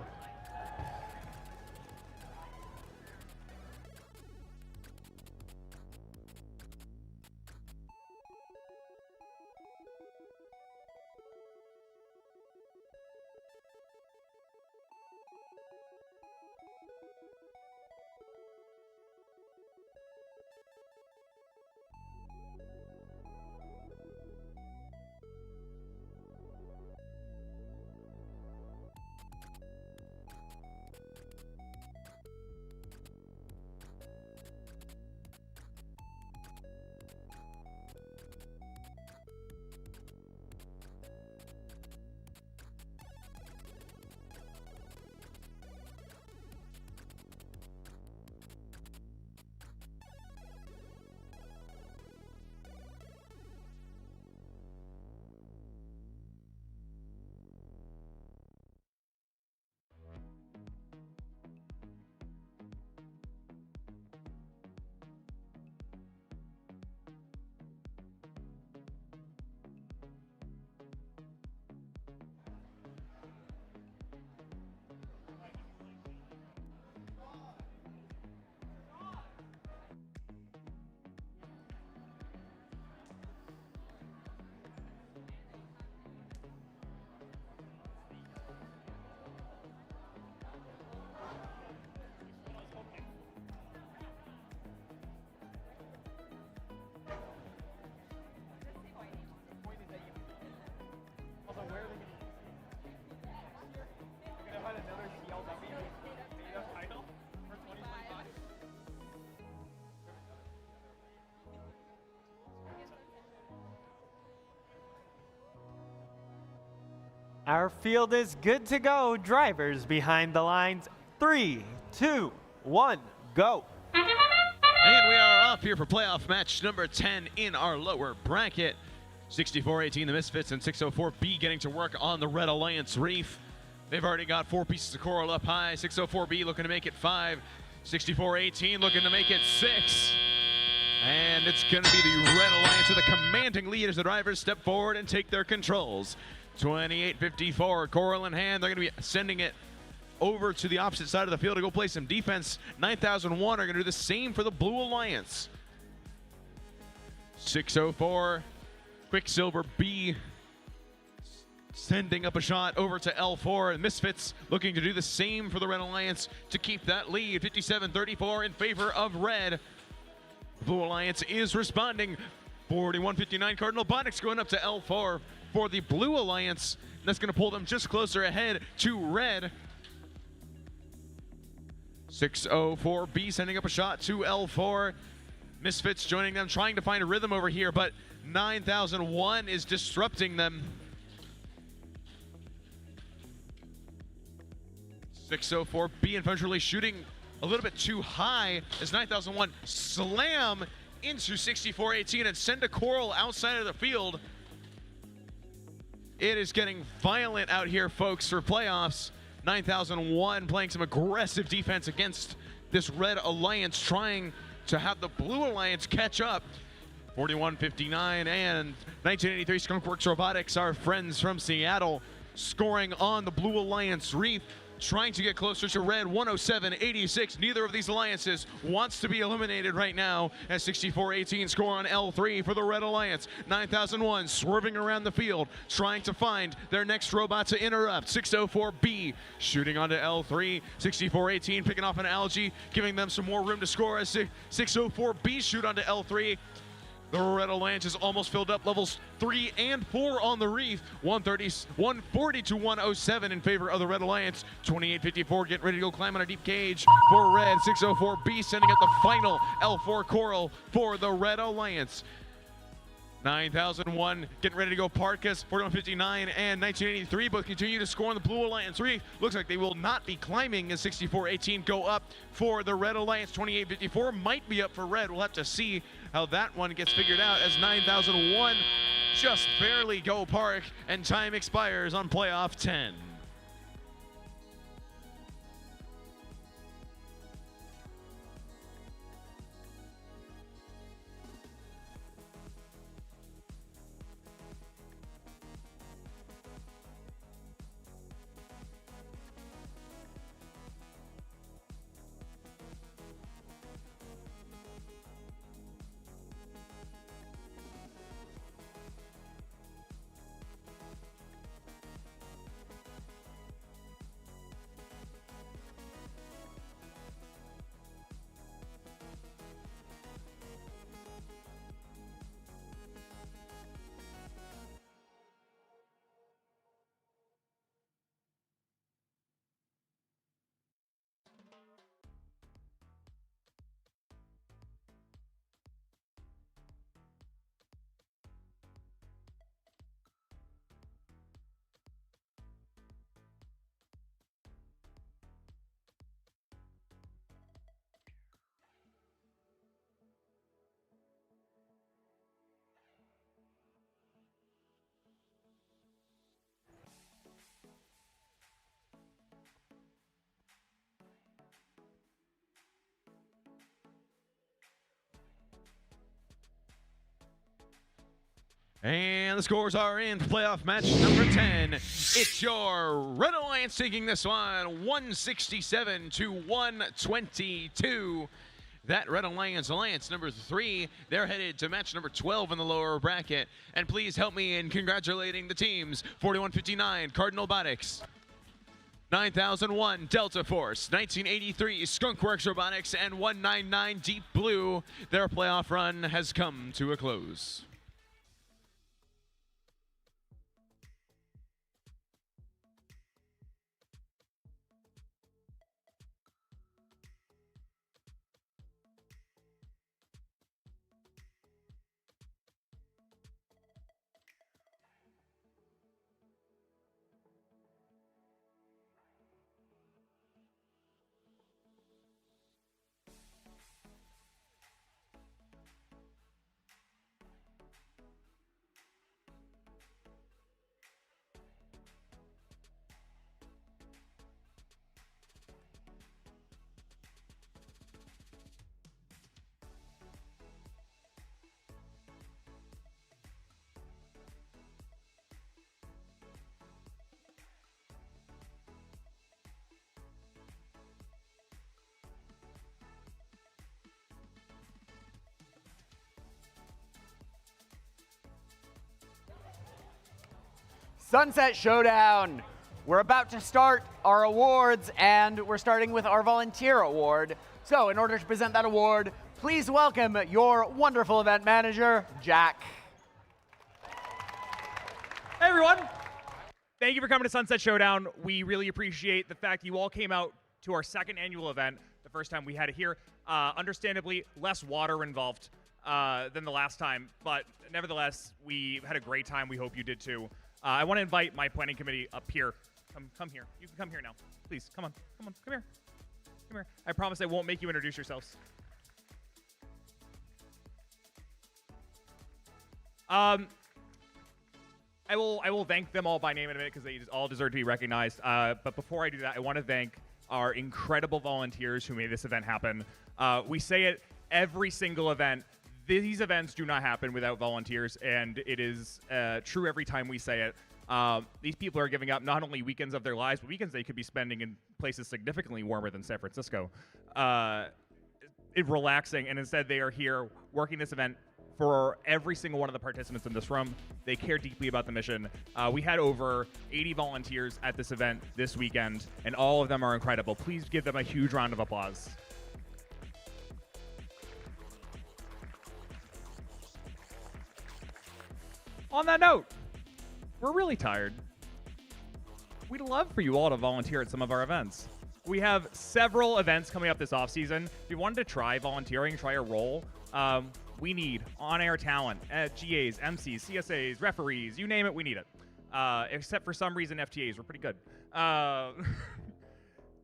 Our field is good to go. Drivers behind the lines. 3, 2, 1, go. And we are off here for playoff match number 10 in our lower bracket. 6418 the Misfits and 604B getting to work on the Red Alliance Reef. They've already got 4 pieces of coral up high. 604B looking to make it 5. 6418 looking to make it 6. And it's going to be the Red Alliance with a commanding lead as the drivers step forward and take their controls. 2854, coral in hand. They're going to be sending it over to the opposite side of the field to go play some defense. 9001 are going to do the same for the Blue Alliance. 604, Quicksilver B sending up a shot over to L4, and Misfits looking to do the same for the Red Alliance to keep that lead. 5734 in favor of red. Blue Alliance is responding. 4159 Cardinal Robotics going up to L4 for the Blue Alliance. That's going to pull them just closer ahead to red. 604B sending up a shot to L4. Misfits joining them, trying to find a rhythm over here, but 9001 is disrupting them. 604B eventually shooting a little bit too high as 9001 slam into 6418 and send a coral outside of the field. It is getting violent out here, folks, for playoffs. 9001 playing some aggressive defense against this Red Alliance, trying to have the Blue Alliance catch up. 4159 and 1983 Skunkworks Robotics, our friends from Seattle, scoring on the Blue Alliance Reef, trying to get closer to red. 107-86. Neither of these alliances wants to be eliminated right now as 6418 score on L3 for the Red Alliance. 9001 swerving around the field, trying to find their next robot to interrupt. 604B shooting onto L3. 6418 picking off an algae, giving them some more room to score as 604B shoot onto L3. The Red Alliance is almost filled up, levels 3 and 4 on the reef. 140 to 107 in favor of the Red Alliance. 2854 getting ready to go climb on a deep cage for red. 604B sending out the final L4 coral for the Red Alliance. 9001 getting ready to go. Parkas, 4159 and 1983 both continue to score on the Blue Alliance 3. Looks like they will not be climbing as 6418 go up for the Red Alliance. 2854 might be up for Red. We'll have to see how that one gets figured out as 9001 just barely go Park and time expires on playoff 10. And the scores are in for playoff match number 10. It's your Red Alliance taking this one, 167 to 122. That Red Alliance number 3, they're headed to match number 12 in the lower bracket. And please help me in congratulating the teams. 4159 Cardinal Robotics, 9001 Delta Force, 1983 Skunkworks Robotics, and 199 Deep Blue. Their playoff run has come to a close. Sunset Showdown. We're about to start our awards, and we're starting with our volunteer award. So in order to present that award, please welcome your wonderful event manager, Jack. Hey everyone, thank you for coming to Sunset Showdown. We really appreciate the fact you all came out to our second annual event, the first time we had it here. Understandably, less water involved than the last time, but nevertheless, we had a great time. We hope you did too. I want to invite my planning committee up here. Come here. You can come here now. Please, come on, come here. Come here. I promise I won't make you introduce yourselves. I will thank them all by name in a minute because they all deserve to be recognized. But before I do that, I want to thank our incredible volunteers who made this event happen. We say it every single event. These events do not happen without volunteers, and it is true every time we say it. These people are giving up not only weekends of their lives, but weekends they could be spending in places significantly warmer than San Francisco. Relaxing, and instead they are here working this event for every single one of the participants in this room. They care deeply about the mission. We had over 80 volunteers at this event this weekend, and all of them are incredible. Please give them a huge round of applause. On that note, we're really tired. We'd love for you all to volunteer at some of our events. We have several events coming up this offseason. If you wanted to try volunteering, try a role, We need on-air talent at GAs, MCs, CSAs, referees, you name it, we need it. Except for some reason FTAs, we're pretty good.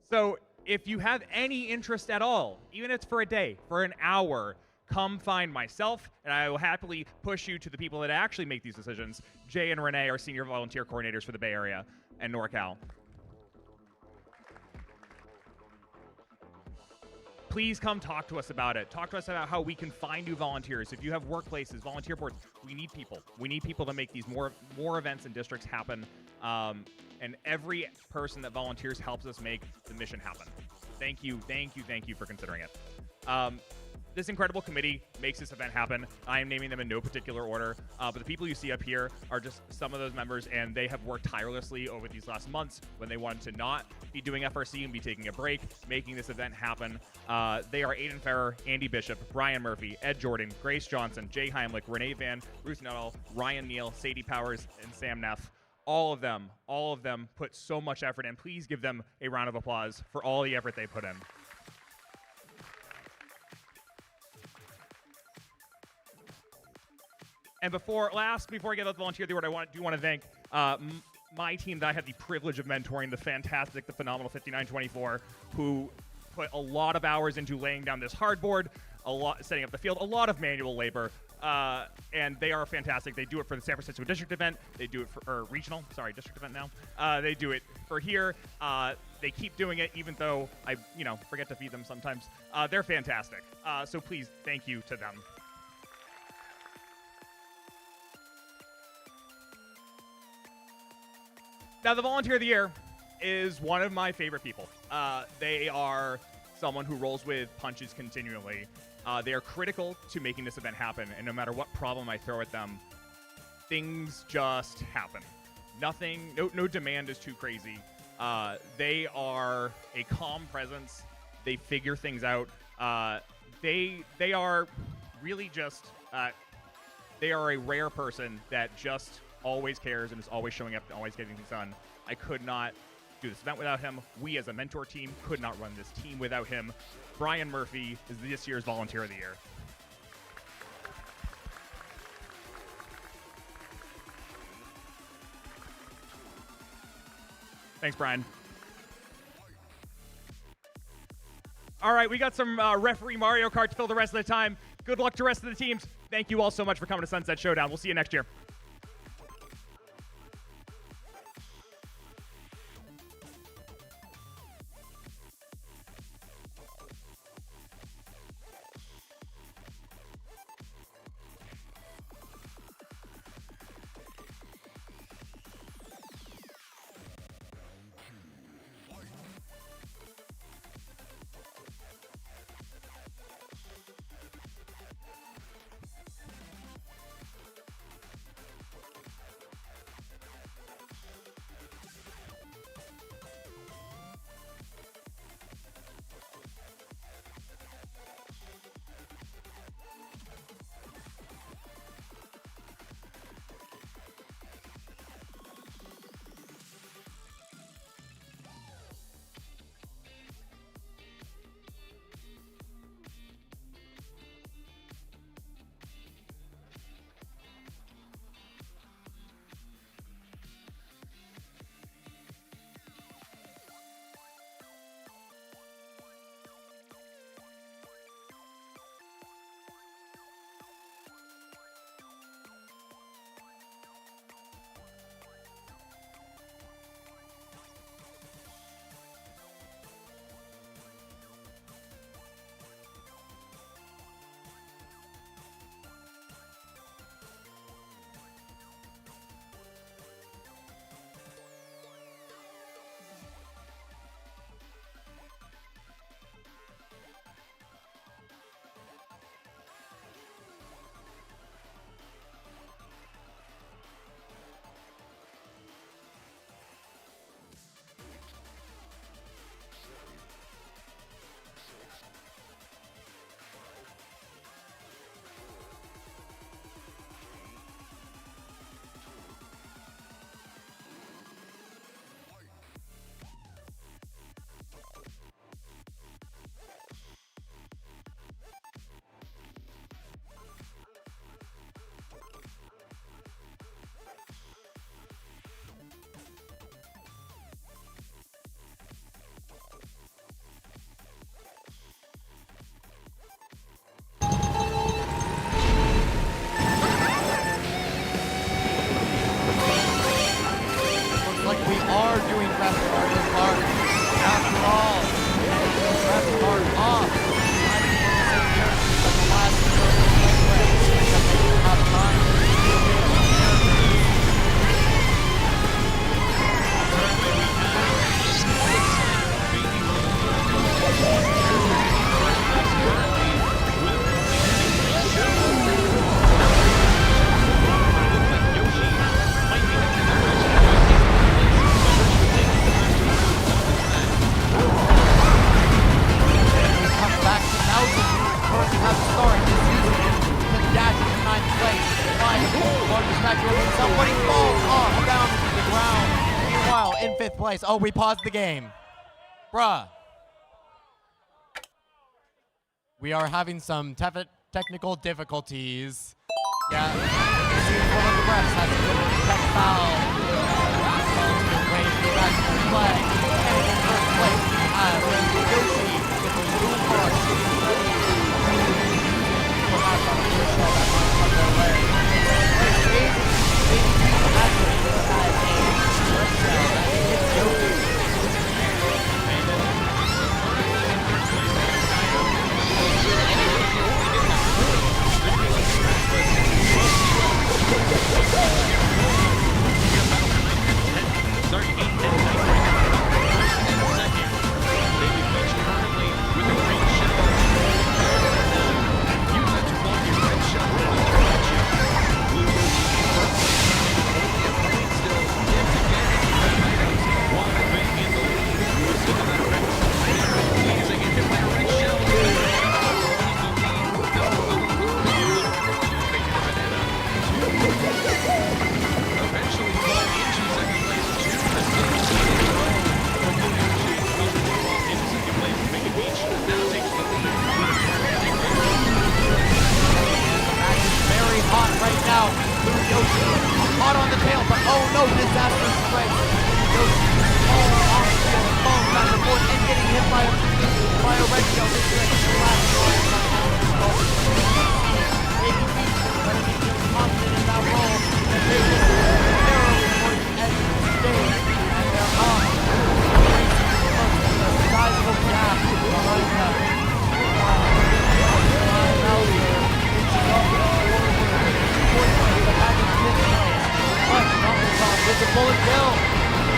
So if you have any interest at all, even if it's for a day, for an hour, come find myself, and I will happily push you to the people that actually make these decisions. Jay and Renee are senior volunteer coordinators for the Bay Area and NorCal. Please come talk to us about it. Talk to us about how we can find new volunteers. If you have workplaces, volunteer boards, we need people. We need people to make these more events in districts happen. And every person that volunteers helps us make the mission happen. Thank you for considering it. This incredible committee makes this event happen. I am naming them in no particular order, but the people you see up here are just some of those members, and they have worked tirelessly over these last months when they wanted to not be doing FRC and be taking a break, making this event happen. They are Aiden Ferrer, Andy Bishop, Brian Murphy, Ed Jordan, Grace Johnson, Jay Heimlich, Renee Van, Bruce Nuttall, Ryan Neal, Sadie Powers, and Sam Neff. All of them put so much effort in. Please give them a round of applause for all the effort they put in. And before I get out the volunteer award, I do want to thank my team that I had the privilege of mentoring, the fantastic, the phenomenal 5924, who put a lot of hours into laying down this hardboard, setting up the field, a lot of manual labor, and they are fantastic. They do it for the San Francisco district event. They do it for district event now. They do it for here. They keep doing it, even though I forget to feed them sometimes. They're fantastic. So please, thank you to them. Now, the Volunteer of the Year is one of my favorite people. They are someone who rolls with punches continually. They are critical to making this event happen, and no matter what problem I throw at them, things just happen. No demand is too crazy. They are a calm presence. They figure things out. They are really just, they are a rare person that just always cares and is always showing up and always getting things done. I could not do this event without him. We as a mentor team could not run this team without him. Brian Murphy is this year's Volunteer of the Year. Thanks, Brian. All right, we got some referee Mario Kart to fill the rest of the time. Good luck to the rest of the teams. Thank you all so much for coming to Sunset Showdown. We'll see you next year. currently have the start this season to dash into 9th place. Largest match over himself, but he falls off down to the ground. Meanwhile, in 5th place. Oh, we paused the game. Bruh. We are having some technical difficulties. Yeah, it seems one of the refs has committed a tech foul. Wave the national flag, and in 1st place, as Yoshi with the blue mark. Perhaps on the shell that might come their way. Actually has a red shell that hits Yoshi. Starting 8-10 right now. Second, Baby Peach currently with a green shell. Use that to block your red shell. Blue first. Only a point still. Yet again, items while being in the lead. Listen to that red shell. He's getting hit by a red shell. Eventually fall into second place. Very hot right now. Blue Yoshi hot on the tail, but oh no, disastrous strike. Yoshi falling off the field, falling back and forth, and getting hit by a red shell. This is the last line. Baby Peach better be feeling confident in that role. And they just narrowly towards the edge of the stage. And they're off. A sizable gap behind them. With a bullet bill,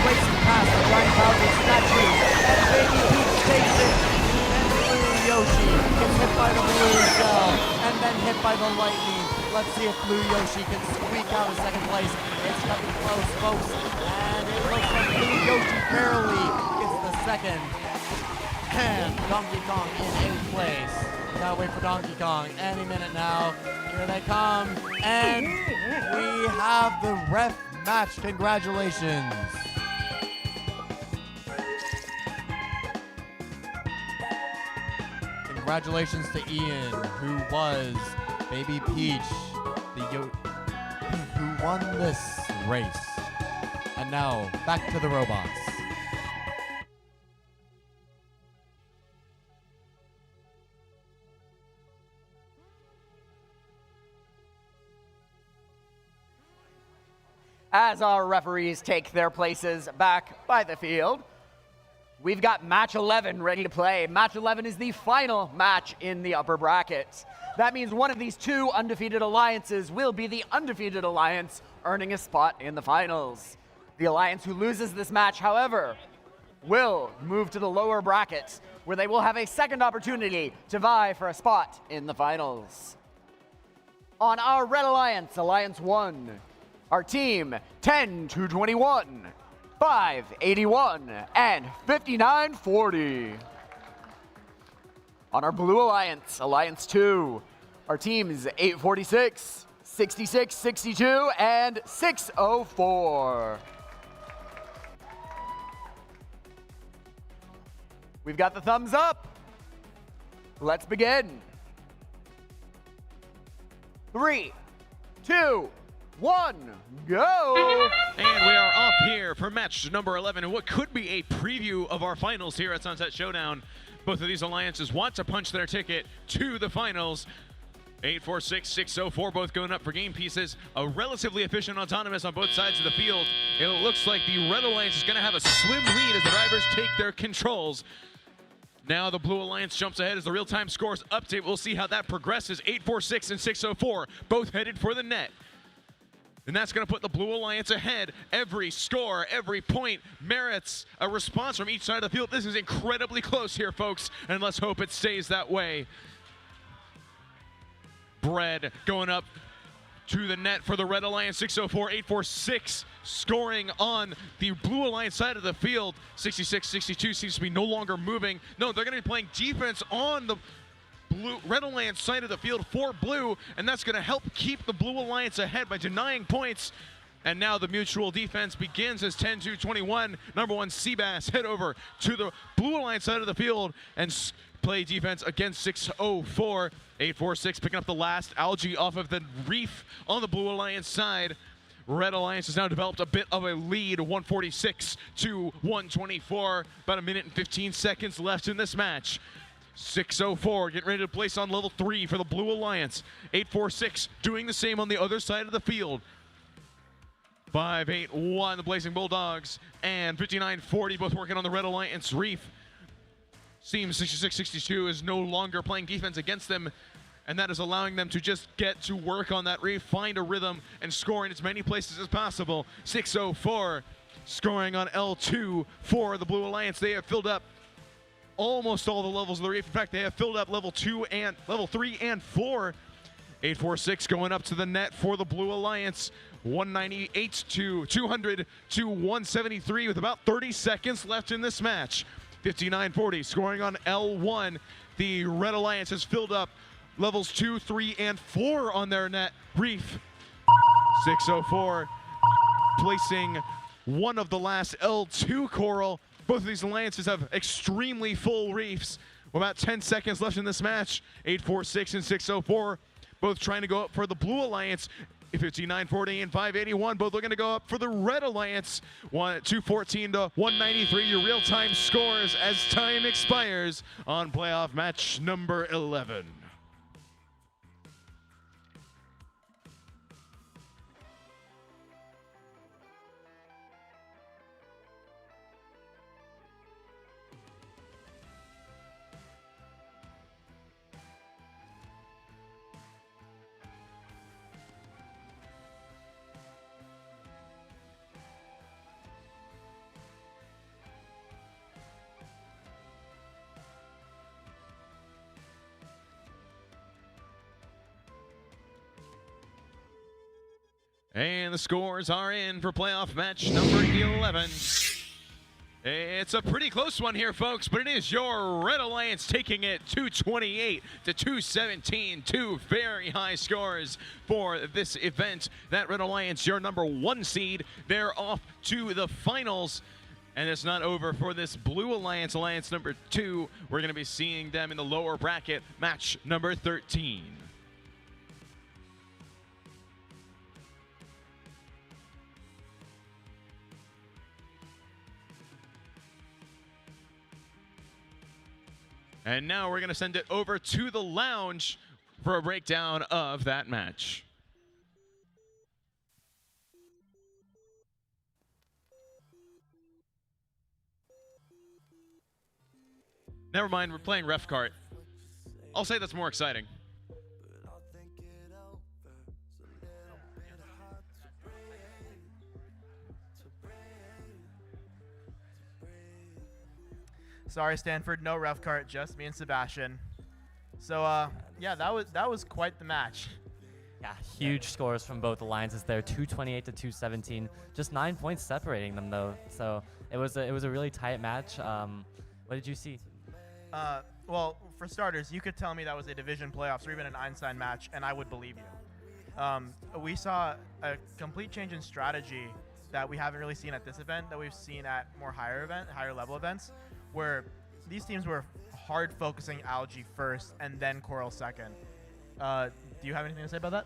racing past the giant Bowser statue, and Baby Peach takes it, and Blue Yoshi gets hit by the blue shell, and then hit by the lightning. Let's see if Blue Yoshi can squeak out of 2nd place. It's coming close, folks, and it looks like Blue Yoshi barely gets the 2nd. And Donkey Kong in 8th place. Gotta wait for Donkey Kong any minute now. Here they come, and we have the ref match. Congratulations. Congratulations to Ian, who was Baby Peach, who won this race. And now, back to the robots. As our referees take their places back by the field, we've got match 11 ready to play. Match 11 is the final match in the upper bracket. That means one of these two undefeated alliances will be the undefeated alliance, earning a spot in the finals. The alliance who loses this match, however, will move to the lower bracket, where they will have a second opportunity to vie for a spot in the finals. On our Red Alliance, Alliance 1, our team, 10-21, 581, and 5940. On our Blue Alliance, Alliance 2, our teams, 846, 6662, and 604. We've got the thumbs up. Let's begin. 3, 2, 1, go! And we are off here for match number 11, and what could be a preview of our finals here at Sunset Showdown. Both of these alliances want to punch their ticket to the finals. 846, 604, both going up for game pieces. A relatively efficient autonomous on both sides of the field. It looks like the Red Alliance is going to have a slim lead as the drivers take their controls. Now the Blue Alliance jumps ahead as the real-time scores update. We'll see how that progresses. 846 and 604, both headed for the net. And that's going to put the Blue Alliance ahead. Every score, every point merits a response from each side of the field. This is incredibly close here, folks, and let's hope it stays that way. Bread going up to the net for the Red Alliance. 604, 846 scoring on the Blue Alliance side of the field. 66, 62 seems to be no longer moving. No, they're going to be playing defense on the Red Alliance side of the field for blue, and that's going to help keep the Blue Alliance ahead by denying points. And now the mutual defense begins as 10-21. Number 1 Seabass head over to the Blue Alliance side of the field and play defense against 604. 846 picking up the last algae off of the reef on the Blue Alliance side. Red Alliance has now developed a bit of a lead, 146 to 124. About a minute and 15 seconds left in this match. 604 getting ready to place on level 3 for the Blue Alliance. 846 doing the same on the other side of the field. 581 the Blazing Bulldogs and 5940 both working on the Red Alliance reef. Seems 66-62 is no longer playing defense against them, and that is allowing them to just get to work on that reef, find a rhythm, and score in as many places as possible. 604 scoring on L2 for the Blue Alliance. They have filled up almost all the levels of the reef. In fact, they have filled up level 3 and 4. 846 going up to the net for the Blue Alliance. 198 to 200 to 173 with about 30 seconds left in this match. 5940 scoring on L1. The Red Alliance has filled up levels 2, 3, and 4 on their net reef. 604 placing one of the last L2 coral. Both of these alliances have extremely full reefs. With about 10 seconds left in this match. 846 and 604 both trying to go up for the Blue Alliance. 5940 and 581 both looking to go up for the Red Alliance. 214 to 193 your real-time scores as time expires on playoff match number 11. And the scores are in for playoff match number 11. It's a pretty close one here, folks, but it is your Red Alliance taking it 228 to 217. Two very high scores for this event. That Red Alliance, your number 1 seed, they're off to the finals. And it's not over for this Blue Alliance, Alliance number 2. We're going to be seeing them in the lower bracket, match number 13. And now we're going to send it over to the lounge for a breakdown of that match. Never mind, we're playing Ref Kart. I'll say that's more exciting. Sorry, Stanford, no Ref Kart, just me and Sebastian. So, yeah, that was quite the match. Yeah, huge scores from both alliances there, 228 to 217. Just 9 points separating them, though. So it was a really tight match. What did you see? Well, for starters, you could tell me that was a division playoffs or even an Einstein match, and I would believe you. We saw a complete change in strategy that we haven't really seen at this event, that we've seen at more higher level events, where these teams were hard focusing algae first and then coral second. Do you have anything to say about that?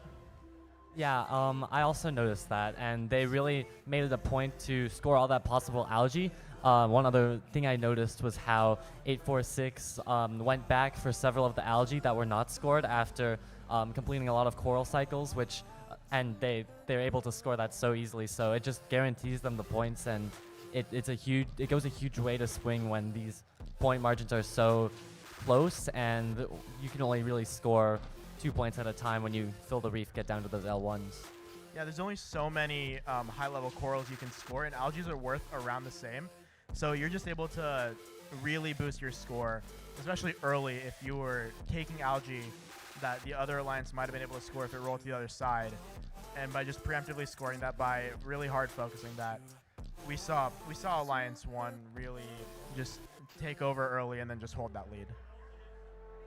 Yeah, I also noticed that, and they really made it a point to score all that possible algae. One other thing I noticed was how 846 went back for several of the algae that were not scored after completing a lot of coral cycles, and they're able to score that so easily. So it just guarantees them the points, and it goes a huge way to swing when these point margins are so close, and you can only really score 2 points at a time when you fill the reef, get down to those L1s. Yeah, there's only so many high-level corals you can score, and algae are worth around the same. So you're just able to really boost your score, especially early if you were taking algae that the other alliance might have been able to score if it rolled to the other side. And by just preemptively scoring that, by really hard focusing that, we saw Alliance 1 really just take over early and then just hold that lead.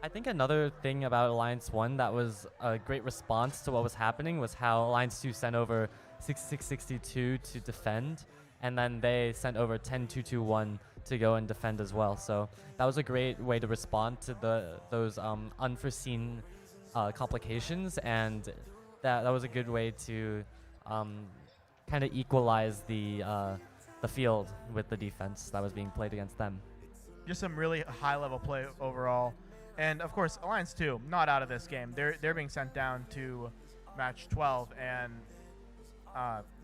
I think another thing about Alliance 1 that was a great response to what was happening was how Alliance 2 sent over 6662 to defend, and then they sent over 10221 to go and defend as well. So that was a great way to respond to those unforeseen complications, and that was a good way to kind of equalize the field with the defense that was being played against them. Just some really high-level play overall. And of course, Alliance 2 not out of this game. They're being sent down to match 12, and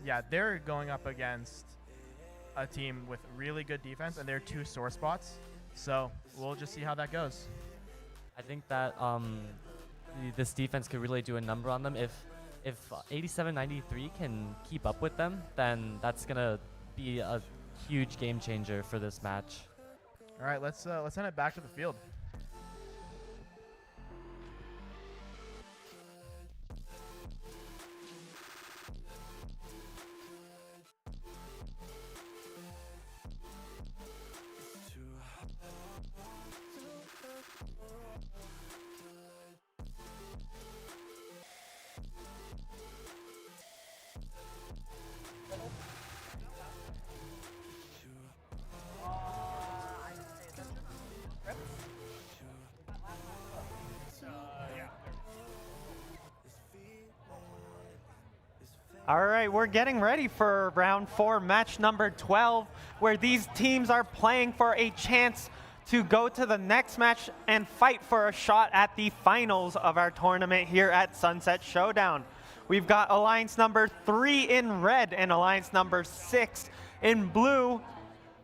yeah, they're going up against a team with really good defense, and they're 2 sore spots. So we'll just see how that goes. I think that this defense could really do a number on them. If 8793 can keep up with them, then that's gonna be a huge game changer for this match. All right, let's send it back to the field. All right, we're getting ready for round 4, match number 12, where these teams are playing for a chance to go to the next match and fight for a shot at the finals of our tournament here at Sunset Showdown. We've got Alliance number 3 in red and Alliance number 6 in blue.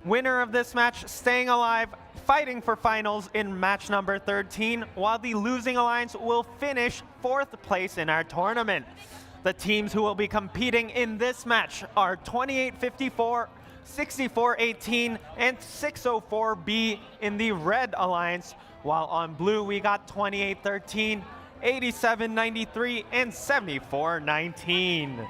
Winner of this match staying alive, fighting for finals in match number 13, while the losing Alliance will finish 4th place in our tournament. The teams who will be competing in this match are 2854, 6418, and 604B in the red Alliance, while on blue we got 2813, 8793, and 7419.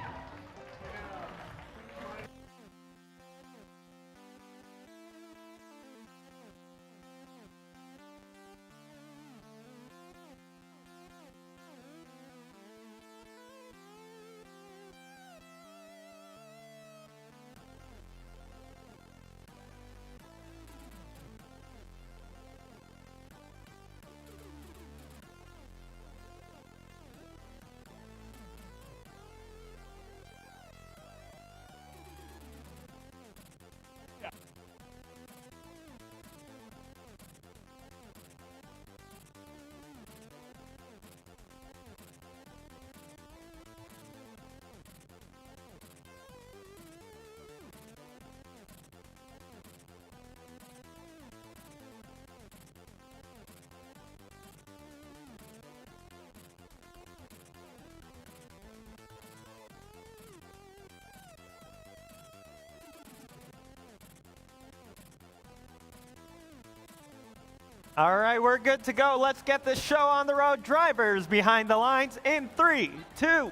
All right, we're good to go. Let's get this show on the road. Drivers behind the lines in 3, 2. All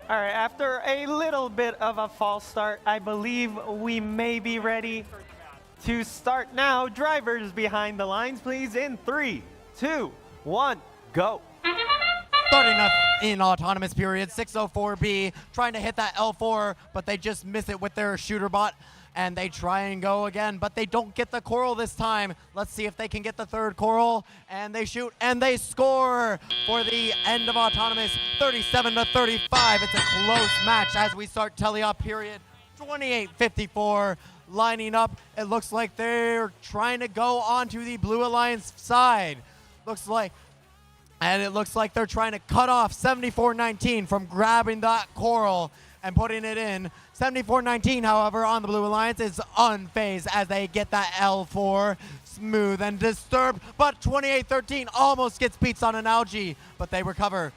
right, after a little bit of a false start, I believe we may be ready to start now. Drivers behind the lines, please, in 3, 2, 1, go. Starting up in autonomous period, 604B trying to hit that L4, but they just miss it with their shooter bot, and they try and go again, but they don't get the coral this time. Let's see if they can get the 3rd coral, and they shoot and they score for the end of autonomous, 37-35. It's a close match as we start teleop period. 28-54 lining up. It looks like they're trying to go onto the Blue Alliance side. And it looks like they're trying to cut off 7419 from grabbing that coral and putting it in. 7419, however, on the Blue Alliance is unfazed as they get that L4 smooth and disturbed. But 2813 almost gets beats on an algae, but they recover,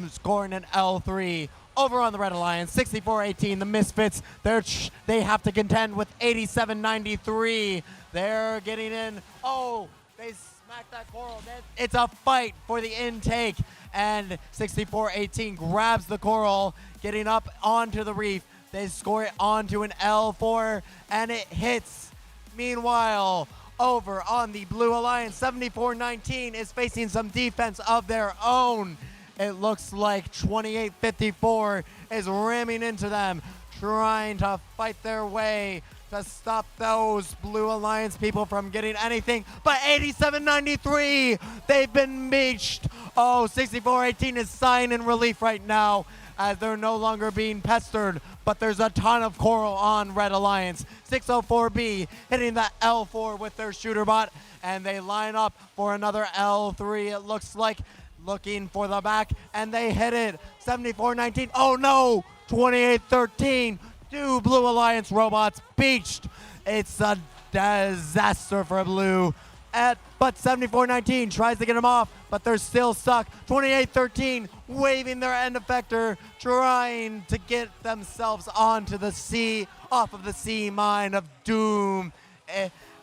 scoring an L3. Over on the Red Alliance, 6418, the Misfits, they have to contend with 8793. They're getting in. Oh, they Smack that coral. It's a fight for the intake, and 64-18 grabs the coral, getting up onto the reef. They score it onto an L4, and it hits. Meanwhile, over on the Blue Alliance, 74-19 is facing some defense of their own. It looks like 28-54 is ramming into them, trying to fight their way to stop those Blue Alliance people from getting anything. But 87-93, they've been beached. Oh, 64-18 is sighing in relief right now as they're no longer being pestered, but there's a ton of coral on Red Alliance. 604B hitting the L4 with their shooter bot, and they line up for another L3, it looks like, looking for the back, and they hit it. 74-19, oh no, 28-13, two Blue Alliance robots beached. It's a disaster for Blue. But 74-19 tries to get them off, but they're still stuck. 28-13, waving their end effector, trying to get themselves onto the sea, off of the sea mine of doom.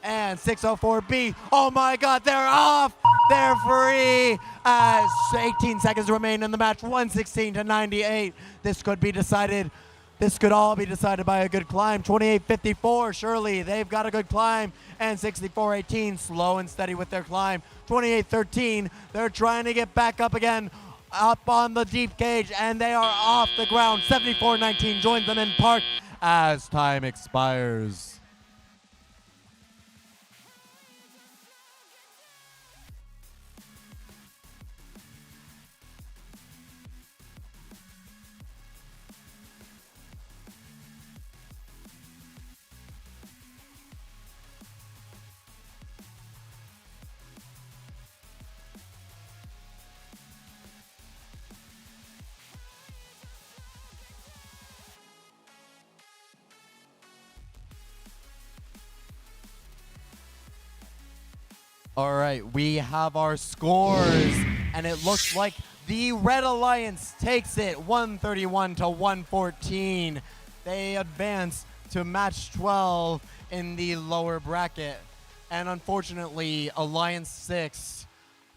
And 604B, oh my God, they're off! They're free! As 18 seconds remain in the match, 116-98. This could be decided. This could all be decided by a good climb. 28-54, surely they've got a good climb. And 64-18, slow and steady with their climb. 28-13, they're trying to get back up again, up on the deep cage, and they are off the ground. 74-19 joins them in park as time expires. All right, we have our scores, and it looks like the Red Alliance takes it 131-114. They advance to match 12 in the lower bracket. And unfortunately, Alliance 6,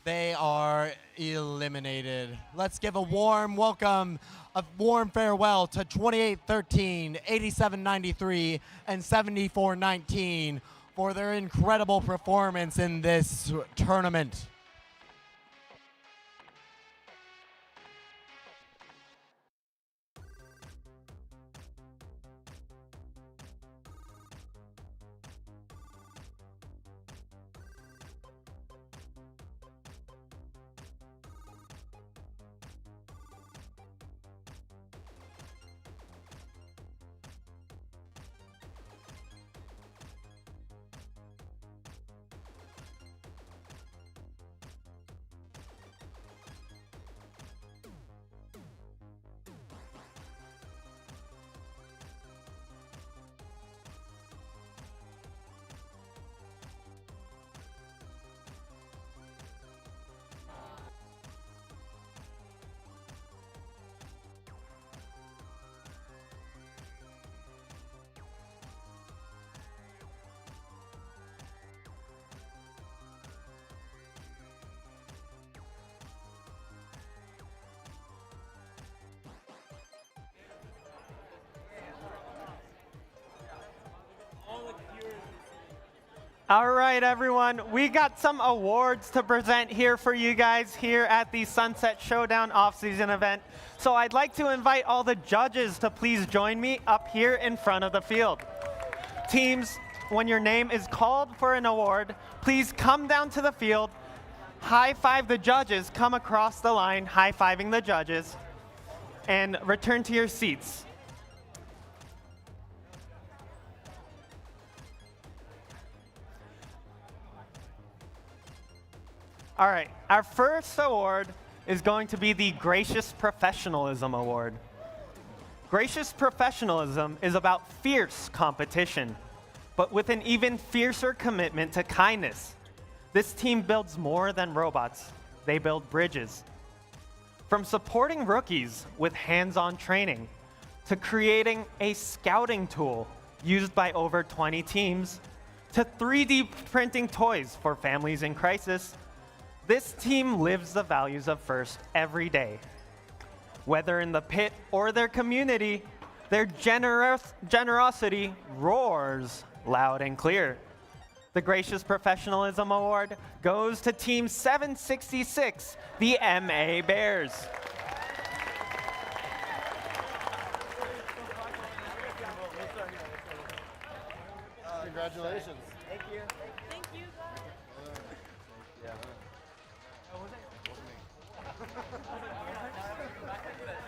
they are eliminated. Let's give a warm welcome, a warm farewell to 28-13, 87-93, and 74-19. For their incredible performance in this tournament. All right, everyone, we got some awards to present here for you guys here at the Sunset Showdown off-season event. So I'd like to invite all the judges to please join me up here in front of the field. Teams, when your name is called for an award, please come down to the field, high-five the judges, come across the line, high-fiving the judges, and return to your seats. All right, our first award is going to be the Gracious Professionalism Award. Gracious Professionalism is about fierce competition, but with an even fiercer commitment to kindness. This team builds more than robots. They build bridges. From supporting rookies with hands-on training, to creating a scouting tool used by over 20 teams, to 3D printing toys for families in crisis, This team lives the values of FIRST every day. Whether in the pit or their community, their generosity roars loud and clear. The Gracious Professionalism Award goes to Team 766, the MA Bears. Congratulations. Thank you. Thank you.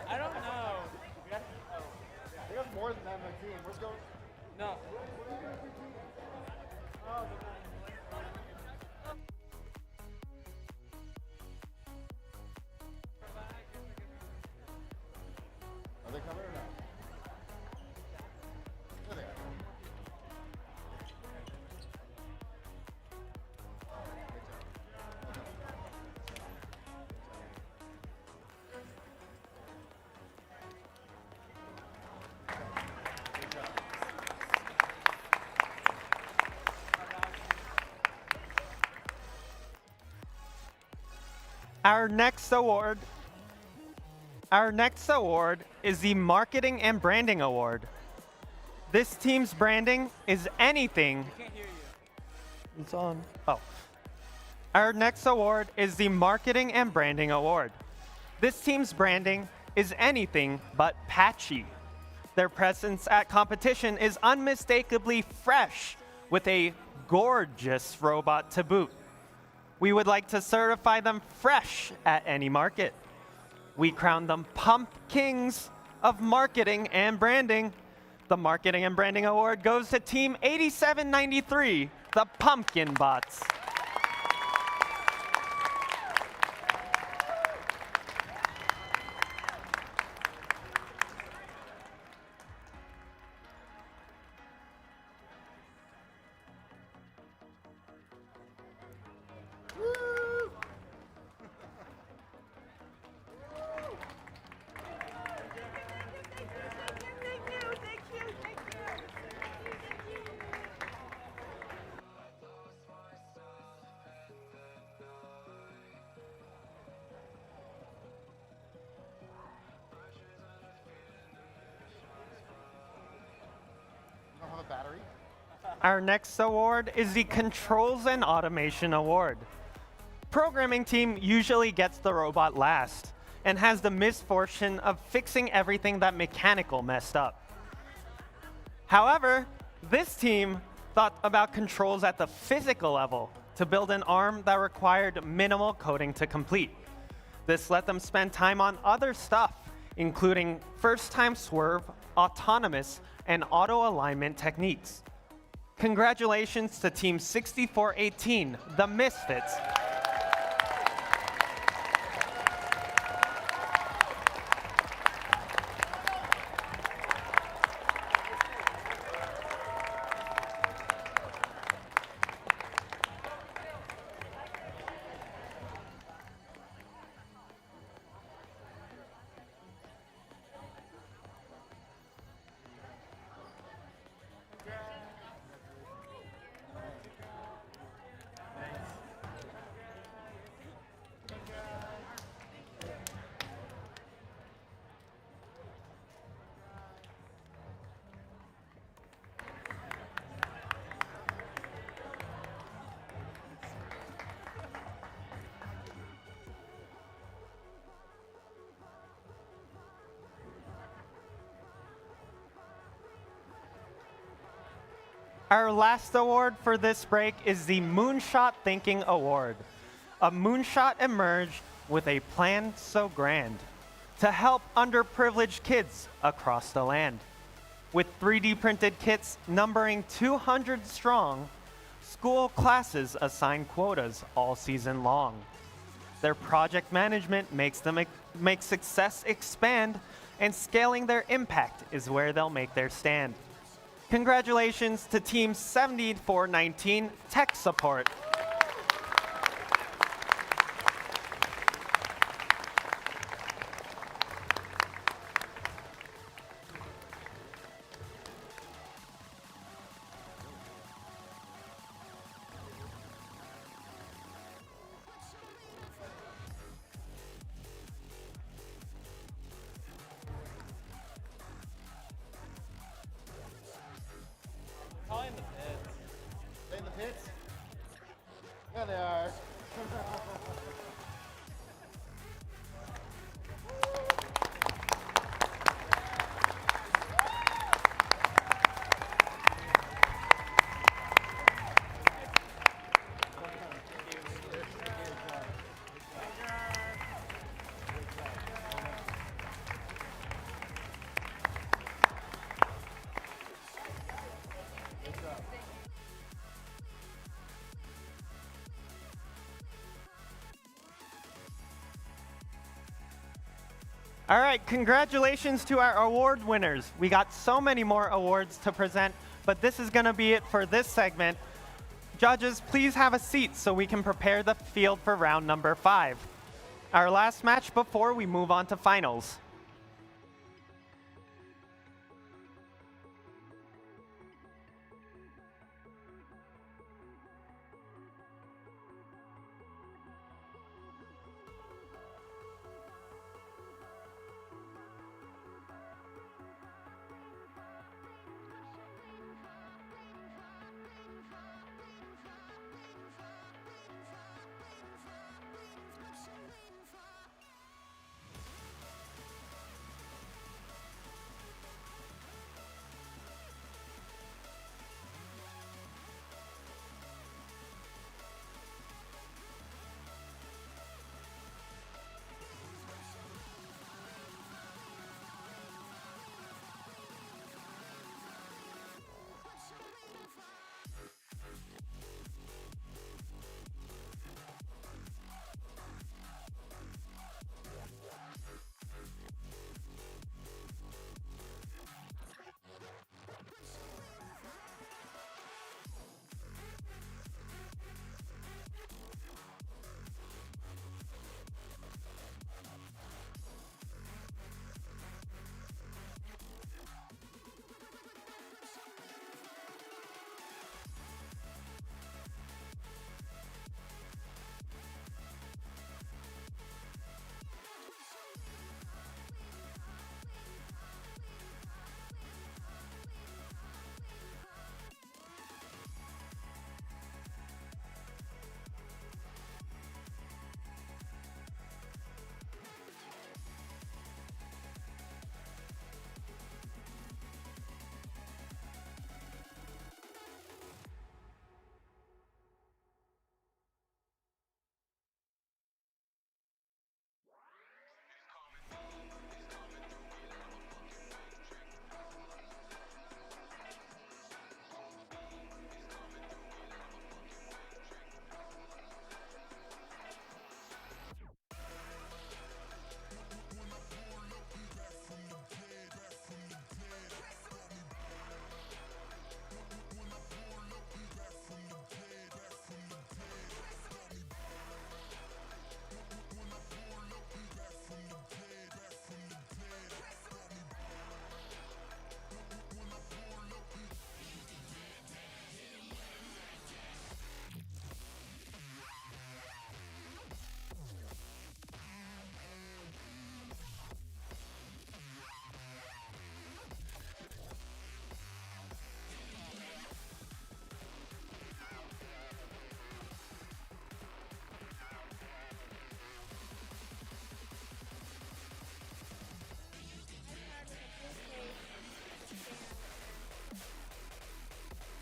I don't know. They got more than that on their team. Where's going? No. Are they coming or not? There they are. Our next award is the Marketing and Branding Award. This team's branding is anything. It's on. Oh. Our next award is the Marketing and Branding Award. This team's branding is anything but patchy. Their presence at competition is unmistakably fresh, with a gorgeous robot to boot. We would like to certify them fresh at any market. We crown them Pump Kings of Marketing and Branding. The Marketing and Branding Award goes to Team 8793, the Pumpkin Bots. You don't have a battery? Our next award is the Controls and Automation Award. Programming team usually gets the robot last and has the misfortune of fixing everything that mechanical messed up. However, this team thought about controls at the physical level to build an arm that required minimal coding to complete. This let them spend time on other stuff, including first-time swerve, autonomous, and auto-alignment techniques. Congratulations to Team 6418, the Misfits. Our last award for this break is the Moonshot Thinking Award. A moonshot emerged with a plan so grand to help underprivileged kids across the land. With 3D printed kits numbering 200 strong, school classes assign quotas all season long. Their project management makes success expand, and scaling their impact is where they'll make their stand. Congratulations to Team 7419 Tech Support. There they are. All right, congratulations to our award winners. We got so many more awards to present, but this is going to be it for this segment. Judges, please have a seat so we can prepare the field for round number 5. Our last match before we move on to finals.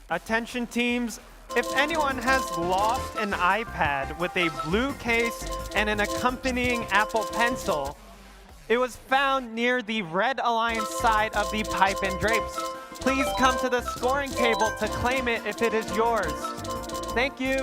Attention teams, if anyone has lost an iPad with a blue case and an accompanying Apple Pencil, it was found near the Red Alliance side of the pipe and drapes. Please come to the scoring table to claim it if it is yours. Thank you.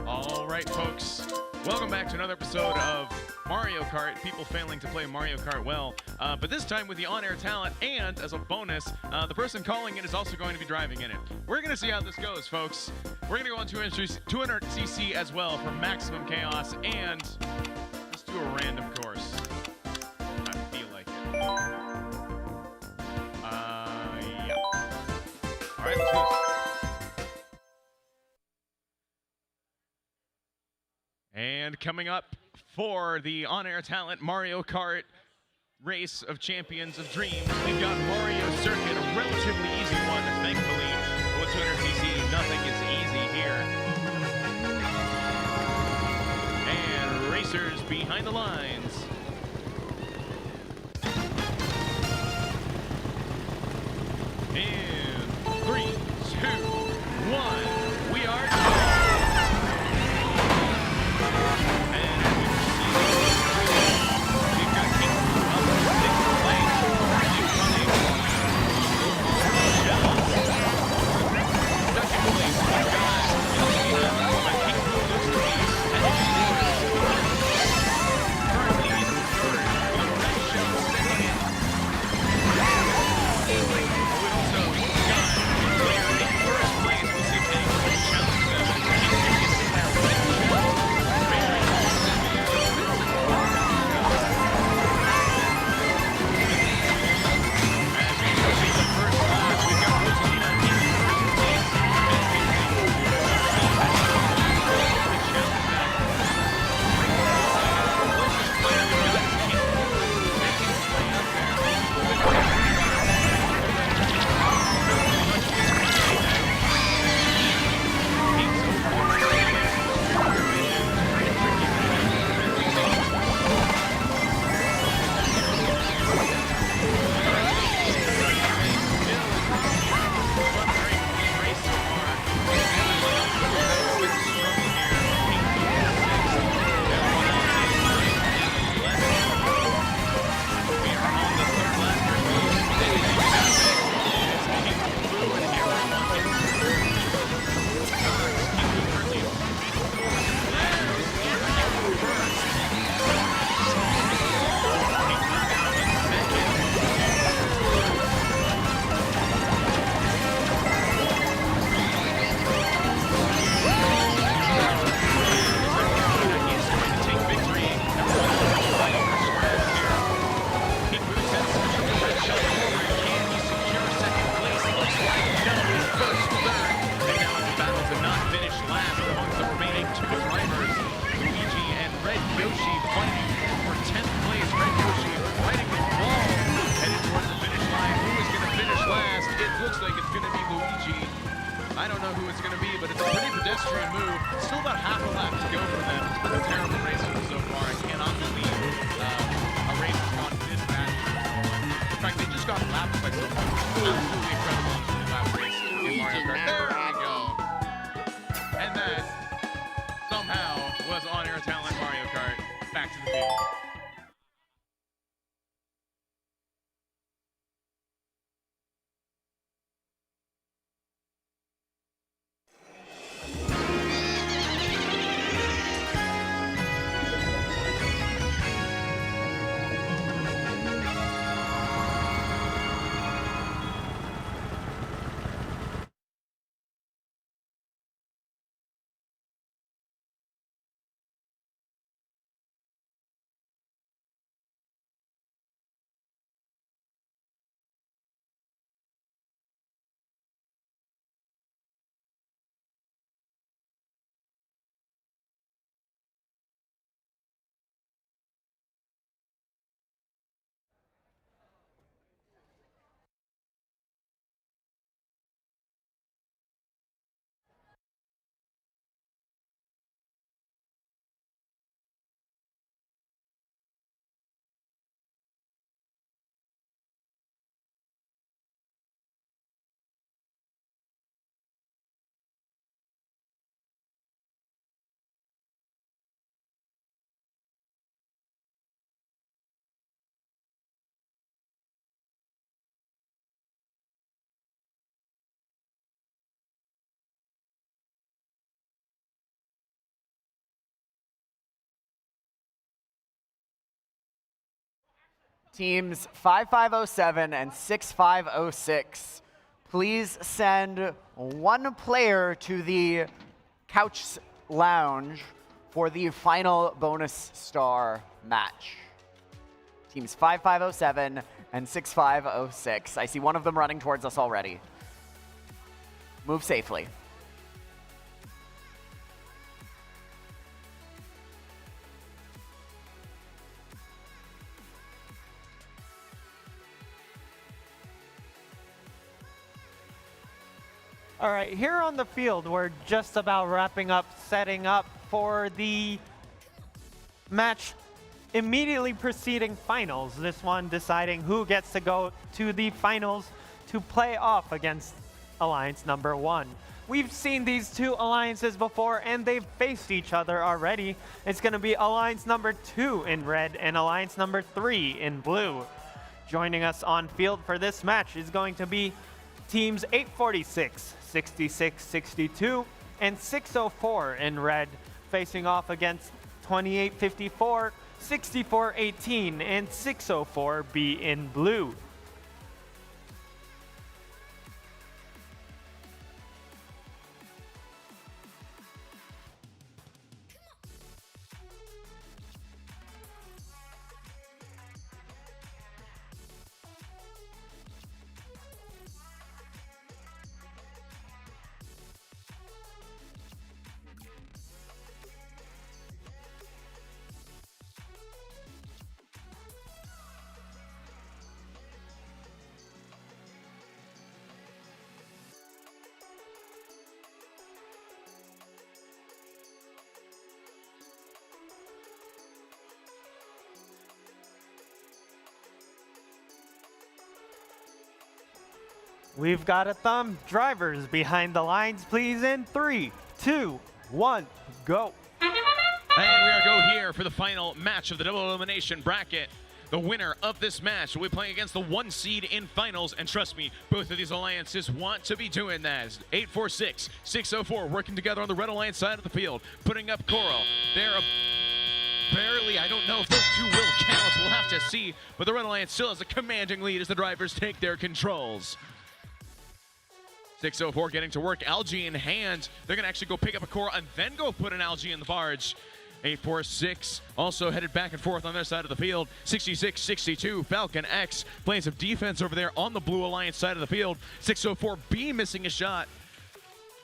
All right, folks. Welcome back to another episode of Mario Kart, people failing to play Mario Kart well, but this time with the on-air talent, and as a bonus, the person calling it is also going to be driving in it. We're going to see how this goes, folks. We're going to go on 200cc as well for maximum chaos, and let's do a random course. I feel like it. Yeah. All right, let's do this. And coming up for the on-air talent Mario Kart Race of Champions of Dreams, we've got Mario Circuit, a relatively easy one, thankfully. 200cc, nothing is easy here. And racers behind the lines. In 3, 2, 1, we are I don't know who it's going to be, but it's a pretty pedestrian move. Still about half a lap to go for them. It's been a terrible race so far. I cannot believe a race has gone this bad. In fact, they just got lapped by someone. Absolutely incredible lap race in Mario Kart. There we go. And that somehow was on-air talent Mario Kart. Back to the field. Teams 5507 and 6506, please send one player to the couch lounge for the final bonus star match. Teams 5507 and 6506. I see one of them running towards us already. Move safely. All right, here on the field, we're just about wrapping up, setting up for the match immediately preceding finals. This one deciding who gets to go to the finals to play off against Alliance number 1. We've seen these two alliances before and they've faced each other already. It's going to be Alliance number 2 in red and Alliance number 3 in blue. Joining us on field for this match is going to be teams 846, 66, 62, and 604 in red, facing off against 2854, 64, 18, and 604B in blue. We've got a thumb. Drivers behind the lines, please, in 3, 2, 1, go. And we are go here for the final match of the double elimination bracket. The winner of this match will be playing against the 1 seed in finals, and trust me, both of these alliances want to be doing that. 846, 604 working together on the Red Alliance side of the field, putting up Coral. They're barely, I don't know if those two will count, we'll have to see, but the Red Alliance still has a commanding lead as the drivers take their controls. 604 getting to work, Algae in hand. They're gonna actually go pick up a Coral and then go put an Algae in the barge. 846 also headed back and forth on their side of the field. 66-62, Falcon X playing some defense over there on the Blue Alliance side of the field. 604B missing a shot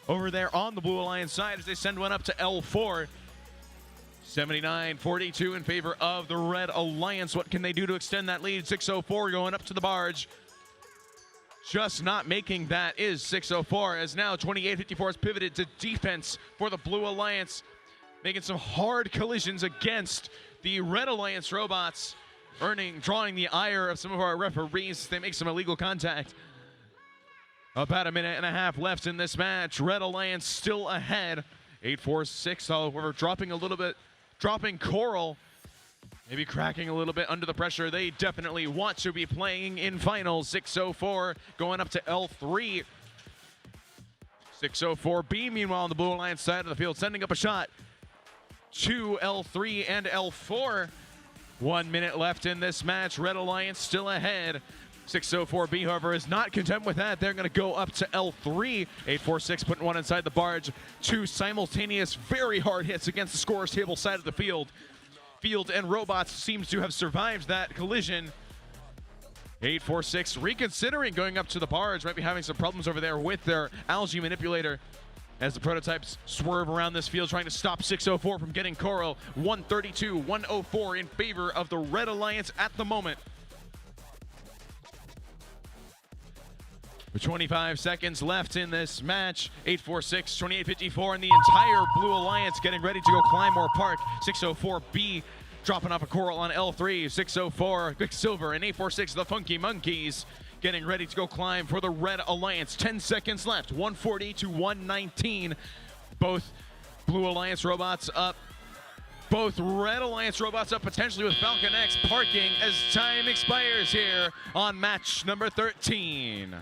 over there on the Blue Alliance side as they send one up to L4. 79-42 in favor of the Red Alliance. What can they do to extend that lead? 604 going up to the barge. Just not making that is 604, as now 2854 has pivoted to defense for the Blue Alliance, making some hard collisions against the Red Alliance robots, drawing the ire of some of our referees. They make some illegal contact. About a minute and a half left in this match. Red Alliance still ahead. 846, however, dropping Coral. Maybe cracking a little bit under the pressure. They definitely want to be playing in finals. 604 going up to L3. 604B, meanwhile, on the Blue Alliance side of the field, sending up a shot to L3 and L4. 1 minute left in this match. Red Alliance still ahead. 604B, however, is not content with that. They're going to go up to L3. 846 putting one inside the barge. 2 simultaneous, very hard hits against the scorer's table side of the field. Field and robots seems to have survived that collision. 846 reconsidering going up to the barge. Might be having some problems over there with their Algae manipulator as the prototypes swerve around this field trying to stop 604 from getting Coral. 132-104 in favor of the Red Alliance at the moment. With 25 seconds left in this match, 846, 2854, and the entire Blue Alliance getting ready to go climb more park. 604B dropping off a Coral on L3. 604, Quicksilver, and 846, the Funky Monkeys, getting ready to go climb for the Red Alliance. 10 seconds left, 140-119. Both Blue Alliance robots up. Both Red Alliance robots up potentially with Falcon X parking as time expires here on match number 13.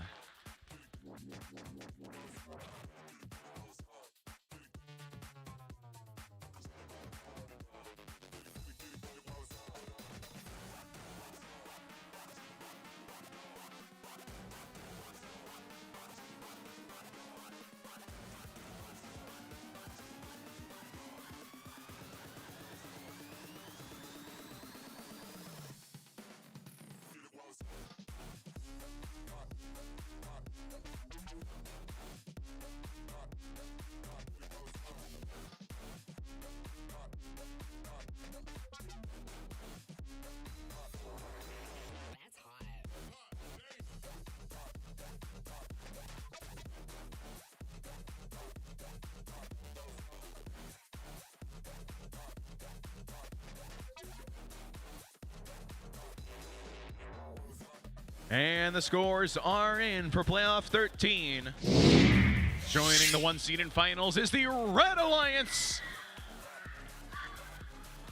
And the scores are in for playoff 13. Joining the 1 seed in finals is the Red Alliance.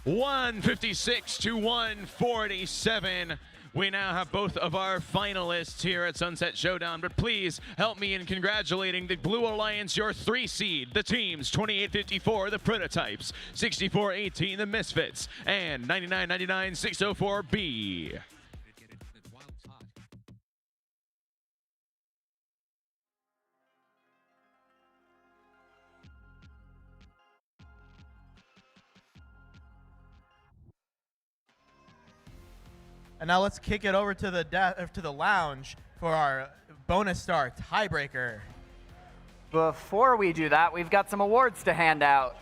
156 to 147. We now have both of our finalists here at Sunset Showdown, but please help me in congratulating the Blue Alliance, your 3 seed, the teams 2854, the Prototypes, 6418, the Misfits, and 9999 604B. And now let's kick it over to the lounge for our bonus star tiebreaker. Before we do that, we've got some awards to hand out.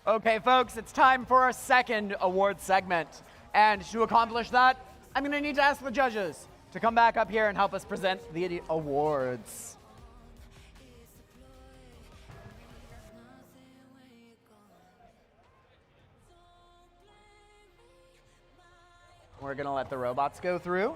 Okay, folks, it's time for our second award segment. And to accomplish that, I'm going to need to ask the judges to come back up here and help us present the awards. We're going to let the robots go through.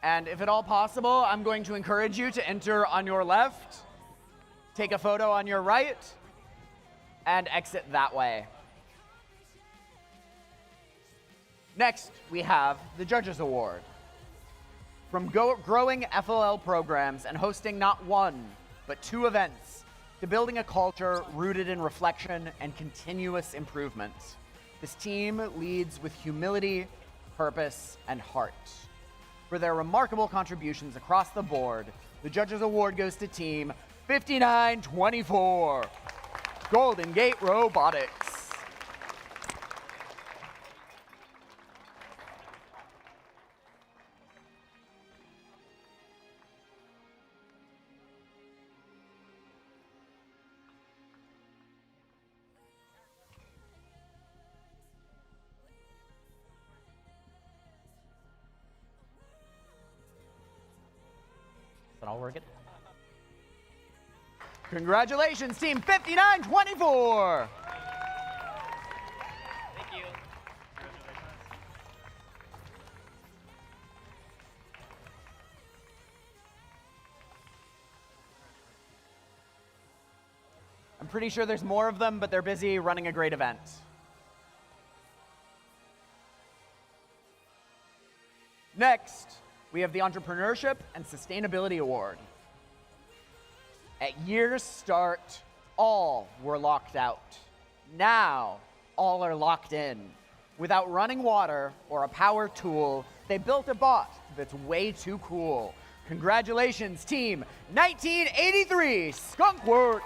And if at all possible, I'm going to encourage you to enter on your left, take a photo on your right, and exit that way. Next, we have the Judges Award. From growing FLL programs and hosting not 1, but 2 events, to building a culture rooted in reflection and continuous improvement, this team leads with humility, purpose, and heart. For their remarkable contributions across the board, the Judges Award goes to Team 5924, Golden Gate Robotics. Is that all we're getting? Congratulations, Team 5924. Thank you. I'm pretty sure there's more of them, but they're busy running a great event. Next, we have the Entrepreneurship and Sustainability Award. At year's start, all were locked out. Now, all are locked in. Without running water or a power tool, they built a bot that's way too cool. Congratulations, Team 1983 Skunkworks!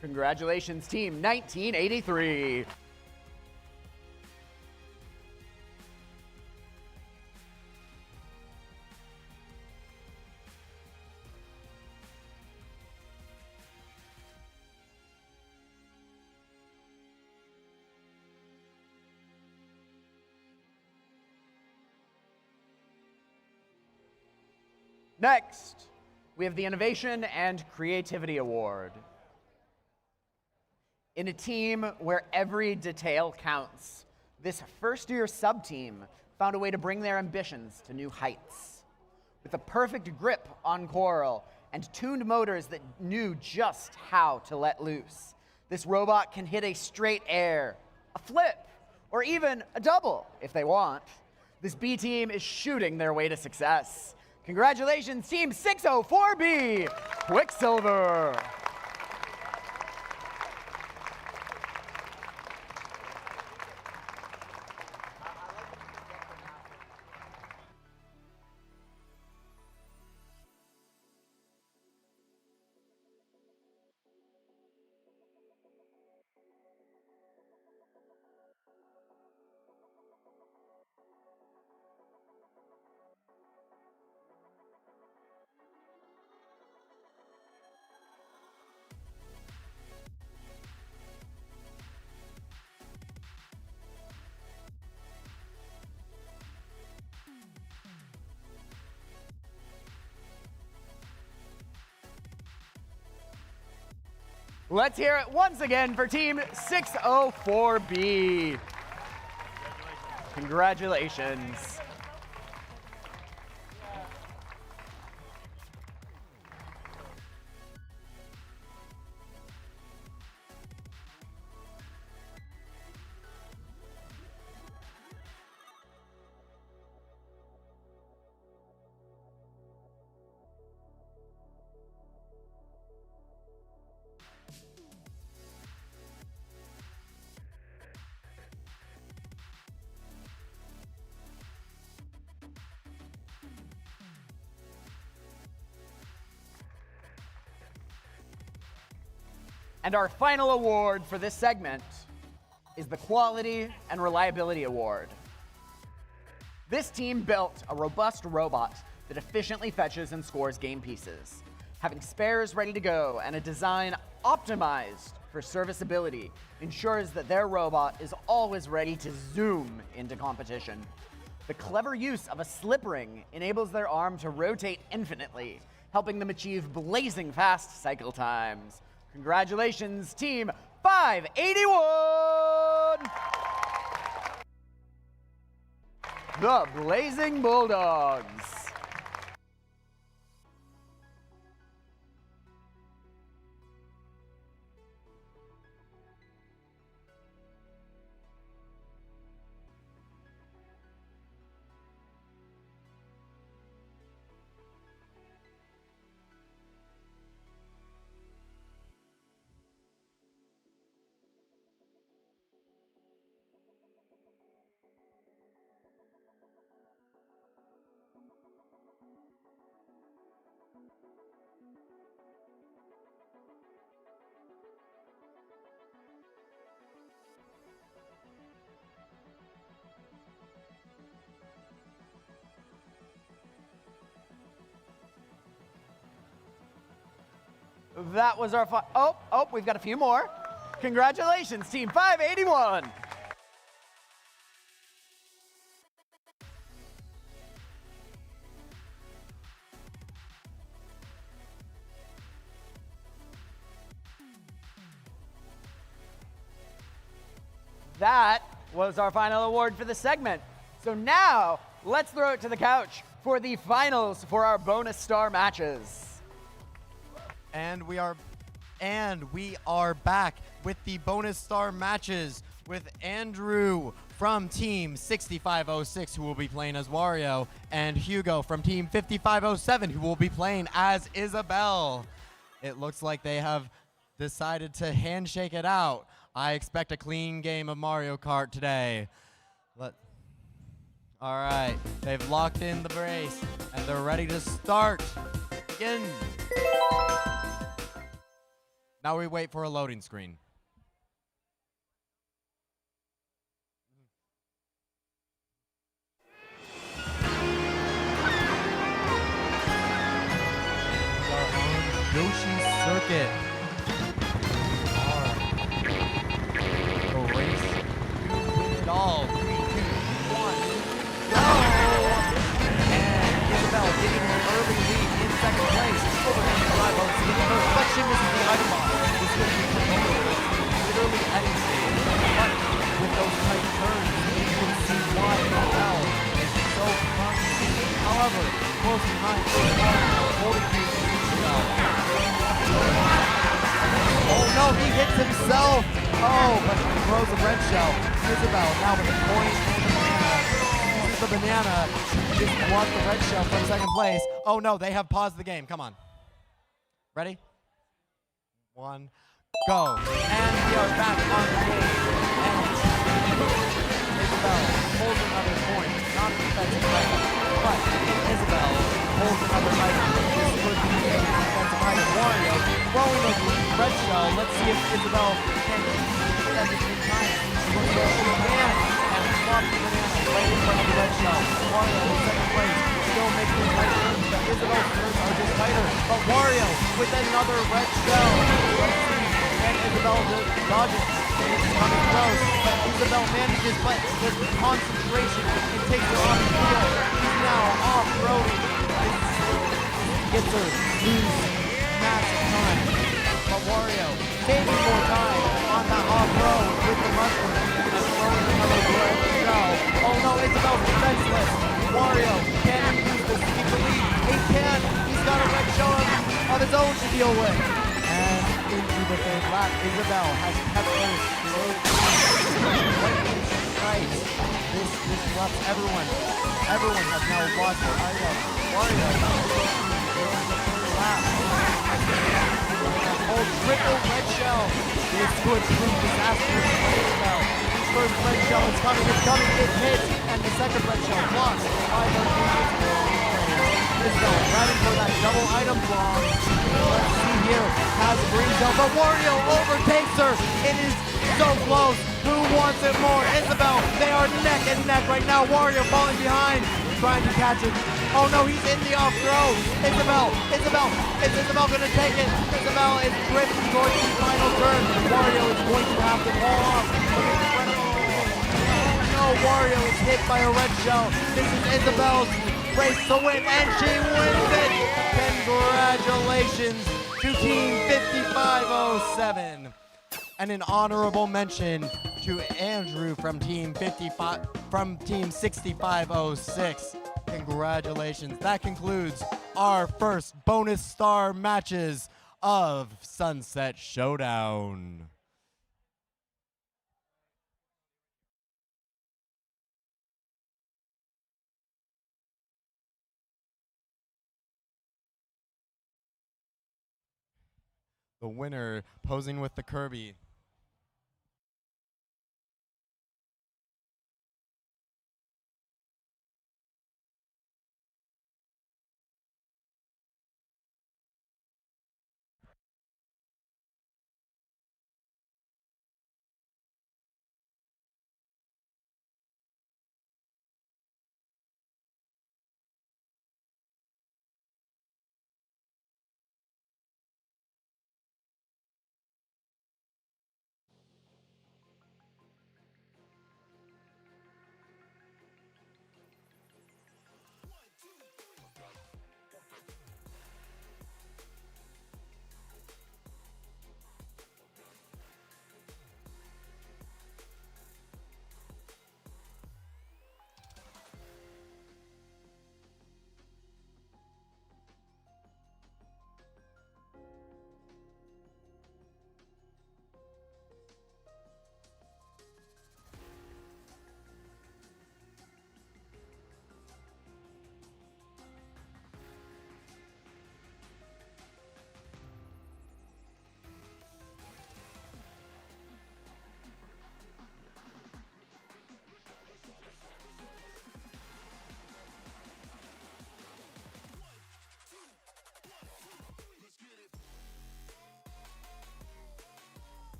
Congratulations, Team 1983. Next, we have the Innovation and Creativity Award. In a team where every detail counts, this first-year sub-team found a way to bring their ambitions to new heights. With a perfect grip on Coral and tuned motors that knew just how to let loose, this robot can hit a straight air, a flip, or even a double if they want. This B team is shooting their way to success. Congratulations, Team 604B, Quicksilver. Let's hear it once again for Team 604B. Congratulations. And our final award for this segment is the Quality and Reliability Award. This team built a robust robot that efficiently fetches and scores game pieces. Having spares ready to go and a design optimized for serviceability ensures that their robot is always ready to zoom into competition. The clever use of a slip ring enables their arm to rotate infinitely, helping them achieve blazing fast cycle times. Congratulations, Team 581! The Blazing Bulldogs. That was our we've got a few more. Congratulations, Team 581. That was our final award for the segment. So now, let's throw it to the couch for the finals for our bonus star matches. And we are back with the bonus star matches with Andrew from Team 6506, who will be playing as Wario, and Hugo from Team 5507, who will be playing as Isabel. It looks like they have decided to handshake it out. I expect a clean game of Mario Kart today. All right, they've locked in the brace, and they're ready to start. Begin. Now we wait for a loading screen. We are on Yoshi's Circuit. The race to win it all. 3, 2, 1, go! And Isabel getting an early lead in second place. Overcoming the rivals. The reflection is the item box. This will be literally any stage. But with those tight turns, you can see why Isabel is so confident. However, close behind, holding to Isabel. Oh no, he hits himself! Oh, but he throws a red shell. Isabel now with a point and a banana. Uses the banana to just block the red shell from second place. Oh no, they have paused the game. Come on. Ready? 1, go. And we are back on the game. And Isabel holds another point. Not a defensive item, but Isabel holds another item. This could be a defensive item. Wario throwing a red shell. Let's see if Isabel can keep at the same time. She looks like she can. And flop the banana right in front of the red shell. Wario in second place. Still making it tight turns, but Isabel's turns are just tighter. But Wario with another red shell. Let's see. And Isabel dodges. It's coming close. But Isabel manages, but with concentration, it takes her off the field. She's now off-roading. Gets her lose massive time. But Wario gaining more time on that off-throw with the mushroom. And throwing another red shell. Oh no, Isabel's defenseless. Wario, can he use this to keep the lead? He can. He's got a red shell of his own to deal with. And into the third lap, Isabel has kept pace. Lightning strikes. This disrupts everyone. Everyone has now lost their item. Wario in the third lap. Oh, triple red shell. This could prove disastrous for Isabel. First red shell is coming, it hits, and the second red shell blocked by the Isabel running for that double item block. Let's see here, has a green shell, but Wario overtakes her. It is so close. Who wants it more? Isabel, they are neck and neck right now. Wario falling behind, trying to catch it. Oh no, he's in the off throw. Isabel, is Isabel gonna take it? Isabel is drifting towards the final turn. Wario is going to have to fall off. No, Wario is hit by a red shell. This is Isabel's race to win, and she wins it. Congratulations to Team 5507. And an honorable mention to Andrew from Team 6506. Congratulations. That concludes our first bonus star matches of Sunset Showdown. The winner posing with the Kirby.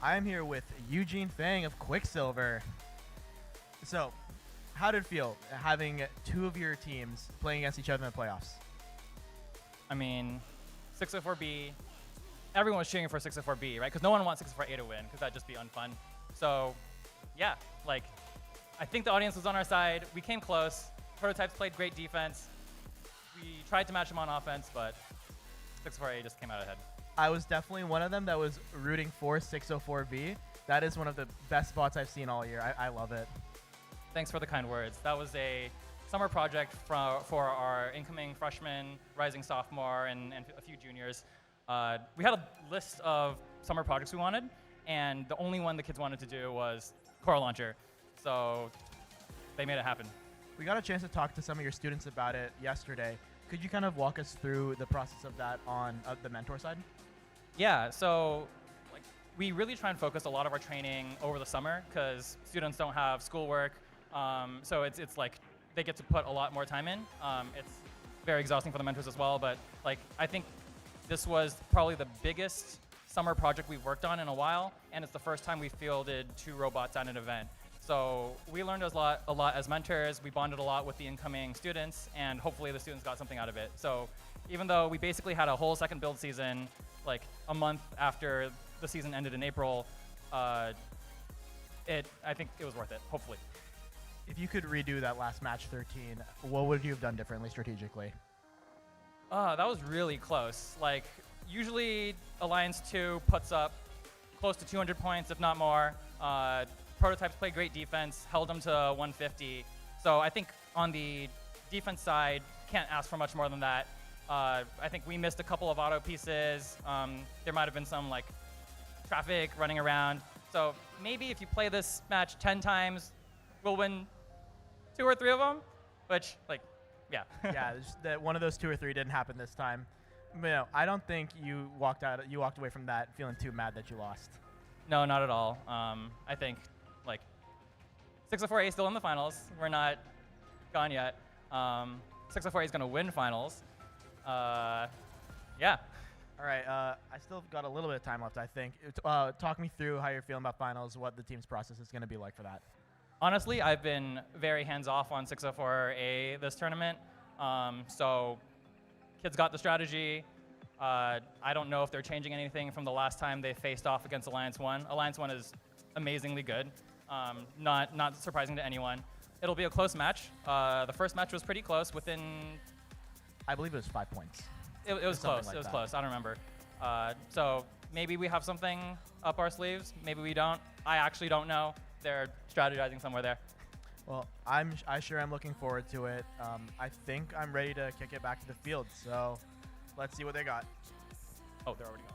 I'm here with Eugene Fang of Quicksilver. So, how did it feel having two of your teams playing against each other in the playoffs? I mean, 604B, everyone was cheering for 604B, right? Because no one wants 604A to win, because that'd just be unfun. So, yeah, like, I think the audience was on our side. We came close. Prototypes played great defense. We tried to match them on offense, but 604A just came out ahead. I was definitely one of them that was rooting for 604B. That is one of the best spots I've seen all year. I love it. Thanks for the kind words. That was a summer project for our incoming freshman, rising sophomore, and a few juniors. We had a list of summer projects we wanted, and the only one the kids wanted to do was Core Launcher. So they made it happen. We got a chance to talk to some of your students about it yesterday. Could you kind of walk us through the process of that on the mentor side? Yeah, so like we really try and focus a lot of our training over the summer because students don't have schoolwork. So it's like they get to put a lot more time in. It's very exhausting for the mentors as well, but like I think this was probably the biggest summer project we've worked on in a while, and it's the first time we fielded 2 robots at an event. So we learned a lot as mentors. We bonded a lot with the incoming students, and hopefully the students got something out of it. So even though we basically had a whole second build season, like a month after the season ended in April, I think it was worth it, hopefully. If you could redo that last match 13, what would you have done differently strategically? That was really close. Like, usually Alliance 2 puts up close to 200 points, if not more. Prototypes play great defense, held them to 150. So I think on the defense side, can't ask for much more than that. I think we missed a couple of auto pieces. There might have been some like traffic running around. So maybe if you play this match 10 times, we'll win 2 or 3 of them, which, like, yeah. Yeah, that one of those 2 or 3 didn't happen this time. But, I don't think you walked away from that feeling too mad that you lost. No, not at all. I think, like, 604A is still in the finals. We're not gone yet. 604A is going to win finals. Yeah. All right, I still got a little bit of time left, I think. Talk me through how you're feeling about finals, what the team's process is going to be like for that. Honestly, I've been very hands-off on 604A this tournament. So kids got the strategy. I don't know if they're changing anything from the last time they faced off against Alliance 1. Alliance 1 is amazingly good, not surprising to anyone. It'll be a close match. The first match was pretty close within... I believe it was 5 points. It was close. Like it was close. I don't remember. So maybe we have something up our sleeves. Maybe we don't. I actually don't know. They're strategizing somewhere there. Well, I sure am looking forward to it. I think I'm ready to kick it back to the field. So let's see what they got. Oh, they're already gone.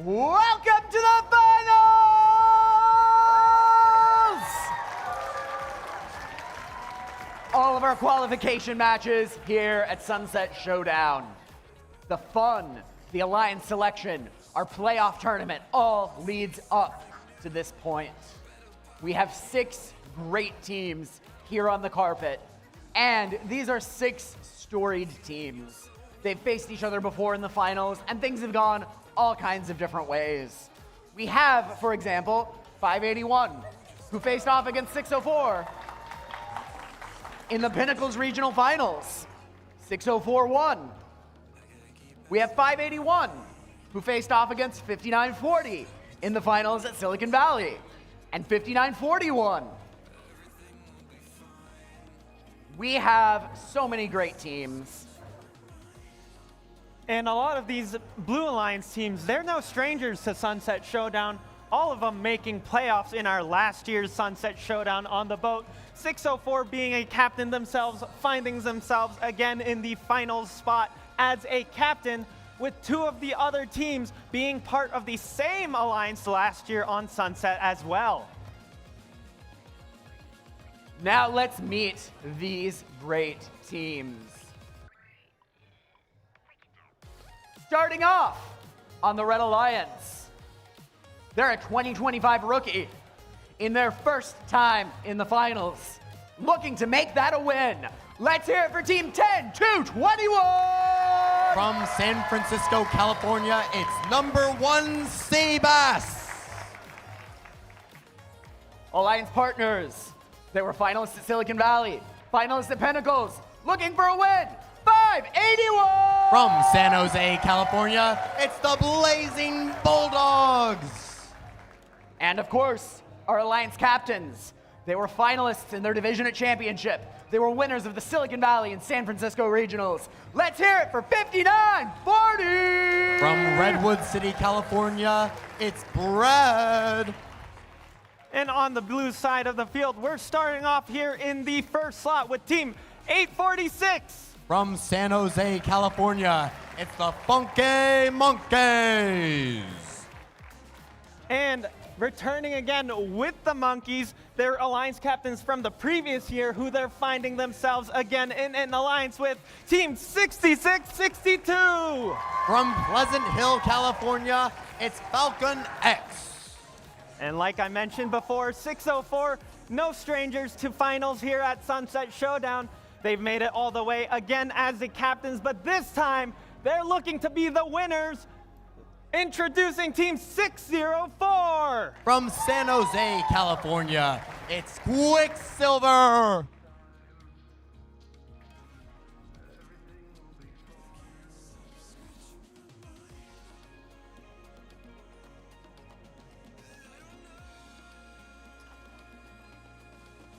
welcome to the finals! All of our qualification matches here at Sunset Showdown. The fun, the alliance selection, our playoff tournament all leads up to this point. We have 6 great teams here on the carpet, and these are 6 storied teams. They've faced each other before in the finals, and things have gone all kinds of different ways. We have, for example, 581, who faced off against 604 in the Pinnacles Regional Finals. 604 won. We have 581, who faced off against 5940 in the finals at Silicon Valley, and 5941. We have so many great teams. And a lot of these Blue Alliance teams, they're no strangers to Sunset Showdown. All of them making playoffs in our last year's Sunset Showdown on the boat. 604 being a captain themselves, finding themselves again in the finals spot as a captain, with 2 of the other teams being part of the same alliance last year on Sunset as well. Now let's meet these great teams. Starting off on the Red Alliance, they're a 2025 rookie in their first time in the finals, looking to make that a win. Let's hear it for Team 10-21! From San Francisco, California, it's number 1 Seabass. Alliance partners, they were finalists at Silicon Valley, finalists at Pinnacles, looking for a win. 581! From San Jose, California, it's the Blazing Bulldogs. And of course, our Alliance captains. They were finalists in their division at championship. They were winners of the Silicon Valley and San Francisco regionals. Let's hear it for 5940! From Redwood City, California, it's Brad. And on the blue side of the field, we're starting off here in the first slot with Team 846. From San Jose, California, it's the Funky Monkeys. And returning again with the Monkeys, they're alliance captains from the previous year, who they're finding themselves again in an alliance with, Team 6662. From Pleasant Hill, California, it's Falcon X. And like I mentioned before, 604, no strangers to finals here at Sunset Showdown. They've made it all the way again as the captains, but this time they're looking to be the winners. Introducing Team 604. From San Jose, California, it's Quicksilver.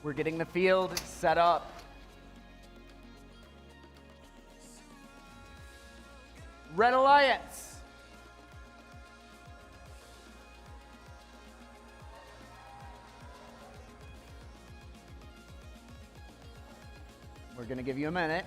We're getting the field set up. Red Alliance. We're going to give you a minute.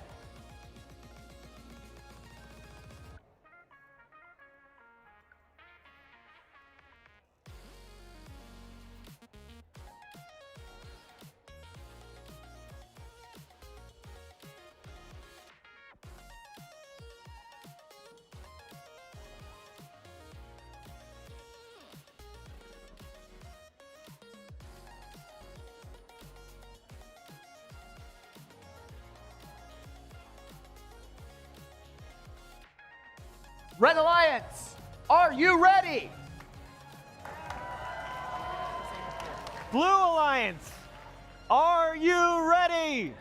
Red Alliance, are you ready? Blue Alliance, are you ready?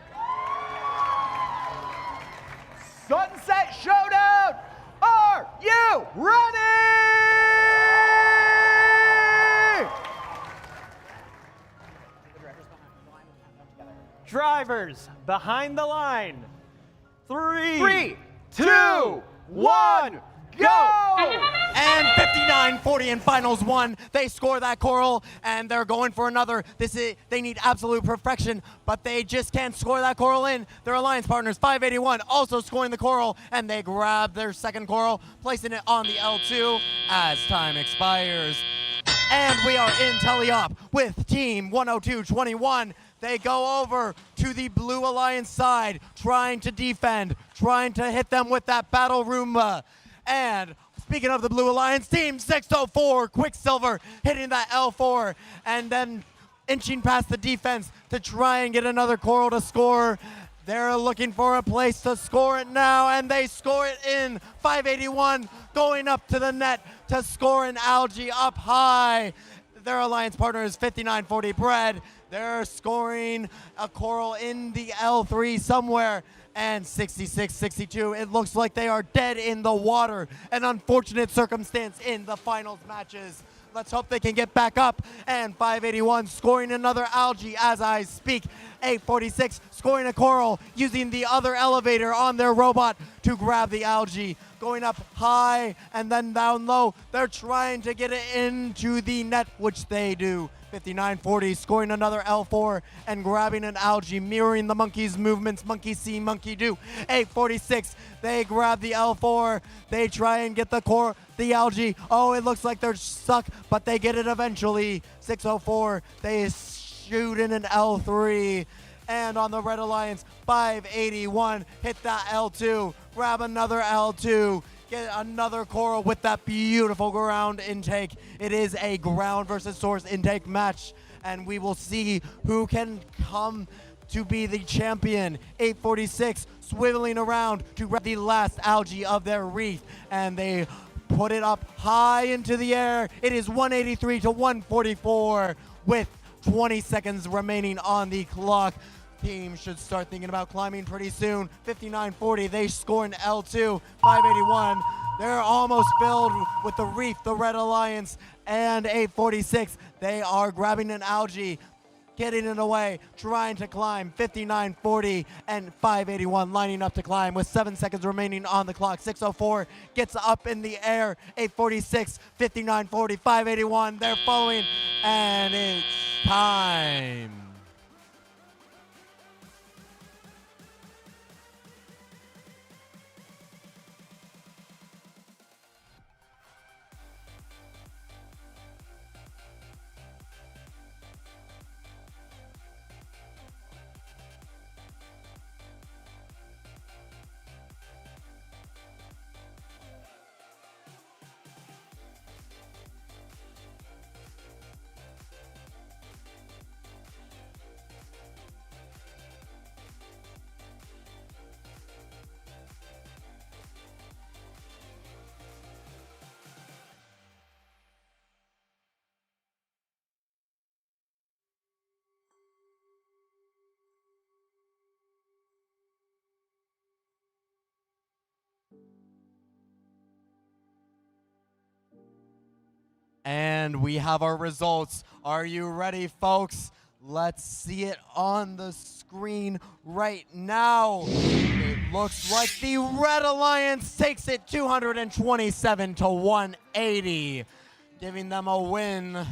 Sunset Showdown, are you ready? Drivers behind the line. 3, 3, 2, 1, go! And And 59-40 in finals one. They score that coral, and they're going for another. They need absolute perfection, but they just can't score that coral in. Their alliance partners, 581, also scoring the coral, and they grab their second coral, placing it on the L2 as time expires. And we are in tele-op with Team 102-21. They go over to the Blue Alliance side, trying to defend, trying to hit them with that battle Roomba. And speaking of the Blue Alliance, Team 604, Quicksilver, hitting that L4, and then inching past the defense to try and get another coral to score. They're looking for a place to score it now, and they score it in. 581 going up to the net to score an algae up high. Their alliance partner is 59-40 Bread. They're scoring a coral in the L3 somewhere. And 66-62, it looks like they are dead in the water. An unfortunate circumstance in the finals matches. Let's hope they can get back up. And 581 scoring another algae as I speak. 846 scoring a coral using the other elevator on their robot to grab the algae. Going up high and then down low. They're trying to get it into the net, which they do. 59-40 scoring another L4 and grabbing an algae, mirroring the monkey's movements. Monkey see, monkey do. 846, they grab the L4. They try and get the algae. Oh, it looks like they're stuck, but they get it eventually. 604, they shoot in an L3. And on the Red Alliance, 581, hit that L2, grab another L2. Get another coral with that beautiful ground intake. It is a ground versus source intake match, and we will see who can come to be the champion. 846 swiveling around to grab the last algae of their reef, and they put it up high into the air. It is 183 to 144 with 20 seconds remaining on the clock. Team should start thinking about climbing pretty soon. 59-40, they score an L2. 581, they're almost filled with the reef, the Red Alliance. And 846, they are grabbing an algae, getting it away, trying to climb. 59-40 and 581 lining up to climb with 7 seconds remaining on the clock. 604 gets up in the air. 846, 59-40, 581, they're following, and it's time. And we have our results. Are you ready, folks? Let's see it on the screen right now. It looks like the Red Alliance takes it 227 to 180, giving them a win.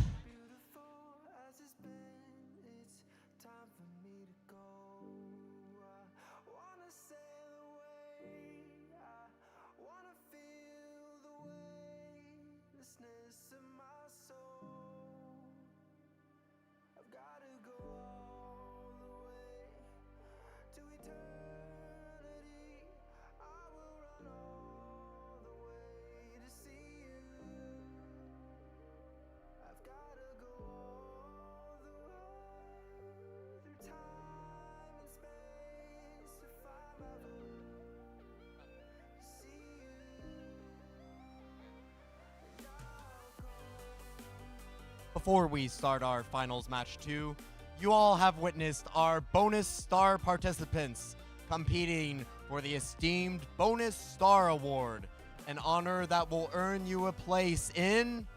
Before we start our finals match 2, you all have witnessed our bonus star participants competing for the esteemed Bonus Star Award, an honor that will earn you a place in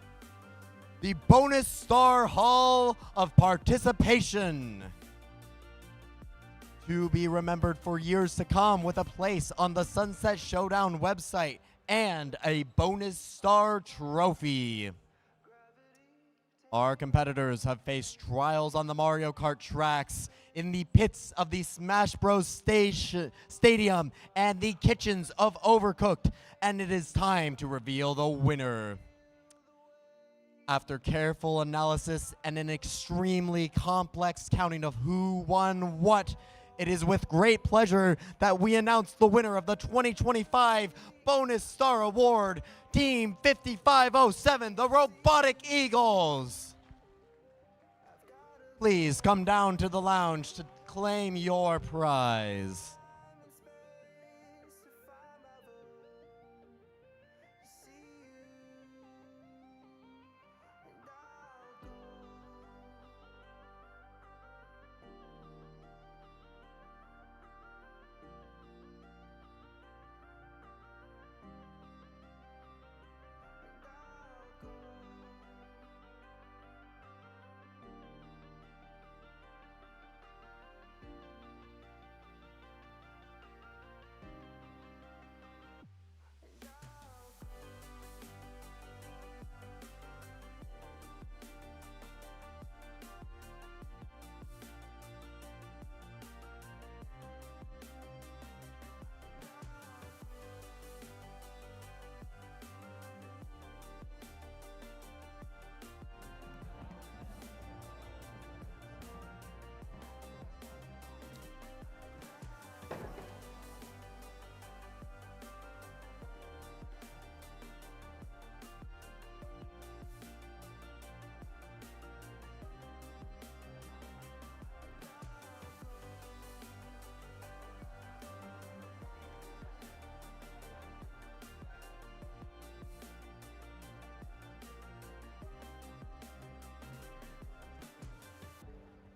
the Bonus Star Hall of Participation, to be remembered for years to come with a place on the Sunset Showdown website and a bonus star trophy. Our competitors have faced trials on the Mario Kart tracks, in the pits of the Smash Bros. Stadium, and the kitchens of Overcooked, and it is time to reveal the winner. After careful analysis and an extremely complex counting of who won what, it is with great pleasure that we announce the winner of the 2025 Bonus Star Award, Team 5507, the Robotic Eagles. Please come down to the lounge to claim your prize.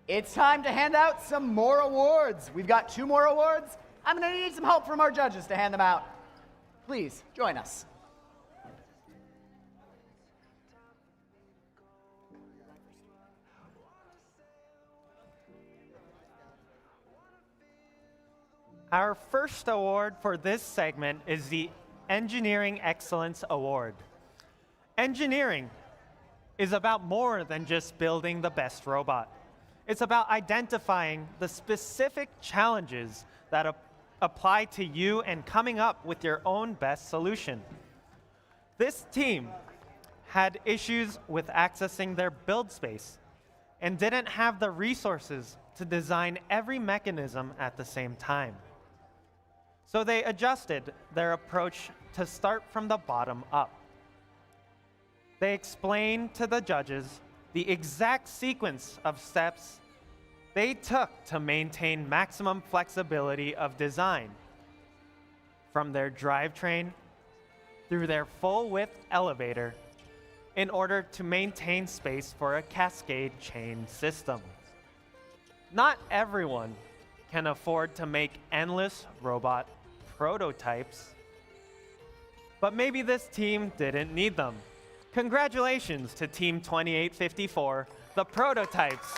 It's time to hand out some more awards. We've got 2 more awards. I'm going to need some help from our judges to hand them out. Please join us. Our first award for this segment is the Engineering Excellence Award. Engineering is about more than just building the best robot. It's about identifying the specific challenges that apply to you and coming up with your own best solution. This team had issues with accessing their build space and didn't have the resources to design every mechanism at the same time. So they adjusted their approach to start from the bottom up. They explained to the judges the exact sequence of steps they took to maintain maximum flexibility of design, from their drivetrain through their full-width elevator, in order to maintain space for a cascade chain system. Not everyone can afford to make endless robot prototypes, but maybe this team didn't need them. Congratulations to Team 2854, the Prototypes.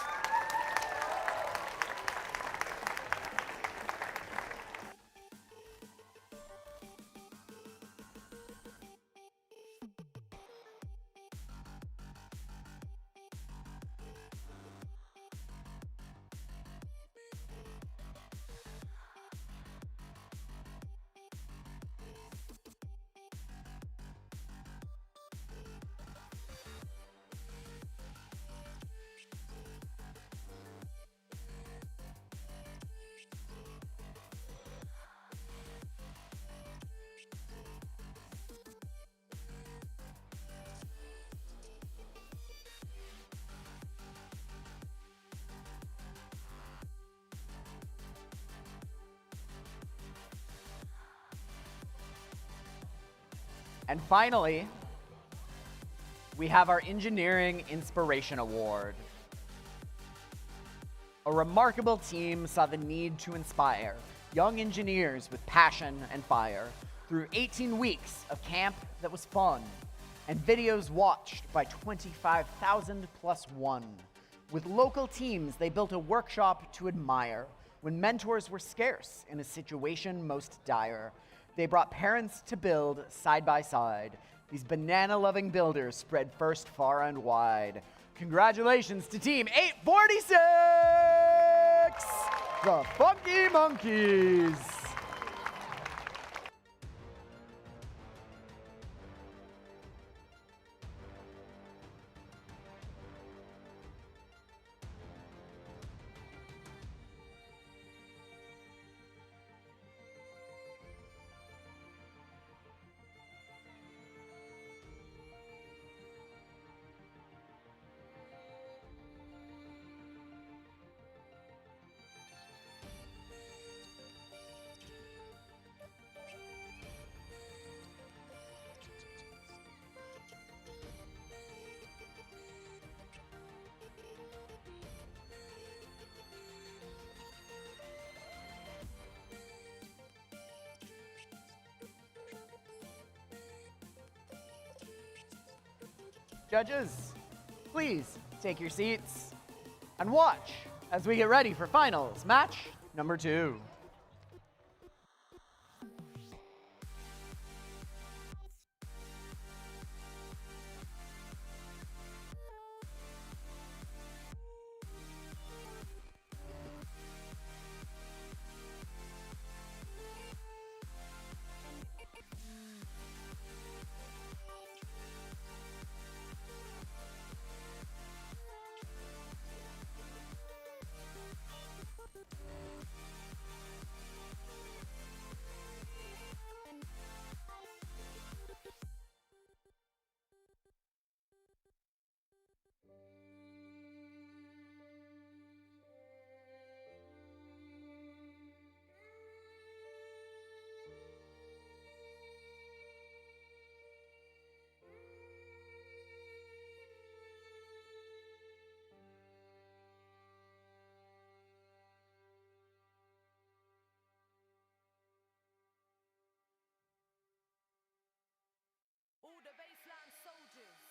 And finally, we have our Engineering Inspiration Award. A remarkable team saw the need to inspire young engineers with passion and fire through 18 weeks of camp that was fun and videos watched by 25,000 plus one. With local teams, they built a workshop to admire when mentors were scarce in a situation most dire. They brought parents to build side by side. These banana-loving builders spread first far and wide. Congratulations to Team 846, the Funky Monkeys. Judges, please take your seats and watch as we get ready for finals match number 2. All the baseline soldiers.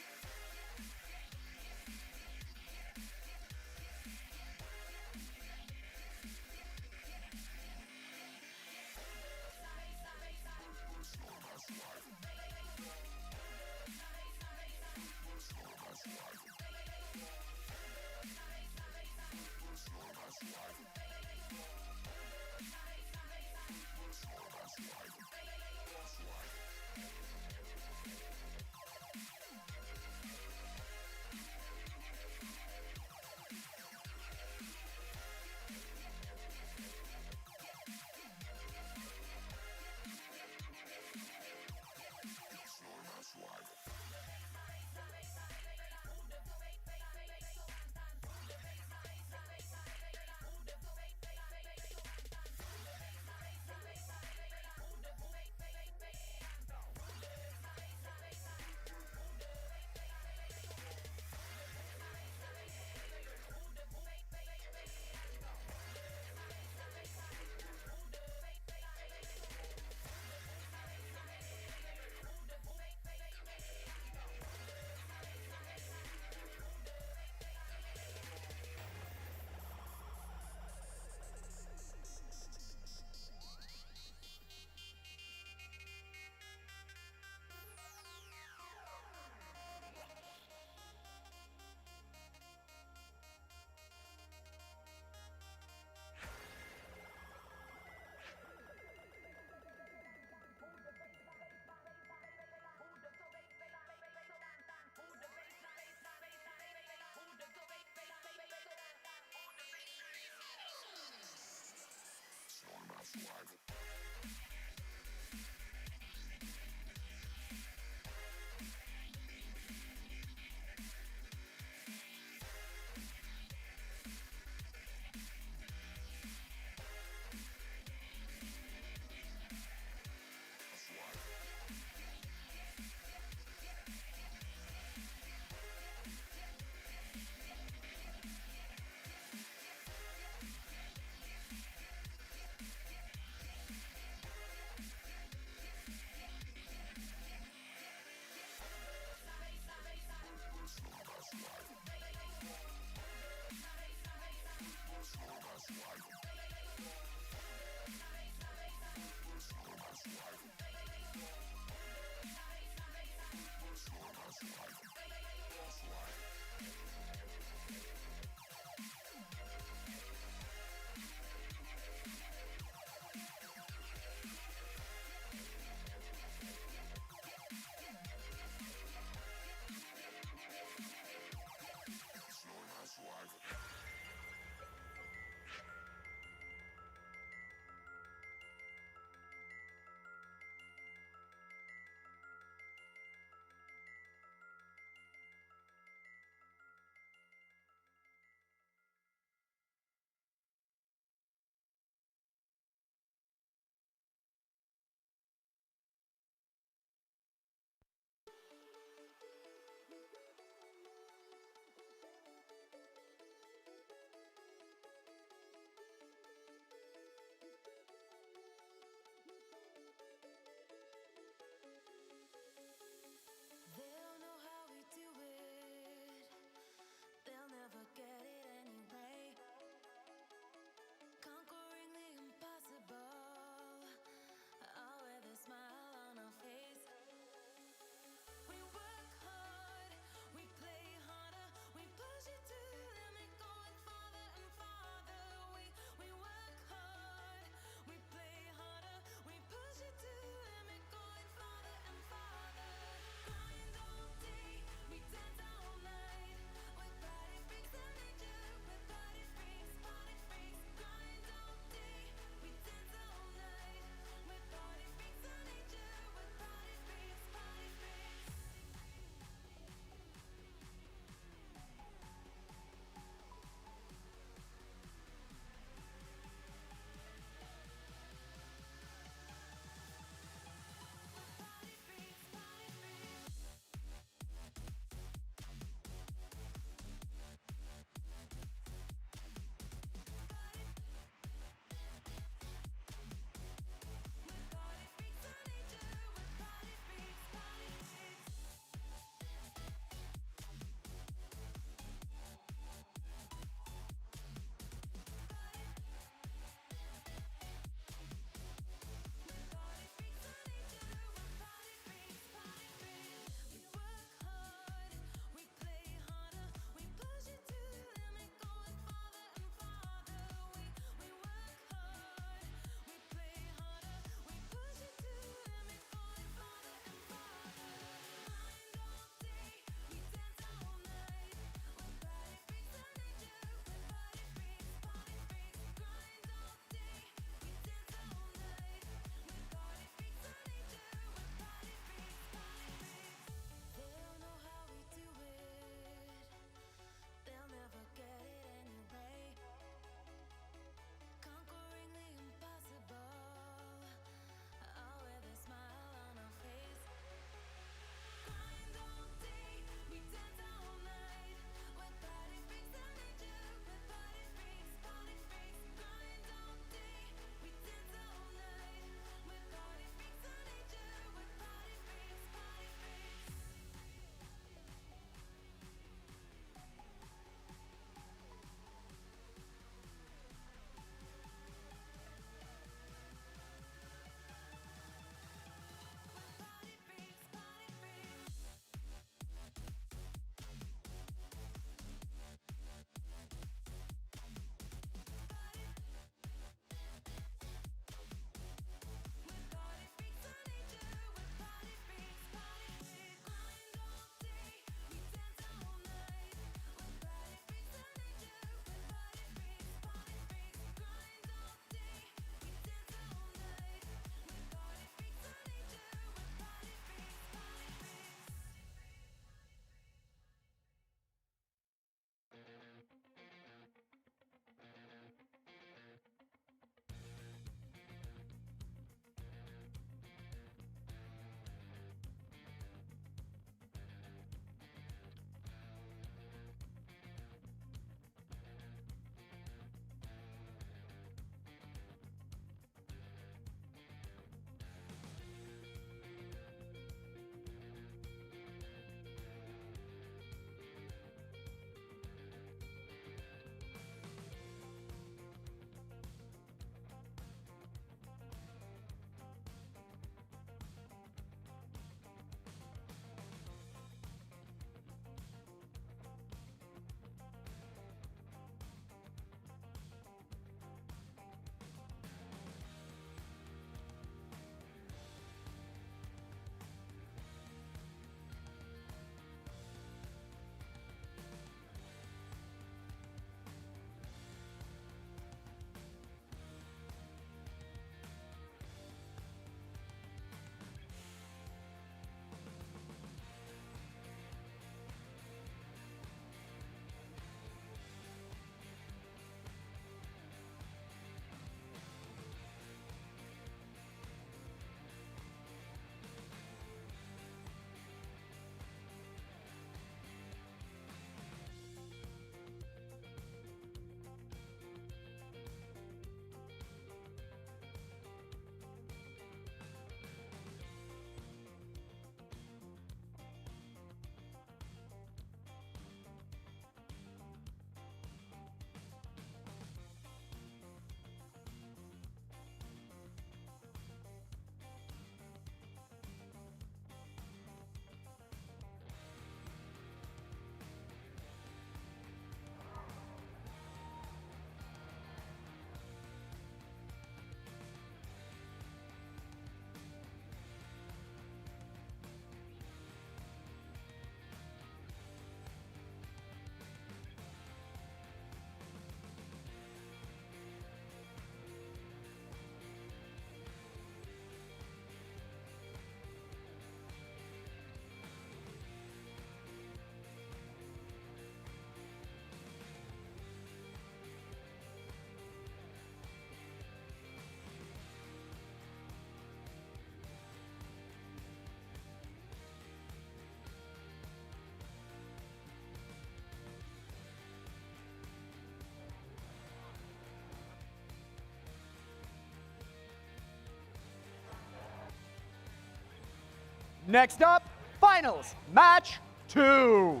Next up, finals, match 2.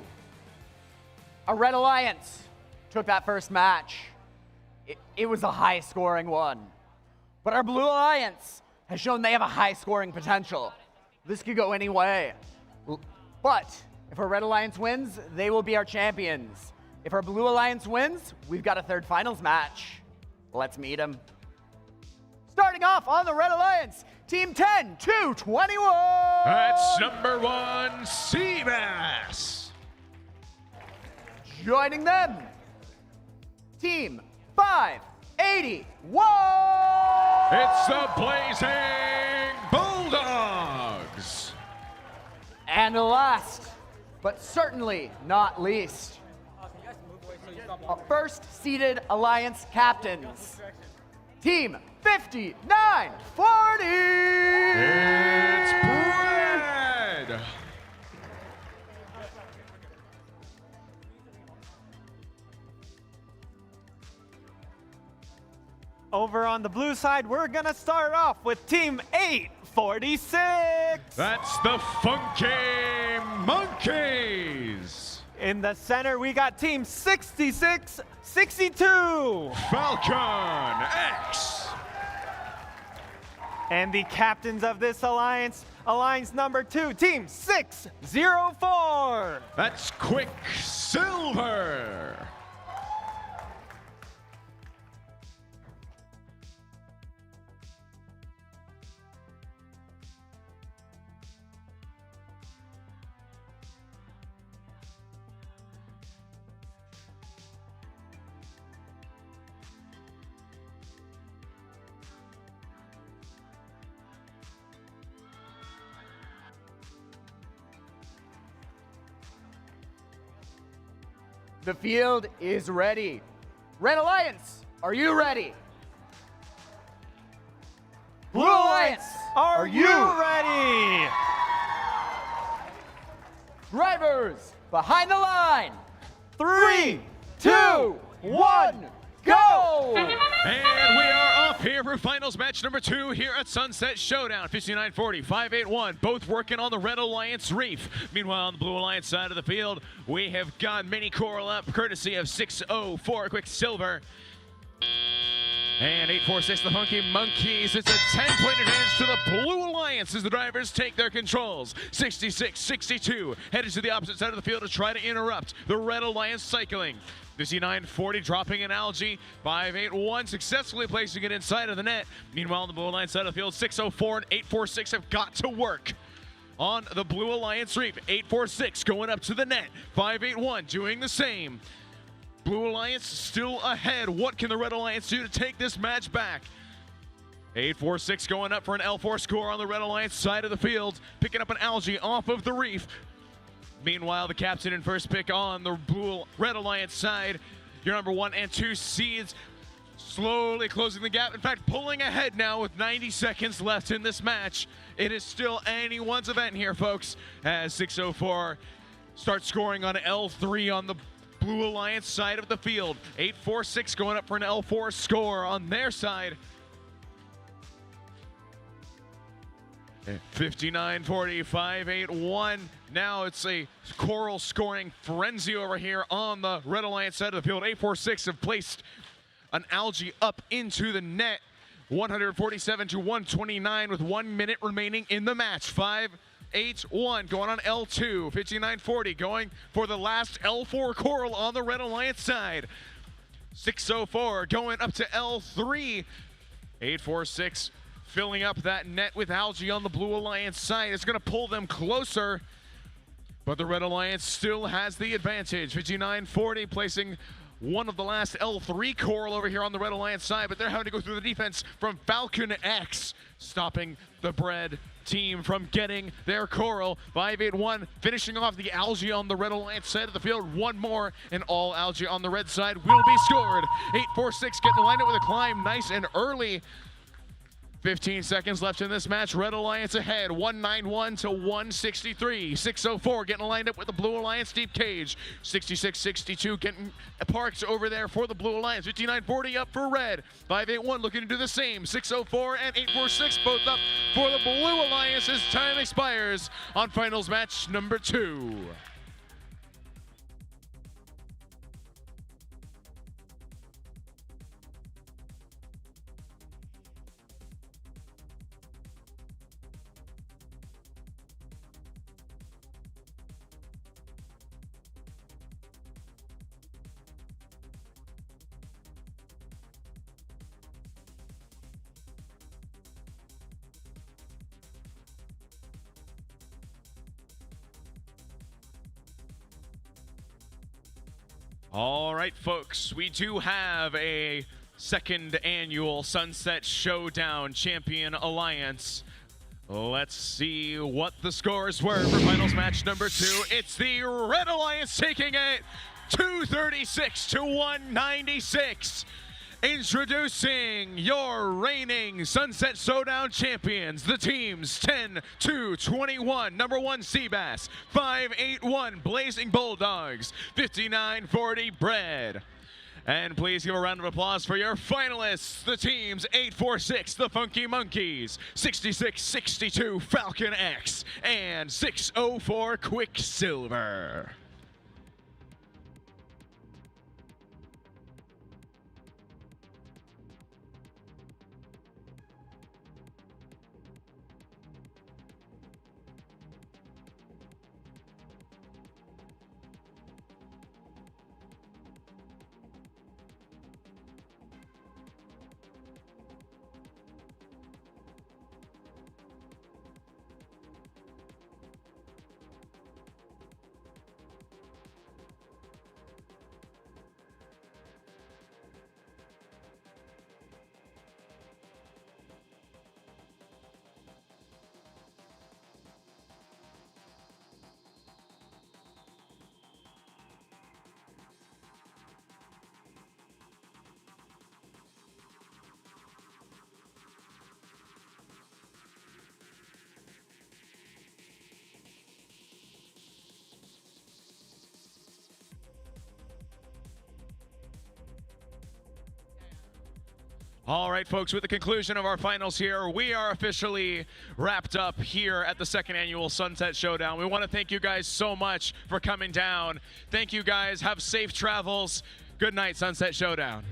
Our Red Alliance took that first match. It was a high-scoring one. But our Blue Alliance has shown they have a high-scoring potential. This could go any way. But if our Red Alliance wins, they will be our champions. If our Blue Alliance wins, we've got a third finals match. Let's meet them. Starting off on the Red Alliance, Team 10-21. That's number 1, Seabass. Joining them, Team 581. It's the Blazing Bulldogs. And last, but certainly not least, first seeded Alliance captains, Team 5940. It's Brad. Over on the blue side, we're gonna start off with Team 846. That's the Funky Monkeys. In the center, we got Team 6662. Falcon X. And the captains of this alliance, Alliance number 2, Team 604. That's Quicksilver. The field is ready. Red Alliance, are you ready? Blue Alliance, are you ready? Drivers, behind the line. 3, 2, 1, go! And we are up here for finals match number 2 here at Sunset Showdown. 5940, 581, both working on the Red Alliance Reef. Meanwhile, on the Blue Alliance side of the field, we have got Mini Coral up, courtesy of 604 Quicksilver. And 846, the Funky Monkeys. It's a 10-point advantage to the Blue Alliance as the drivers take their controls. 66-62, headed to the opposite side of the field to try to interrupt the Red Alliance cycling. 5940 dropping an algae. 581 successfully placing it inside of the net. Meanwhile, on the Blue Alliance side of the field, 604 and 846 have got to work on the Blue Alliance Reef. 846 going up to the net. 581 doing the same. Blue Alliance still ahead. What can the Red Alliance do to take this match back? 846 going up for an L4 score on the Red Alliance side of the field, picking up an algae off of the reef. Meanwhile, the captain and first pick on the Red Alliance side, your number 1 and 2 seeds, slowly closing the gap. In fact, pulling ahead now with 90 seconds left in this match. It is still anyone's event here, folks, as 604 starts scoring on L3 on the Blue Alliance side of the field. 846 going up for an L4 score on their side. 5940, 581. Now it's a Coral scoring frenzy over here on the Red Alliance side of the field. 846 have placed an algae up into the net. 147 to 129 with 1 minute remaining in the match. 581 going on L2. 5940 going for the last L4 Coral on the Red Alliance side. 604 going up to L3. 846 filling up that net with algae on the Blue Alliance side. It's going to pull them closer, but the Red Alliance still has the advantage. 5940 placing one of the last L3 Coral over here on the Red Alliance side, but they're having to go through the defense from Falcon X, stopping the Bread team from getting their Coral. 581 finishing off the algae on the Red Alliance side of the field. One more, and all algae on the red side will be scored. 846 getting lined up with a climb nice and early. 15 seconds left in this match. Red Alliance ahead, 191 to 163. 604 getting lined up with the Blue Alliance deep cage. 66-62 getting parked over there for the Blue Alliance. 59-40 up for Red. 581 looking to do the same. 604 and 846 both up for the Blue Alliance as time expires on finals match number 2. All right, folks, we do have a second annual Sunset Showdown Champion Alliance. Let's see what the scores were for finals match number 2. It's the Red Alliance taking it 236 to 196. Introducing your reigning Sunset Showdown champions, the teams 10-21, number 1 Seabass, 581 Blazing Bulldogs, 59-40 Bread. And please give a round of applause for your finalists, the teams 846 the Funky Monkeys, 66-62 Falcon X, and 604 Quicksilver. All right, folks, with the conclusion of our finals here, we are officially wrapped up here at the second annual Sunset Showdown. We want to thank you guys so much for coming down. Thank you guys. Have safe travels. Good night, Sunset Showdown.